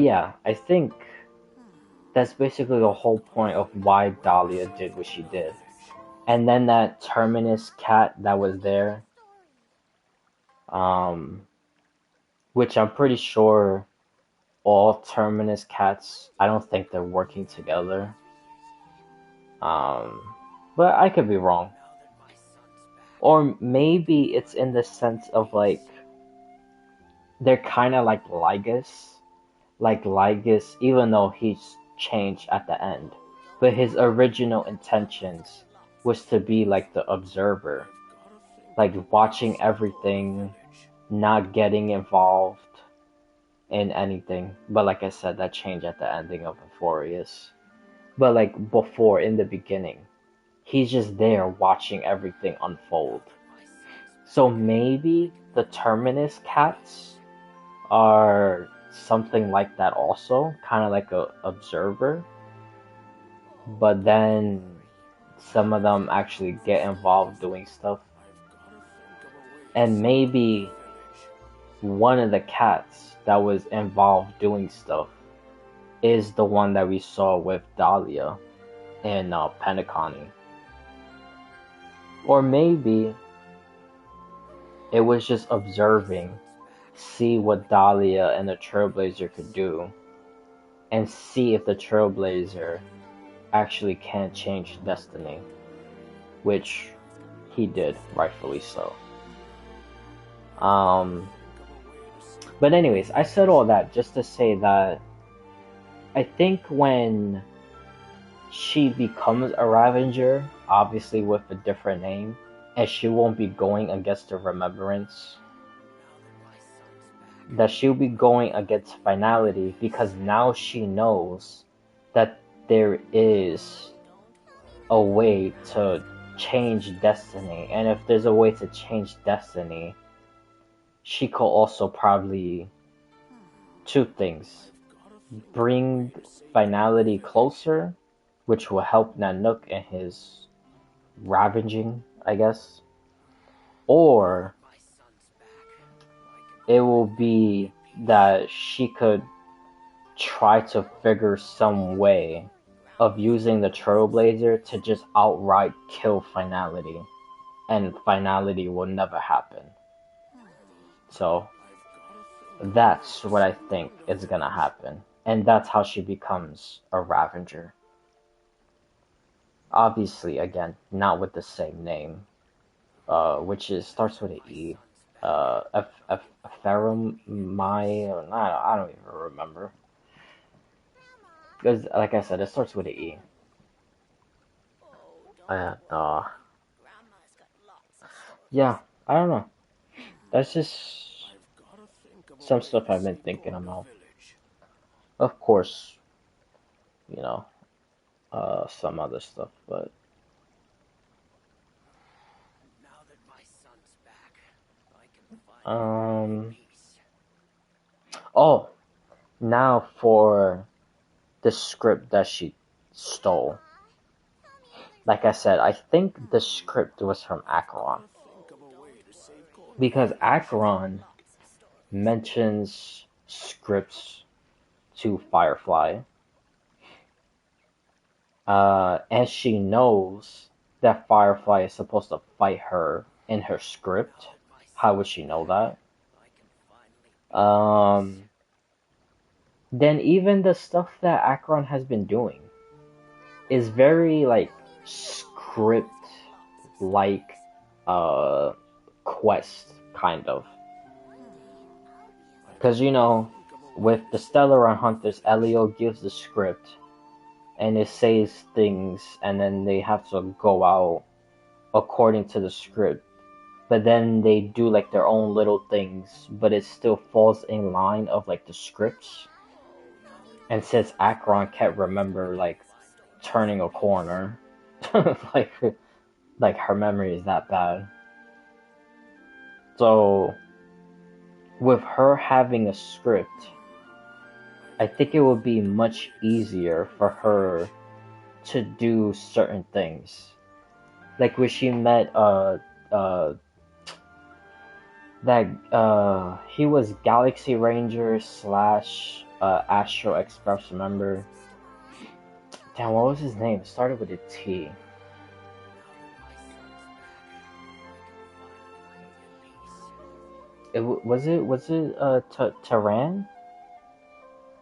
yeah, I think that's basically the whole point of why Dahlia did what she did. And then that Terminus cat that was there, which I'm pretty sure all Terminus cats, I don't think they're working together. But I could be wrong. Or maybe it's in the sense of like, they're kind of like Lygus. Like Lygus, even though he's changed at the end. But his original intentions was to be like the observer. Like watching everything, not getting involved in anything. But like I said, that changed at the ending of Euphorius. But like before, in the beginning, he's just there watching everything unfold. So maybe the Terminus cats are something like that also, kind of like a observer. But then some of them actually get involved doing stuff. And maybe one of the cats that was involved doing stuff is the one that we saw with Dahlia in Penacony. Or maybe it was just observing, see what Dahlia and the Trailblazer could do, and see if the Trailblazer actually can change destiny, which he did, rightfully so. But anyways, I said all that just to say that I think when she becomes a Ravager, obviously with a different name, and she won't be going against the Remembrance, that she'll be going against Finality, because now she knows that there is a way to change destiny, and if there's a way to change destiny, she could also probably two things. bring finality closer, which will help Nanook in his ravaging, I guess. Or it will be that she could try to figure some way of using the Trailblazer to just outright kill Finality, and Finality will never happen. So that's what I think is gonna happen, and that's how she becomes a Ravager. Obviously, again, not with the same name, which starts with an E. Ephemeromai, or I don't even remember. Because, like I said, it starts with an E. And, yeah, I don't know. That's just some stuff I've been thinking about. Of course, you know, some other stuff, but oh, now for the script that she stole. Like I said, I think the script was from Acheron. Because Acheron mentions scripts to Firefly. And she knows that Firefly is supposed to fight her in her script. How would she know that? Then even the stuff that Acheron has been doing is very, like, script-like, quest, kind of. Because, you know, with the Stellaron Hunters, Elio gives the script, and it says things, and then they have to go out according to the script. But then they do, like, their own little things, but it still falls in line of, like, the scripts. And since Acheron can't remember, like, turning a corner, like her memory is that bad. So, with her having a script, I think it would be much easier for her to do certain things. Like when she met he was Galaxy Ranger / Astro Express, remember? Damn, what was his name? It started with a T. Was it Taran?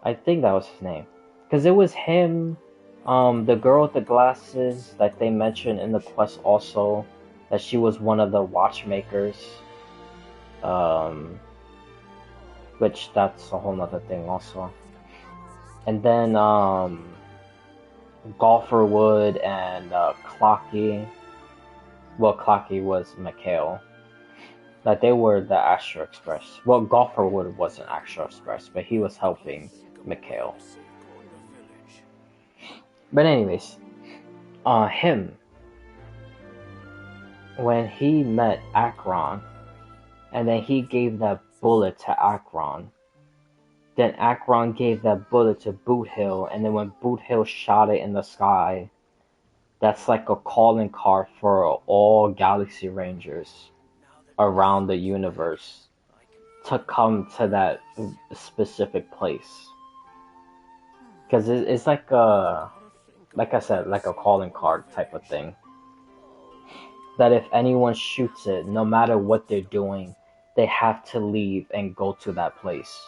I think that was his name. Because it was him, the girl with the glasses that they mentioned in the quest also, that she was one of the watchmakers. Which that's a whole nother thing also. And then, Golfer Wood and Clocky. Well, Clocky was Mikhail. That they were the Astro Express. Well, Golfer Wood wasn't Astro Express, but he was helping Mikhail. But anyways, him, when he met Acheron, and then he gave that bullet to Acheron, then Acheron gave that bullet to Boot Hill, and then when Boot Hill shot it in the sky, that's like a calling card for all Galaxy Rangers around the universe to come to that specific place. Because it's like I said, like a calling card type of thing. That if anyone shoots it, no matter what they're doing, they have to leave and go to that place.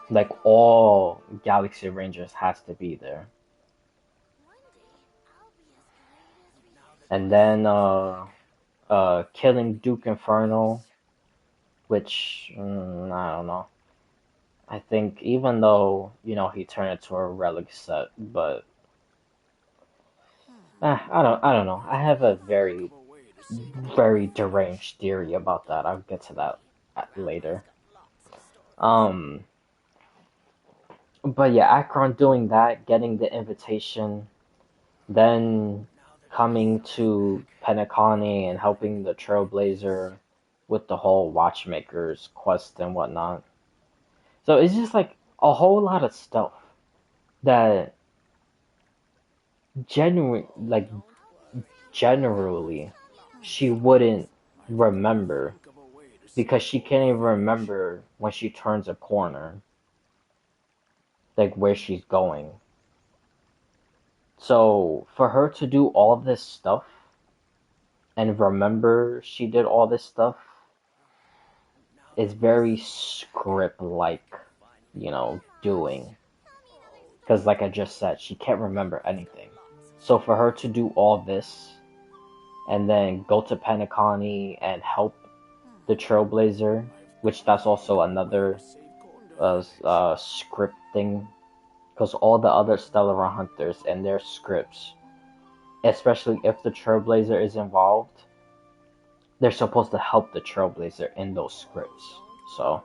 Like all Galaxy Rangers has to be there. And then killing Duke Inferno, which I don't know. I think even though, you know, he turned into a relic set, but I don't know. I have a very deranged theory about that. I'll get to that later. But yeah, Acheron doing that, getting the invitation, then coming to Penacony and helping the Trailblazer with the whole Watchmaker's quest and whatnot. So it's just like a whole lot of stuff. that generally she wouldn't remember because she can't even remember when she turns a corner, like where she's going. So for her to do all this stuff and remember she did all this stuff is very script-like, doing. Because like I just said, she can't remember anything. So for her to do all this and then go to Penacony and help the Trailblazer, which that's also another script thing, because all the other Stellaron hunters and their scripts, especially if the Trailblazer is involved, they're supposed to help the Trailblazer in those scripts. So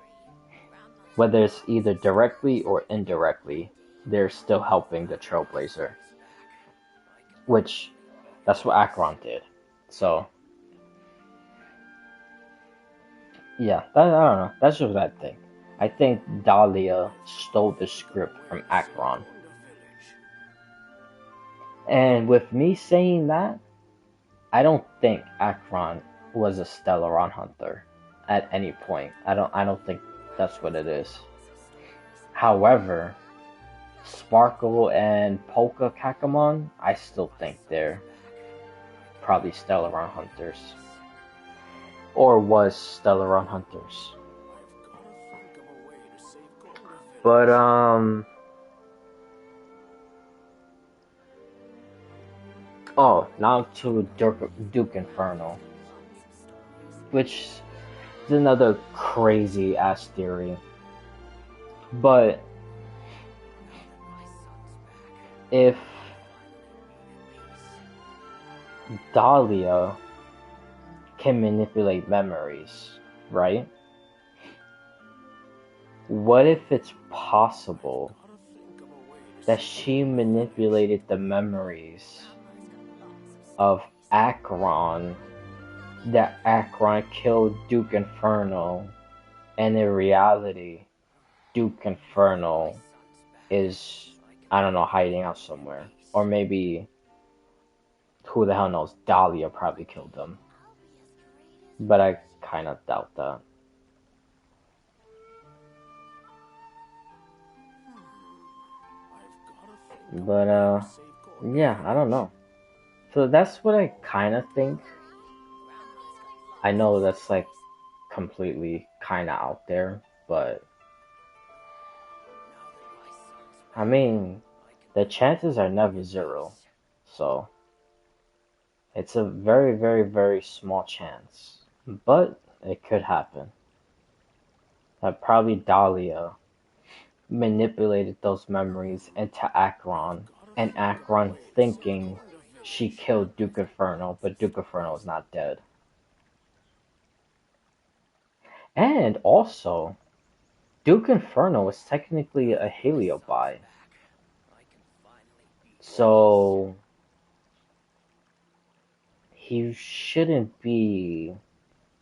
whether it's either directly or indirectly, they're still helping the Trailblazer, which that's what Acheron did. So yeah, I don't know. That's just what I think. I think Dahlia stole the script from Acheron. And with me saying that, I don't think Acheron was a Stellaron hunter at any point. I don't think that's what it is. However, Sparkle and Polka Kakamon, I still think they're probably Stellaron hunters. Or was Stellaron hunters. But, oh, now to Duke Inferno. Which is another crazy ass theory. But if Dahlia can manipulate memories, right? What if it's possible that she manipulated the memories of Acheron, that Acheron killed Duke Inferno, and in reality, Duke Inferno is, I don't know, hiding out somewhere. Or maybe, who the hell knows, Dahlia probably killed them. But I kind of doubt that. But, yeah, I don't know. So that's what I kind of think. I know that's, like, completely kind of out there, but I mean, the chances are never zero. So it's a very, very, very small chance. But it could happen. That probably Dahlia manipulated those memories into Acheron, and Acheron thinking she killed Duke Inferno, but Duke Inferno is not dead. And also, Duke Inferno was technically a Heliobi. So he shouldn't be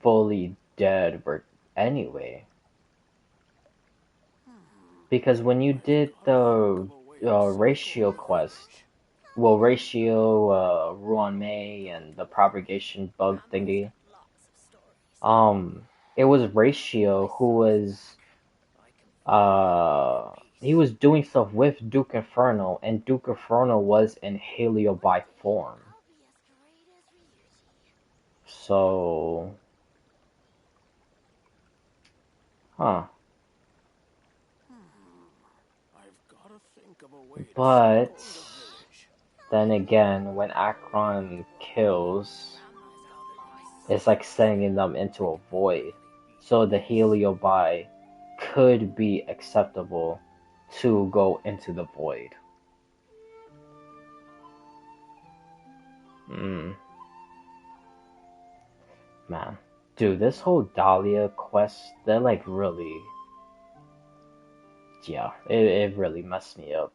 fully dead anyway. Because when you did the Ratio quest, well, Ratio, Ruan Mei, and the propagation bug thingy, it was Ratio who was, he was doing stuff with Duke Inferno, and Duke Inferno was in Heliobi form. So, But then again, when Acheron kills, it's like sending them into a void. So the Heliobi could be acceptable to go into the void. Man. Dude, this whole Dahlia quest, they're like really... Yeah, it really messed me up.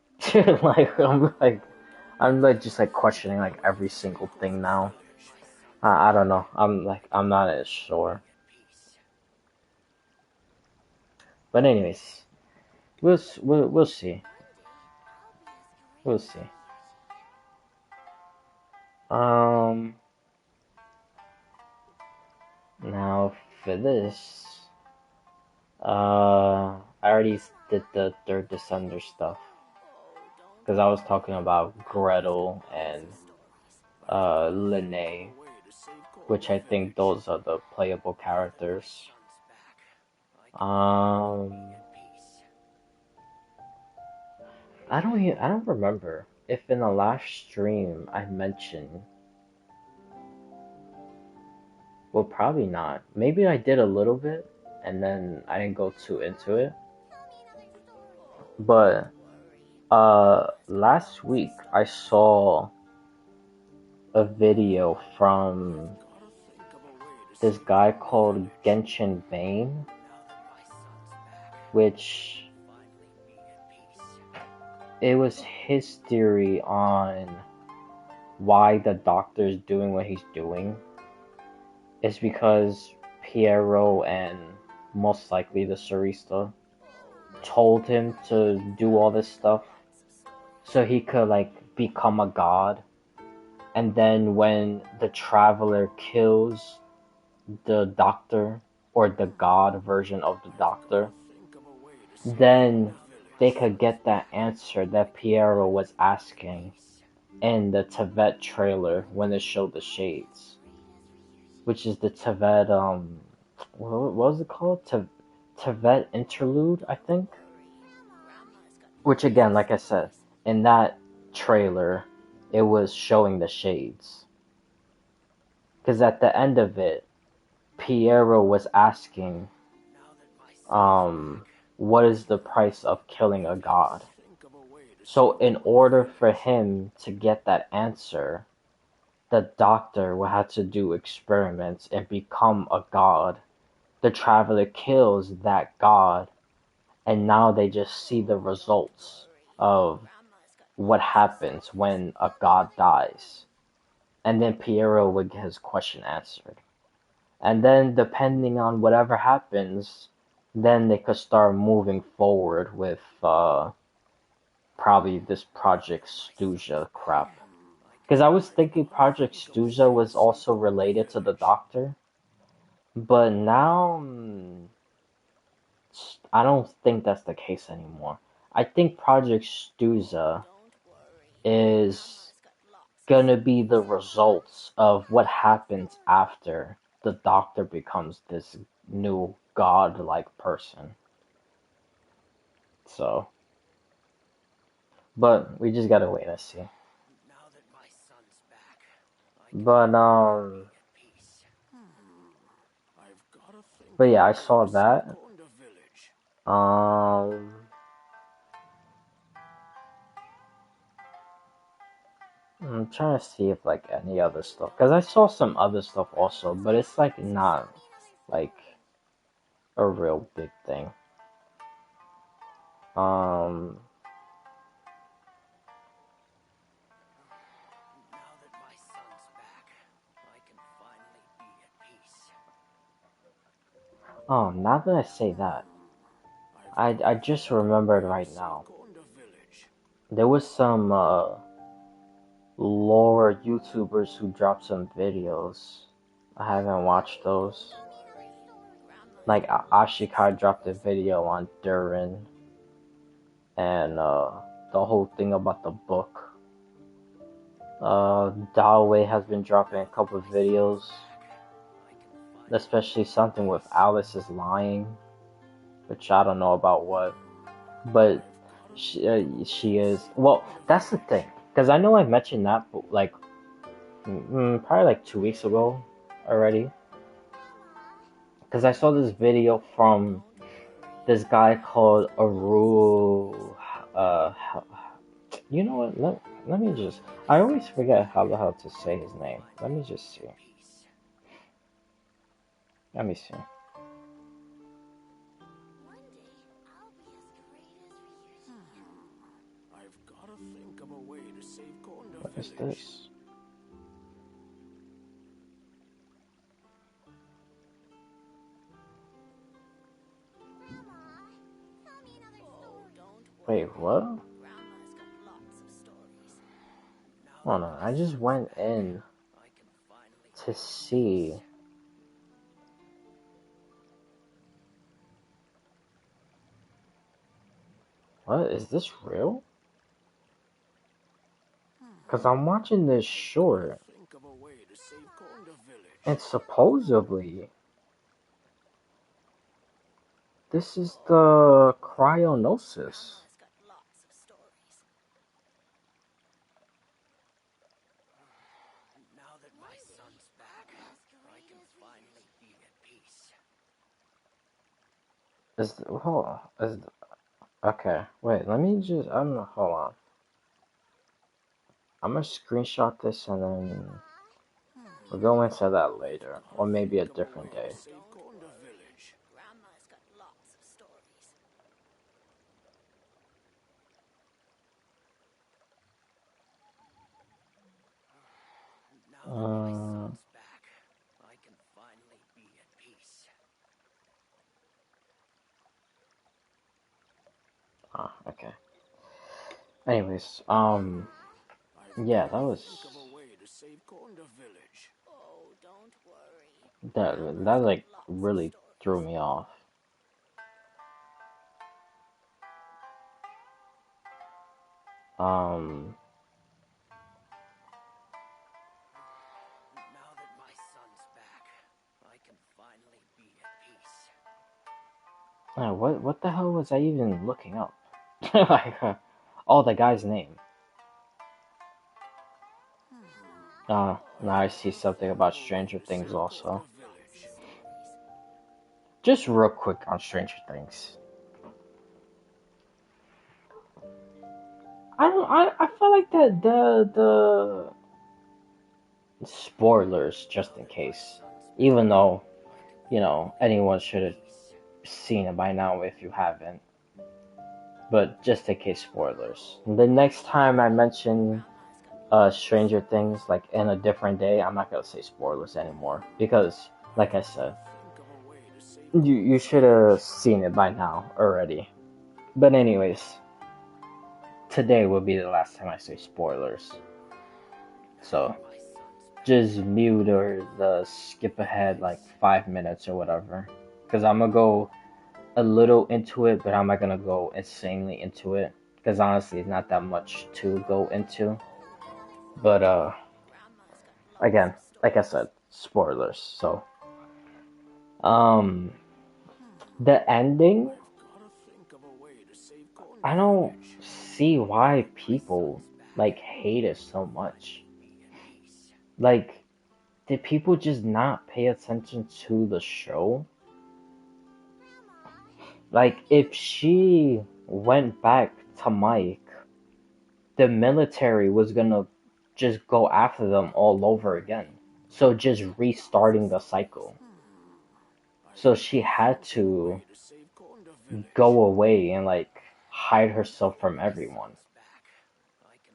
I'm just like questioning like every single thing now. I don't know. I'm not as sure. But anyways, we'll see. We'll see. Um, Now for this, I already did the Third Descender stuff. Because I was talking about Gretel and Linné, which I think those are the playable characters. I don't remember if in the last stream I mentioned. Well, probably not. Maybe I did a little bit, and then I didn't go too into it. But last week I saw a video from this guy called Genshin Bane, which it was his theory on why the Doctor's doing what he's doing. It's because Piero and most likely the Sarista told him to do all this stuff so he could like become a god. And then when the Traveler kills the Doctor, or the god version of the Doctor, then they could get that answer that Piero was asking in the Tevet trailer when they showed the shades. Which is the Tevet, what was it called? Tevet Interlude, I think? Which again, like I said, in that trailer, it was showing the shades. Because at the end of it, Piero was asking, what is the price of killing a god? So in order for him to get that answer, the Doctor will have to do experiments and become a god. The Traveler kills that god, and now they just see the results of what happens when a god dies. And then Piero would get his question answered. And then depending on whatever happens, then they could start moving forward with probably this Project Stuja crap. Because I was thinking Project Stuja was also related to the Doctor. But now, I don't think that's the case anymore. I think Project Stuja is gonna be the results of what happens after the Doctor becomes this new god-like person. So, but we just gotta wait and see. But yeah, I saw that. I'm trying to see if like any other stuff, because I saw some other stuff also, but it's like not like a real big thing. Oh, now that I say that, I just remembered right now. There was some lore YouTubers who dropped some videos. I haven't watched those. Like Ashika dropped a video on Durin, and the whole thing about the book. Dalway has been dropping a couple of videos, especially something with Alice is lying, which I don't know about what, but she is. Well, that's the thing, because I know I mentioned that like probably like 2 weeks ago already, because I saw this video from this guy called Aru. You know what? Let me just. I always forget how the hell to say his name. Let me just see. Let me see. What is this? Wait, what? Hold on, I just went in to see. What, is this real? Because I'm watching this short, and supposedly, this is the Cryonosis. Hold on, okay, wait, let me just, hold on. I'm gonna screenshot this and then we'll go into that later, or maybe a different day. Okay. Anyways, yeah, that was that like really threw me off. What the hell was I even looking up? Like, oh, the guy's name. Now I see something about Stranger Things also. Just real quick on Stranger Things. I feel like the spoilers, just in case, even though, you know, anyone should have seen it by now if you haven't, but just in case, spoilers. The next time I mention Stranger Things, like in a different day, I'm not gonna say spoilers anymore, because like I said, you should have seen it by now already. But anyways, today will be the last time I say spoilers, so just mute or skip ahead like 5 minutes or whatever, because I'm gonna go a little into it, but I'm not gonna go insanely into it, because honestly, it's not that much to go into. But again, like I said, spoilers. So the ending, I don't see why people like hate it so much. Like, did people just not pay attention to the show? Like, if she went back to Mike, the military was gonna just go after them all over again. So just restarting the cycle. So she had to go away and like hide herself from everyone.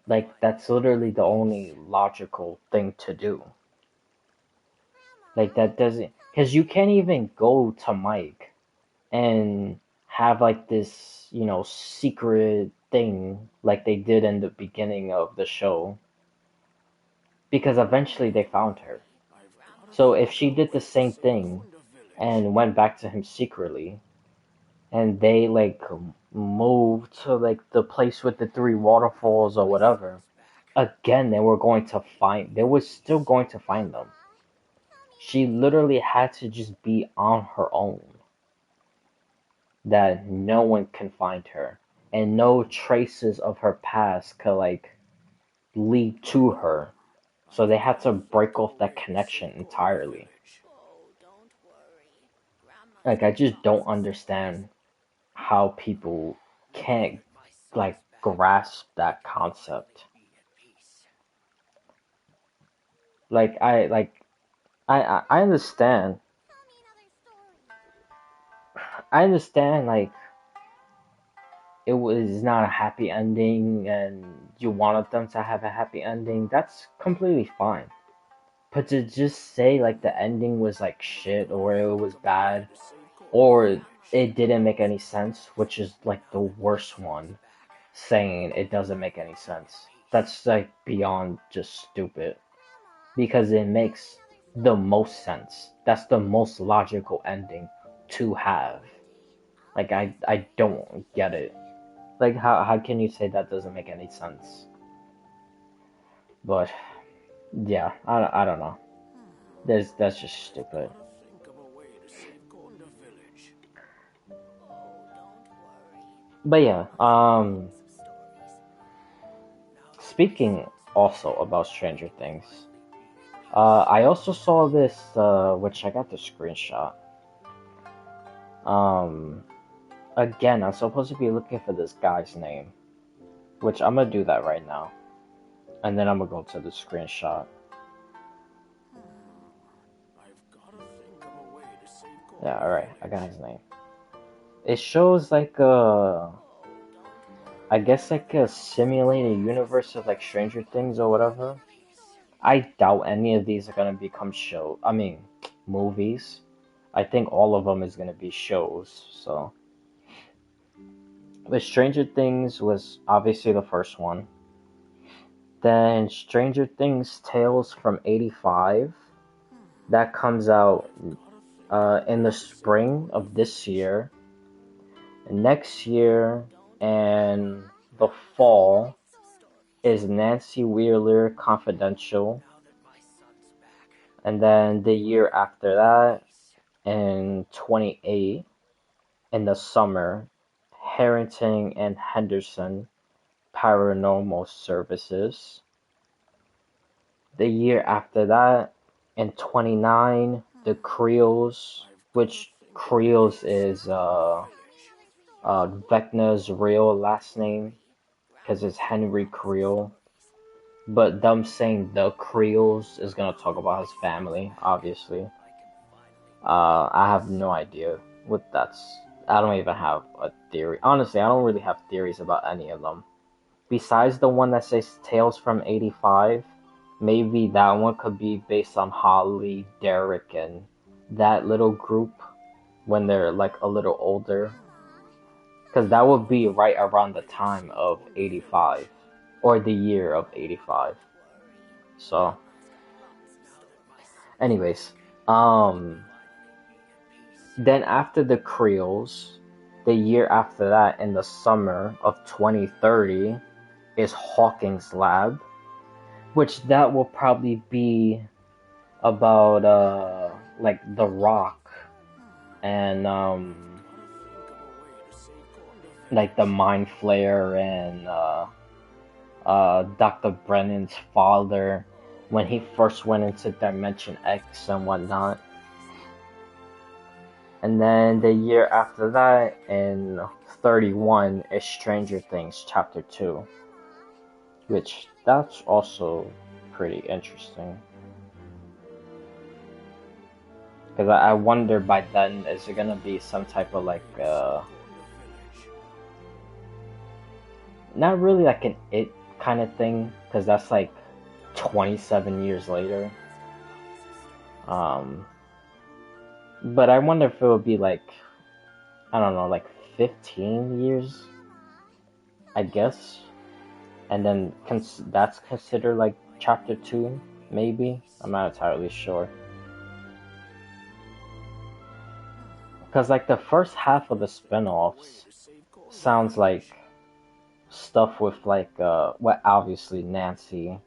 Like, that's literally the only logical thing to do. Like, that doesn't, because you can't even go to Mike and have like this, you know, secret thing like they did in the beginning of the show, because eventually they found her. So if she did the same thing and went back to him secretly, and they like moved to like the place with the 3 waterfalls or whatever, again they were still going to find them. She literally had to just be on her own, that no one can find her, and no traces of her past could like lead to her. So they had to break off that connection entirely. Like, I just don't understand how people can't like grasp that concept. Like, I understand. I understand, like, it was not a happy ending and you wanted them to have a happy ending. That's completely fine. But to just say like the ending was like shit, or it was bad, or it didn't make any sense, which is like the worst one, saying it doesn't make any sense. that's like beyond just stupid because it makes the most sense. That's the most logical ending to have. Like I don't get it. Like how can you say that doesn't make any sense? But yeah, I don't know. That's just stupid. But yeah, speaking also about Stranger Things, I also saw this, which I got the screenshot. Again, I'm supposed to be looking for this guy's name, which I'm gonna do that right now, and then I'm gonna go to the screenshot. Yeah, alright, I got his name. It shows like I guess like a simulated universe of like Stranger Things or whatever. I doubt any of these are gonna become movies. I think all of them is gonna be shows. So, but Stranger Things was obviously the first one. Then Stranger Things Tales from '85, that comes out in the spring of this year. And next year and the fall is Nancy Wheeler Confidential. And then the year after that, in 28, in the summer, Harrington and Henderson Paranormal Services. The year after that, in 29, the Creels, which Creels is Vecna's real last name, because it's Henry Creel. But them saying the Creels is gonna talk about his family, obviously. I have no idea what that's. I don't even have a theory. Honestly, I don't really have theories about any of them. Besides the one that says Tales from '85, maybe that one could be based on Holly, Derek, and that little group when they're like a little older. Because that would be right around the time of '85, or the year of '85. So, anyways, then after the Creels, the year after that, in the summer of 2030, is Hawking's Lab, which that will probably be about like The Rock and like the Mind Flayer and Dr. Brennan's father when he first went into Dimension X and whatnot. And then the year after that, in 31, is Stranger Things Chapter 2, which that's also pretty interesting. Because I wonder by then, is it gonna be some type of like, not really like an It kind of thing, because that's like 27 years later. But I wonder if it would be like, I don't know, like 15 years, I guess. And then that's considered like Chapter 2, maybe? I'm not entirely sure. Because like the first half of the spin-offs sounds like stuff with like, well, obviously Nancy,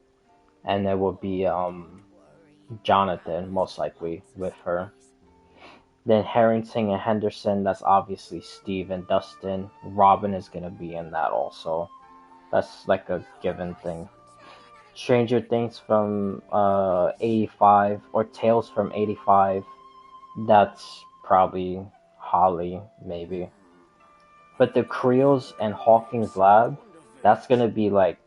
and there will be Jonathan, most likely, with her. Then Harrington and Henderson, that's obviously Steve and Dustin. Robin is gonna be in that also. That's like a given thing. Stranger Things from '85, or Tales from '85, that's probably Holly, maybe. But the Creels and Hawking's Lab, that's gonna be like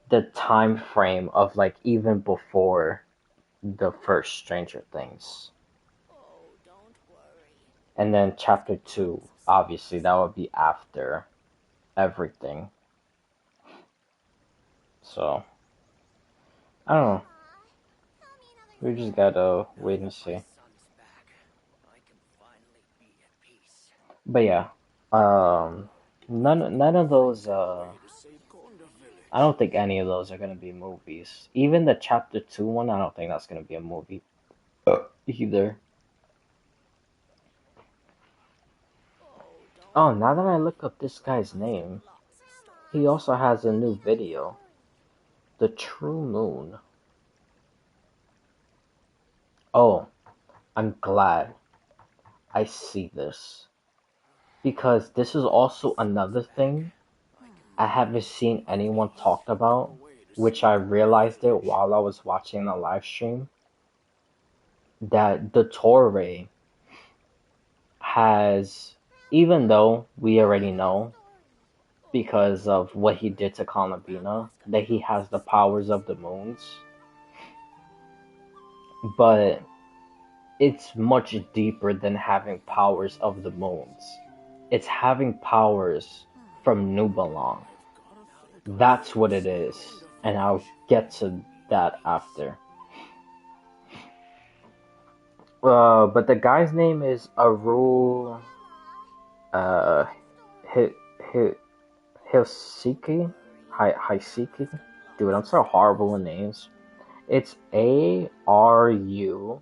the time frame of like even before the first Stranger Things. And then Chapter 2, obviously, that would be after everything. So, I don't know. We just gotta wait and see. But yeah, none of those I don't think any of those are gonna be movies. Even the chapter 2 one, I don't think that's gonna be a movie either. Oh, now that I look up this guy's name, he also has a new video. The True Moon. Oh, I'm glad I see this. Because this is also another thing I haven't seen anyone talk about, which I realized it while I was watching the live stream, that the Toray has, even though we already know because of what he did to Kalnabina, that he has the powers of the moons, but it's much deeper than having powers of the moons. It's having powers from Nubalong. That's what it is, and I'll get to that after. But the guy's name is Arul Hisiki? Hisiki? Dude, I'm so horrible with names. It's ARU,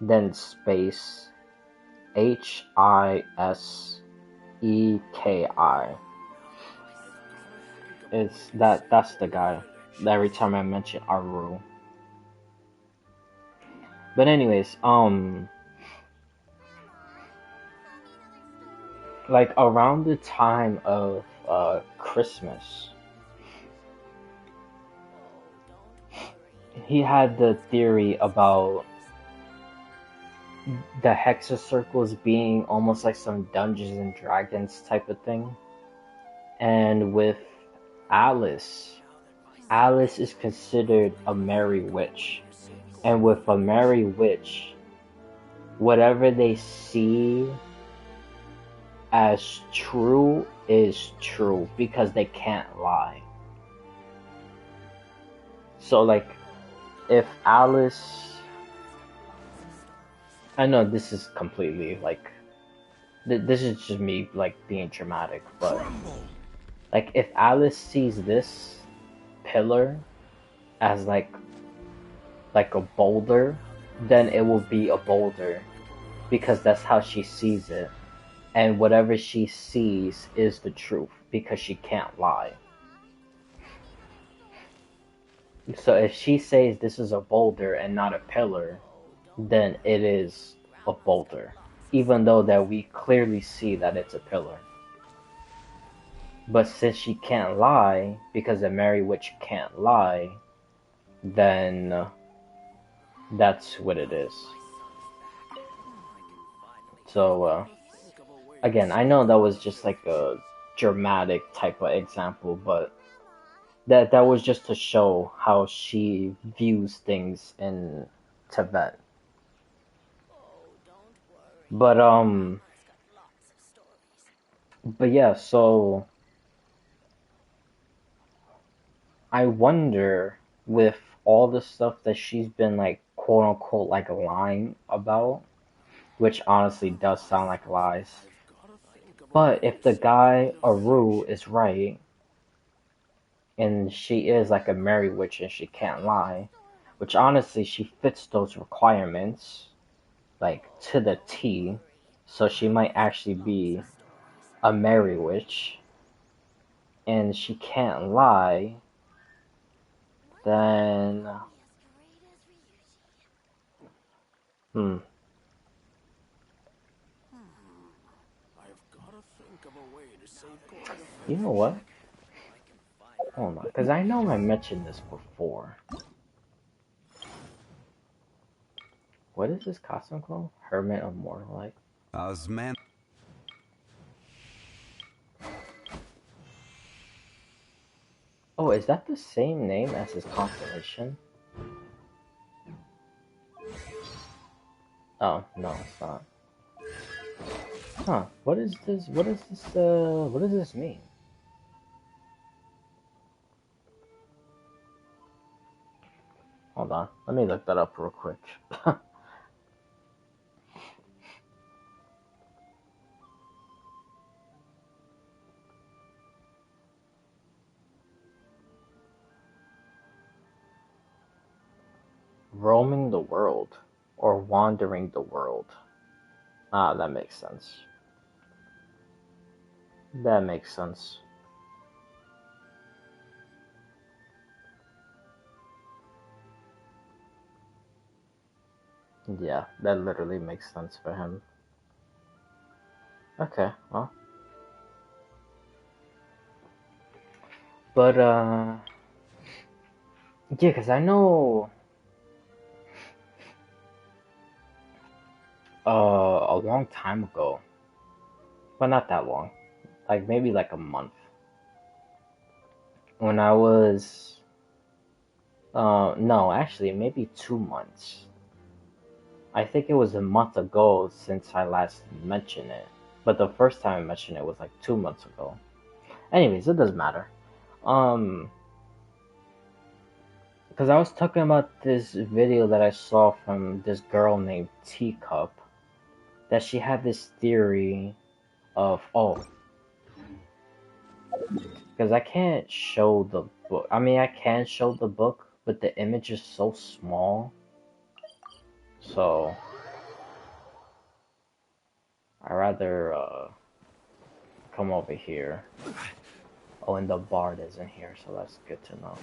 then space HISEKI. That's the guy. Every time I mention Aru. But anyways, like around the time of Christmas, he had the theory about the Hexa circles being almost like some Dungeons and Dragons type of thing. And with Alice is considered a merry witch. And with a merry witch, whatever they see as true is true because they can't lie. So like, if Alice, I know this is completely like, this is just me like being dramatic, but like if Alice sees this pillar as like a boulder, then it will be a boulder because that's how she sees it, and whatever she sees is the truth because she can't lie. So if she says this is a boulder and not a pillar, then it is a boulder, even though that we clearly see that it's a pillar. But since she can't lie, because a merry witch can't lie, then that's what it is. So, again, I know that was just like a dramatic type of example, but that was just to show how she views things in Tibet. But yeah, so I wonder, with all the stuff that she's been like quote unquote like lying about, which honestly does sound like lies, but if the guy Aru is right and she is like a merry witch and she can't lie, which honestly she fits those requirements like to the T, so she might actually be a merry witch and she can't lie, then you know what? Hold on, because I know I mentioned this before. What is this costume called? Hermit of Mortalite? Osman. Oh, is that the same name as his constellation? Oh, no, it's not. Huh, what is this, what does this mean? Hold on, let me look that up real quick. Roaming the world or wandering the world. Ah, that makes sense. That makes sense. Yeah, that literally makes sense for him. Okay, well. But, yeah, because I know, a long time ago, but not that long, like maybe like a month, when I was, no, actually, maybe 2 months. I think it was a month ago since I last mentioned it, but the first time I mentioned it was like 2 months ago. Anyways, it doesn't matter. Because I was talking about this video that I saw from this girl named Teacup, that she had this theory of, because I can't show the book. I mean, I can show the book, but the image is so small. So, I rather come over here. Oh, and the bard isn't here, so that's good to know.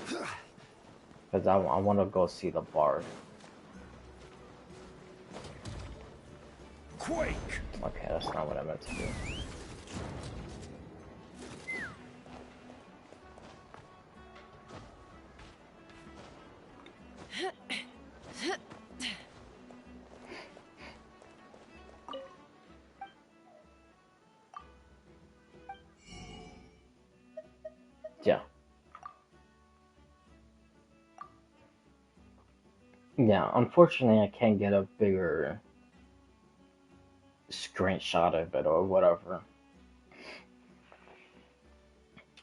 Because I want to go see the bard. Quake! Okay, that's not what I meant to do. Yeah. Yeah, unfortunately I can't get a bigger screenshot of it or whatever.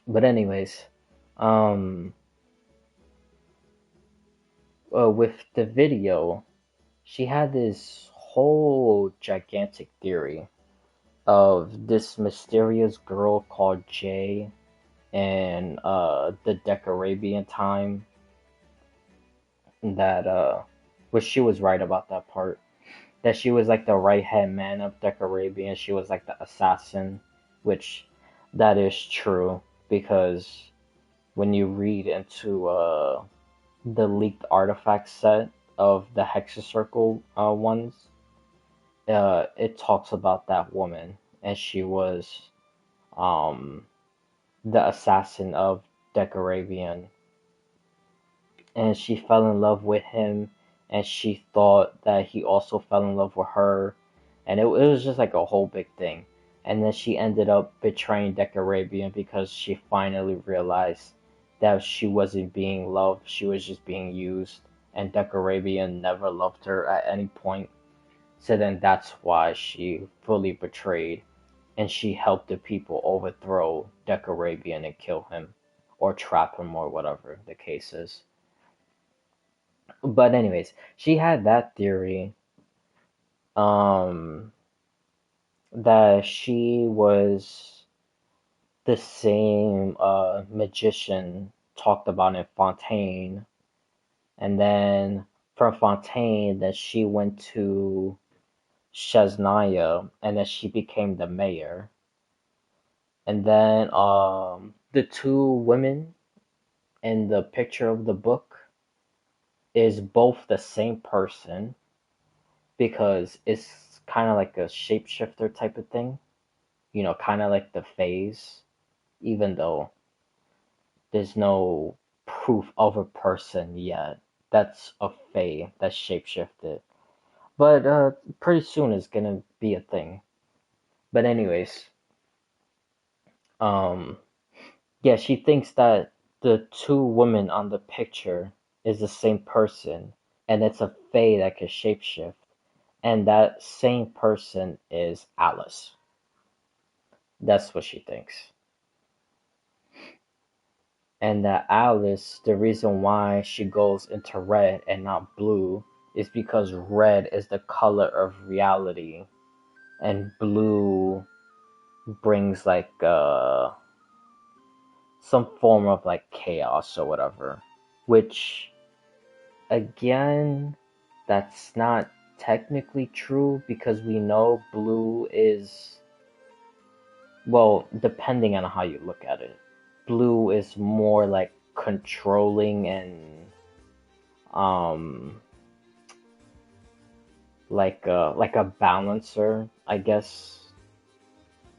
But anyways, with the video, she had this whole gigantic theory of this mysterious girl called Jay and the Decarabian time, that which she was right about that part. That she was like the right hand man of Decarabian, she was like the assassin, which that is true, because when you read into the leaked artifact set of the Hexacircle ones, it talks about that woman, and she was um, the assassin of Decarabian, and she fell in love with him, and she thought that he also fell in love with her, and it was just like a whole big thing. And then she ended up betraying Decarabian because she finally realized that she wasn't being loved, she was just being used, and Decarabian never loved her at any point. So then that's why she fully betrayed, and she helped the people overthrow Decarabian and kill him, or trap him, or whatever the case is. But anyways, she had that theory, um, that she was the same magician talked about in Fontaine, and then from Fontaine that she went to Chesnaya, and then she became the mayor. And then the two women in the picture of the book is both the same person, because it's kind of like a shapeshifter type of thing, you know, kind of like the phase, even though there's no proof of a person yet. That's a fae that's shapeshifted. But pretty soon it's gonna be a thing. But anyways, um, yeah, she thinks that the two women on the picture is the same person, and it's a fae that can shapeshift, and that same person is Alice. That's what she thinks. And that Alice, the reason why she goes into red and not blue is because red is the color of reality, and blue brings like some form of like chaos or whatever, which again, that's not technically true because we know Blue is, well, depending on how you look at it, Blue is more like controlling and um like a balancer, I guess.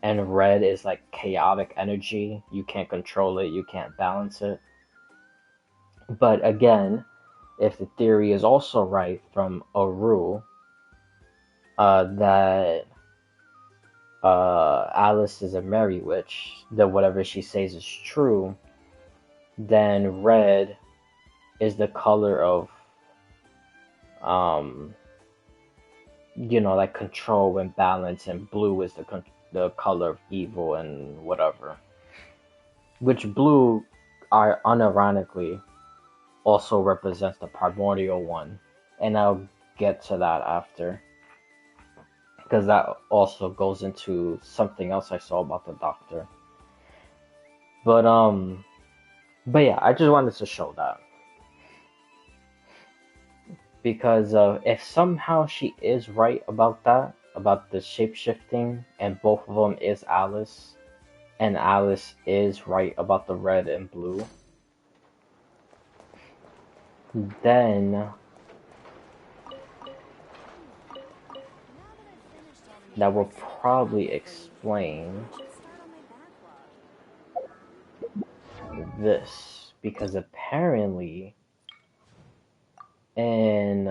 And Red is like chaotic energy. You can't control it, you can't balance it. But again, if the theory is also right from Aru, that Alice is a Merry Witch, that whatever she says is true, then red is the color of, like control and balance, and blue is the color of evil and whatever. Which blue, are unironically, also represents the primordial one, and I'll get to that after. Because that also goes into something else I saw about the Doctor. But yeah, I just wanted to show that. Because if somehow she is right about that, about the shape-shifting, and both of them is Alice, and Alice is right about the red and blue, then that will probably explain this, because apparently in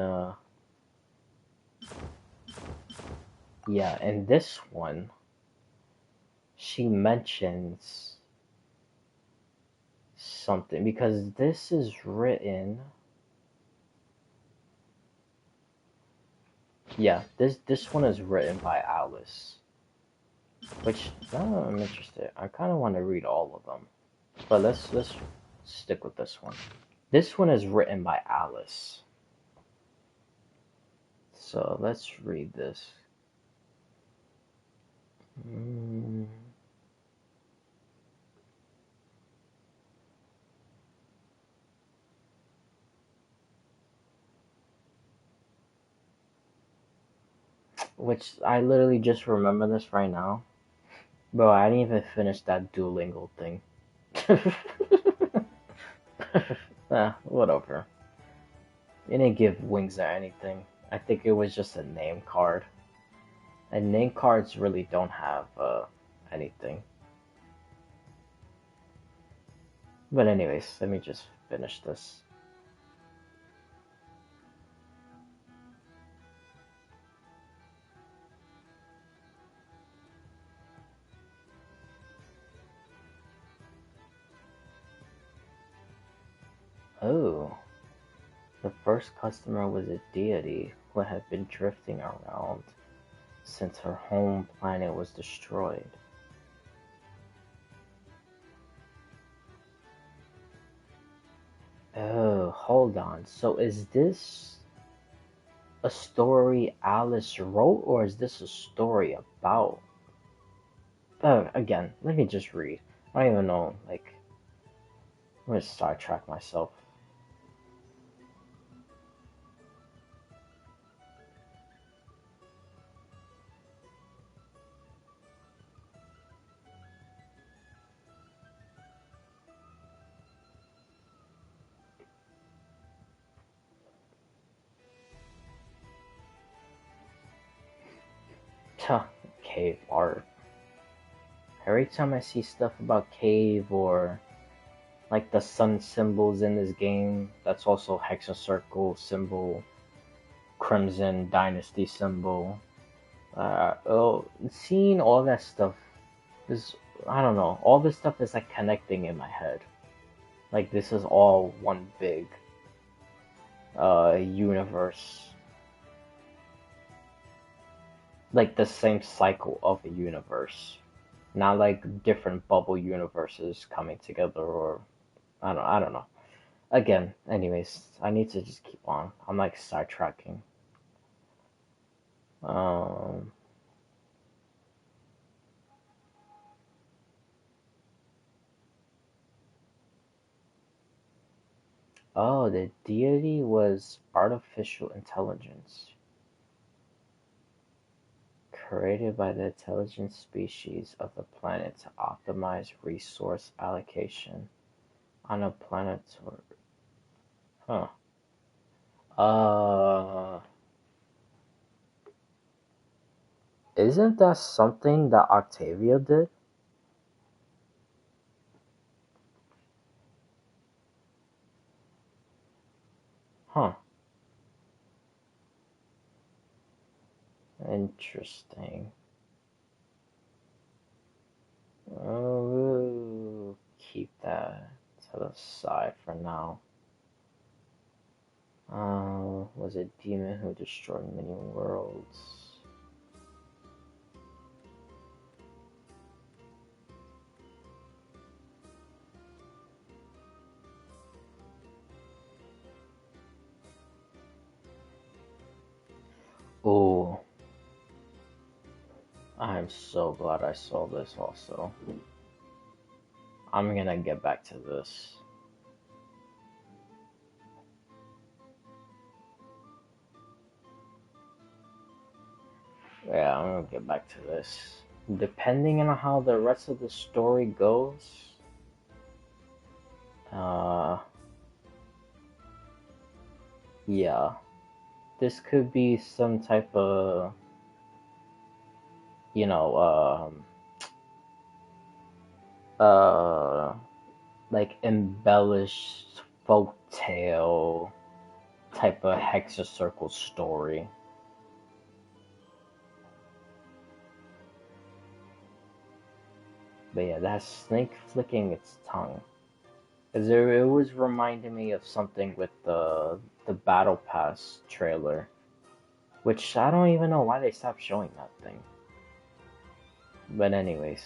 in this one she mentions something, because this is written, this one is written by Alice, which I'm interested. I kind of want to read all of them, but let's stick with this one. This one is written by Alice, so let's read this. Which I literally just remember this right now. Bro, I didn't even finish that Duolingo thing. Whatever. It didn't give wings or anything. I think it was just a name card. And name cards really don't have anything. But anyways, let me just finish this. Oh. The first customer was a deity who had been drifting around since her home planet was destroyed. Oh, hold on. So is this a story Alice wrote, or is this a story about? Again, let me just read. I don't even know, I'm gonna sidetrack myself. Cave art. Every time I see stuff about cave or like the sun symbols in this game, that's also Hexacircle symbol, Crimson Dynasty symbol. Seeing all that stuff is, I don't know, all this stuff is like connecting in my head. Like this is all one big universe. Like the same cycle of a universe. Not like different bubble universes coming together, or I don't know. Again, anyways, I need to just keep on. I'm like sidetracking. Oh, the deity was artificial intelligence created by the intelligent species of the planet to optimize resource allocation on a planetary. Huh. Uh, isn't that something that Octavia did? Huh. Interesting. We'll keep that to the side for now. Was a demon who destroyed many worlds. Oh, I'm so glad I saw this also. I'm gonna get back to this. Yeah, I'm gonna get back to this. Depending on how the rest of the story goes, yeah, this could be some type of, you know, like embellished folktale type of hexacircle story. But yeah, that snake flicking its tongue. Cause it was reminding me of something with the Battle Pass trailer. Which I don't even know why they stopped showing that thing. But anyways.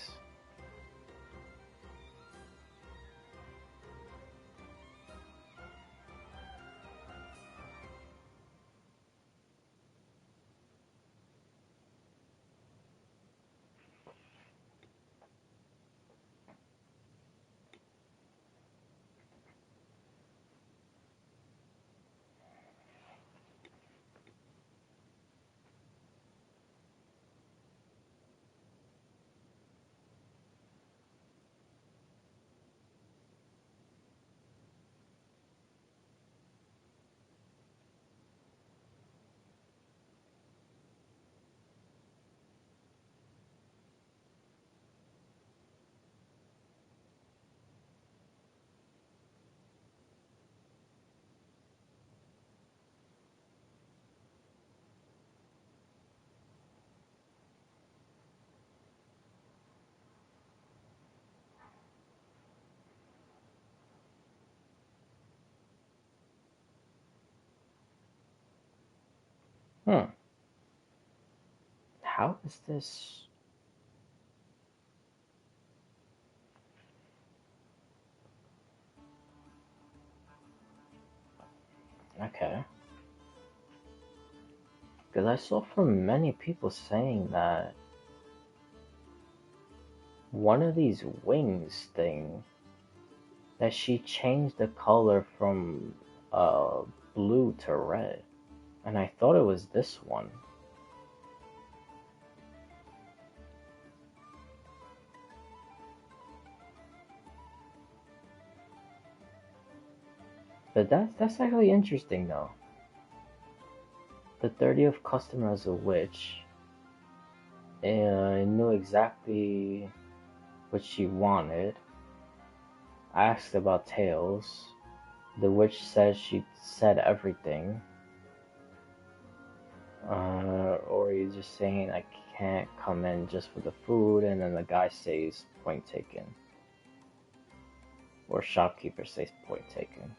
How is this? Okay. Because I saw from many people saying that one of these wings thing, that she changed the color from blue to red. And I thought it was this one. But that's actually interesting though. The 30th customer is a witch. And I knew exactly what she wanted. I asked about Tails. The witch says she said everything. Or he's just saying I can't come in just for the food, and then the guy says point taken. Or shopkeeper says point taken.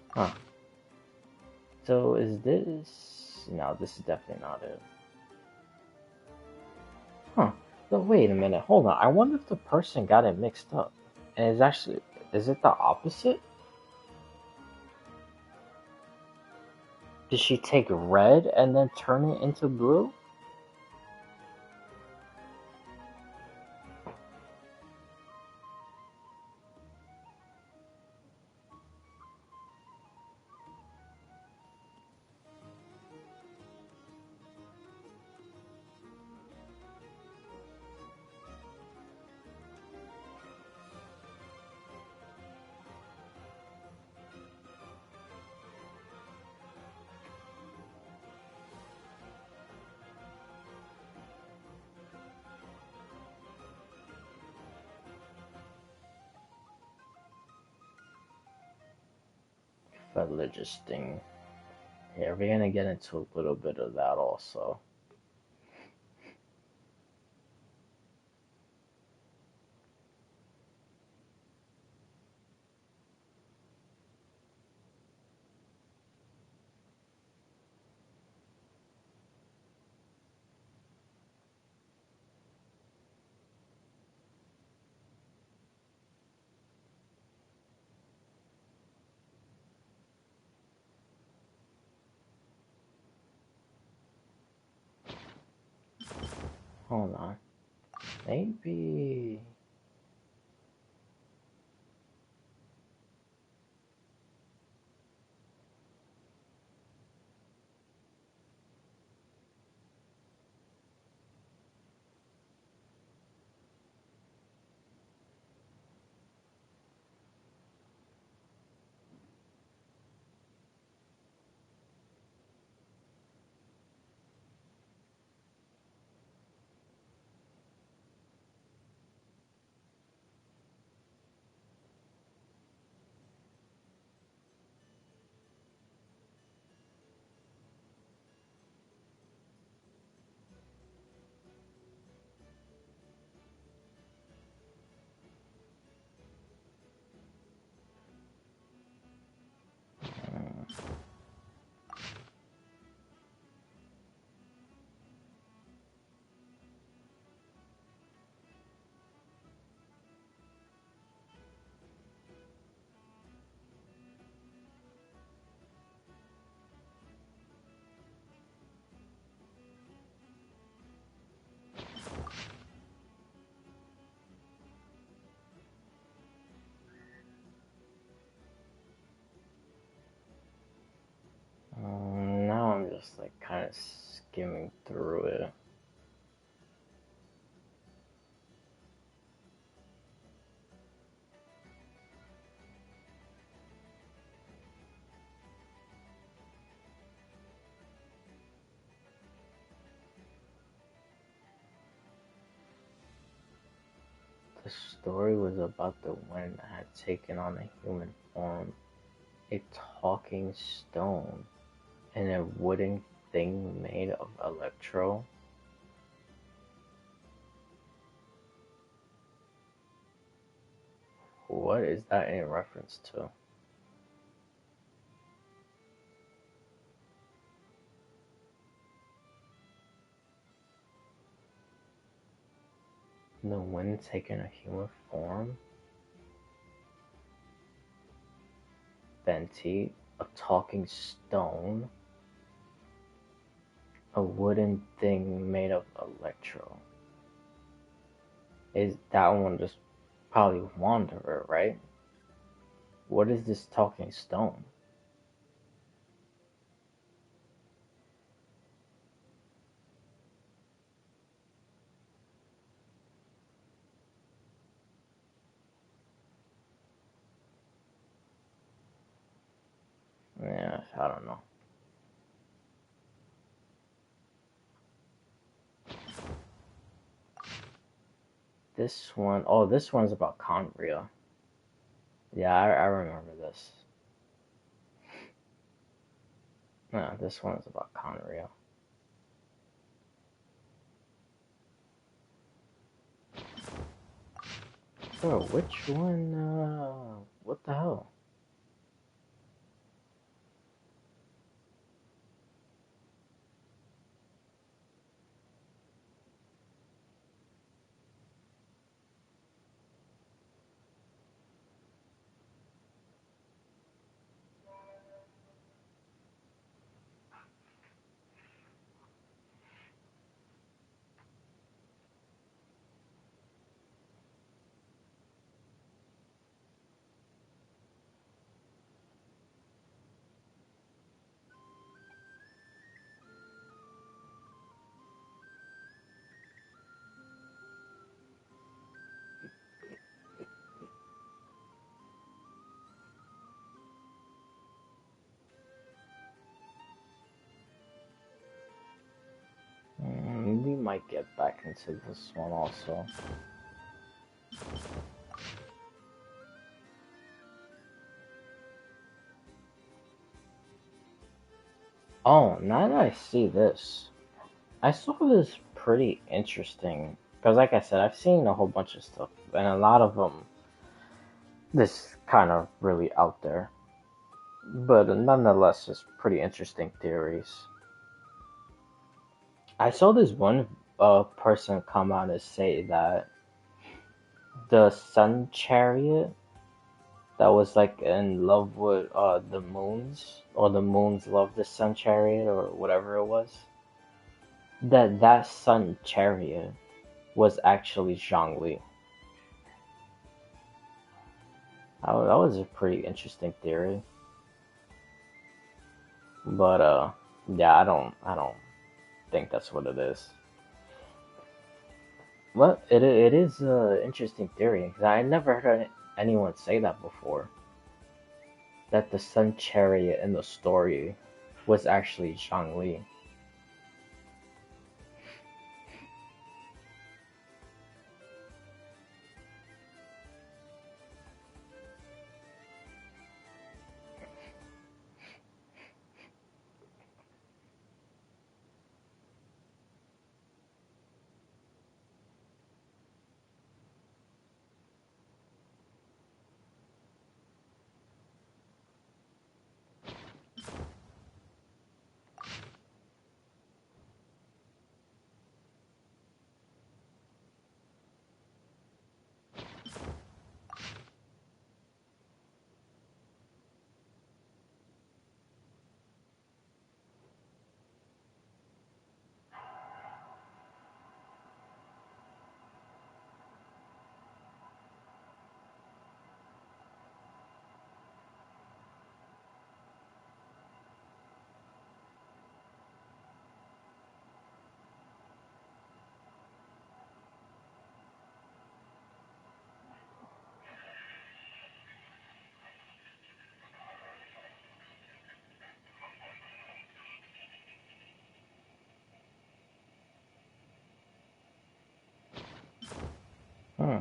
Huh. So is this... No, this is definitely not it. Huh. But wait a minute, hold on. I wonder if the person got it mixed up. And it's actually... Is it the opposite? Did she take red and then turn it into blue? religious thing. Yeah, we're gonna get into a little bit of that also. Hold on. Maybe... now I'm just like kind of skimming through it. The story was about the wind that had taken on a human form, a talking stone, and a wooden thing made of electro. What is that in reference to? The wind taking a human form? Venti, a talking stone, a wooden thing made of electro. Is that one just probably Wanderer, right? What is this talking stone? Yeah, I don't know. This one, oh, this one's about Conria. Yeah, I remember this. Yeah, this one's about Conria. Bro, which one, what the hell? We might get back into this one also. Oh, now that I see this, I saw this pretty interesting. Because, like I said, I've seen a whole bunch of stuff, and a lot of them, this kind of really out there. But nonetheless, it's pretty interesting theories. I saw this one person come out and say that the Sun Chariot that was like in love with the moons, or the moons love the Sun Chariot, or whatever it was, that Sun Chariot was actually Zhongli. That was a pretty interesting theory. But yeah, I don't think that's what it is. Well, it is an interesting theory because I never heard anyone say that before. That the Sun Chariot in the story was actually Zhongli. Hmm.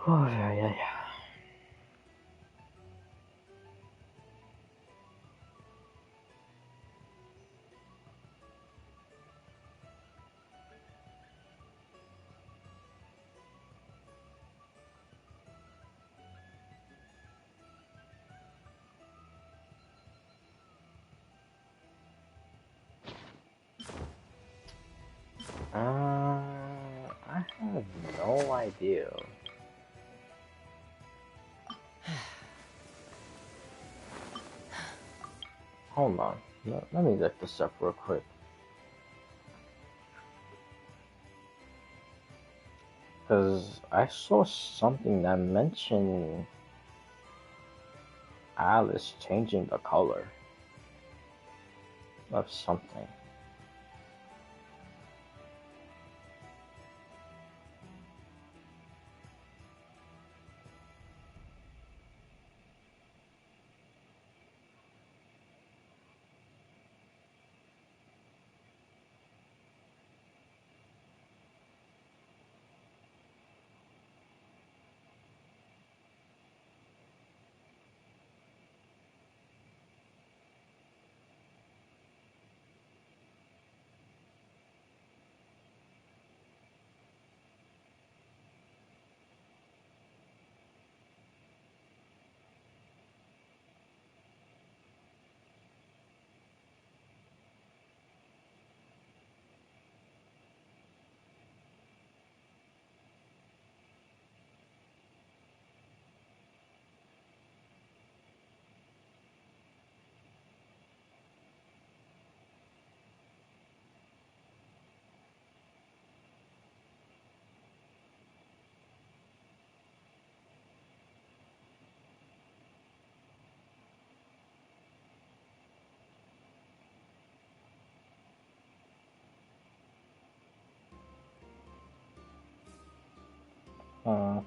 Oh yeah, yeah, yeah. I have no idea. Hold on. Let me look this up real quick. Because I saw something that mentioned Alice changing the color of something. Uh,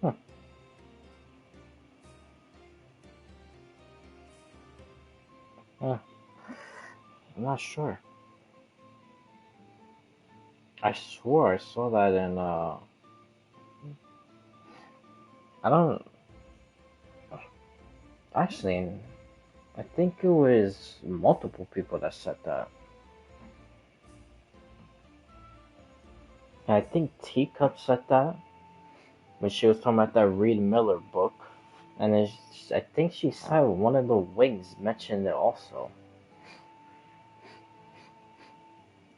huh. I'm not sure. I swore I saw that in I don't actually I think it was multiple people that said that. I think Teacup said that when she was talking about that Reed Miller book. And I think she said one of the Wings mentioned it also.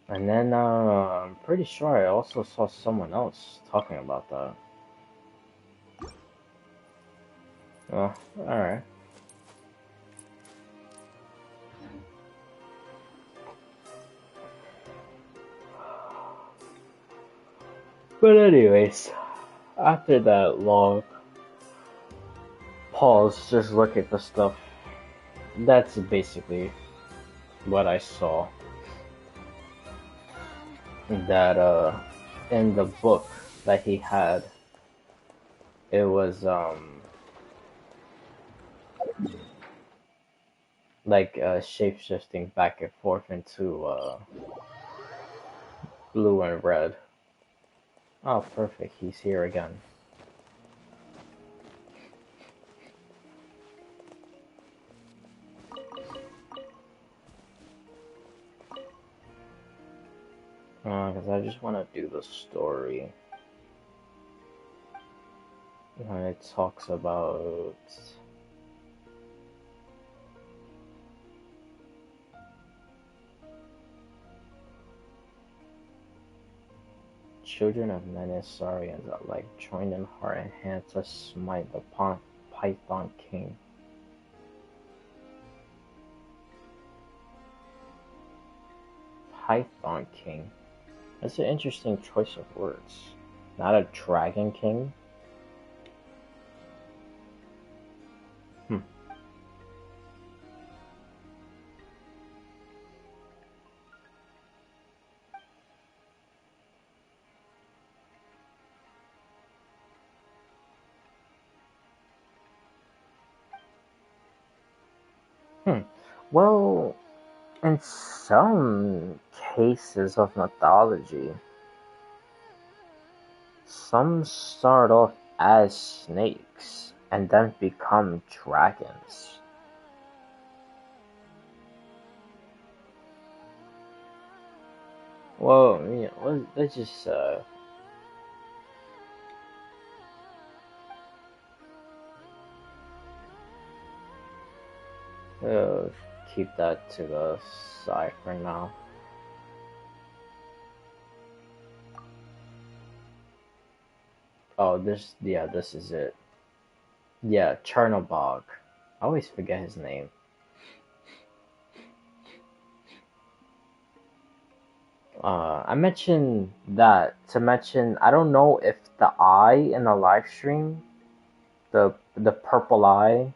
And then I'm pretty sure I also saw someone else talking about that. Oh, alright. But anyways, after that long pause, just look at the stuff. That's basically what I saw. That in the book that he had, it was like shape shifting back and forth into blue and red. Oh, perfect! He's here again. Because I just want to do the story. When it talks about children of Menace Saurians are like joined in heart and hand to smite the Python King. Python King. That's an interesting choice of words. Not a Dragon King. Well, in some cases of mythology, some start off as snakes and then become dragons. Well, you know, let's just keep that to the side for now. Oh, this is it. Yeah, Chernobog. I always forget his name. I mentioned that to mention. I don't know if the eye in the live stream, the purple eye,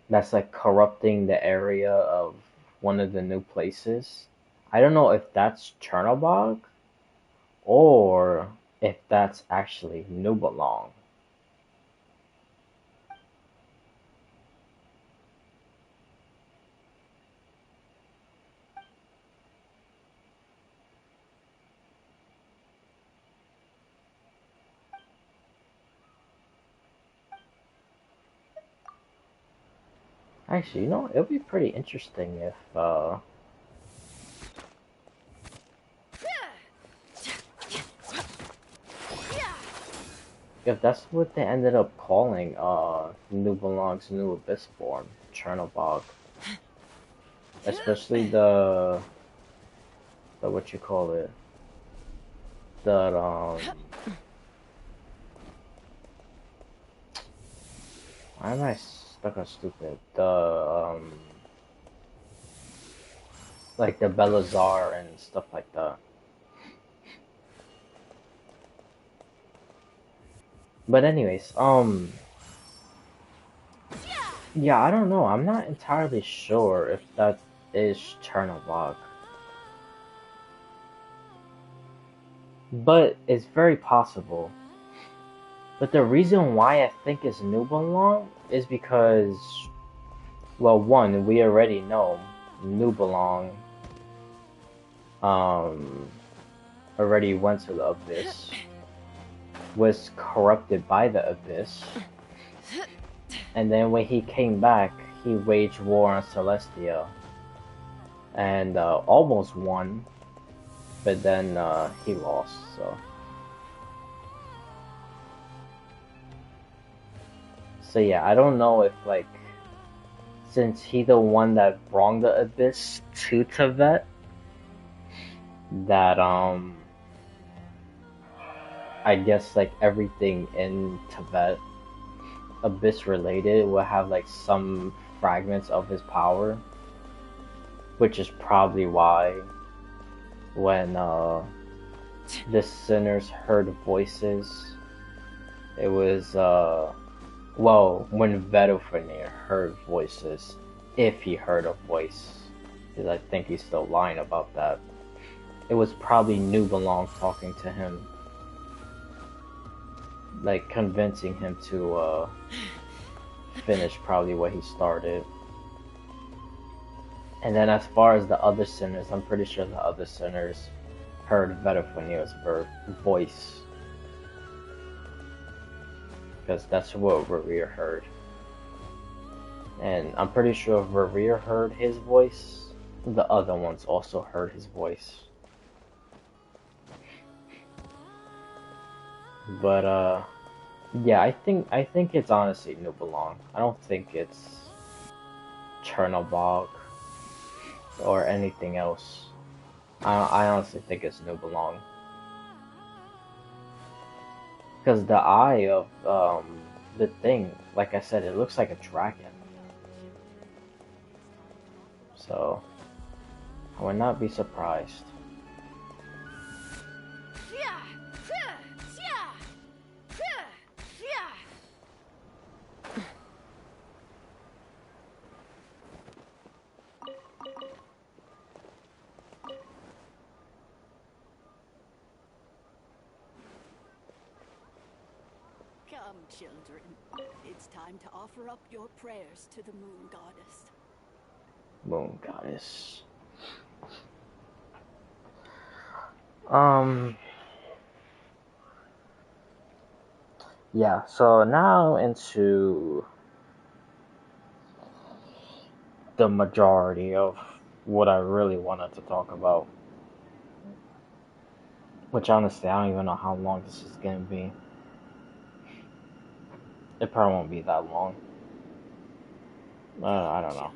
that's like corrupting the area of one of the new places. I don't know if that's Chernobog or if that's actually Nubelong. Actually, you know, it would be pretty interesting if that's what they ended up calling Nubelong's new abyss form, Chernobog. Especially the what you call it, the why am I stuck on stupid? The like the Belazar and stuff like that. But anyways, yeah, I don't know. I'm not entirely sure if that is Chernobog. But it's very possible. But the reason why I think it's Nubelung is because, well, one, we already know Nubelung already went to the Abyss, was corrupted by the Abyss, and then when he came back, he waged war on Celestia, and almost won, but then he lost, so yeah, I don't know if, like, since he the one that brought the Abyss to Teyvat, that I guess like everything in Teyvat Abyss related will have like some fragments of his power, which is probably why when the sinners heard voices, it was well, when Vedofenir heard voices, if he heard a voice, because I think he's still lying about that, it was probably Nubelung talking to him, like convincing him to finish probably what he started. And then as far as the other sinners, I'm pretty sure the other sinners heard Vedofenir's voice, because that's what Rerir heard. And I'm pretty sure if Rerir heard his voice, the other ones also heard his voice. But yeah, I think it's honestly Nubelung. I don't think it's Chernobog or anything else. I honestly think it's Nubelung. Because the eye of the thing, like I said, it looks like a dragon. So I would not be surprised. Come, children. It's time to offer up your prayers to the Moon Goddess. Moon Goddess. Yeah, so now into the majority of what I really wanted to talk about. Which honestly, I don't even know how long this is gonna be. It probably won't be that long. I don't know.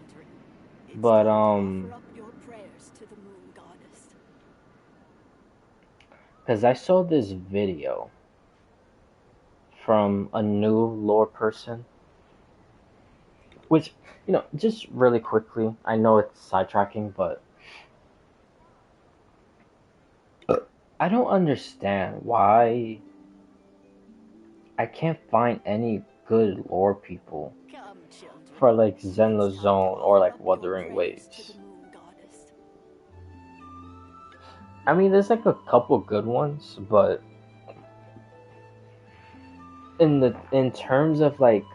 But because I saw this video from a new lore person, which, you know, just really quickly, I know it's sidetracking, but I don't understand why I can't find any good lore people for like Zenless Zone or like Wuthering Waves. I mean, there's like a couple good ones, but in terms of like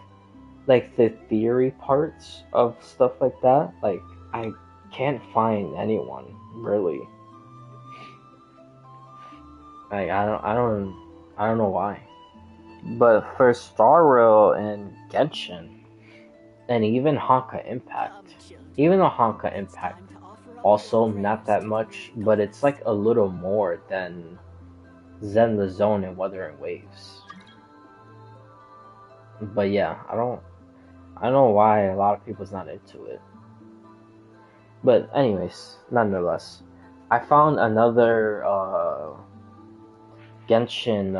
the theory parts of stuff like that, like I can't find anyone really. Like I don't know why. But for Star Rail and Genshin, and even Honka Impact, even though Honka Impact also not that much, but it's like a little more than Zenless Zone and Wuthering Waves. But yeah, I don't know why a lot of people's not into it. But anyways, nonetheless, I found another Genshin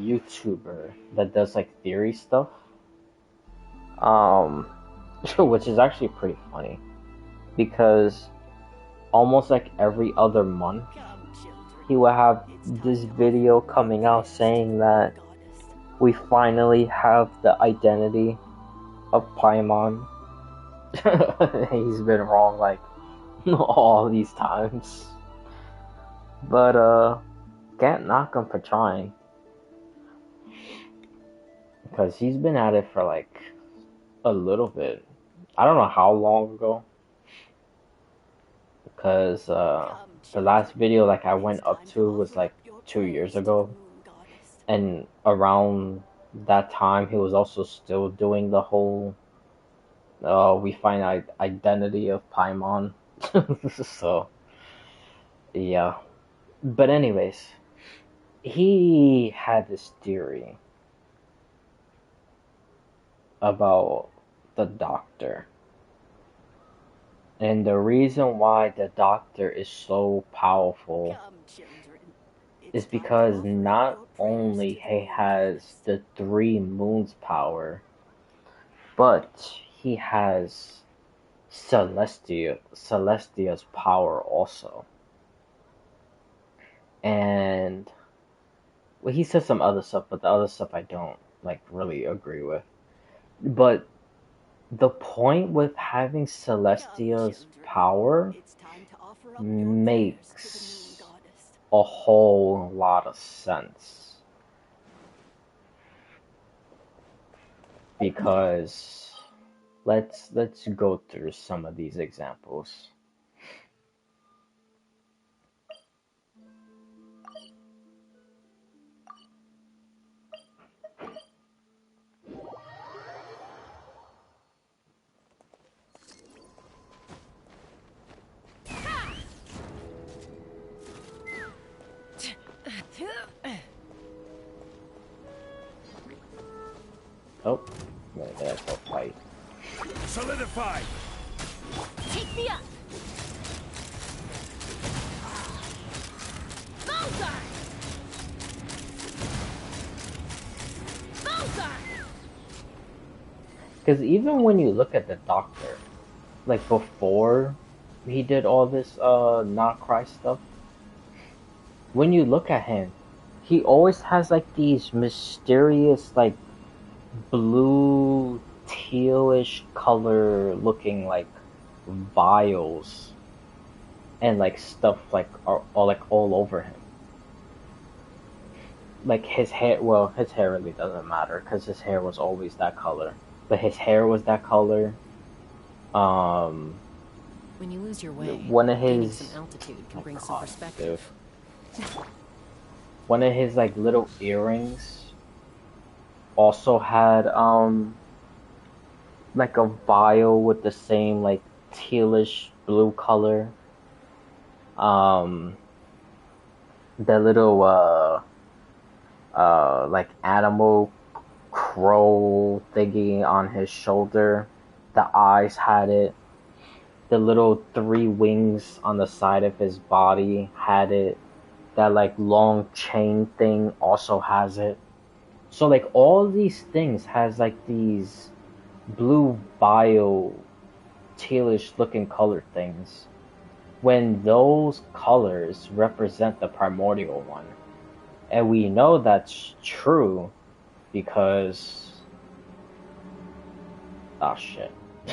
YouTuber that does like theory stuff, which is actually pretty funny, because almost like every other month he will have this video coming out saying that we finally have the identity of Paimon. He's been wrong like all these times. But can't knock him for trying. Because he's been at it for like a little bit. I don't know how long ago. Because the last video like I went up to was like 2 years ago. And around that time he was also still doing the whole we find identity of Paimon. So yeah. But anyways, he had this theory about the Doctor. And the reason why the Doctor is so powerful is because not only he has the 3 moons power, but he has Celestia's power also. And well, he said some other stuff, but the other stuff I don't like really agree with. But the point with having Celestia's power makes a whole lot of sense. Because let's go through some of these examples. Oh, no, that's a fight. Solidify! Take me up! Bullseye! Bullseye! Because even when you look at the Doctor, like before he did all this not cry stuff, when you look at him, he always has like these mysterious like blue tealish color looking like vials and like stuff like are all over him. Like his hair, well, his hair really doesn't matter because his hair was always that color. But his hair was that color. When you lose your way, one of gaining his some altitude can bring some perspective. One of his like little earrings also had like a vial with the same like tealish blue color. The little like animal crow thingy on his shoulder, the eyes had it. The little 3 wings on the side of his body had it. That like long chain thing also has it. So like all these things has like these blue bio tealish looking color things, when those colors represent the primordial one. And we know that's true because oh shit.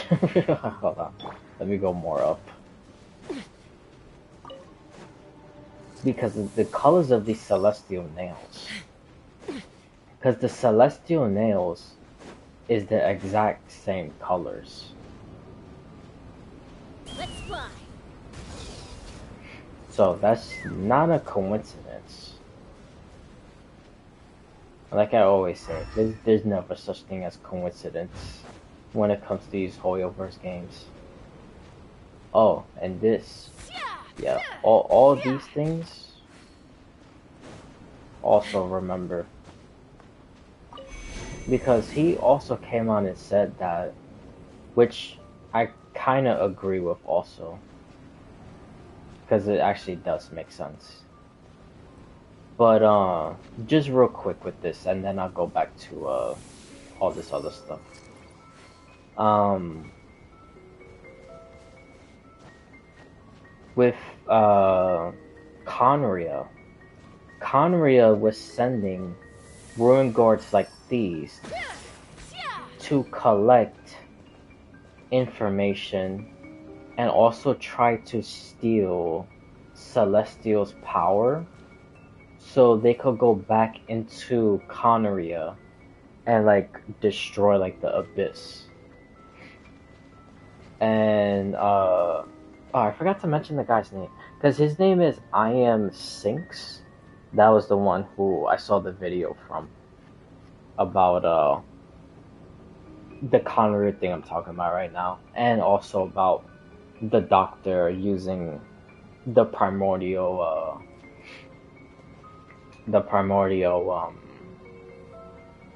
Hold on. Let me go more up. Because the colors of these celestial nails. Because the celestial nails is the exact same colors. Let's fly. So that's not a coincidence. Like I always say, there's never such thing as coincidence when it comes to these Hoyoverse games. Oh, and this. Yeah, all these things. Also remember. Because he also came on and said that, which I kind of agree with also. Because it actually does make sense. But just real quick with this, and then I'll go back to all this other stuff. With Conria was sending Ruin Guard's like these to collect information and also try to steal Celestial's power so they could go back into Conneria and like destroy like the Abyss. And oh, I forgot to mention the guy's name because his name is I Am Sinks. That was the one who I saw the video from about the Conneria thing I'm talking about right now, and also about the Doctor using the primordial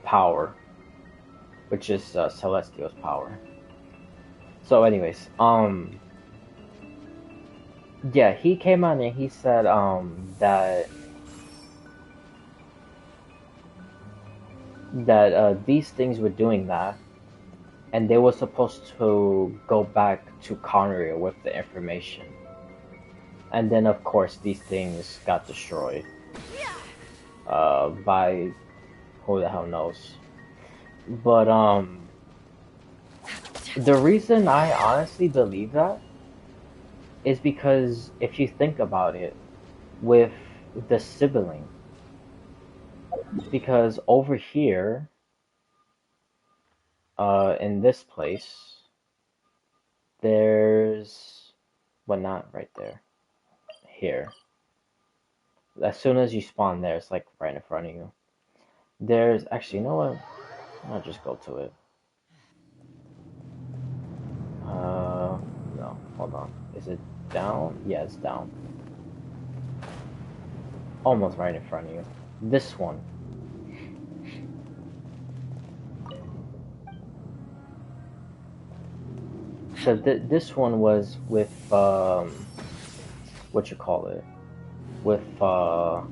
power, which is Celestial's power. So anyways, yeah, he came on and he said that these things were doing that, and they were supposed to go back to Conneria with the information. And then of course these things got destroyed by who the hell knows. But the reason I honestly believe that is because if you think about it with the sibling, because over here in this place there's, well, not right there, here, as soon as you spawn there, it's like right in front of you. There's actually, you know what, I'll just go to it. No, hold on, is it down? Yeah, it's down, almost right in front of you. This one. So this one was with what you call it, with the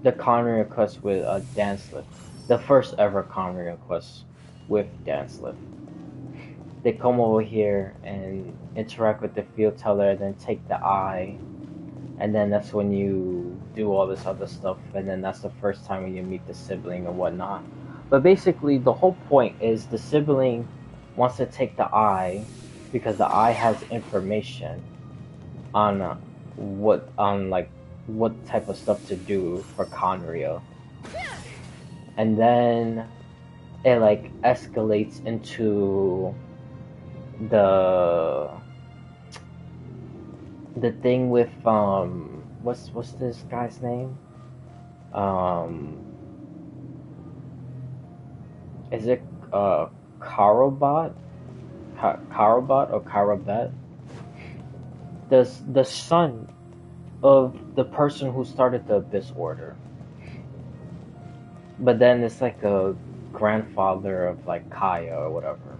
Conneria quest with Danslif, the first ever Conneria quest with Danslif. They come over here and interact with the field teller, then take the eye, and then that's when you do all this other stuff, and then that's the first time when you meet the sibling and whatnot. But basically the whole point is the sibling wants to take the eye because the eye has information on what type of stuff to do for Conneria. And then it like escalates into the thing with what's this guy's name? Is it Karobot? Karobot or Karabet? The son of the person who started the Abyss Order. But then it's like a grandfather of like Kaya or whatever.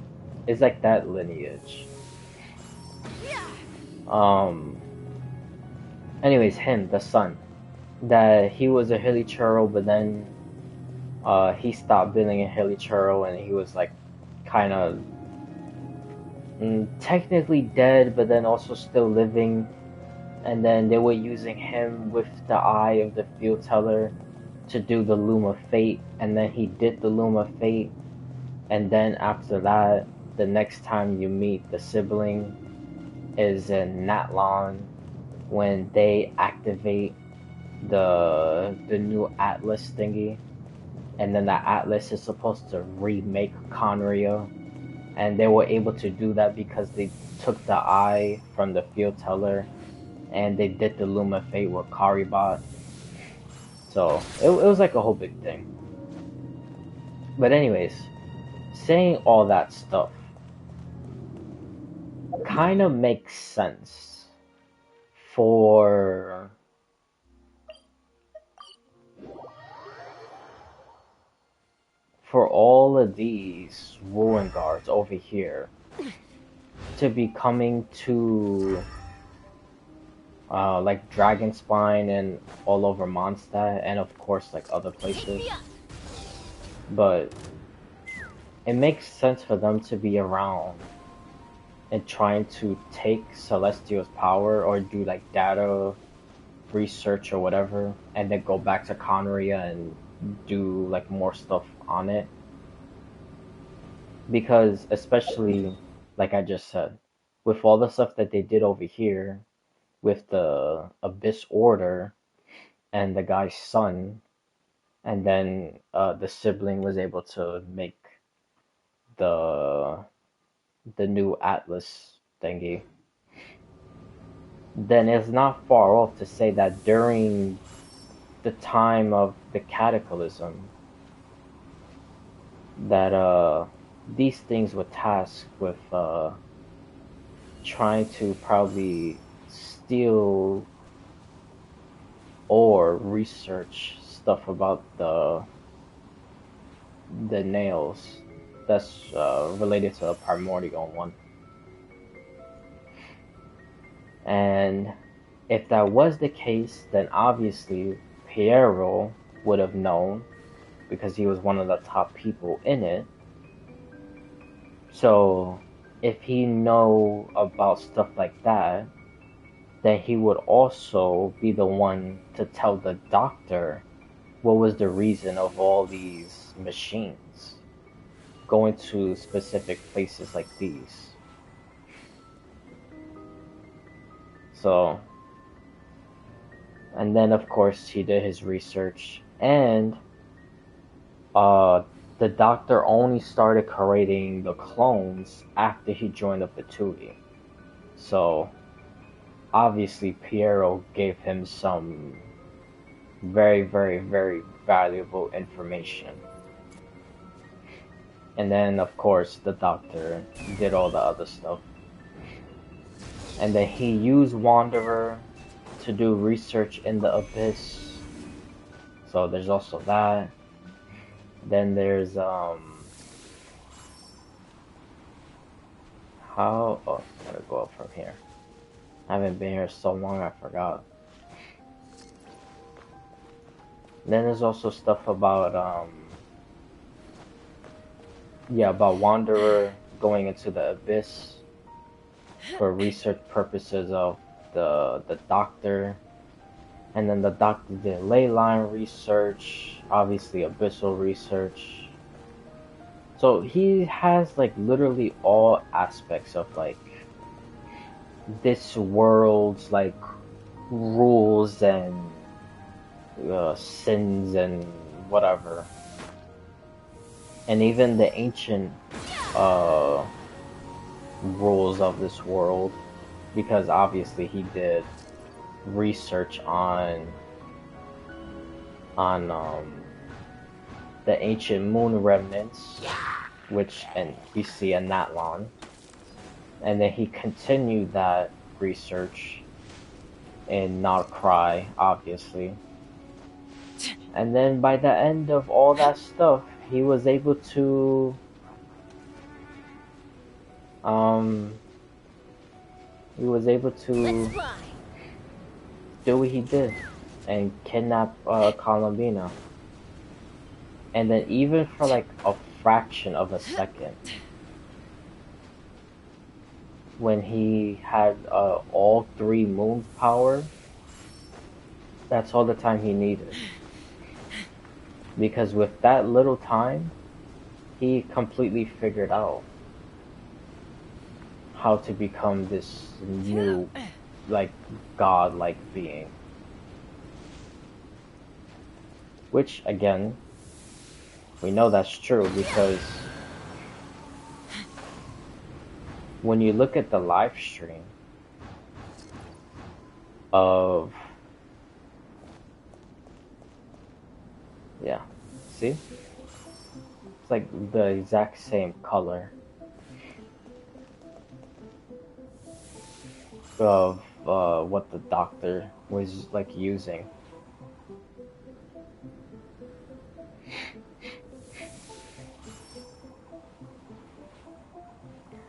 It's like that lineage. Anyways, him, the son, that he was a Hilichurl, but then he stopped being a Hilichurl, and he was like kind of technically dead, but then also still living. And then they were using him with the eye of the field teller to do the Loom of Fate, and then he did the Loom of Fate, and then after that, the next time you meet the sibling is in Natlan when they activate the new Atlas thingy, and then the Atlas is supposed to remake Conneria, and they were able to do that because they took the eye from the field teller and they did the Loom of Fate with Karibot. So it was like a whole big thing. But anyways, saying all that stuff kind of makes sense for all of these Ruin Guards over here to be coming to like Dragonspine and all over Mondstadt, and of course like other places. But it makes sense for them to be around and trying to take Celestial's power or do like data research or whatever, and then go back to Conria and do like more stuff on it. Because especially, like I just said, with all the stuff that they did over here, with the Abyss Order and the guy's son, and then the sibling was able to make the new Atlas thingy, then it's not far off to say that during the time of the Cataclysm, that these things were tasked with trying to probably steal or research stuff about the nails that's related to the Primordial one. And if that was the case, then obviously Piero would have known, because he was one of the top people in it. So if he know about stuff like that, then he would also be the one to tell the doctor what was the reason of all these machines going to specific places like these. So, and then of course he did his research, and the doctor only started creating the clones after he joined the Fatui. So obviously Piero gave him some very, very, very valuable information. And then of course the doctor did all the other stuff. And then he used Wanderer to do research in the Abyss. So there's also that. Then there's oh, gotta go up from here. I haven't been here so long I forgot. Then there's also stuff about about Wanderer going into the Abyss for research purposes of the doctor. And then the doctor did ley line research, obviously abyssal research. So he has like literally all aspects of like this world's like rules and sins and whatever. And even the ancient rules of this world, because obviously he did research on the ancient moon remnants, which and we see in Natlan, and then he continued that research in Nalcry, obviously. And then by the end of all that stuff, he was able to do what he did and kidnap Columbina. And then even for like a fraction of a second, when he had all 3 moons power, that's all the time he needed. Because with that little time, he completely figured out how to become this new, like, god-like being. Which, again, we know that's true because when you look at the live stream of... Yeah, see? It's like the exact same color of what the doctor was like using.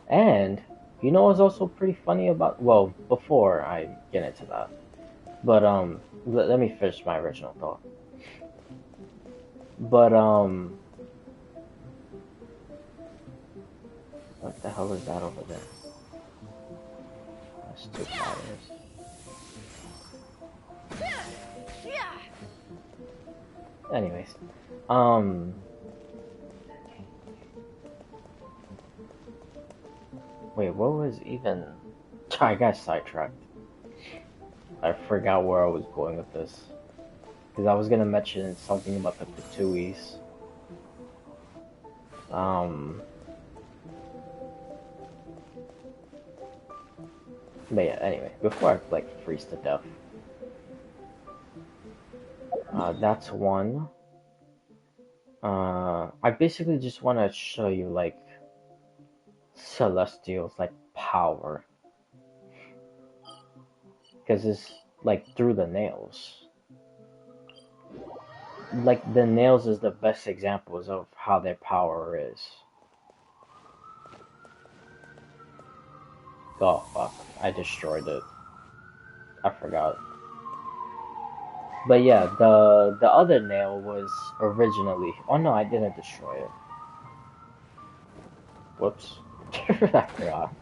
And you know what's also pretty funny about, well, before I get into that, but let me finish my original thought. But what the hell is that over there? That's 2 fires. Anyways, um, wait, what was even? I got sidetracked. I forgot where I was going with this. Because I was gonna mention something about the Patuis. But yeah, anyway, before I like freeze to death. That's one. I basically just want to show you like Celestial's like power. Because it's like through the nails. Like the nails is the best examples of how their power is. Oh fuck, I destroyed it. I forgot. But yeah, the other nail was originally... Oh no, I didn't destroy it. Whoops. I forgot.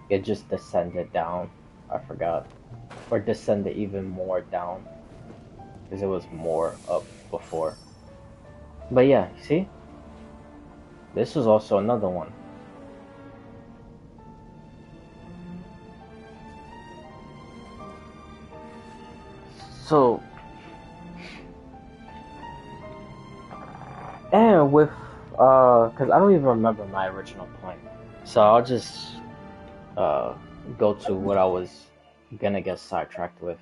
It just descended down. I forgot. Or descended even more down. Because it was more up before. But yeah, see? This is also another one. So, and with, because I don't even remember my original point. So I'll just, go to what I was gonna get sidetracked with.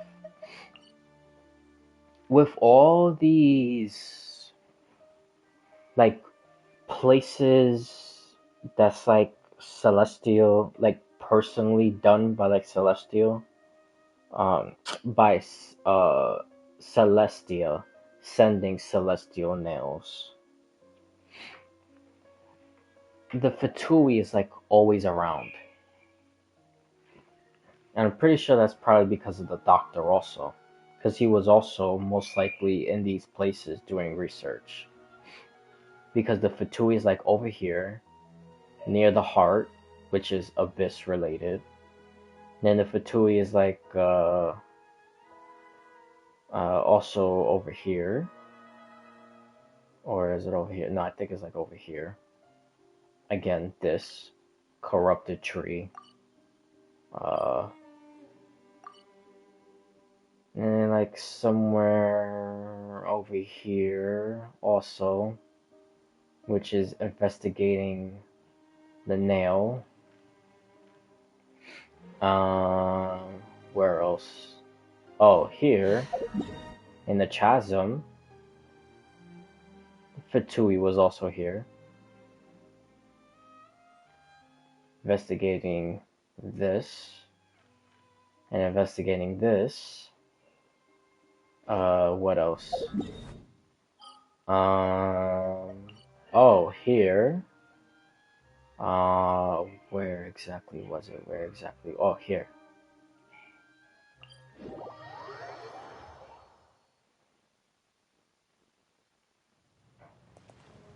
With all these, like, places that's, like, Celestial, like, personally done by, like, Celestial, by, Celestia sending Celestial nails. The Fatui is, like, always around. And I'm pretty sure that's probably because of the doctor also. Because he was also most likely in these places doing research. Because the Fatui is like over here, near the heart, which is Abyss related. Then the Fatui is like also over here. Or is it over here? No, I think it's like over here. Again, this corrupted tree. And then like somewhere over here also, which is investigating the nail. Where else? Oh, here in the chasm. Fatui was also here. Investigating this. And investigating this. What else? Oh, here. Where exactly was it? Where exactly? Oh, here.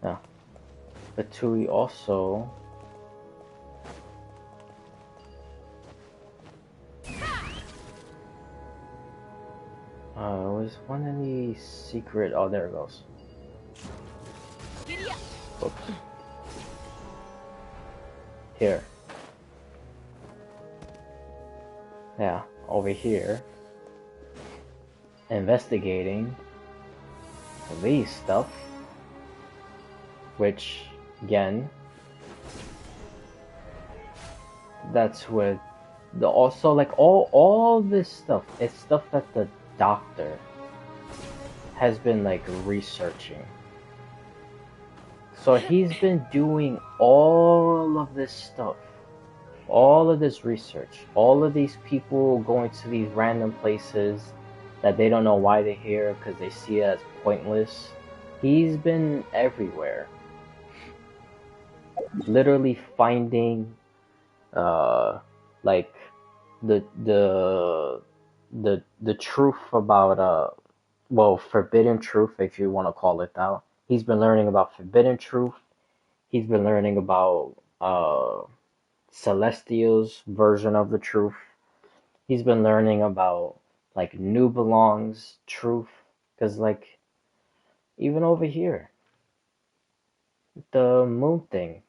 Yeah. Fatui also. Was one of the secret... Oh, there it goes. Oops. Here. Yeah, over here. Investigating these stuff. Which, again, that's with the also like all this stuff. It's stuff that the doctor has been like researching. So he's been doing all of this stuff, all of this research, all of these people going to these random places that they don't know why they're here because they see it as pointless. He's been everywhere, literally finding, like the truth about well, forbidden truth, if you want to call it that. He's been learning about forbidden truth. He's been learning about Celestial's version of the truth. He's been learning about like New Belong's truth. Because, like, even over here, the moon thing,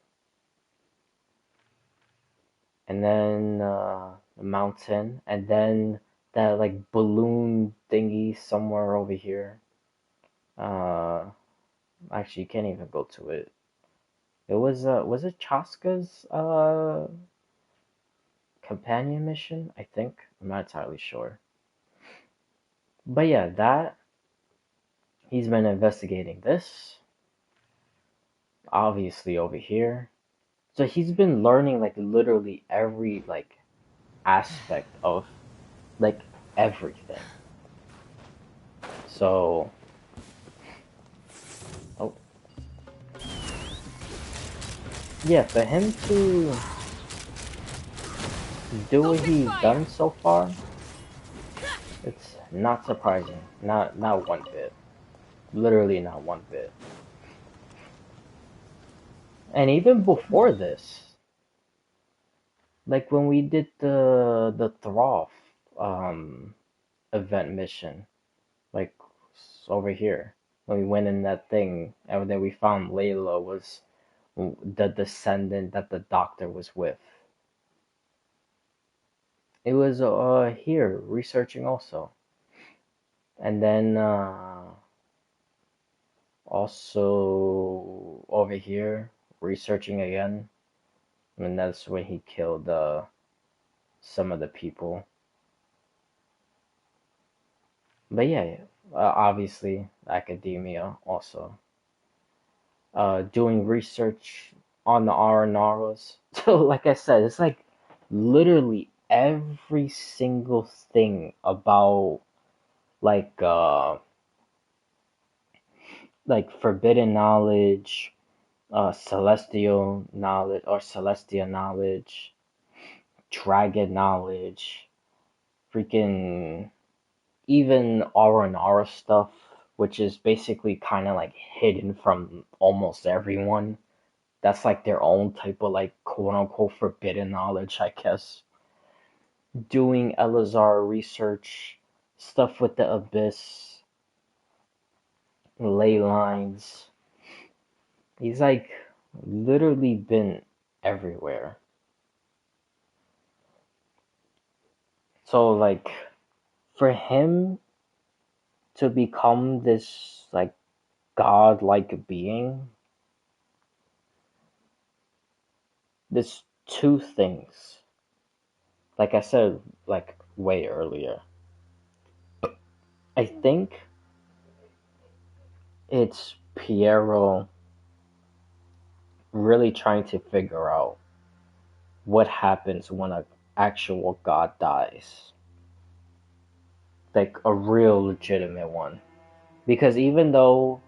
and then the mountain, and then that, like, balloon thingy somewhere over here. Actually, you can't even go to it. It was it Chaska's companion mission? I think. I'm not entirely sure. But yeah, that he's been investigating this. Obviously over here. So he's been learning like literally every like aspect of like everything. So oh yeah, for him to do what he's done so far, it's not surprising. Not one bit. Literally not one bit. And even before this, like when we did the Throff event mission, like over here, when we went in that thing, and then we found Layla was the descendant that the doctor was with. It was here researching also, and then also over here researching again, and that's when he killed some of the people. But yeah, obviously academia also. Doing research on the Arenaros. So like I said, it's like literally every single thing about like forbidden knowledge, celestial knowledge or celestial knowledge, dragon knowledge, freaking even Aranara stuff, which is basically kind of like hidden from almost everyone. That's like their own type of like quote unquote forbidden knowledge, I guess. Doing Elazar research, stuff with the Abyss, ley lines. He's like literally been everywhere. So like for him to become this like godlike being, there's two things. Like I said, like way earlier. I think it's Piero really trying to figure out what happens when an actual god dies. Like a real legitimate one. Because even though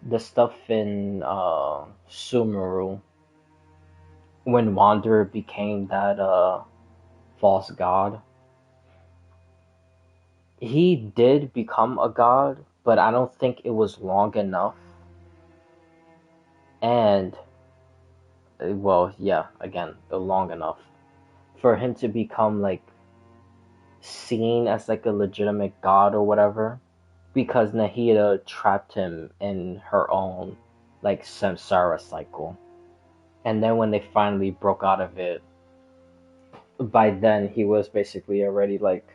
the stuff in Sumeru, when Wanderer became that false god, he did become a god, but I don't think it was long enough. And well, yeah, again, long enough for him to become like seen as like a legitimate god or whatever, because Nahida trapped him in her own like samsara cycle. And then when they finally broke out of it, by then he was basically already like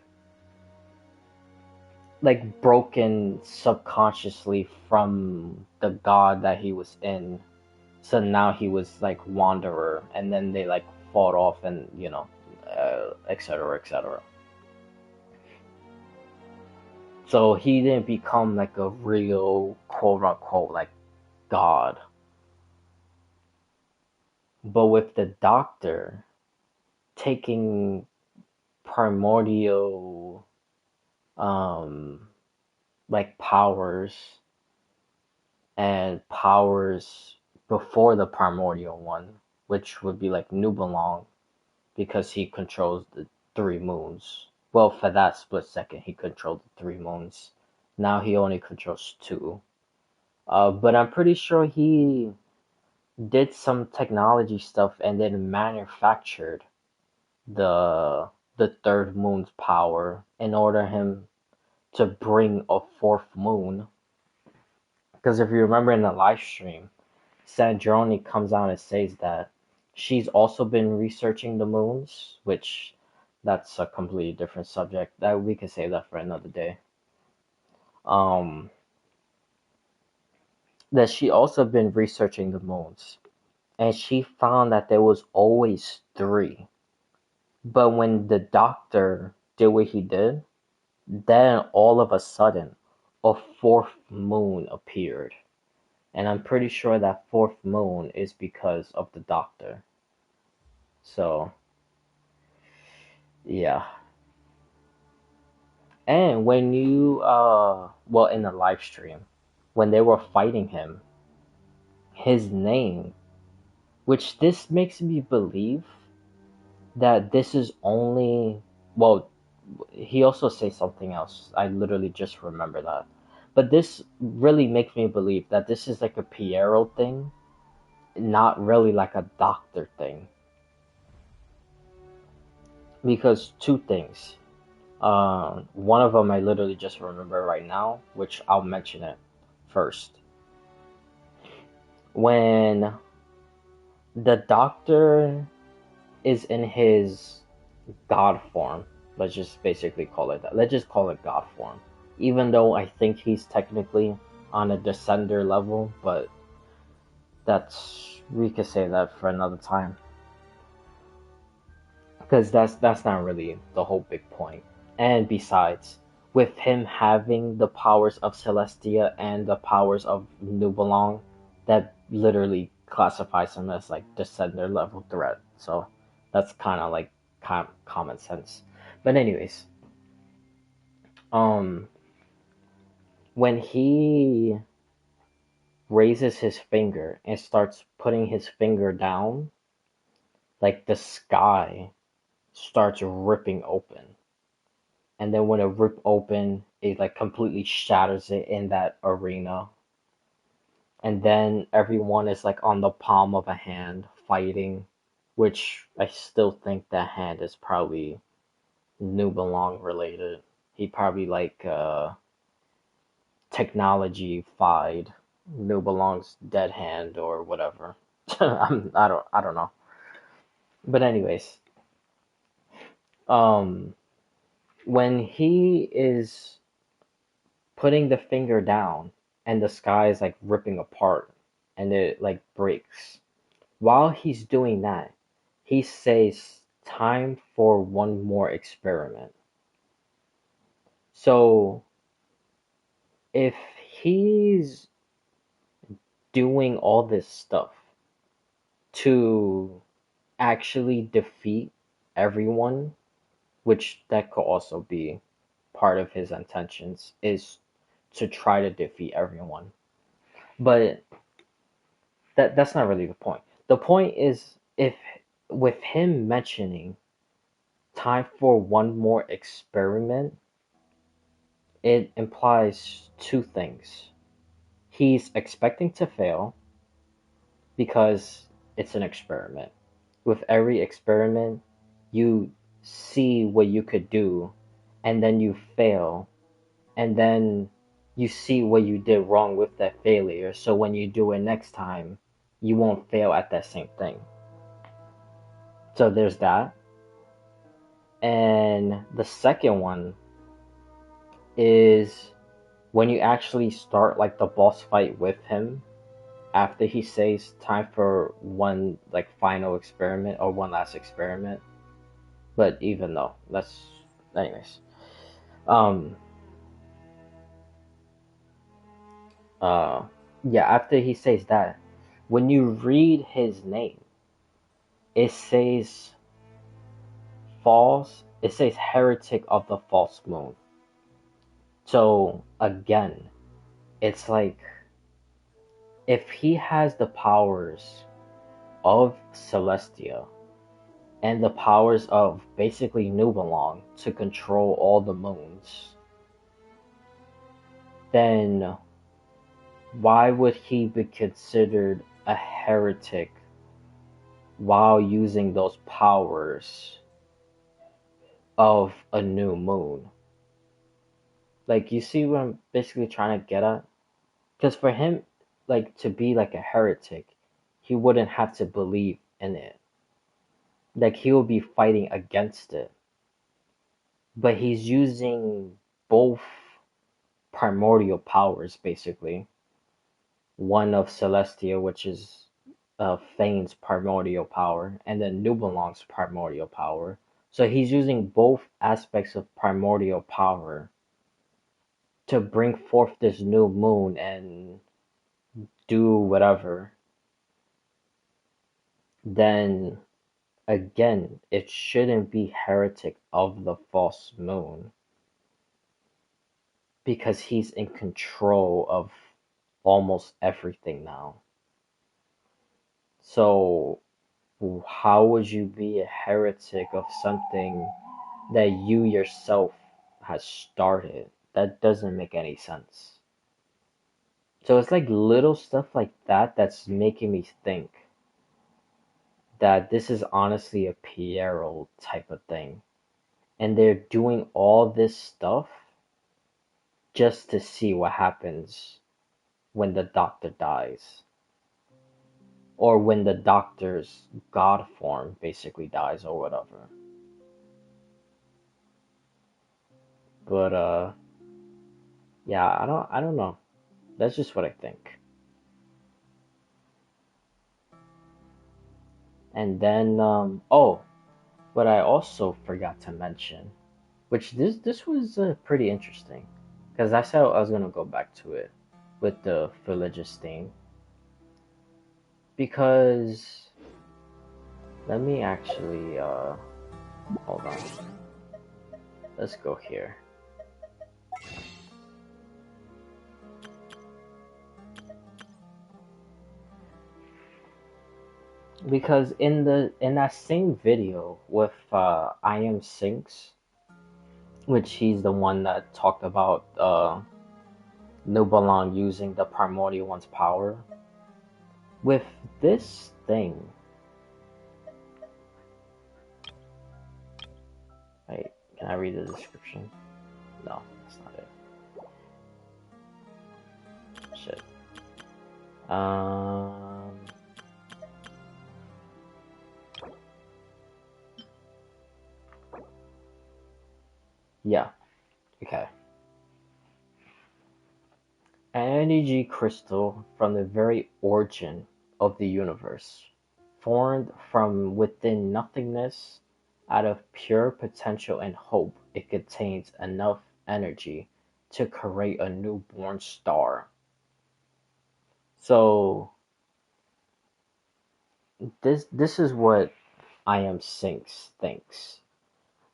broken subconsciously from the god that he was in. So now he was like Wanderer, and then they like fought off, and you know, etc., etc. So he didn't become like a real quote unquote like god. But with the doctor taking primordial like powers and powers before the primordial one, which would be like Nubelong, because he controls the 3 moons. Well, for that split second, he controlled the 3 moons. Now he only controls 2. But I'm pretty sure he did some technology stuff and then manufactured the 3rd moon's power in order to bring a fourth moon. Because if you remember in the live stream, Sandrone comes out and says that she's also been researching the moons, which that's a completely different subject. That we can save that for another day. That she also been researching the moons, and she found that there was always three. But when the doctor did what he did, then all of a sudden, a fourth moon appeared. And I'm pretty sure that fourth moon is because of the doctor. So, yeah. And when you, well, in the live stream, when they were fighting him, his name, which this makes me believe that this is only, well, he also says something else. I literally just remember that. But this really makes me believe that this is like a Piero thing, not really like a doctor thing. Because two things. One of them I literally just remember right now, which I'll mention it first. When the doctor is in his god form, let's just basically call it that. Let's just call it god form. Even though I think he's technically on a descender level, but we could say that for another time. Because that's not really the whole big point. And besides, with him having the powers of Celestia and the powers of Nubelong, that literally classifies him as like descender level threat. So that's kind of like common sense. But anyways, when he raises his finger and starts putting his finger down, like the sky starts ripping open. And then when it rip open, it like completely shatters it in that arena. And then everyone is like on the palm of a hand fighting, which I still think that hand is probably Nubelong related. He probably like technology-fied Nubelong's dead hand or whatever. I don't know. But anyways, when he is putting the finger down and the sky is like ripping apart and it like breaks, while he's doing that, he says, "Time for one more experiment." So if he's doing all this stuff to actually defeat everyone, which that could also be part of his intentions, is to try to defeat everyone. But that's not really the point. The point is, if with him mentioning time for one more experiment, it implies two things. He's expecting to fail because it's an experiment. With every experiment, you see what you could do, and then you fail, and then you see what you did wrong with that failure, so when you do it next time, you won't fail at that same thing. So there's that. And the second one is when you actually start like the boss fight with him, after he says time for one like final experiment or one last experiment. But even though anyways. Yeah, after he says that, when you read his name, it says heretic of the false moon. So again, it's like if he has the powers of Celestia and the powers of basically Nubelong to control all the moons, then why would he be considered a heretic while using those powers of a new moon? Like, you see what I'm basically trying to get at? Because for him, like, to be like a heretic, he wouldn't have to believe in it. Like, he will be fighting against it. But he's using both primordial powers, basically. One of Celestia, which is Fane's primordial power, and then Nubelung's primordial power. So he's using both aspects of primordial power to bring forth this new moon and do whatever. Then again, it shouldn't be heretic of the false moon, because he's in control of almost everything now. So how would you be a heretic of something that you yourself has started? That doesn't make any sense. So it's like little stuff like that that's making me think that this is honestly a Piero type of thing. And they're doing all this stuff just to see what happens when the doctor dies. Or when the doctor's god form basically dies or whatever. But yeah, I don't know. That's just what I think. And then oh, what I also forgot to mention, which this was pretty interesting, because I said I was gonna go back to it with the Philogistine, because let me actually hold on. Let's go here. Because in that same video with I Am Sinks, which he's the one that talked about Nubelung using the primordial one's power. With this thing, wait, can I read the description? No, that's not it. Shit. Yeah. Okay. An energy crystal from the very origin of the universe, formed from within nothingness, out of pure potential and hope, it contains enough energy to create a newborn star. So this is what I Am Sinks thinks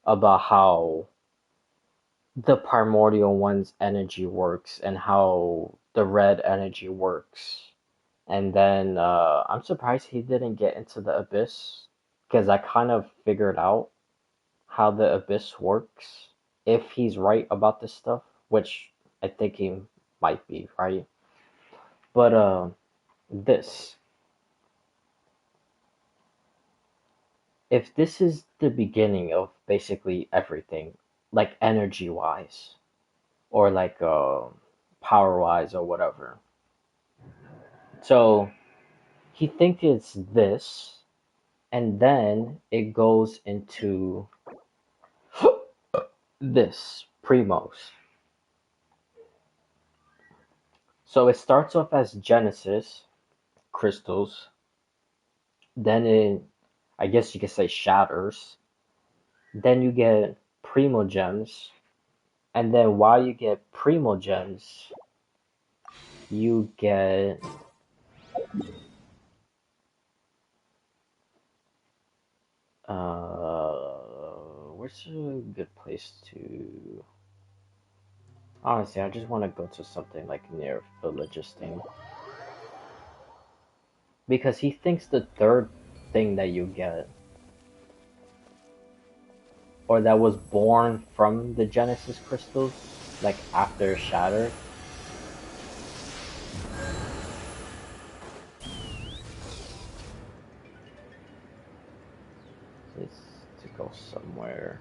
about how the primordial one's energy works and how the red energy works. And then I'm surprised he didn't get into the abyss, because I kind of figured out how the abyss works, if he's right about this stuff, which I think he might be, right? But this, if this is the beginning of basically everything, like energy wise, or like power wise or whatever. So he thinks it's this, and then it goes into this, Primos. So it starts off as Genesis crystals, then it, I guess you could say, shatters. Then you get Primogems, and then while you get Primogems, you get where's a good place to... Honestly, I just want to go to something like near Philogistine, because he thinks the third thing that you get, or that was born from the Genesis crystals, like after Shattered, is to go somewhere.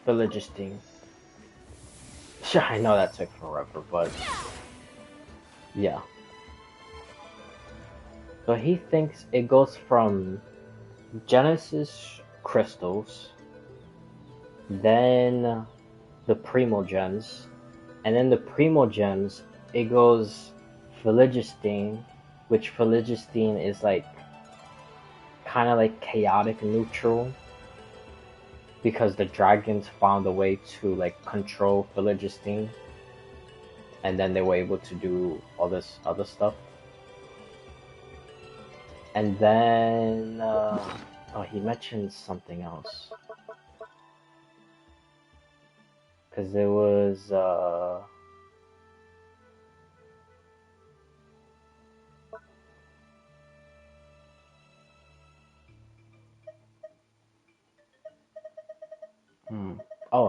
Philogistine. Sure, I know that took forever, but yeah. So he thinks it goes from Genesis crystals, then the Primogems, and then the Primogems, it goes Philogistine, which Philogistine is like kind of like chaotic neutral, because the dragons found a way to like control Philogistine, and then they were able to do all this other stuff. And then, oh, he mentioned something else. Because there was, oh,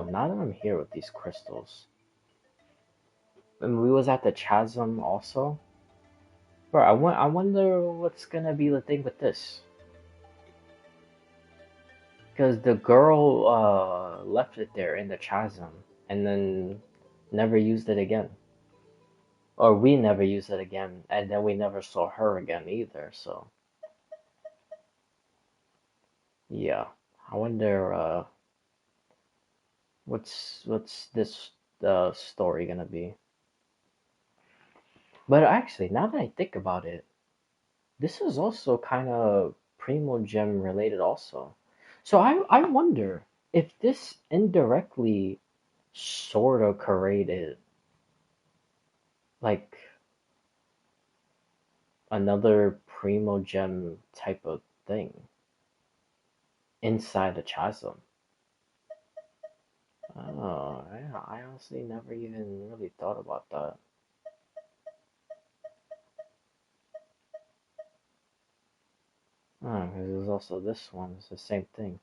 now that I'm here with these crystals. And we was at the chasm also. Bro, I wonder what's gonna be the thing with this. Because the girl left it there in the chasm and then never used it again. Or we never used it again, and then we never saw her again either, so. Yeah. I wonder what's this story gonna be. But actually, now that I think about it, this is also kind of Primogem related also. So I wonder if this indirectly sort of created like another Primogem type of thing inside the chasm. Oh, I honestly never even really thought about that. Oh, because there's also this one. It's the same thing.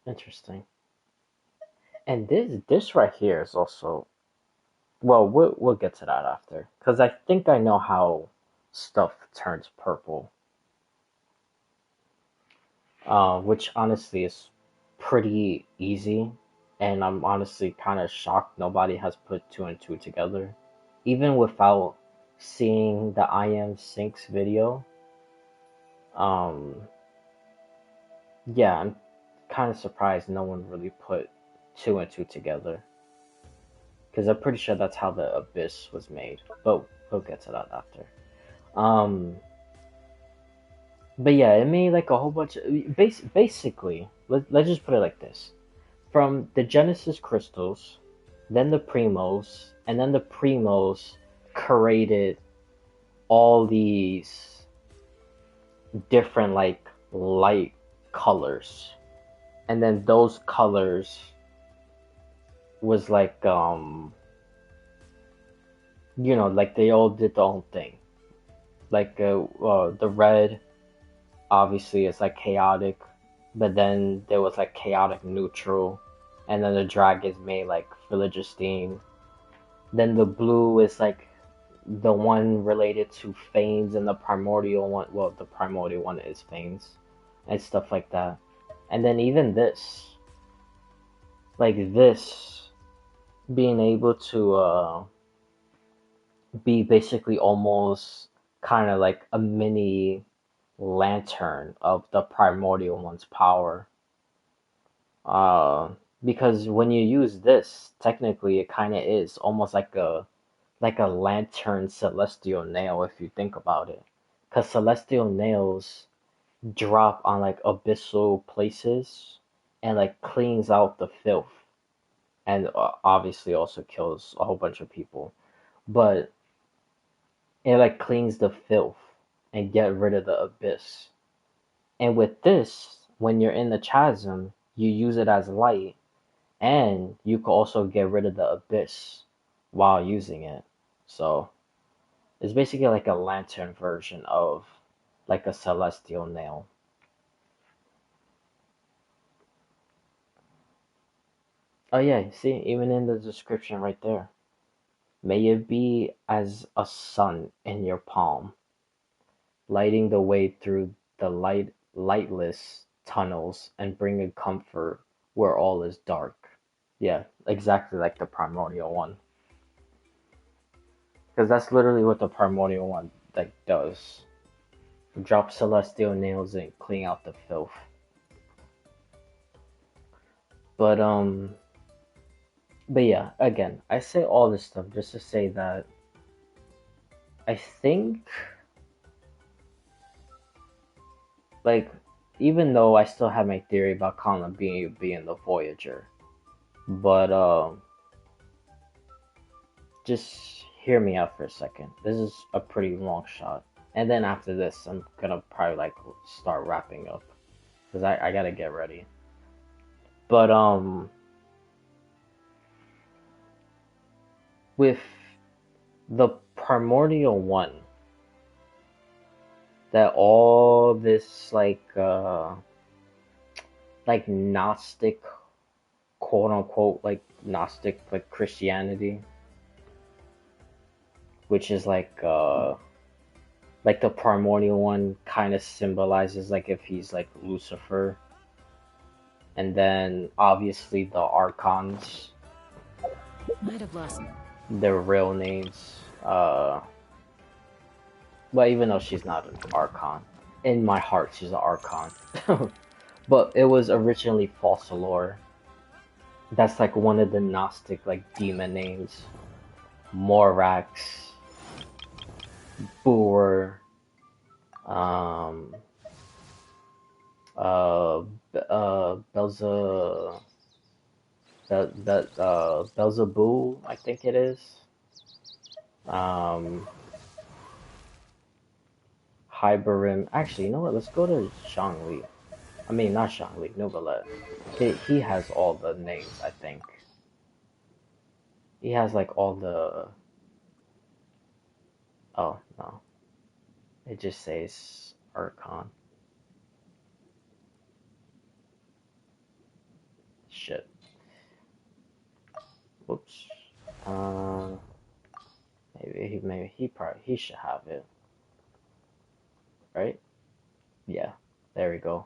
Interesting. And this right here is also, well, we'll get to that after, because I think I know how stuff turns purple. Which honestly is pretty easy, and I'm honestly kind of shocked nobody has put two and two together, even without seeing the I Am Sinks video. Yeah, I'm kind of surprised no one really put two and two together, because I'm pretty sure that's how the Abyss was made, but we'll get to that after. But yeah, it made like a whole bunch of, basically, let's just put it like this. From the Genesis crystals, then the Primos, and then the Primos created all these different like light colors. And then those colors was like you know, like they all did their own thing. Like the red obviously is like chaotic, but then there was like chaotic neutral, and then the dragons made like Philogistine. Then the blue is like the one related to Phanes, and the primordial one, well, the primordial one is Phanes, and stuff like that. And then even this, like this, being able to be basically almost kind of like a mini lantern of the primordial one's power. Because when you use this, technically it kind of is almost like a lantern celestial nail if you think about it. Because celestial nails drop on like abyssal places and like cleans out the filth, and obviously also kills a whole bunch of people. But it like cleans the filth and get rid of the abyss. And with this, when you're in the chasm, you use it as light, and you can also get rid of the abyss while using it. So it's basically like a lantern version of like a celestial nail. Oh yeah, see, even in the description right there. May it be as a sun in your palm. lighting the way through the lightless tunnels and bringing comfort where all is dark. Yeah, exactly like the primordial one. Because that's literally what the primordial one like does. Drop celestial nails and clean out the filth. But but yeah, again, I say all this stuff just to say that I think like even though I still have my theory about Colin being the Voyager, but just hear me out for a second. This is a pretty long shot, and then after this, I'm gonna probably like start wrapping up because I gotta get ready. But with the primordial one, that all this like Gnostic, quote unquote, like Gnostic, like Christianity, which is like the primordial one kind of symbolizes like if he's like Lucifer, and then obviously the Archons, Might have lost their real names. But even though she's not an Archon, in my heart she's an Archon. But it was originally Fausalor. That's like one of the Gnostic like demon names. Morax, Boer, Belzebul, I think it is. Hyberim. Actually, you know what? Let's go to Zhongli. I mean, not Zhongli, Neuvillette. He has all the names, I think. He has like all the. Oh no, it just says Archon. Shit. Whoops. Maybe he should have it. Right? Yeah. There we go.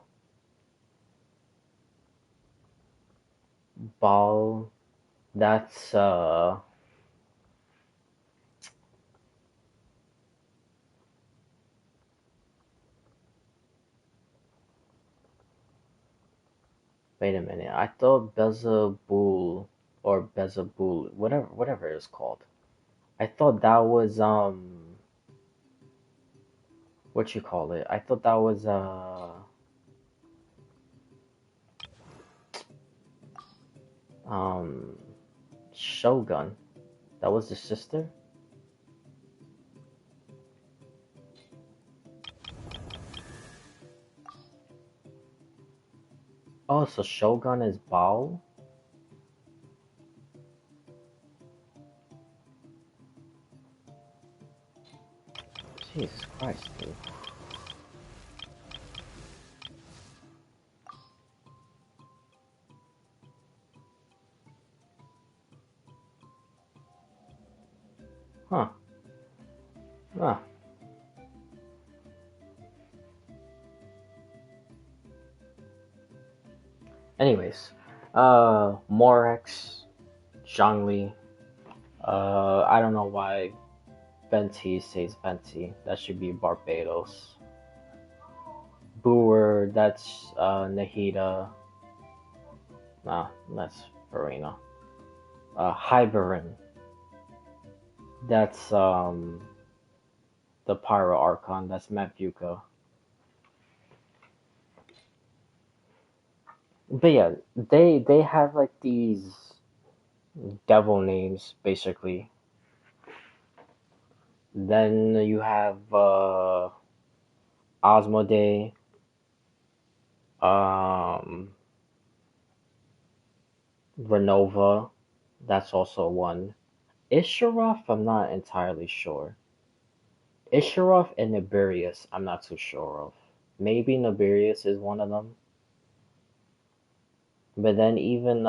Ball. That's wait a minute. I thought Beelzebul or Beelzebul, whatever it's called. I thought that was what you call it? I thought that was Shogun. That was the sister? Oh, so Shogun is Bao? Jesus Christ, dude. Huh. Huh. Anyways, Morax, Zhongli, I don't know why Venti says Venti. That should be Barbados. Boer, that's Nahida. Nah, that's Farina. Hyberin, that's the Pyro Archon, that's Matvuka. But yeah, they have like these devil names basically. Then you have Osmodee, Renova, that's also one. Isharoth, I'm not entirely sure. Isharoth and Nibirius, I'm not too sure of. Maybe Nibirius is one of them. But then even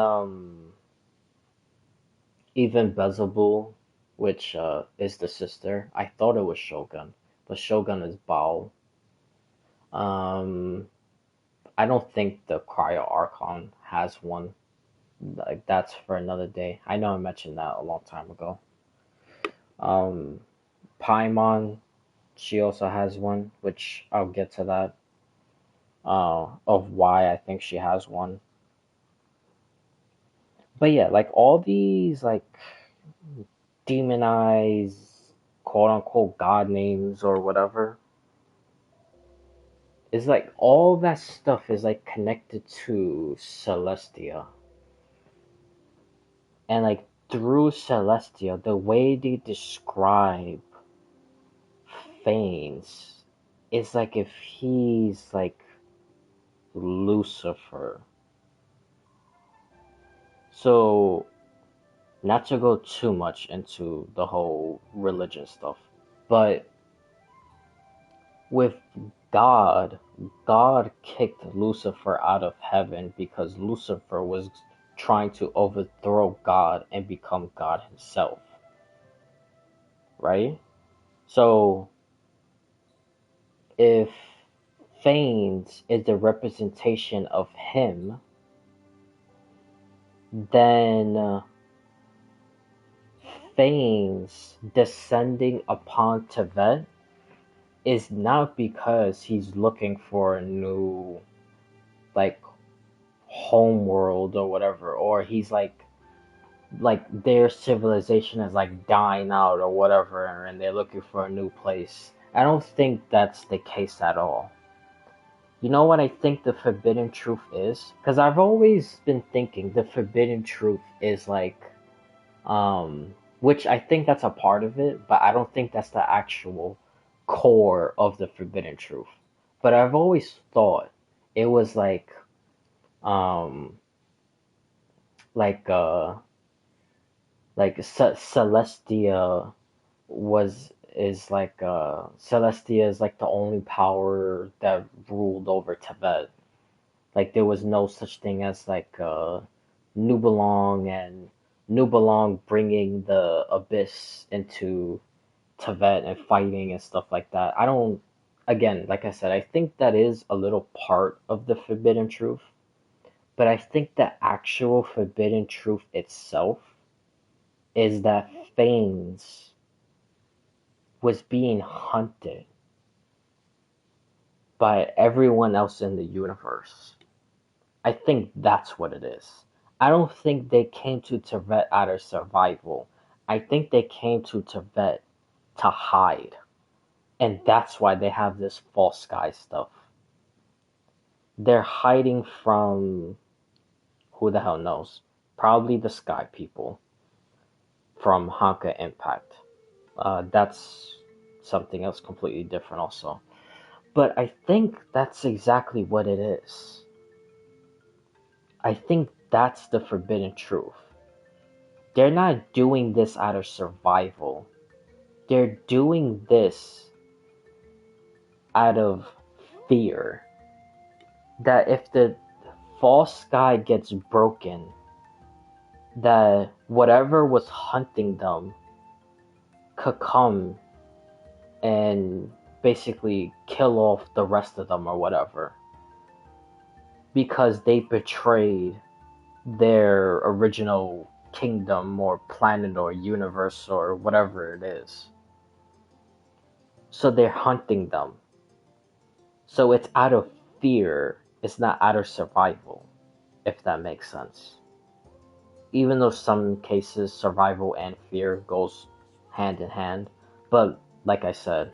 Beelzebul, which is the sister, I thought it was Shogun, but Shogun is Bao. Um, I don't think the Cryo Archon has one. Like that's for another day. I know I mentioned that a long time ago. Um, Paimon, she also has one, which I'll get to that. Of why I think she has one. But yeah, like all these like demonized quote unquote god names or whatever, is like all that stuff is like connected to Celestia. And like through Celestia, the way they describe Phanes is like if he's like Lucifer. So, not to go too much into the whole religion stuff, but with God, God kicked Lucifer out of heaven because Lucifer was trying to overthrow God and become God himself. Right? So, if Phanes is the representation of him, then Phanes descending upon Tevet is not because he's looking for a new, like, home world or whatever, or he's like their civilization is like dying out or whatever, and they're looking for a new place. I don't think that's the case at all. You know what I think the forbidden truth is? Because I've always been thinking the forbidden truth is like, which I think that's a part of it, but I don't think that's the actual core of the forbidden truth. But I've always thought it was um, like Celestia Celestia is like the only power that ruled over Tibet. Like there was no such thing as like Nubelong and Nubelong bringing the abyss into Tibet and fighting and stuff like that. I don't. Again, like I said, I think that is a little part of the forbidden truth, but I think the actual forbidden truth itself is that Phanes was being hunted by everyone else in the universe. I think that's what it is. I don't think they came to Tibet out of survival. I think they came to Tibet to hide. And that's why they have this false sky stuff. They're hiding from who the hell knows? Probably the sky people from Honka Impact. That's something else completely different also. But I think that's exactly what it is. I think that's the forbidden truth. They're not doing this out of survival. They're doing this out of fear. That if the false sky gets broken, that whatever was hunting them could come and basically kill off the rest of them or whatever. Because they betrayed their original kingdom or planet or universe or whatever it is. So they're hunting them. So it's out of fear, it's not out of survival, if that makes sense. Even though some cases survival and fear goes hand in hand, but like I said,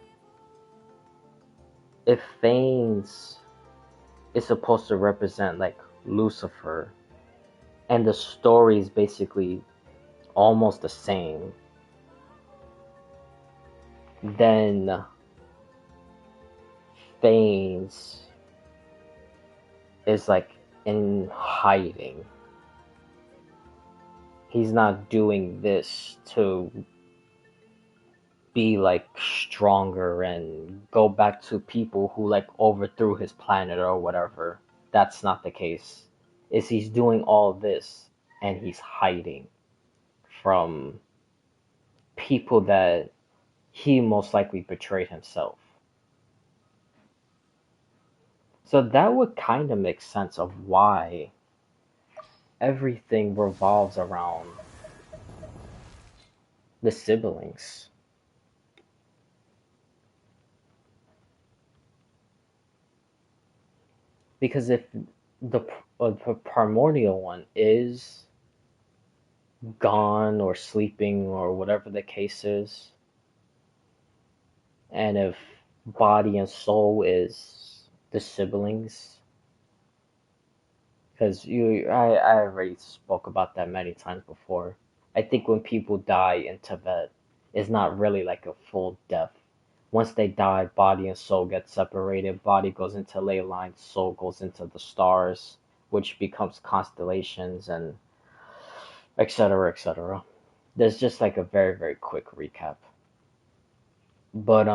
if Phanes is supposed to represent like Lucifer, and the story is basically almost the same, then Phanes is like in hiding. He's not doing this to be like stronger and go back to people who like overthrew his planet or whatever. That's not the case. He's doing all this and he's hiding from people that he most likely betrayed himself. So that would kind of make sense of why everything revolves around the siblings. Because if the primordial one is gone or sleeping or whatever the case is, and if body and soul is the siblings, because I already spoke about that many times before. I think when people die in Tibet, it's not really like a full death. Once they die, body and soul get separated. Body goes into ley lines, soul goes into the stars, which becomes constellations and etc. etc. There's just like a very, very quick recap. But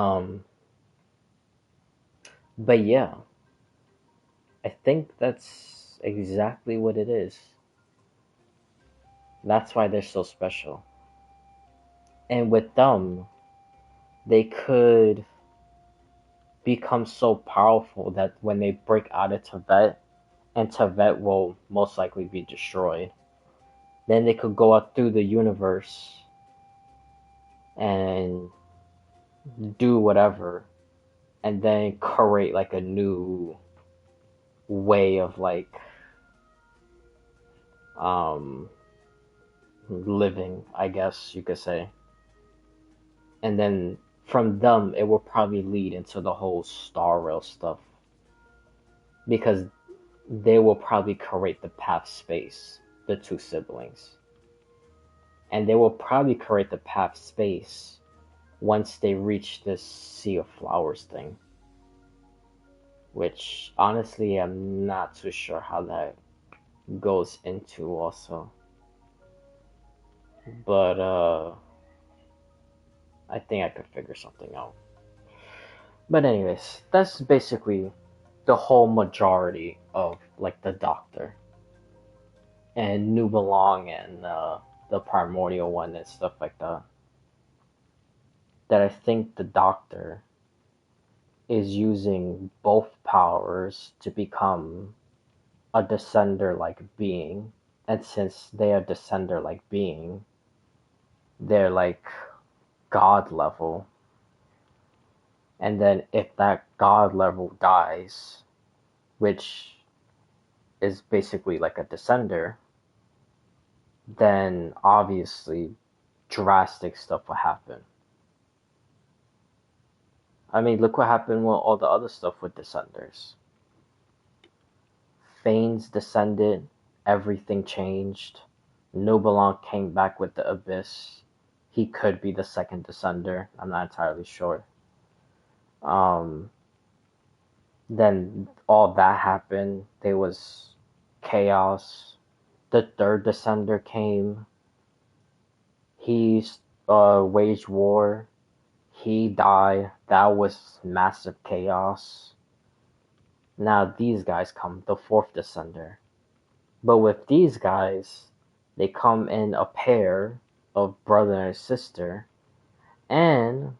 yeah, I think that's exactly what it is. That's why they're so special. And with them, they could become so powerful that when they break out of Tibet, and Tibet will most likely be destroyed, then they could go out through the universe and do whatever, and then create like a new way of like living, I guess you could say. And then from them, it will probably lead into the whole Star Rail stuff, because they will probably create the path space, the two siblings. And they will probably create the path space once they reach this Sea of Flowers thing. Which, honestly, I'm not too sure how that goes into also. But, I think I could figure something out. But anyways, that's basically the whole majority of, like, the Doctor. And Nubelong and, the primordial one and stuff like that. That I think the Doctor is using both powers to become a Descender-like being. And since they are Descender-like being, they're like God level. And then if that God level dies, which is basically like a Descender, then obviously drastic stuff will happen. I mean, look what happened with all the other stuff with Descenders. Phanes descended, everything changed. Nubelong came back with the Abyss. He could be the second Descender, I'm not entirely sure. Then all that happened, there was chaos. The third Descender came. He waged war. He died. That was massive chaos. Now these guys come, the fourth Descender. But with these guys, they come in a pair of brother and sister. And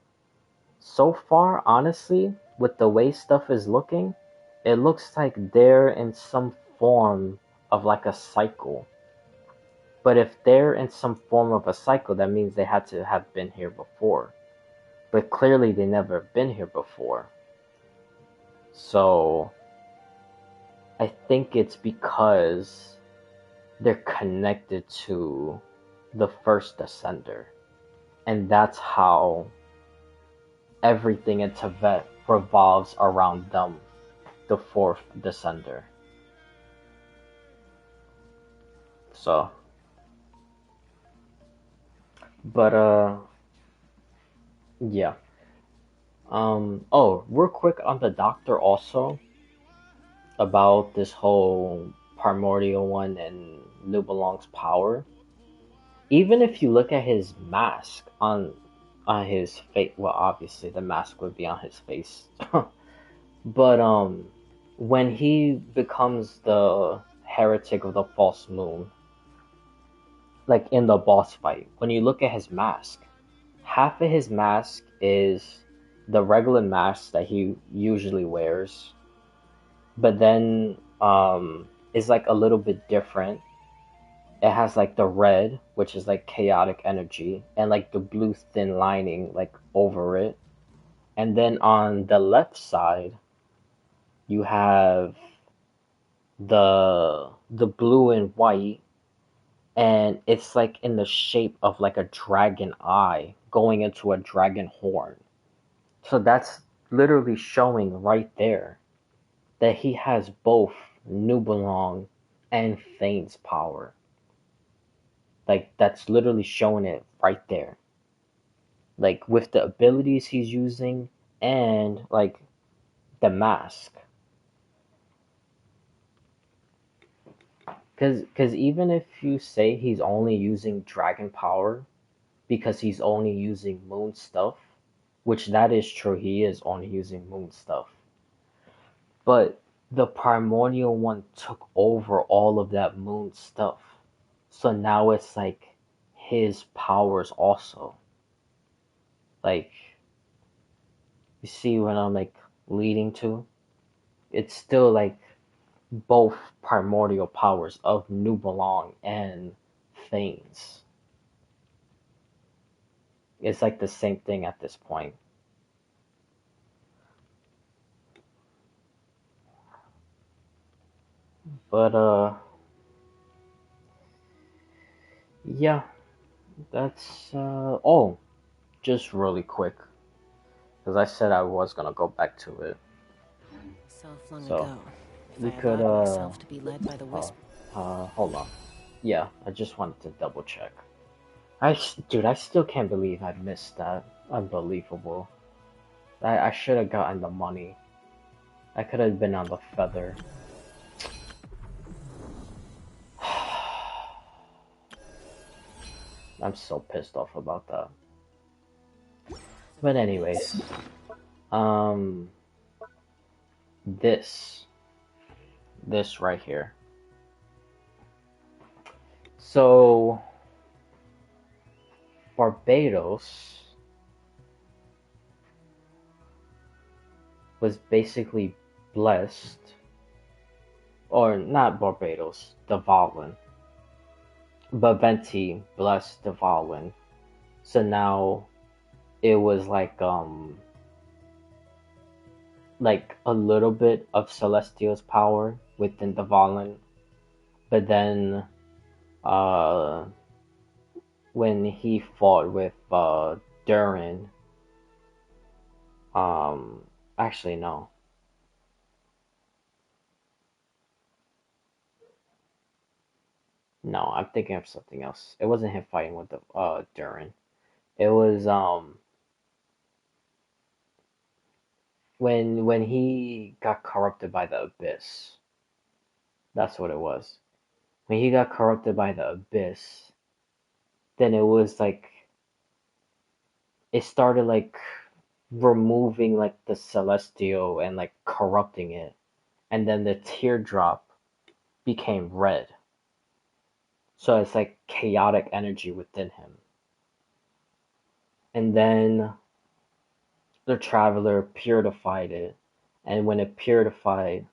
so far, honestly, with the way stuff is looking, it looks like they're in some form of like a cycle. But if they're in some form of a cycle, that means they had to have been here before. But clearly they never been here before. So I think it's because they're connected to the first Descender. And that's how everything in Tibet revolves around them, the fourth Descender. So, but yeah. Oh, real quick on the Doctor also, about this whole primordial one and Nubelong's power. Even if you look at his mask on his face, well, obviously the mask would be on his face. But when he becomes the heretic of the false moon, like in the boss fight, when you look at his mask, half of his mask is the regular mask that he usually wears. but then it's like a little bit different. It has like the red, which is like chaotic energy, and like the blue thin lining like over it. And then on the left side, you have the blue and white, and it's like in the shape of like a dragon eye going into a dragon horn. So that's literally showing right there that he has both Nubelong and Thane's power. Like, that's literally showing it right there. Like, with the abilities he's using and, like, the mask. Because even if you say he's only using dragon power because he's only using moon stuff, which that is true, he is only using moon stuff. But the primordial one took over all of that moon stuff. So now it's like his powers also. Like, you see what I'm like leading to? It's still like both primordial powers of Nubelong and Thanes. It's like the same thing at this point. But yeah, that's oh, just really quick, because I said I was gonna go back to it. So long So ago, we if I could allowed myself to be led by the whisper. hold on. Yeah, I just wanted to double check. Dude, I still can't believe I missed that. Unbelievable. I should have gotten the money. I could have been on the feather. I'm so pissed off about that. But anyways, this right here. So Barbatos was basically blessed, or not Barbatos, Dvalin. But Venti blessed Dvalin. So now it was like a little bit of Celestial's power within Dvalin. But then when he fought with Durin, actually no. No, I'm thinking of something else. It wasn't him fighting with the Durin. It was when he got corrupted by the Abyss. That's what it was. When he got corrupted by the Abyss, then it was like it started like removing like the Celestial and like corrupting it, and then the teardrop became red. So it's like chaotic energy within him. And then the Traveler purified it, and when it purified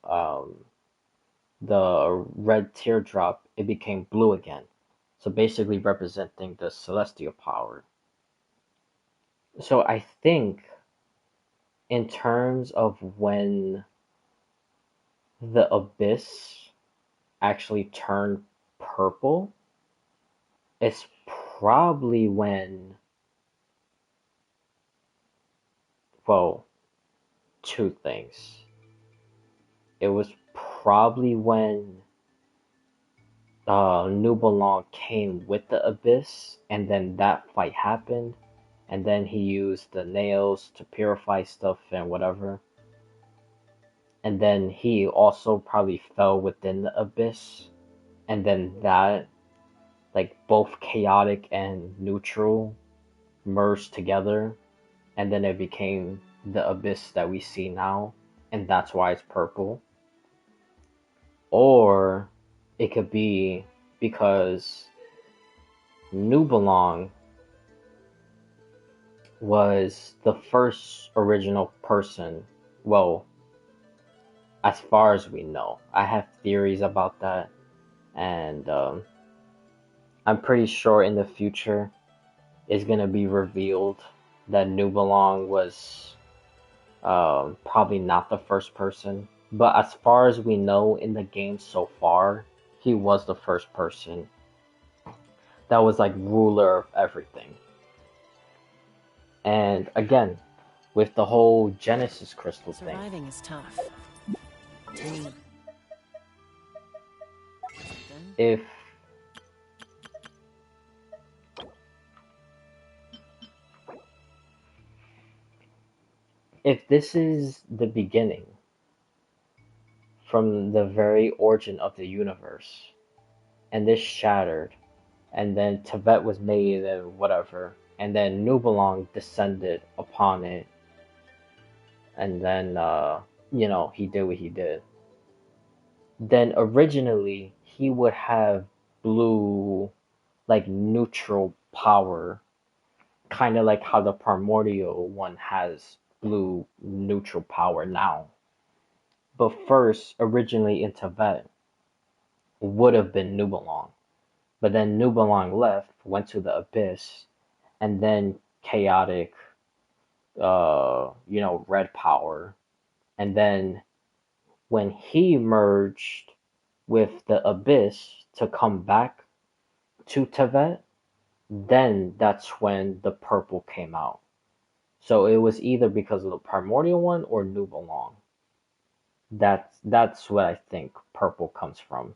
the red teardrop, it became blue again. So basically representing the celestial power. So I think in terms of when the Abyss actually turned purple, it's probably when, well, two things. It was probably when Nubelong came with the Abyss, and then that fight happened, and then he used the nails to purify stuff and whatever. And then he also probably fell within the Abyss, and then that, like, both chaotic and neutral merged together, and then it became the Abyss that we see now, and that's why it's purple. Or it could be because Nubelong was the first original person. Well, as far as we know. I have theories about that, and I'm pretty sure in the future it's gonna be revealed that Nubelong was probably not the first person. But as far as we know in the game so far, he was the first person that was like ruler of everything. And again, with the whole Genesis crystal thing. Surviving is tough. If this is the beginning from the very origin of the universe, and this shattered, and then Tibet was made and whatever, and then Nubelong descended upon it, and then you know, he did what he did. Then originally he would have blue, like neutral power, kind of like how the primordial one has blue neutral power now. But first, originally in Tibet, would have been Nubelong. But then Nubelong left, went to the Abyss, and then chaotic, you know, red power. And then when he merged with the Abyss to come back to Tibet, then that's when the purple came out. So it was either because of the primordial one or Nubelong. That's what I think purple comes from.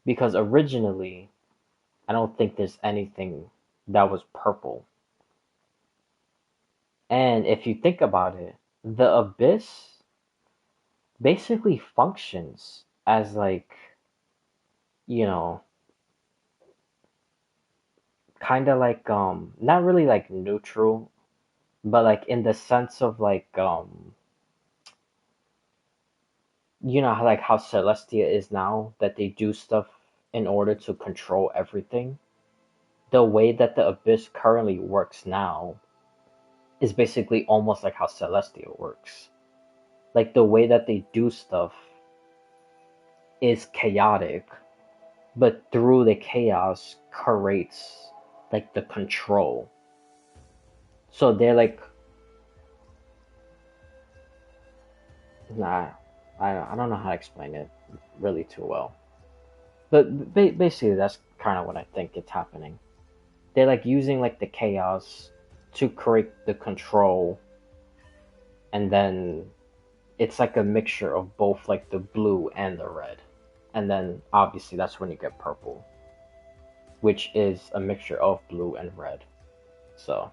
Because originally, I don't think there's anything that was purple. And if you think about it, the Abyss basically functions as like, you know, kind of like not really like neutral, but like in the sense of like you know how like how Celestia is now, that they do stuff in order to control everything. The way that the Abyss currently works now is basically almost like how Celestia works. Like the way that they do stuff is chaotic, but through the chaos creates like the control. So they're like, nah, I don't know how to explain it really too well. But basically, that's kind of what I think it's happening. They're like using like the chaos to create the control, and then it's like a mixture of both like the blue and the red. And then obviously that's when you get purple, which is a mixture of blue and red. So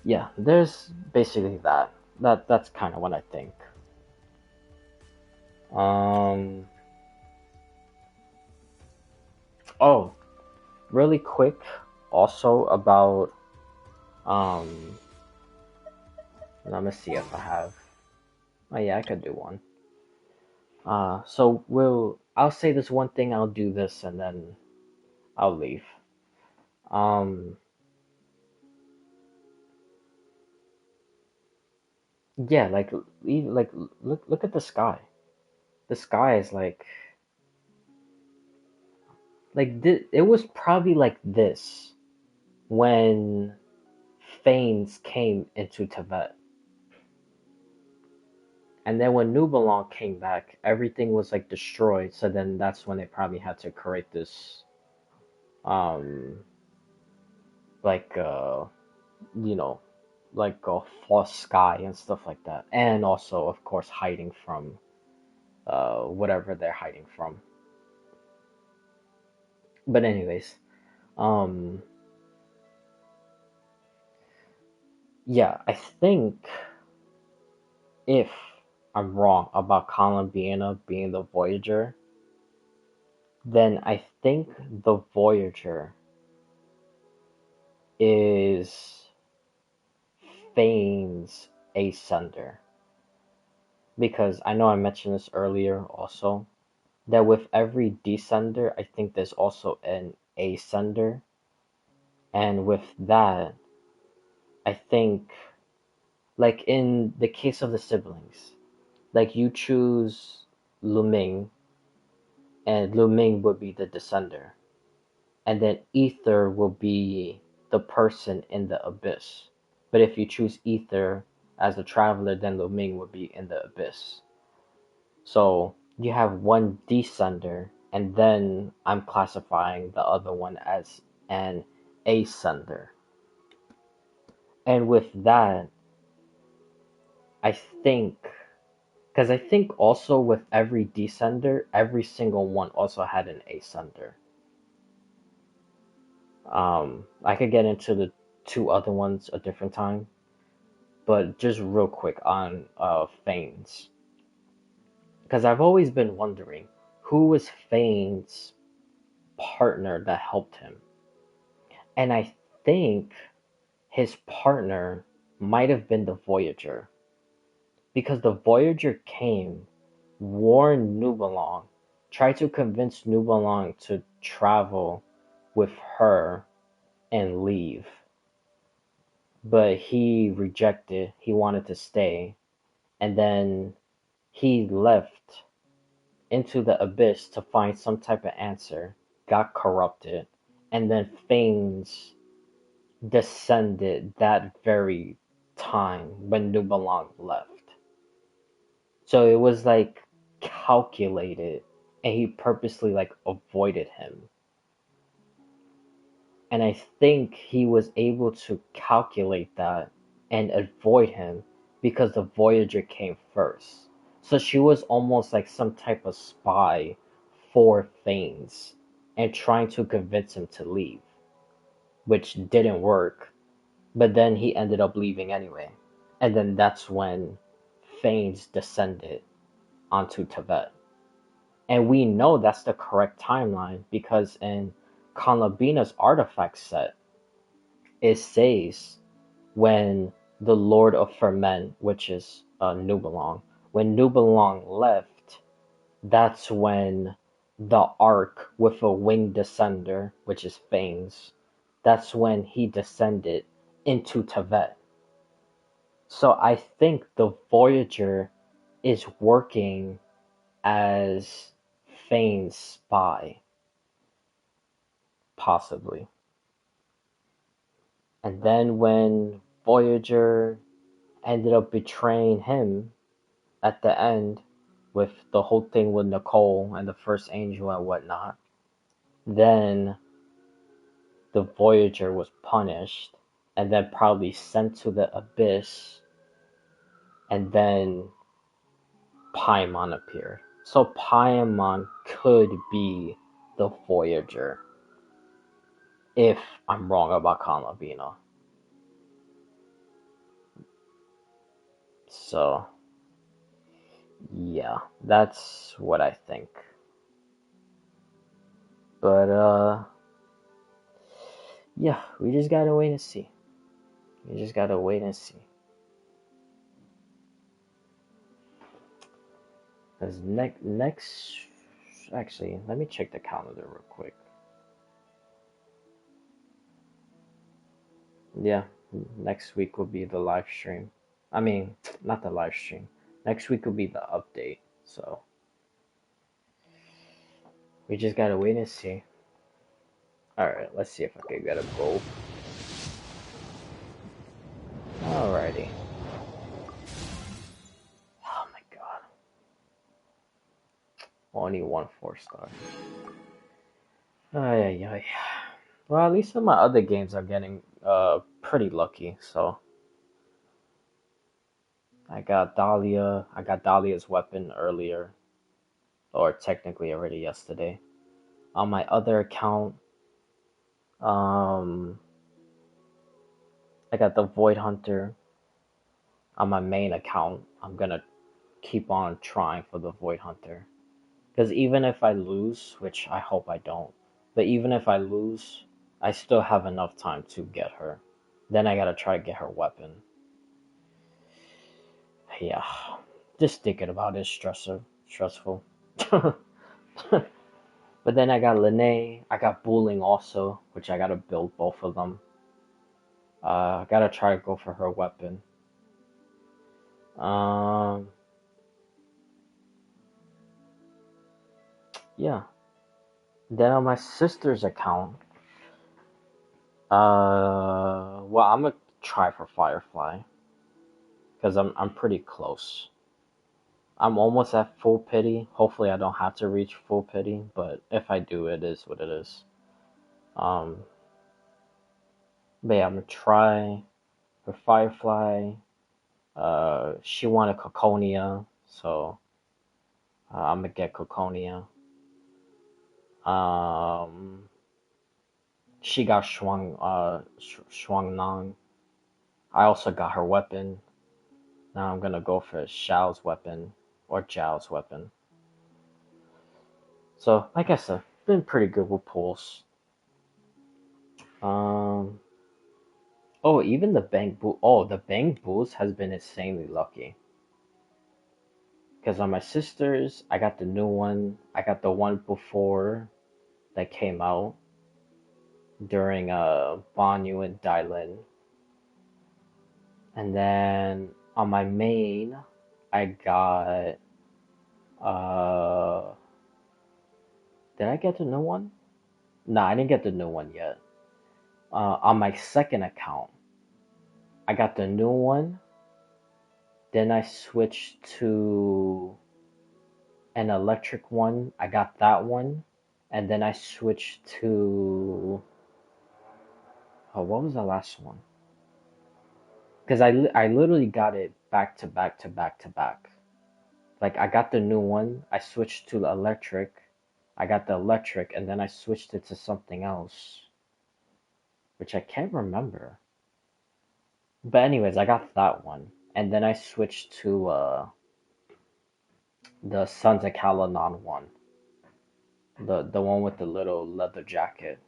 yeah, there's basically that. That's kind of what I think. Oh, really quick also about let me see if I have. Oh yeah, I could do one. So I'll say this one thing, I'll do this, and then I'll leave. Yeah, like look at the sky. The sky is like it was probably like this when Thanes came into Tibet. And then when Nubelong came back, everything was like destroyed. So then that's when they probably had to create this, like you know, like a false sky and stuff like that. And also, of course, hiding from, whatever they're hiding from. But anyways, yeah, I think if I'm wrong about Columbiana being the Voyager, then I think the Voyager is Thane's ascender. Because I know I mentioned this earlier also, that with every descender, I think there's also an ascender. And with that, I think, like in the case of the siblings, Like you choose Lu Ming, and Lu Ming would be the descender. And then Ether will be the person in the abyss. But if you choose Ether as a traveler, then Lu Ming would be in the abyss. So you have one descender, and then I'm classifying the other one as an ascender. And with that, I think, because I think also with every descender, every single one also had an ascender. I could get into the two other ones a different time, but just real quick on Fane's. Because I've always been wondering, who was Fane's partner that helped him? And I think his partner might have been the Voyager. Because the Voyager came, warned Nubelong, tried to convince Nubelong to travel with her and leave. But he rejected, he wanted to stay. And then he left into the abyss to find some type of answer, got corrupted, and then Fanes descended that very time when Nubelong left. So it was like calculated, and he purposely like avoided him. And I think he was able to calculate that and avoid him because the Voyager came first. So she was almost like some type of spy for Fanes and trying to convince him to leave, which didn't work. But then he ended up leaving anyway. And then that's when Fanes descended onto Tibet. And we know that's the correct timeline because in Kanlabina's artifact set, it says when the Lord of Ferment, which is Nubelong, when Nubelong left, that's when the Ark with a winged descender, which is Fanes, that's when he descended into Tibet. So I think the Voyager is working as Fane's spy. Possibly. And then when Voyager ended up betraying him at the end with the whole thing with Nicole and the first angel and whatnot, then the Voyager was punished and then probably sent to the abyss, and then Paimon appeared. So Paimon could be the Voyager, if I'm wrong about Kanlabina. So, yeah, that's what I think. But, yeah, we just gotta wait and see. We just gotta wait and see. Because next, actually, let me check the calendar real quick. Yeah, next week will be the live stream. I mean, not the live stream. Next week will be the update, so we just gotta wait and see. Alright, let's see if I can get a gold. Alrighty. Oh my god. Only 1 4-star. Ay, ay, ay. Well, at least in my other games I'm getting pretty lucky, so. I got Dahlia's weapon earlier. Or technically already yesterday. On my other account, I got the Void Hunter. On my main account, I'm gonna keep on trying for the Void Hunter. Because even if I lose, which I hope I don't, but even if I lose, I still have enough time to get her. Then I gotta try to get her weapon. Yeah, just thinking about it is stressful. But then I got Lene, I got Booling also, which I gotta build both of them. I gotta try to go for her weapon. yeah. Then on my sister's account, well, I'm gonna try for Firefly because I'm pretty close. I'm almost at full pity. Hopefully, I don't have to reach full pity, but if I do, it is what it is. Um, but yeah, I'm gonna try for Firefly. She wanted Coconia, so I'm gonna get Coconia. She got Shuang Nong. I also got her weapon. Now I'm gonna go for Xiao's weapon or Zhao's weapon. So, like I said, been pretty good with pulls. Oh, even the the Bang Boost has been insanely lucky. Because on my sister's, I got the new one. I got the one before that came out during Banyu and Dailin. And then on my main, I got did I get the new one? No, I didn't get the new one yet. On my second account, I got the new one. Then I switched to an electric one. I got that one. And then I switched to... Oh, what was the last one? Because I literally got it back to back to back to back. Like, I got the new one. I switched to the electric. I got the electric, and then I switched it to something else. Which I can't remember. But anyways, I got that one. And then I switched to the Sons of Calanon one. The one with the little leather jacket.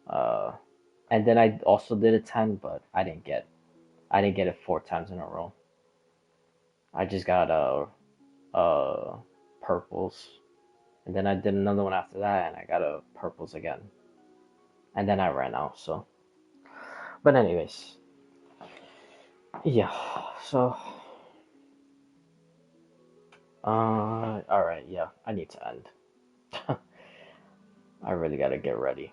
And then I also did a 10, but I didn't get it 4 times in a row. I just got purples. And then I did another one after that, and I got purples again. And then I ran out, so. But anyways. Yeah, so. Alright, yeah, I need to end. I really gotta get ready.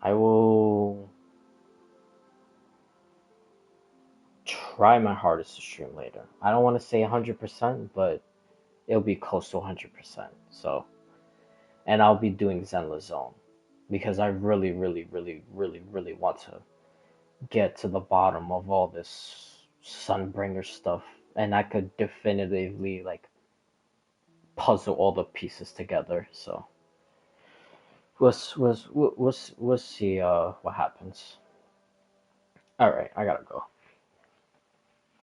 I will try my hardest to stream later. I don't want to say 100%, but it'll be close to 100%. So, and I'll be doing Zenless Zone because I really, really, really, really, really want to get to the bottom of all this Sunbringer stuff, and I could definitively like puzzle all the pieces together. So we'll see what happens. All right, I gotta go.